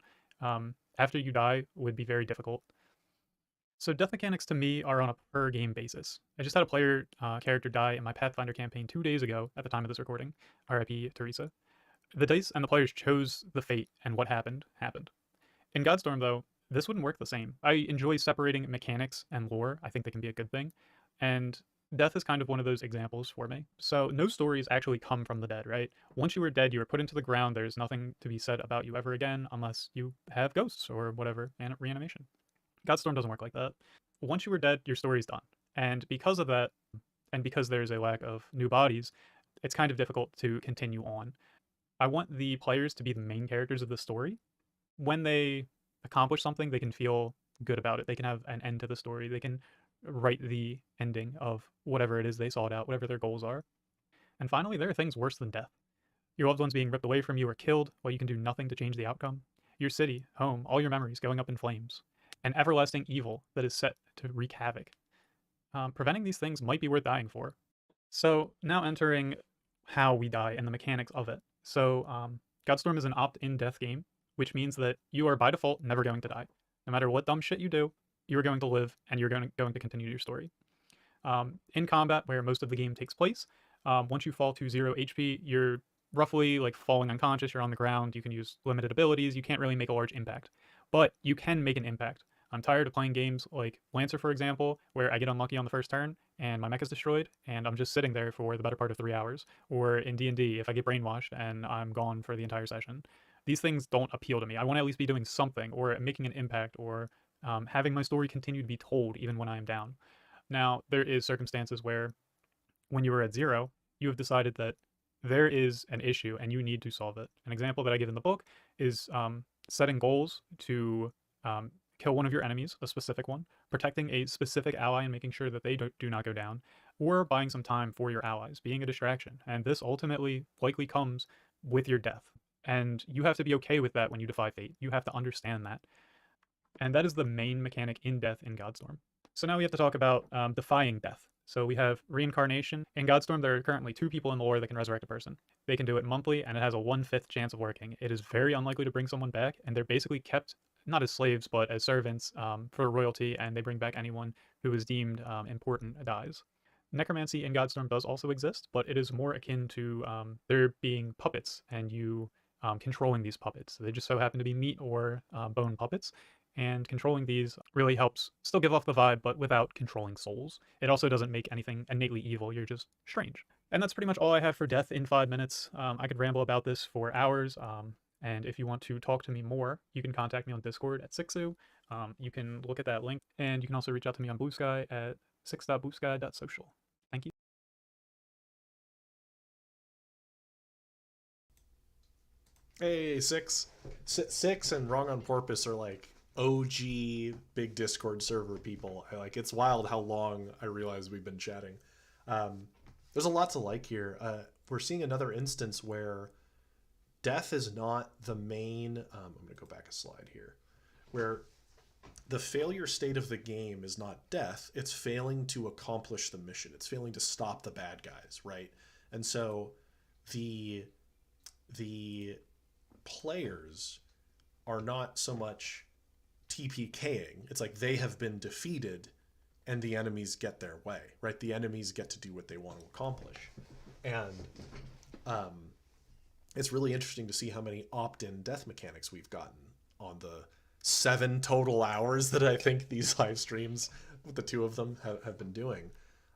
after you die would be very difficult. So death mechanics to me are on a per game basis. I just had a player character die in my Pathfinder campaign 2 days ago at the time of this recording, RIP Teresa. The dice and the players chose the fate, and what happened, happened. In Godstorm, though, this wouldn't work the same. I enjoy separating mechanics and lore. I think they can be a good thing. And Death is kind of one of those examples for me. So no stories actually come from the dead, right? Once you were dead, you were put into the ground. There's nothing to be said about you ever again unless you have ghosts or whatever, reanimation. Godstorm doesn't work like that. Once you were dead, your story's done. And because of that, and because there's a lack of new bodies, it's kind of difficult to continue on. I want the players to be the main characters of the story. When they accomplish something, they can feel good about it. They can have an end to the story. They can write the ending of whatever it is they sought out, whatever their goals are. And finally, there are things worse than death. Your loved ones being ripped away from you or killed while you can do nothing to change the outcome. Your city, home, all your memories going up in flames. An everlasting evil that is set to wreak havoc. Preventing these things might be worth dying for. So now entering how we die and the mechanics of it. So Godstorm is an opt-in death game, which means that you are by default never going to die. No matter what dumb shit you do, you are going to live and you're going to continue your story. In combat, where most of the game takes place, once you fall to 0 HP, you're roughly like falling unconscious, you're on the ground, you can use limited abilities, you can't really make a large impact. But you can make an impact. I'm tired of playing games like Lancer, for example, where I get unlucky on the first turn and my mech is destroyed and I'm just sitting there for the better part of 3 hours. Or in D&D, if I get brainwashed and I'm gone for the entire session. These things don't appeal to me. I want to at least be doing something or making an impact or having my story continue to be told even when I am down. Now, there is circumstances where when you are at 0, you have decided that there is an issue and you need to solve it. An example that I give in the book is setting goals to kill one of your enemies, a specific one, protecting a specific ally and making sure that they do not go down, or buying some time for your allies, being a distraction. And this ultimately likely comes with your death. And you have to be okay with that when you defy fate. You have to understand that. And that is the main mechanic in death in Godstorm. So now we have to talk about defying death. So we have reincarnation. In Godstorm, there are currently 2 people in the lore that can resurrect a person. They can do it monthly, and it has a 1/5 chance of working. It is very unlikely to bring someone back, and they're basically kept, not as slaves, but as servants for royalty, and they bring back anyone who is deemed important dies. Necromancy in Godstorm does also exist, but it is more akin to there being puppets, and you controlling these puppets. They just so happen to be meat or bone puppets, and controlling these really helps still give off the vibe, but without controlling souls. It also doesn't make anything innately evil, you're just strange. And that's pretty much all I have for death in 5 minutes. I could ramble about this for hours, and if you want to talk to me more, you can contact me on Discord at Sixu. You can look at that link, and you can also reach out to me on Blue Sky at six.bluesky.social. Thank you. Hey, Six and Wrong on Porpoise are like OG big Discord server people. It's wild how long I realize we've been chatting. There's a lot to like here. We're seeing another instance where death is not the main. I'm going to go back a slide here, where the failure state of the game is not death. It's failing to accomplish the mission. It's failing to stop the bad guys, right? And so the players are not so much TPKing. It's like they have been defeated and the enemies get their way, right? The enemies get to do what they want to accomplish. And it's really interesting to see how many opt-in death mechanics we've gotten on the 7 total hours that I think these live streams with the 2 of them have been doing.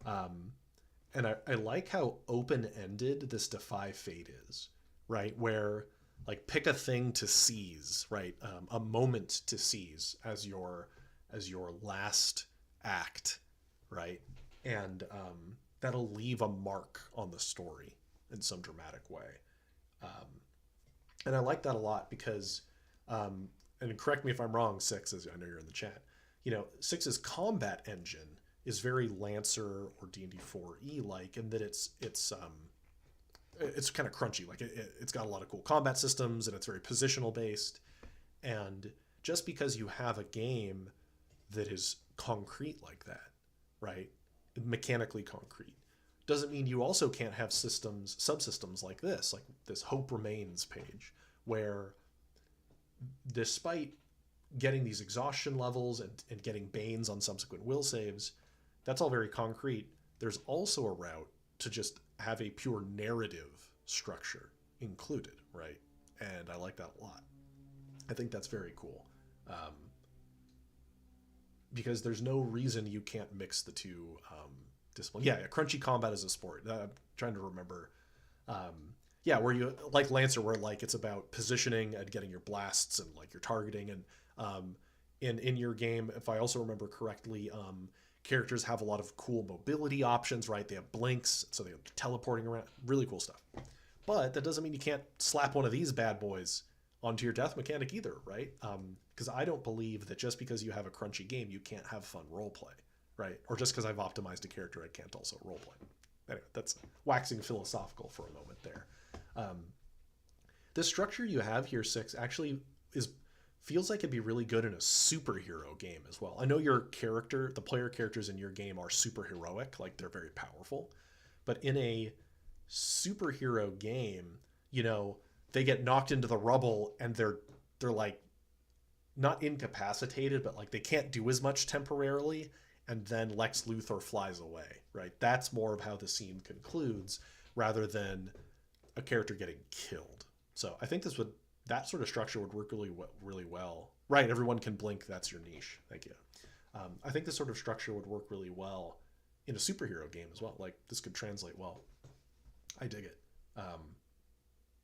And I like how open-ended this Defy Fate is, right? Where like pick a thing to seize, right? A moment to seize as your last act, right? And that'll leave a mark on the story in some dramatic way. And I like that a lot because, and correct me if I'm wrong, Six, as I know you're in the chat, Six's combat engine is very Lancer or D&D 4E like, in that it's kind of crunchy. Like it's got a lot of cool combat systems and it's very positional based. And just because you have a game that is concrete like that, right? Mechanically concrete, doesn't mean you also can't have subsystems like this Hope Remains page, where despite getting these exhaustion levels and getting banes on subsequent will saves, that's all very concrete. There's also a route to just have a pure narrative structure included, right? And I like that a lot. I think that's very cool. Because there's no reason you can't mix the two discipline. Yeah, crunchy combat is a sport. I'm trying to remember. Yeah, where you like Lancer, where like it's about positioning and getting your blasts and like your targeting, and in your game, if I also remember correctly, characters have a lot of cool mobility options, right? They have blinks, so they're teleporting around. Really cool stuff. But that doesn't mean you can't slap one of these bad boys onto your death mechanic either, right? Because I don't believe that just because you have a crunchy game, you can't have fun roleplay, right? Or just because I've optimized a character, I can't also roleplay. Anyway, that's waxing philosophical for a moment there. The structure you have here, Six, actually feels like it'd be really good in a superhero game as well. I know the player characters in your game are super heroic, like they're very powerful, but in a superhero game, they get knocked into the rubble and they're like not incapacitated, but like they can't do as much temporarily, and then Lex Luthor flies away, right? That's more of how the scene concludes rather than a character getting killed. So I think that sort of structure would work really well. Right, everyone can blink, that's your niche. Thank you. I think this sort of structure would work really well in a superhero game as well. Like, this could translate well. I dig it.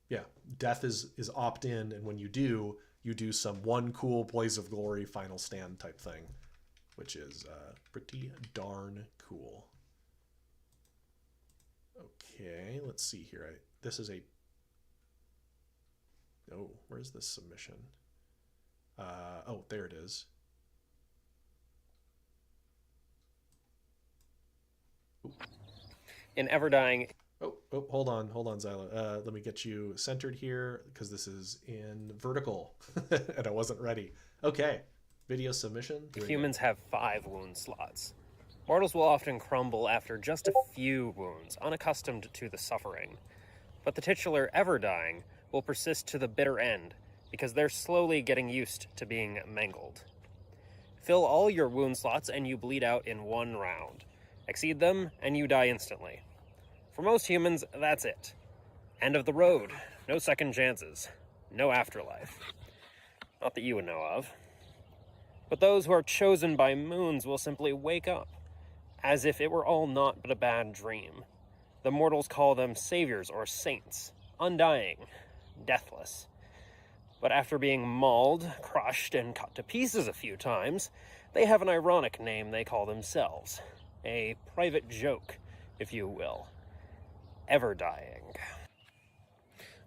Yeah, death is opt-in, and when you do some one cool Blaze of Glory final stand type thing, which is pretty darn cool. Okay, let's see here. Where's this submission? Oh, there it is. Ooh. In Everdying. Oh, hold on, Zyla. Let me get you centered here because this is in vertical and I wasn't ready. Okay, video submission. Humans have 5 wound slots. Mortals will often crumble after just a few wounds, unaccustomed to the suffering. But the titular Everdying will persist to the bitter end because they're slowly getting used to being mangled. Fill all your wound slots and you bleed out in 1 round. Exceed them and you die instantly. For most humans, that's it. End of the road. No second chances. No afterlife. Not that you would know of. But those who are chosen by moons will simply wake up, as if it were all naught but a bad dream. The mortals call them saviors or saints, undying, deathless. But after being mauled, crushed, and cut to pieces a few times, they have an ironic name they call themselves. A private joke, if you will. Everdying.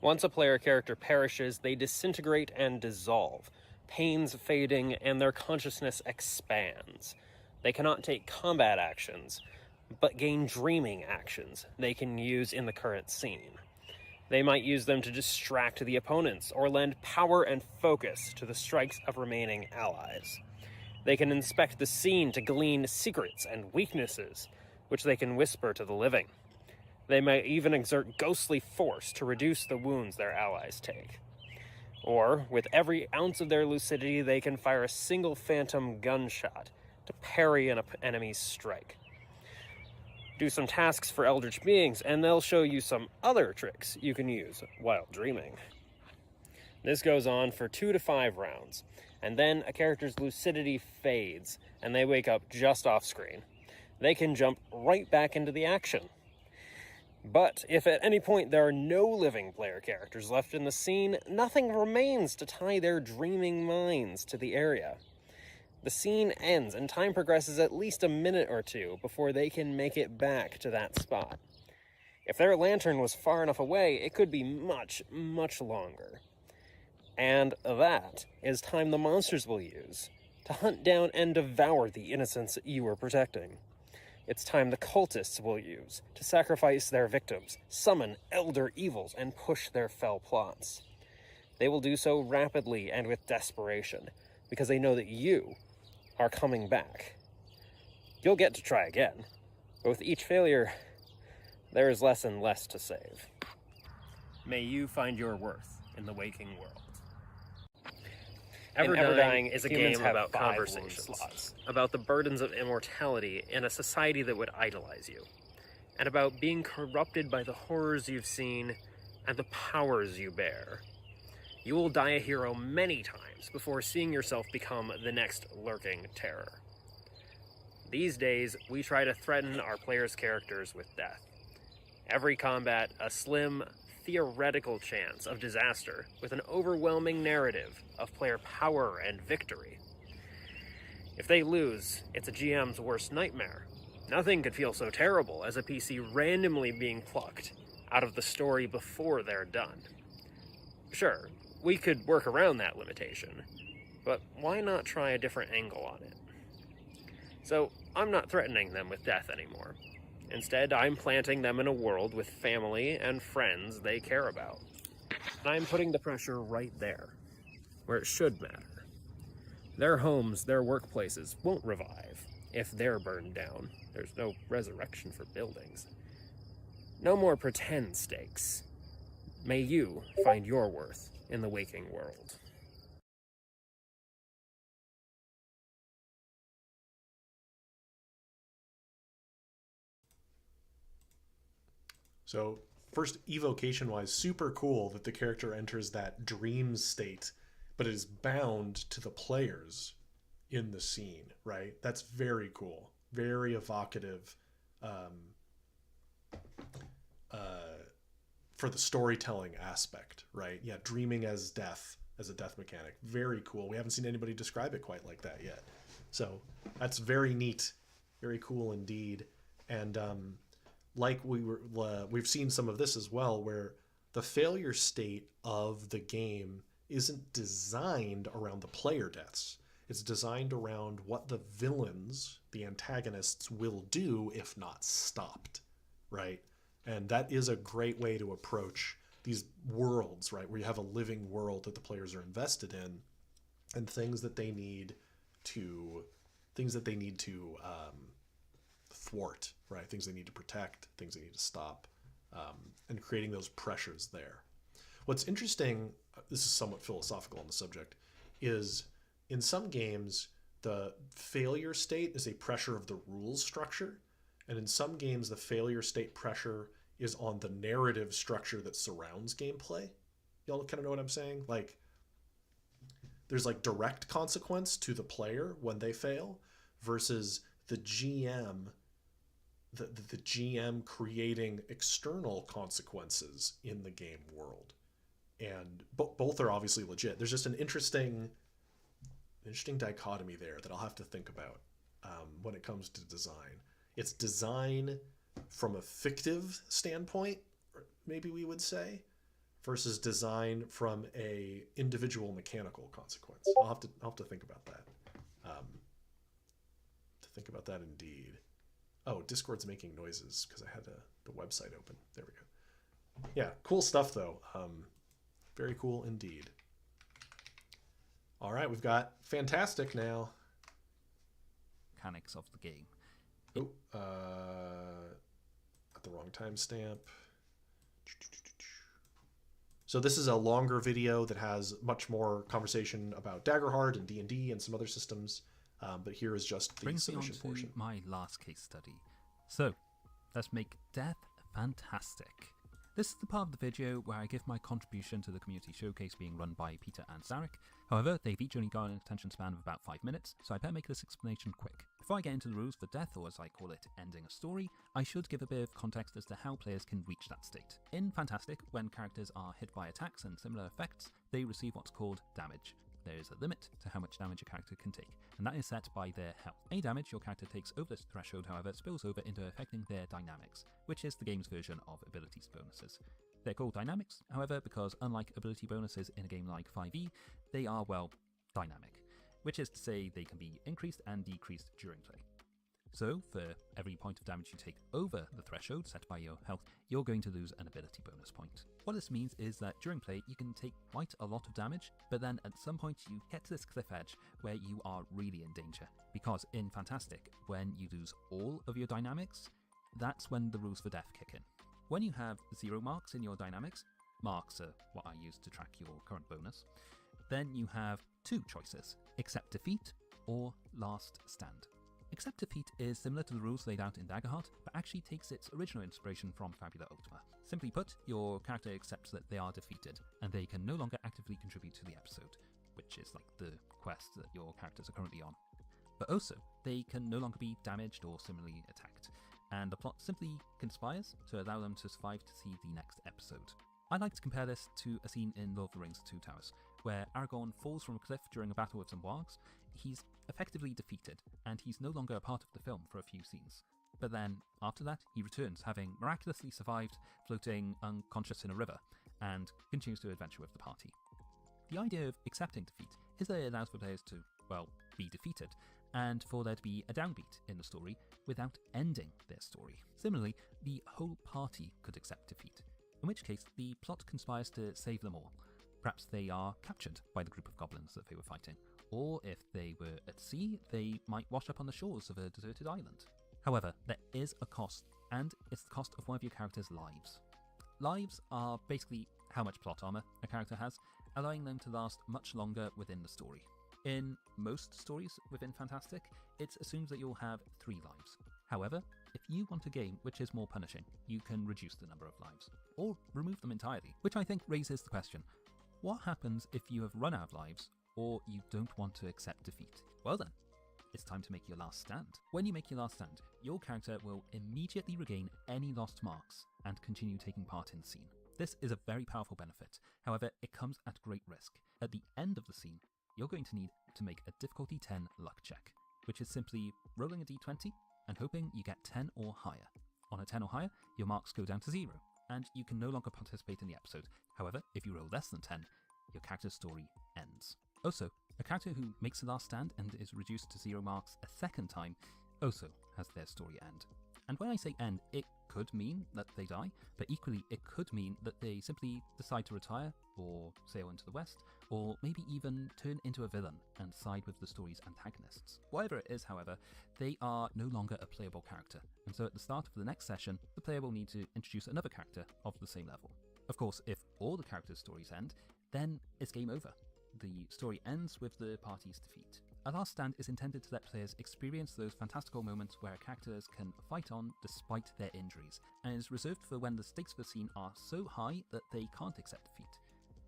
Once a player character perishes, they disintegrate and dissolve, pains fading and their consciousness expands. They cannot take combat actions, but gain dreaming actions they can use in the current scene. They might use them to distract the opponents or lend power and focus to the strikes of remaining allies. They can inspect the scene to glean secrets and weaknesses, which they can whisper to the living. They may even exert ghostly force to reduce the wounds their allies take. Or, with every ounce of their lucidity, they can fire a single phantom gunshot to parry an enemy's strike. Do some tasks for eldritch beings, and they'll show you some other tricks you can use while dreaming. This goes on for 2 to 5 rounds, and then a character's lucidity fades, and they wake up just off screen. They can jump right back into the action. But if at any point there are no living player characters left in the scene, nothing remains to tie their dreaming minds to the area. The scene ends and time progresses at least a minute or 2 before they can make it back to that spot. If their lantern was far enough away, it could be much, much longer. And that is time the monsters will use to hunt down and devour the innocents you were protecting. It's time the cultists will use to sacrifice their victims, summon elder evils, and push their fell plots. They will do so rapidly and with desperation, because they know that you are coming back. You'll get to try again, but with each failure, there is less and less to save. May you find your worth in the waking world. Everdying is a game about conversations, about the burdens of immortality in a society that would idolize you, and about being corrupted by the horrors you've seen and the powers you bear. You will die a hero many times before seeing yourself become the next lurking terror. These days, we try to threaten our players' characters with death. Every combat, a slim, theoretical chance of disaster with an overwhelming narrative of player power and victory. If they lose, it's a GM's worst nightmare. Nothing could feel so terrible as a PC randomly being plucked out of the story before they're done. Sure, we could work around that limitation, but why not try a different angle on it? So, I'm not threatening them with death anymore. Instead, I'm planting them in a world with family and friends they care about. And I'm putting the pressure right there, where it should matter. Their homes, their workplaces won't revive if they're burned down. There's no resurrection for buildings. No more pretend stakes. May you find your worth in the waking world. So first, evocation-wise, super cool that the character enters that dream state, but it is bound to the players in the scene, right? That's very cool. Very evocative for the storytelling aspect, right? Yeah, dreaming as death, as a death mechanic. Very cool. We haven't seen anybody describe it quite like that yet. So that's very neat. Very cool indeed. And like we've seen some of this as well, where the failure state of the game isn't designed around the player deaths. It's designed around what the villains, the antagonists, will do if not stopped, right? And that is a great way to approach these worlds, right? Where you have a living world that the players are invested in, and things that they need to thwart, right? Things they need to protect, things they need to stop, and creating those pressures there. What's interesting, this is somewhat philosophical on the subject, is in some games, the failure state is a pressure of the rules structure. And in some games, the failure state pressure is on the narrative structure that surrounds gameplay. Y'all kind of know what I'm saying? Like, there's like direct consequence to the player when they fail versus the GM, the GM creating external consequences in the game world. And both are obviously legit. There's just an interesting dichotomy there that I'll have to think about when it comes to design. It's design from a fictive standpoint, maybe we would say, versus design from a individual mechanical consequence. I'll have to think about that. Indeed. Oh, Discord's making noises because I had the website open. There we go. Yeah, cool stuff though. Very cool indeed. All right, we've got Fantastic now. Mechanics of the game. Oh, got the wrong timestamp. So this is a longer video that has much more conversation about Daggerheart and D&D and some other systems, but here is just the submission portion. My last case study. So, let's make death fantastic. This is the part of the video where I give my contribution to the community showcase being run by Peter and Zarek. However, they've each only got an attention span of about 5 minutes, so I better make this explanation quick. Before I get into the rules for death, or as I call it, ending a story, I should give a bit of context as to how players can reach that state. In Fantastic, when characters are hit by attacks and similar effects, they receive what's called damage. There is a limit to how much damage a character can take, and that is set by their health. Any damage your character takes over this threshold, however, spills over into affecting their dynamics, which is the game's version of abilities bonuses. They're called dynamics, however, because unlike ability bonuses in a game like 5e, they are, well, dynamic, which is to say they can be increased and decreased during play. So, for every point of damage you take over the threshold set by your health, you're going to lose an ability bonus point. What this means is that during play, you can take quite a lot of damage, but then at some point you get to this cliff edge where you are really in danger. Because in Fantastic, when you lose all of your dynamics, that's when the rules for death kick in. When you have 0 marks in your dynamics, marks are what I use to track your current bonus, then you have 2 choices, accept defeat or last stand. Accept defeat is similar to the rules laid out in Daggerheart, but actually takes its original inspiration from Fabula Ultima. Simply put, your character accepts that they are defeated, and they can no longer actively contribute to the episode, which is like the quest that your characters are currently on. but also they can no longer be damaged or similarly attacked, and the plot simply conspires to allow them to survive to see the next episode. I like to compare this to a scene in Lord of the Rings: Two Towers, where Aragorn falls from a cliff during a battle with some wargs. He's effectively defeated, and he's no longer a part of the film for a few scenes. But then, after that, he returns, having miraculously survived, floating unconscious in a river, and continues to adventure with the party. The idea of accepting defeat is that it allows for players to, well, be defeated, and for there to be a downbeat in the story without ending their story. Similarly, the whole party could accept defeat, in which case the plot conspires to save them all. Perhaps they are captured by the group of goblins that they were fighting, or if they were at sea, they might wash up on the shores of a deserted island. However, there is a cost, and it's the cost of one of your character's lives. Lives are basically how much plot armor a character has, allowing them to last much longer within the story. In most stories within Fantastic, it assumes that you'll have 3 lives. However, if you want a game which is more punishing, you can reduce the number of lives, or remove them entirely, which I think raises the question, what happens if you have run out of lives, or you don't want to accept defeat? Well then, it's time to make your last stand. When you make your last stand, your character will immediately regain any lost marks and continue taking part in the scene. This is a very powerful benefit, however, it comes at great risk. At the end of the scene, you're going to need to make a difficulty 10 luck check, which is simply rolling a d20 and hoping you get 10 or higher. On a 10 or higher, your marks go down to 0, and you can no longer participate in the episode. However, if you roll less than 10, your character's story ends. Also, a character who makes the last stand and is reduced to 0 marks a second time also has their story end. And when I say end, it could mean that they die, but equally it could mean that they simply decide to retire, or sail into the west, or maybe even turn into a villain and side with the story's antagonists. Whatever it is, however, they are no longer a playable character, and so at the start of the next session, the player will need to introduce another character of the same level. Of course, if all the characters' stories end, then it's game over. The story ends with the party's defeat. A last stand is intended to let players experience those fantastical moments where characters can fight on despite their injuries, and is reserved for when the stakes of the scene are so high that they can't accept defeat.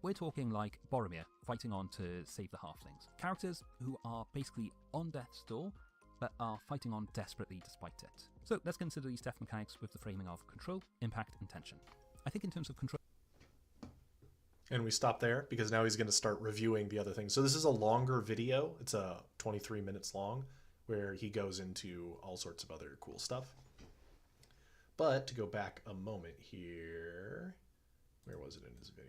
We're talking like Boromir fighting on to save the halflings. Characters who are basically on death's door, but are fighting on desperately despite it. So let's consider these death mechanics with the framing of control, impact, and tension. I think in terms of control... And we stop there because now he's going to start reviewing the other things. So this is a longer video. It's 23 minutes long where he goes into all sorts of other cool stuff. But to go back a moment here, where was it in his video?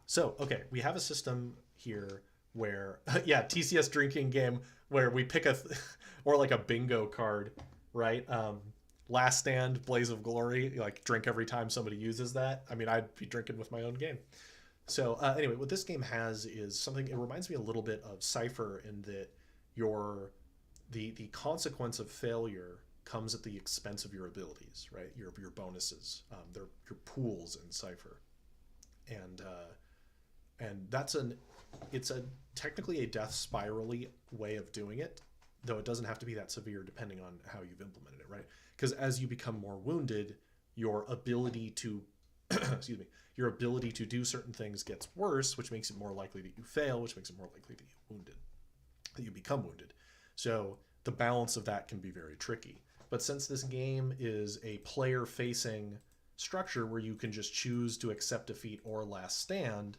So, okay, we have a system here where, yeah, TCS drinking game where we pick or like a bingo card, right? Last Stand, Blaze of Glory, like drink every time somebody uses that. I mean, I'd be drinking with my own game. So anyway, what this game has is something, it reminds me a little bit of Cypher in that the consequence of failure comes at the expense of your abilities, right? Your bonuses, they're your pools in Cypher. And it's technically a death spirally way of doing it, though it doesn't have to be that severe depending on how you've implemented it, right? Because as you become more wounded, your ability to your ability to do certain things gets worse, which makes it more likely that you fail, which makes it more likely that you become wounded. So the balance of that can be very tricky. But since this game is a player-facing structure where you can just choose to accept defeat or last stand,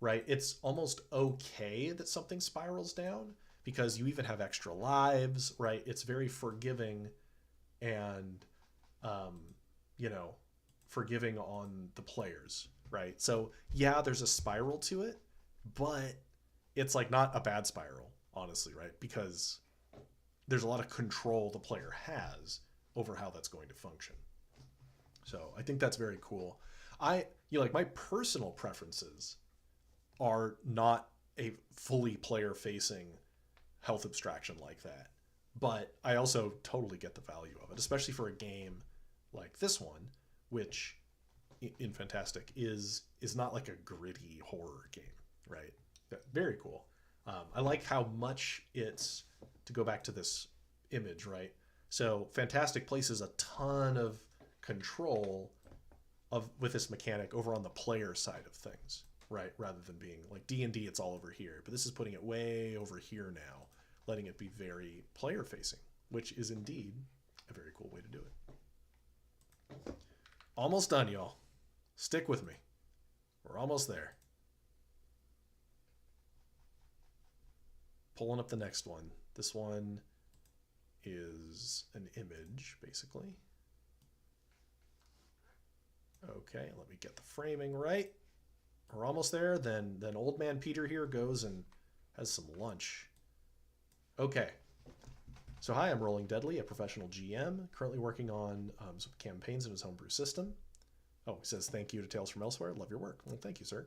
right? It's almost okay that something spirals down because you even have extra lives, right? It's very forgiving and, forgiving on the players, right? So yeah, there's a spiral to it, but it's like not a bad spiral, honestly, right? Because there's a lot of control the player has over how that's going to function. So I think that's very cool. My personal preferences are not a fully player-facing health abstraction like that. But I also totally get the value of it, especially for a game like this one, which in Fantastic is not like a gritty horror game, right? Very cool. I like how much it's, to go back to this image, right? So Fantastic places a ton of control with this mechanic over on the player side of things, right? Rather than being like D&D, it's all over here, but this is putting it way over here now, letting it be very player facing, which is indeed a very cool way to do it. Almost done, y'all. Stick with me. We're almost there. Pulling up the next one. This one is an image, basically. Okay, let me get the framing right. We're almost there. Then old man Peter here goes and has some lunch. Okay. So hi, I'm Rolling Deadly, a professional GM, currently working on some campaigns in his homebrew system. Oh, he says thank you to Tales from Elsewhere. Love your work. Well, thank you, sir.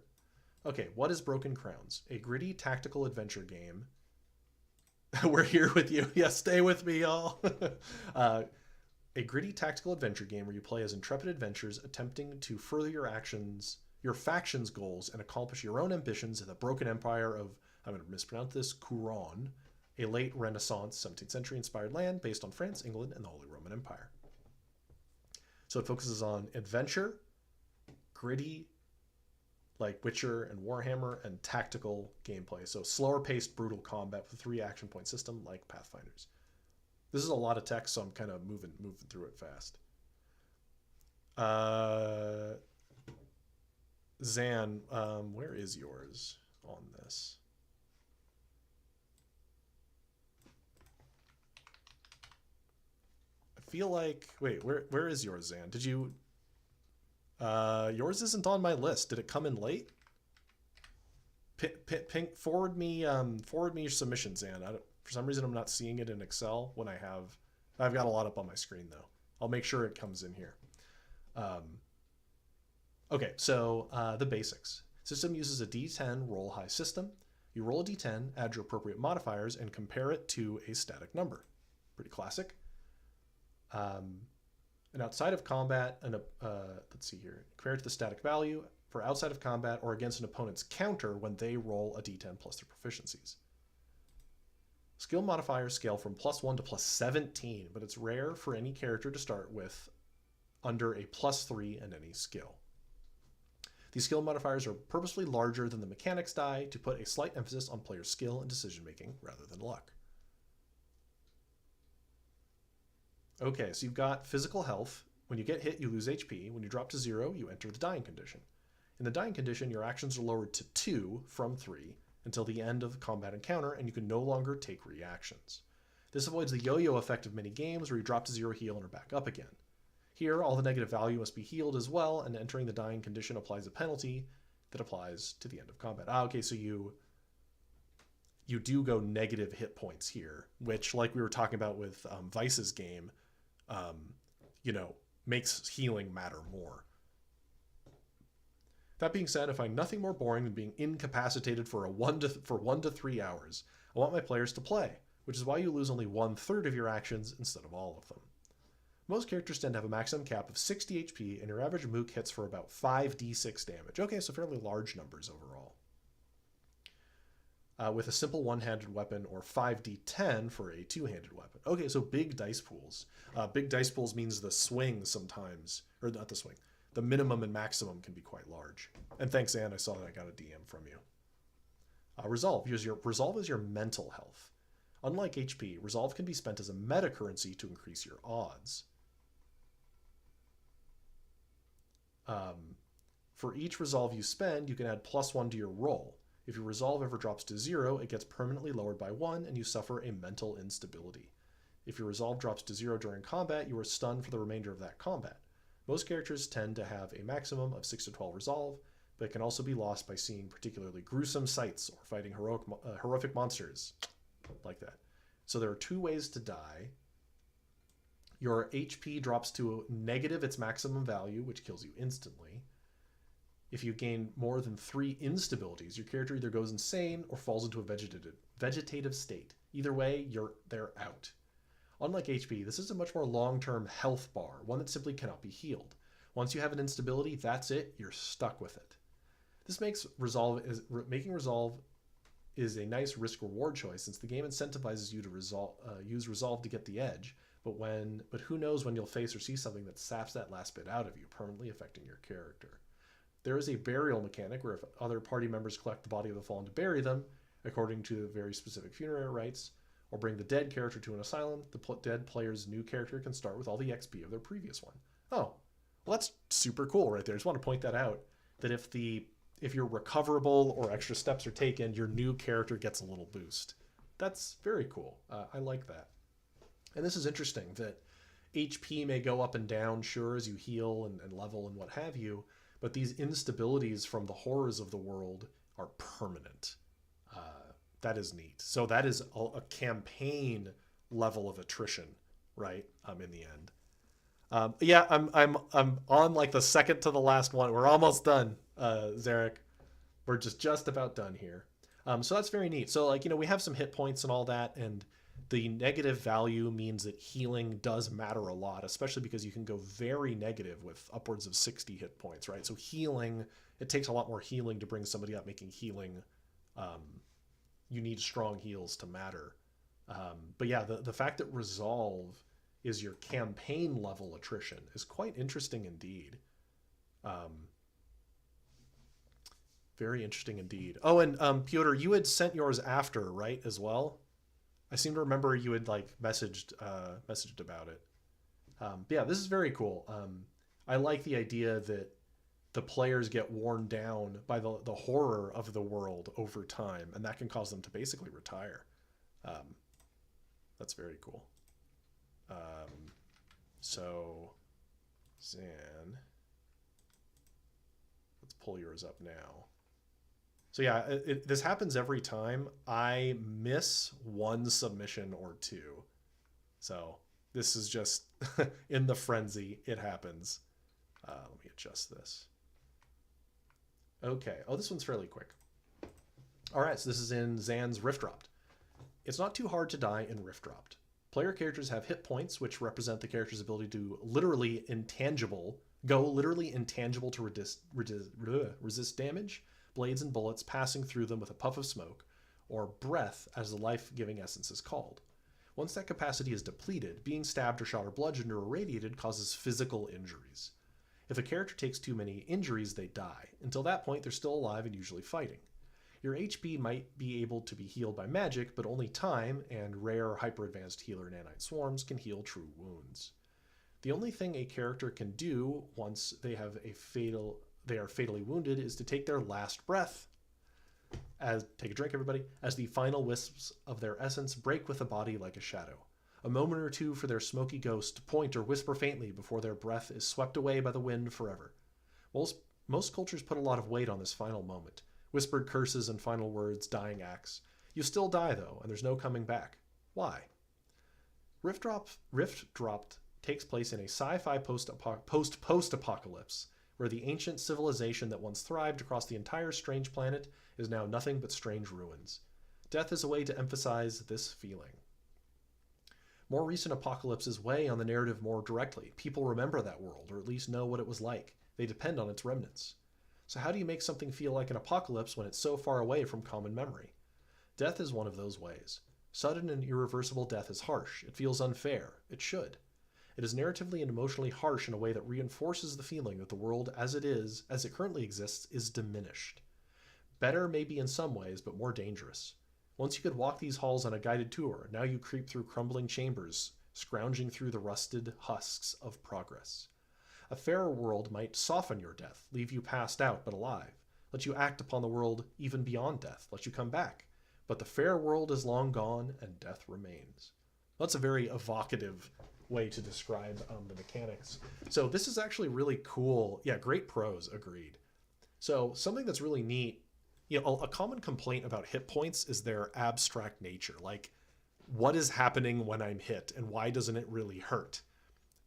Okay, what is Broken Crowns? A gritty tactical adventure game. We're here with you. Yeah, stay with me, y'all. A gritty tactical adventure game where you play as intrepid adventurers attempting to further your faction's goals, and accomplish your own ambitions in the broken empire of, I'm going to mispronounce this, Couron, a late Renaissance 17th century inspired land based on France, England, and the Holy Roman Empire. So it focuses on adventure, gritty, like Witcher and Warhammer, and tactical gameplay. So slower paced, brutal combat with a 3 action point system like Pathfinders. This is a lot of text, so I'm kind of moving through it fast. Zan, where is yours on this? I feel like, wait, where is yours, Zan? Did you, yours isn't on my list. Did it come in late? Pink, forward me your submission, Zan. For some reason, I'm not seeing it in Excel when I've got a lot up on my screen though. I'll make sure it comes in here. Okay, so the basics. System uses a D10 roll high system. You roll a D10, add your appropriate modifiers, and compare it to a static number. Pretty classic. And outside of combat, let's see here, compare it to the static value for outside of combat or against an opponent's counter when they roll a D10 plus their proficiencies. Skill modifiers scale from +1 to +17, but it's rare for any character to start with under a +3 in any skill. These skill modifiers are purposefully larger than the mechanics die to put a slight emphasis on player skill and decision making rather than luck. Okay, so you've got physical health. When you get hit, you lose HP. When you drop to 0, you enter the dying condition. In the dying condition, your actions are lowered to 2 from 3 until the end of the combat encounter, and you can no longer take reactions. This avoids the yo-yo effect of many games where you drop to 0 heal and are back up again. Here, all the negative value must be healed as well, and entering the dying condition applies a penalty that applies to the end of combat. Okay, so you do go negative hit points here, which, like we were talking about with Vice's game, makes healing matter more. That being said, I find nothing more boring than being incapacitated for 1 to 3 hours. I want my players to play, which is why you lose only 1/3 of your actions instead of all of them. Most characters tend to have a maximum cap of 60 HP, and your average mook hits for about 5d6 damage. Okay, so fairly large numbers overall. With a simple one-handed weapon, or 5d10 for a two-handed weapon. Okay, so big dice pools. Big dice pools means the swing sometimes, or not the swing, the minimum and maximum can be quite large. And thanks, Anne, I saw that I got a DM from you. Resolve. Resolve is your mental health. Unlike HP, Resolve can be spent as a meta currency to increase your odds. For each Resolve you spend, you can add +1 to your roll. If your Resolve ever drops to 0, it gets permanently lowered by 1, and you suffer a mental instability. If your Resolve drops to 0 during combat, you are stunned for the remainder of that combat. Most characters tend to have a maximum of 6 to 12 Resolve, but it can also be lost by seeing particularly gruesome sights or fighting horrific monsters, like that. So there are 2 ways to die. Your HP drops to negative its maximum value, which kills you instantly. If you gain more than 3 instabilities, your character either goes insane or falls into a vegetative state. Either way, they're out. Unlike HP, this is a much more long-term health bar, one that simply cannot be healed. Once you have an instability, that's it, you're stuck with it. This makes making Resolve is a nice risk-reward choice, since the game incentivizes you to use Resolve to get the edge, but who knows when you'll face or see something that saps that last bit out of you, permanently affecting your character. There is a burial mechanic where if other party members collect the body of the fallen to bury them, according to very specific funerary rites, or bring the dead character to an asylum, the dead player's new character can start with all the XP of their previous one. Oh, well, that's super cool right there. I just want to point that out, that if you're recoverable or extra steps are taken, your new character gets a little boost. That's very cool. I like that. And this is interesting, that HP may go up and down, sure, as you heal and level and what have you, but these instabilities from the horrors of the world are permanent. That is neat. So that is a campaign level of attrition, right? In the end. Yeah, I'm on like the second to the last one. We're almost done, Zarek. We're just about done here. So that's very neat. So like, we have some hit points and all that, and the negative value means that healing does matter a lot, especially because you can go very negative with upwards of 60 hit points, right? So healing, it takes a lot more healing to bring somebody up, making healing, you need strong heals to matter. But yeah, the fact that resolve is your campaign level attrition is quite interesting indeed. Very interesting indeed. Oh, and Piotr, you had sent yours after, right, as well? I seem to remember you had like messaged about it. But yeah, this is very cool. I like the idea that the players get worn down by the horror of the world over time, and that can cause them to basically retire. That's very cool. So, Zan, let's pull yours up now. So yeah, this happens every time. I miss one submission or two. So this is just in the frenzy. It happens. Let me adjust this. Okay. Oh, this one's fairly quick. All right. So this is in Zan's Rift Dropped. It's not too hard to die in Rift Dropped. Player characters have hit points, which represent the character's ability to go literally intangible to resist damage, blades and bullets passing through them with a puff of smoke, or breath as the life-giving essence is called. Once that capacity is depleted, being stabbed or shot or bludgeoned or irradiated causes physical injuries. If a character takes too many injuries, they die. Until that point, they're still alive and usually fighting. Your HP might be able to be healed by magic, but only time and rare hyper-advanced healer nanite swarms can heal true wounds. The only thing a character can do once they are fatally wounded is to take their last breath. Take a drink, everybody. As the final wisps of their essence break with the body like a shadow. A moment or two for their smoky ghost to point or whisper faintly before their breath is swept away by the wind forever. Most cultures put a lot of weight on this final moment. Whispered curses and final words, dying acts. You still die, though, and there's no coming back. Why? Rift Dropped takes place in a sci-fi post-apocalypse, where the ancient civilization that once thrived across the entire strange planet is now nothing but strange ruins. Death is a way to emphasize this feeling. More recent apocalypses weigh on the narrative more directly. People remember that world, or at least know what it was like. They depend on its remnants. So how do you make something feel like an apocalypse when it's so far away from common memory? Death is one of those ways. Sudden and irreversible death is harsh. It feels unfair. It should. It is narratively and emotionally harsh in a way that reinforces the feeling that the world as it currently exists, is diminished. Better maybe in some ways, but more dangerous. Once you could walk these halls on a guided tour, now you creep through crumbling chambers, scrounging through the rusted husks of progress. A fairer world might soften your death, leave you passed out but alive, let you act upon the world even beyond death, let you come back. But the fair world is long gone, and death remains. That's a very evocative way to describe the mechanics. So this is actually really cool. Yeah, great prose, agreed. So something that's really neat, a common complaint about hit points is their abstract nature. Like, what is happening when I'm hit, and why doesn't it really hurt?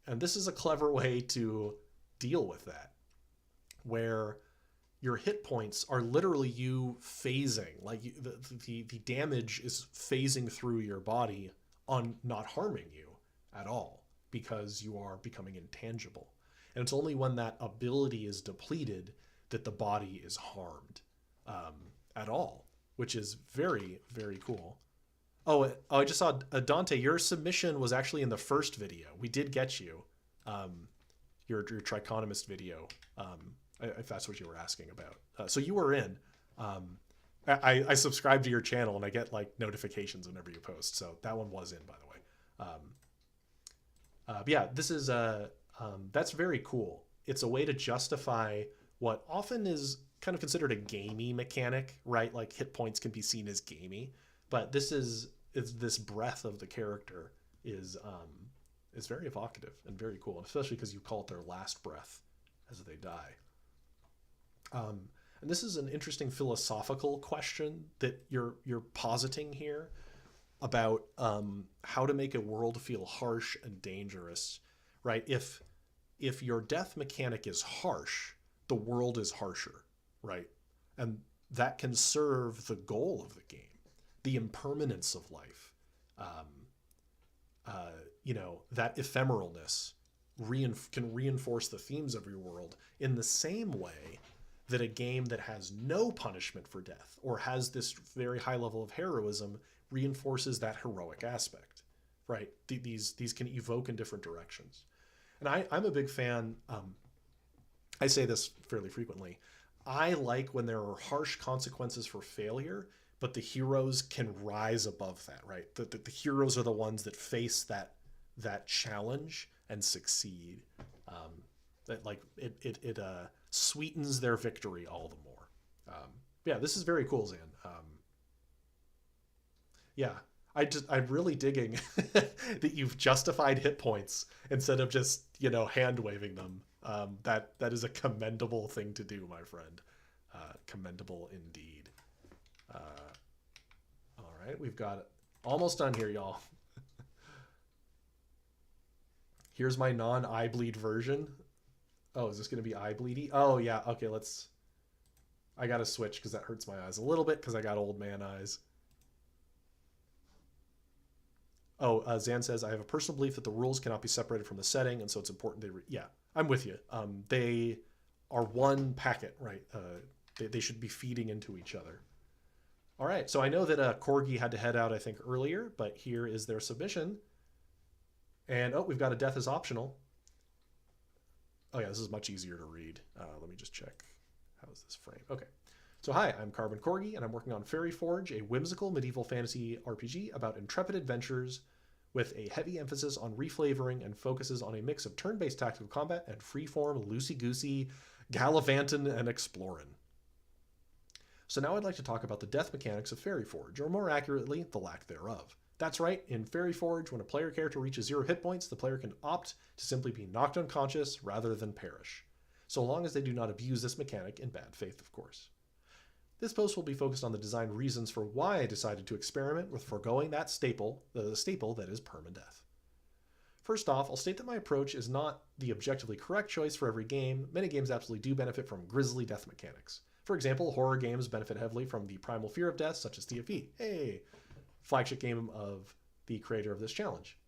And this is a clever way to deal with that, where your hit points are literally you phasing, like the damage is phasing through your body on not harming you at all, because you are becoming intangible. And it's only when that ability is depleted that the body is harmed at all, which is very, very cool. Oh, I just saw Dante, your submission was actually in the first video. We did get you, your trichotomist video, if that's what you were asking about. So you were in, I subscribe to your channel and I get like notifications whenever you post. So that one was in, by the way. But yeah, this is that's very cool. It's a way to justify what often is kind of considered a gamey mechanic, right? Like hit points can be seen as gamey, but this breadth of the character is very evocative and very cool, and especially because you call it their last breath as they die. And this is an interesting philosophical question that you're positing here about how to make a world feel harsh and dangerous, right? If your death mechanic is harsh, the world is harsher, right? And that can serve the goal of the game, the impermanence of life. That ephemeralness can reinforce the themes of your world in the same way that a game that has no punishment for death or has this very high level of heroism reinforces that heroic aspect, right? These can evoke in different directions. And I'm a big fan. I say this fairly frequently. I like when there are harsh consequences for failure, but the heroes can rise above that, right? The heroes are the ones that face that challenge and succeed. That like it sweetens their victory all the more. Yeah, this is very cool, Zan. Yeah, I'm really digging that you've justified hit points instead of just hand waving them. That is a commendable thing to do, my friend. Commendable indeed. All right, we've got it almost done here, y'all. Here's my non-eye bleed version. Oh, is this going to be eye bleedy? Oh, yeah. Okay, I got to switch because that hurts my eyes a little bit because I got old man eyes. Oh, Zan says, I have a personal belief that the rules cannot be separated from the setting, and so it's important yeah, I'm with you. They are one packet, right? They should be feeding into each other. All right, so I know that Corgi had to head out, I think, earlier, but here is their submission. And, we've got a death is optional. Oh yeah, this is much easier to read. Let me just check. How is this framed? Okay. So hi, I'm Carbon Corgi, and I'm working on Fairy Forge, a whimsical medieval fantasy RPG about intrepid adventures with a heavy emphasis on reflavoring and focuses on a mix of turn-based tactical combat and freeform, loosey-goosey, gallivantin and explorin'. So now I'd like to talk about the death mechanics of Fairy Forge, or more accurately, the lack thereof. That's right, in Fairy Forge, when a player character reaches 0 hit points, the player can opt to simply be knocked unconscious rather than perish, so long as they do not abuse this mechanic in bad faith, of course. This post will be focused on the design reasons for why I decided to experiment with foregoing that staple, the staple that is permadeath. First off, I'll state that my approach is not the objectively correct choice for every game. Many games absolutely do benefit from grisly death mechanics. For example, horror games benefit heavily from the primal fear of death, such as TFE. Hey! Flagship game of the creator of this challenge.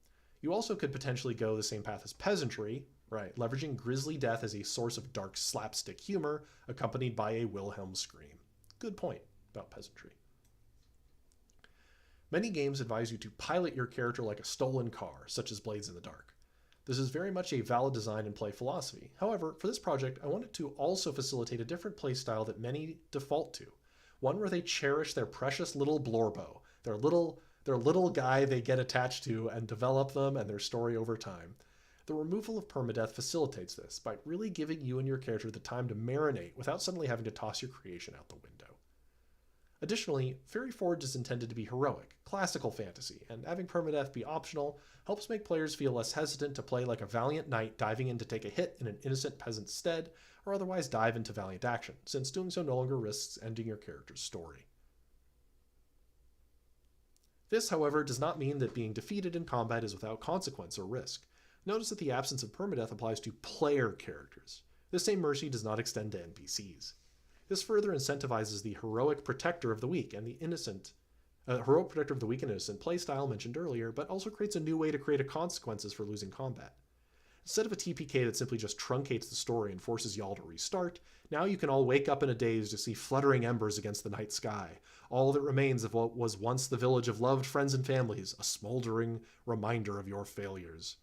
You also could potentially go the same path as peasantry, right? Leveraging grisly death as a source of dark slapstick humor, accompanied by a Wilhelm scream. Good point about peasantry. Many games advise you to pilot your character like a stolen car, such as Blades in the Dark. This is very much a valid design and play philosophy. However, for this project, I wanted to also facilitate a different play style that many default to. One where they cherish their precious little Blorbo, their little guy they get attached to, and develop them and their story over time. The removal of permadeath facilitates this by really giving you and your character the time to marinate without suddenly having to toss your creation out the window. Additionally, Fairy Forge is intended to be heroic, classical fantasy, and having permadeath be optional helps make players feel less hesitant to play like a valiant knight diving in to take a hit in an innocent peasant's stead, or otherwise dive into valiant action, since doing so no longer risks ending your character's story. This, however, does not mean that being defeated in combat is without consequence or risk. Notice that the absence of permadeath applies to player characters. The same mercy does not extend to NPCs. This further incentivizes the heroic protector of the weak and innocent playstyle mentioned earlier, but also creates a new way to create consequences for losing combat. Instead of a TPK that simply just truncates the story and forces y'all to restart, now you can all wake up in a daze to see fluttering embers against the night sky, all that remains of what was once the village of loved friends and families, a smoldering reminder of your failures.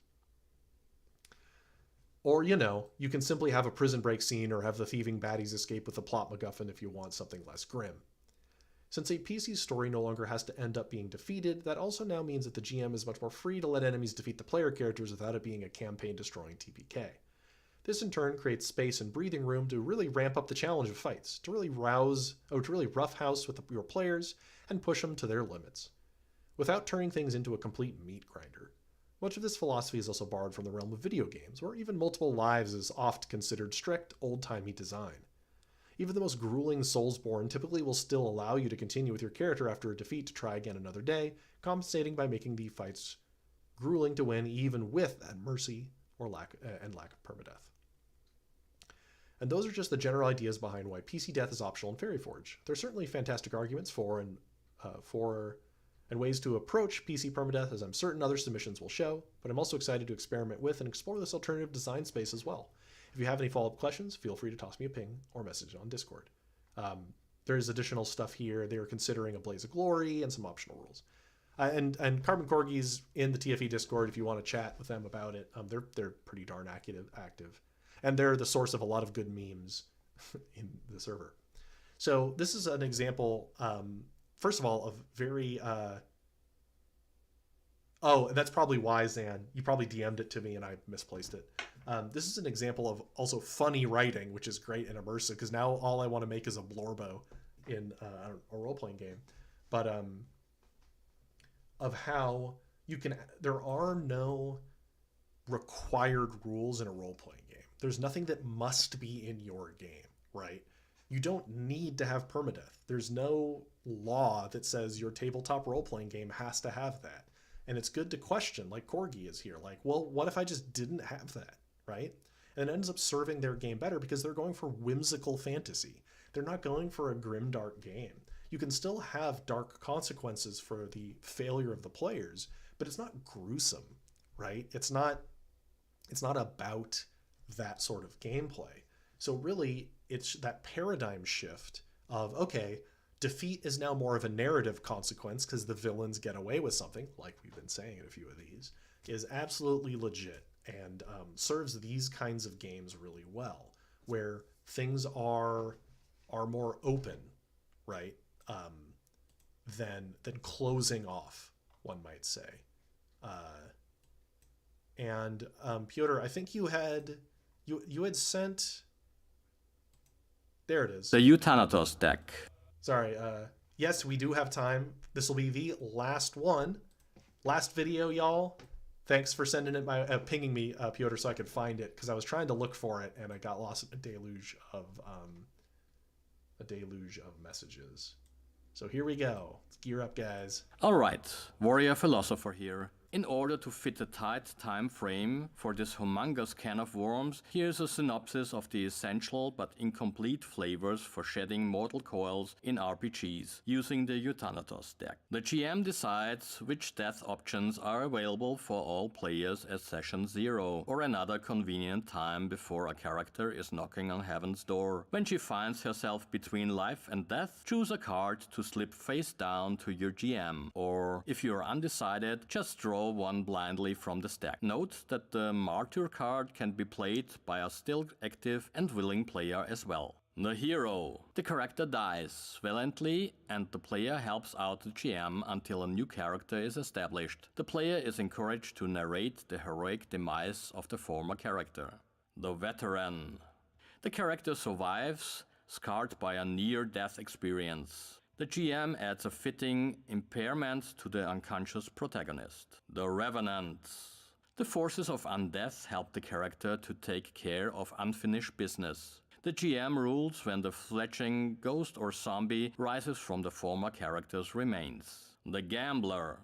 Or, you can simply have a prison break scene or have the thieving baddies escape with the plot MacGuffin if you want something less grim. Since a PC story no longer has to end up being defeated, that also now means that the GM is much more free to let enemies defeat the player characters without it being a campaign-destroying TPK. This in turn creates space and breathing room to really ramp up the challenge of fights, to really roughhouse with your players and push them to their limits, without turning things into a complete meat grinder. Much of this philosophy is also borrowed from the realm of video games, where even multiple lives is oft considered strict, old-timey design. Even the most grueling Soulsborne typically will still allow you to continue with your character after a defeat to try again another day, compensating by making the fights grueling to win even with that mercy or lack of permadeath. And those are just the general ideas behind why PC death is optional in Fairy Forge. There are certainly fantastic arguments for and ways to approach PC permadeath, as I'm certain other submissions will show, but I'm also excited to experiment with and explore this alternative design space as well. If you have any follow-up questions, feel free to toss me a ping or message on Discord. There's additional stuff here. They're considering a Blaze of Glory and some optional rules. And Carbon Corgi's in the TFE Discord if you want to chat with them about it. They're pretty darn active. And they're the source of a lot of good memes in the server. So this is an example, first of all, of very... Oh, that's probably why, Zan. You probably DM'd it to me and I misplaced it. This is an example of also funny writing, which is great and immersive, because now all I want to make is a Blorbo in a role-playing game. But of how you can... There are no required rules in a role-playing game. There's nothing that must be in your game, right? You don't need to have permadeath. There's no law that says your tabletop role-playing game has to have that. And it's good to question, like Corgi is here. Like, well, what if I just didn't have that, right? And it ends up serving their game better because they're going for whimsical fantasy. They're not going for a grimdark game. You can still have dark consequences for the failure of the players, but it's not gruesome, right? It's not about that sort of gameplay. So really, it's that paradigm shift of, okay, defeat is now more of a narrative consequence because the villains get away with something, like we've been saying in a few of these, is absolutely legit and serves these kinds of games really well, where things are more open, right, than closing off, one might say. And Piotr, I think you had sent... There it is. The Euthanatos deck. Sorry, yes, we do have time. This will be the last one. Last video, y'all. Thanks for sending it pinging me, Piotr, so I could find it, because I was trying to look for it and I got lost in a deluge of messages. So here we go. Let's gear up, guys. All right, warrior philosopher here. In order to fit the tight time frame for this humongous can of worms, here's a synopsis of the essential but incomplete flavors for shedding mortal coils in RPGs using the Euthanatos deck. The GM decides which death options are available for all players at session 0, or another convenient time before a character is knocking on heaven's door. When she finds herself between life and death, choose a card to slip face down to your GM, or if you're undecided, just draw one blindly from the stack. Note that the Martyr card can be played by a still active and willing player as well. The hero. The character dies valiantly and the player helps out the GM until a new character is established. The player is encouraged to narrate the heroic demise of the former character. The veteran. The character survives, scarred by a near-death experience. The GM adds a fitting impairment to the unconscious protagonist. The Revenant. The forces of undeath help the character to take care of unfinished business. The GM rules when the fledgling ghost or zombie rises from the former character's remains. The Gambler.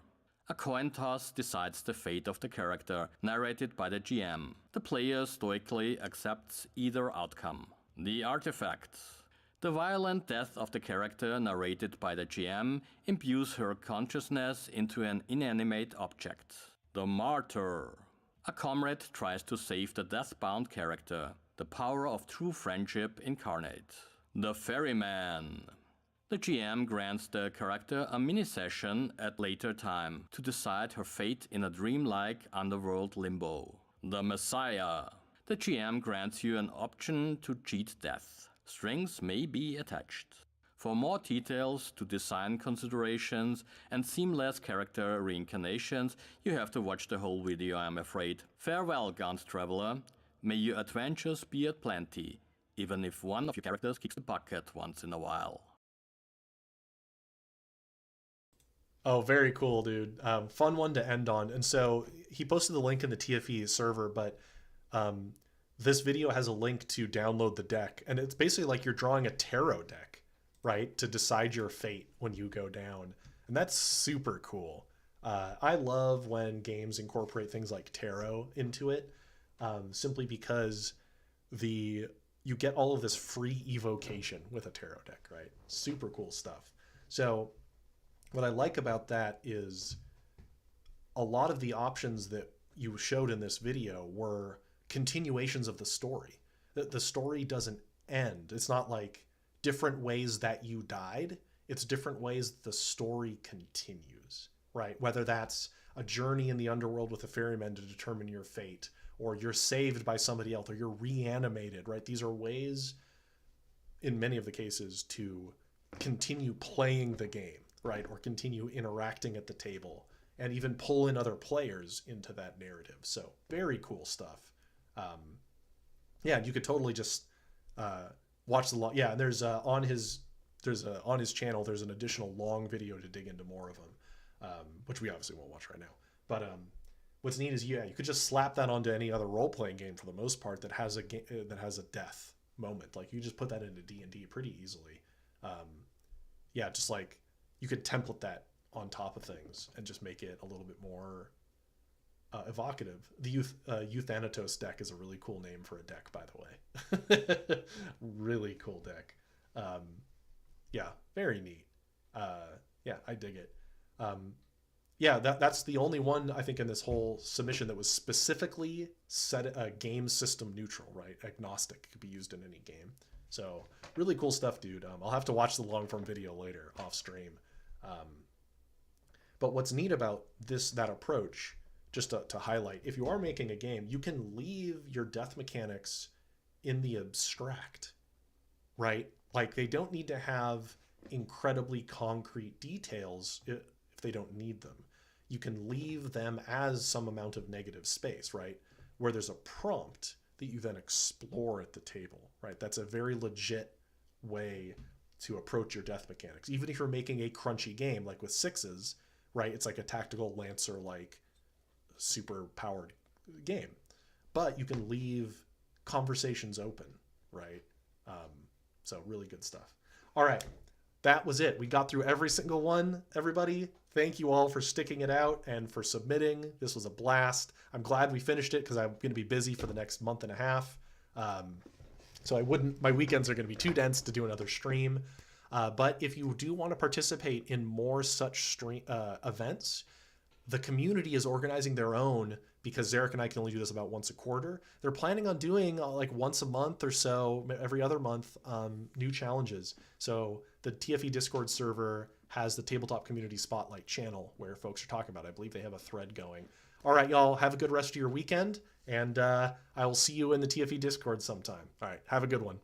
A coin toss decides the fate of the character, narrated by the GM. The player stoically accepts either outcome. The Artifact. The violent death of the character, narrated by the GM, imbues her consciousness into an inanimate object. The Martyr. A comrade tries to save the death-bound character. The power of true friendship incarnate. The Ferryman. The GM grants the character a mini-session at later time to decide her fate in a dreamlike underworld limbo. The Messiah. The GM grants you an option to cheat death. Strings may be attached. For more details to design considerations and seamless character reincarnations, you have to watch the whole video, I'm afraid. Farewell, Gaunt Traveler. May your adventures be at plenty, even if one of your characters kicks the bucket once in a while. Oh, very cool, dude. Fun one to end on. And so he posted the link in the TFE server, but this video has a link to download the deck. And it's basically like you're drawing a tarot deck, right? To decide your fate when you go down. And that's super cool. I love when games incorporate things like tarot into it, simply because you get all of this free evocation with a tarot deck, right? Super cool stuff. So what I like about that is a lot of the options that you showed in this video were continuations of the story. The story doesn't end. It's not like different ways that you died. It's different ways the story continues, right? Whether that's a journey in the underworld with the ferrymen to determine your fate, or you're saved by somebody else, or you're reanimated, right? These are ways, in many of the cases, to continue playing the game, right? Or continue interacting at the table, and even pull in other players into that narrative. So very cool stuff. Yeah, you could totally just watch the long. Yeah, and there's on his channel there's an additional long video to dig into more of them, which we obviously won't watch right now. But what's neat is you could just slap that onto any other role playing game for the most part that has a death moment. Like you just put that into D&D pretty easily. Yeah, just like you could template that on top of things and just make it a little bit more evocative. The Youth Thanatos deck is a really cool name for a deck, by the way. Really cool deck. Yeah, very neat. Yeah, I dig it. Yeah, that's the only one I think in this whole submission that was specifically set game system neutral, right? Agnostic, could be used in any game. So really cool stuff, dude. I'll have to watch the long form video later off stream. But what's neat about that approach, just to highlight, if you are making a game, you can leave your death mechanics in the abstract, right? Like they don't need to have incredibly concrete details if they don't need them. You can leave them as some amount of negative space, right? Where there's a prompt that you then explore at the table, right? That's a very legit way to approach your death mechanics. Even if you're making a crunchy game, like with sixes, right? It's like a tactical Lancer, like super powered game, but you can leave conversations open, right? So really good stuff. All right, that was it. We got through every single one, everybody. Thank you all for sticking it out and for submitting. This was a blast. I'm glad we finished it because I'm going to be busy for the next month and a half. So my weekends are going to be too dense to do another stream. But if you do want to participate in more such events, the community is organizing their own, because Zarek and I can only do this about once a quarter. They're planning on doing like once a month or so, every other month, new challenges. So the TFE Discord server has the Tabletop Community Spotlight channel where folks are talking about it. I believe they have a thread going. All right, y'all, have a good rest of your weekend, and I will see you in the TFE Discord sometime. All right, have a good one.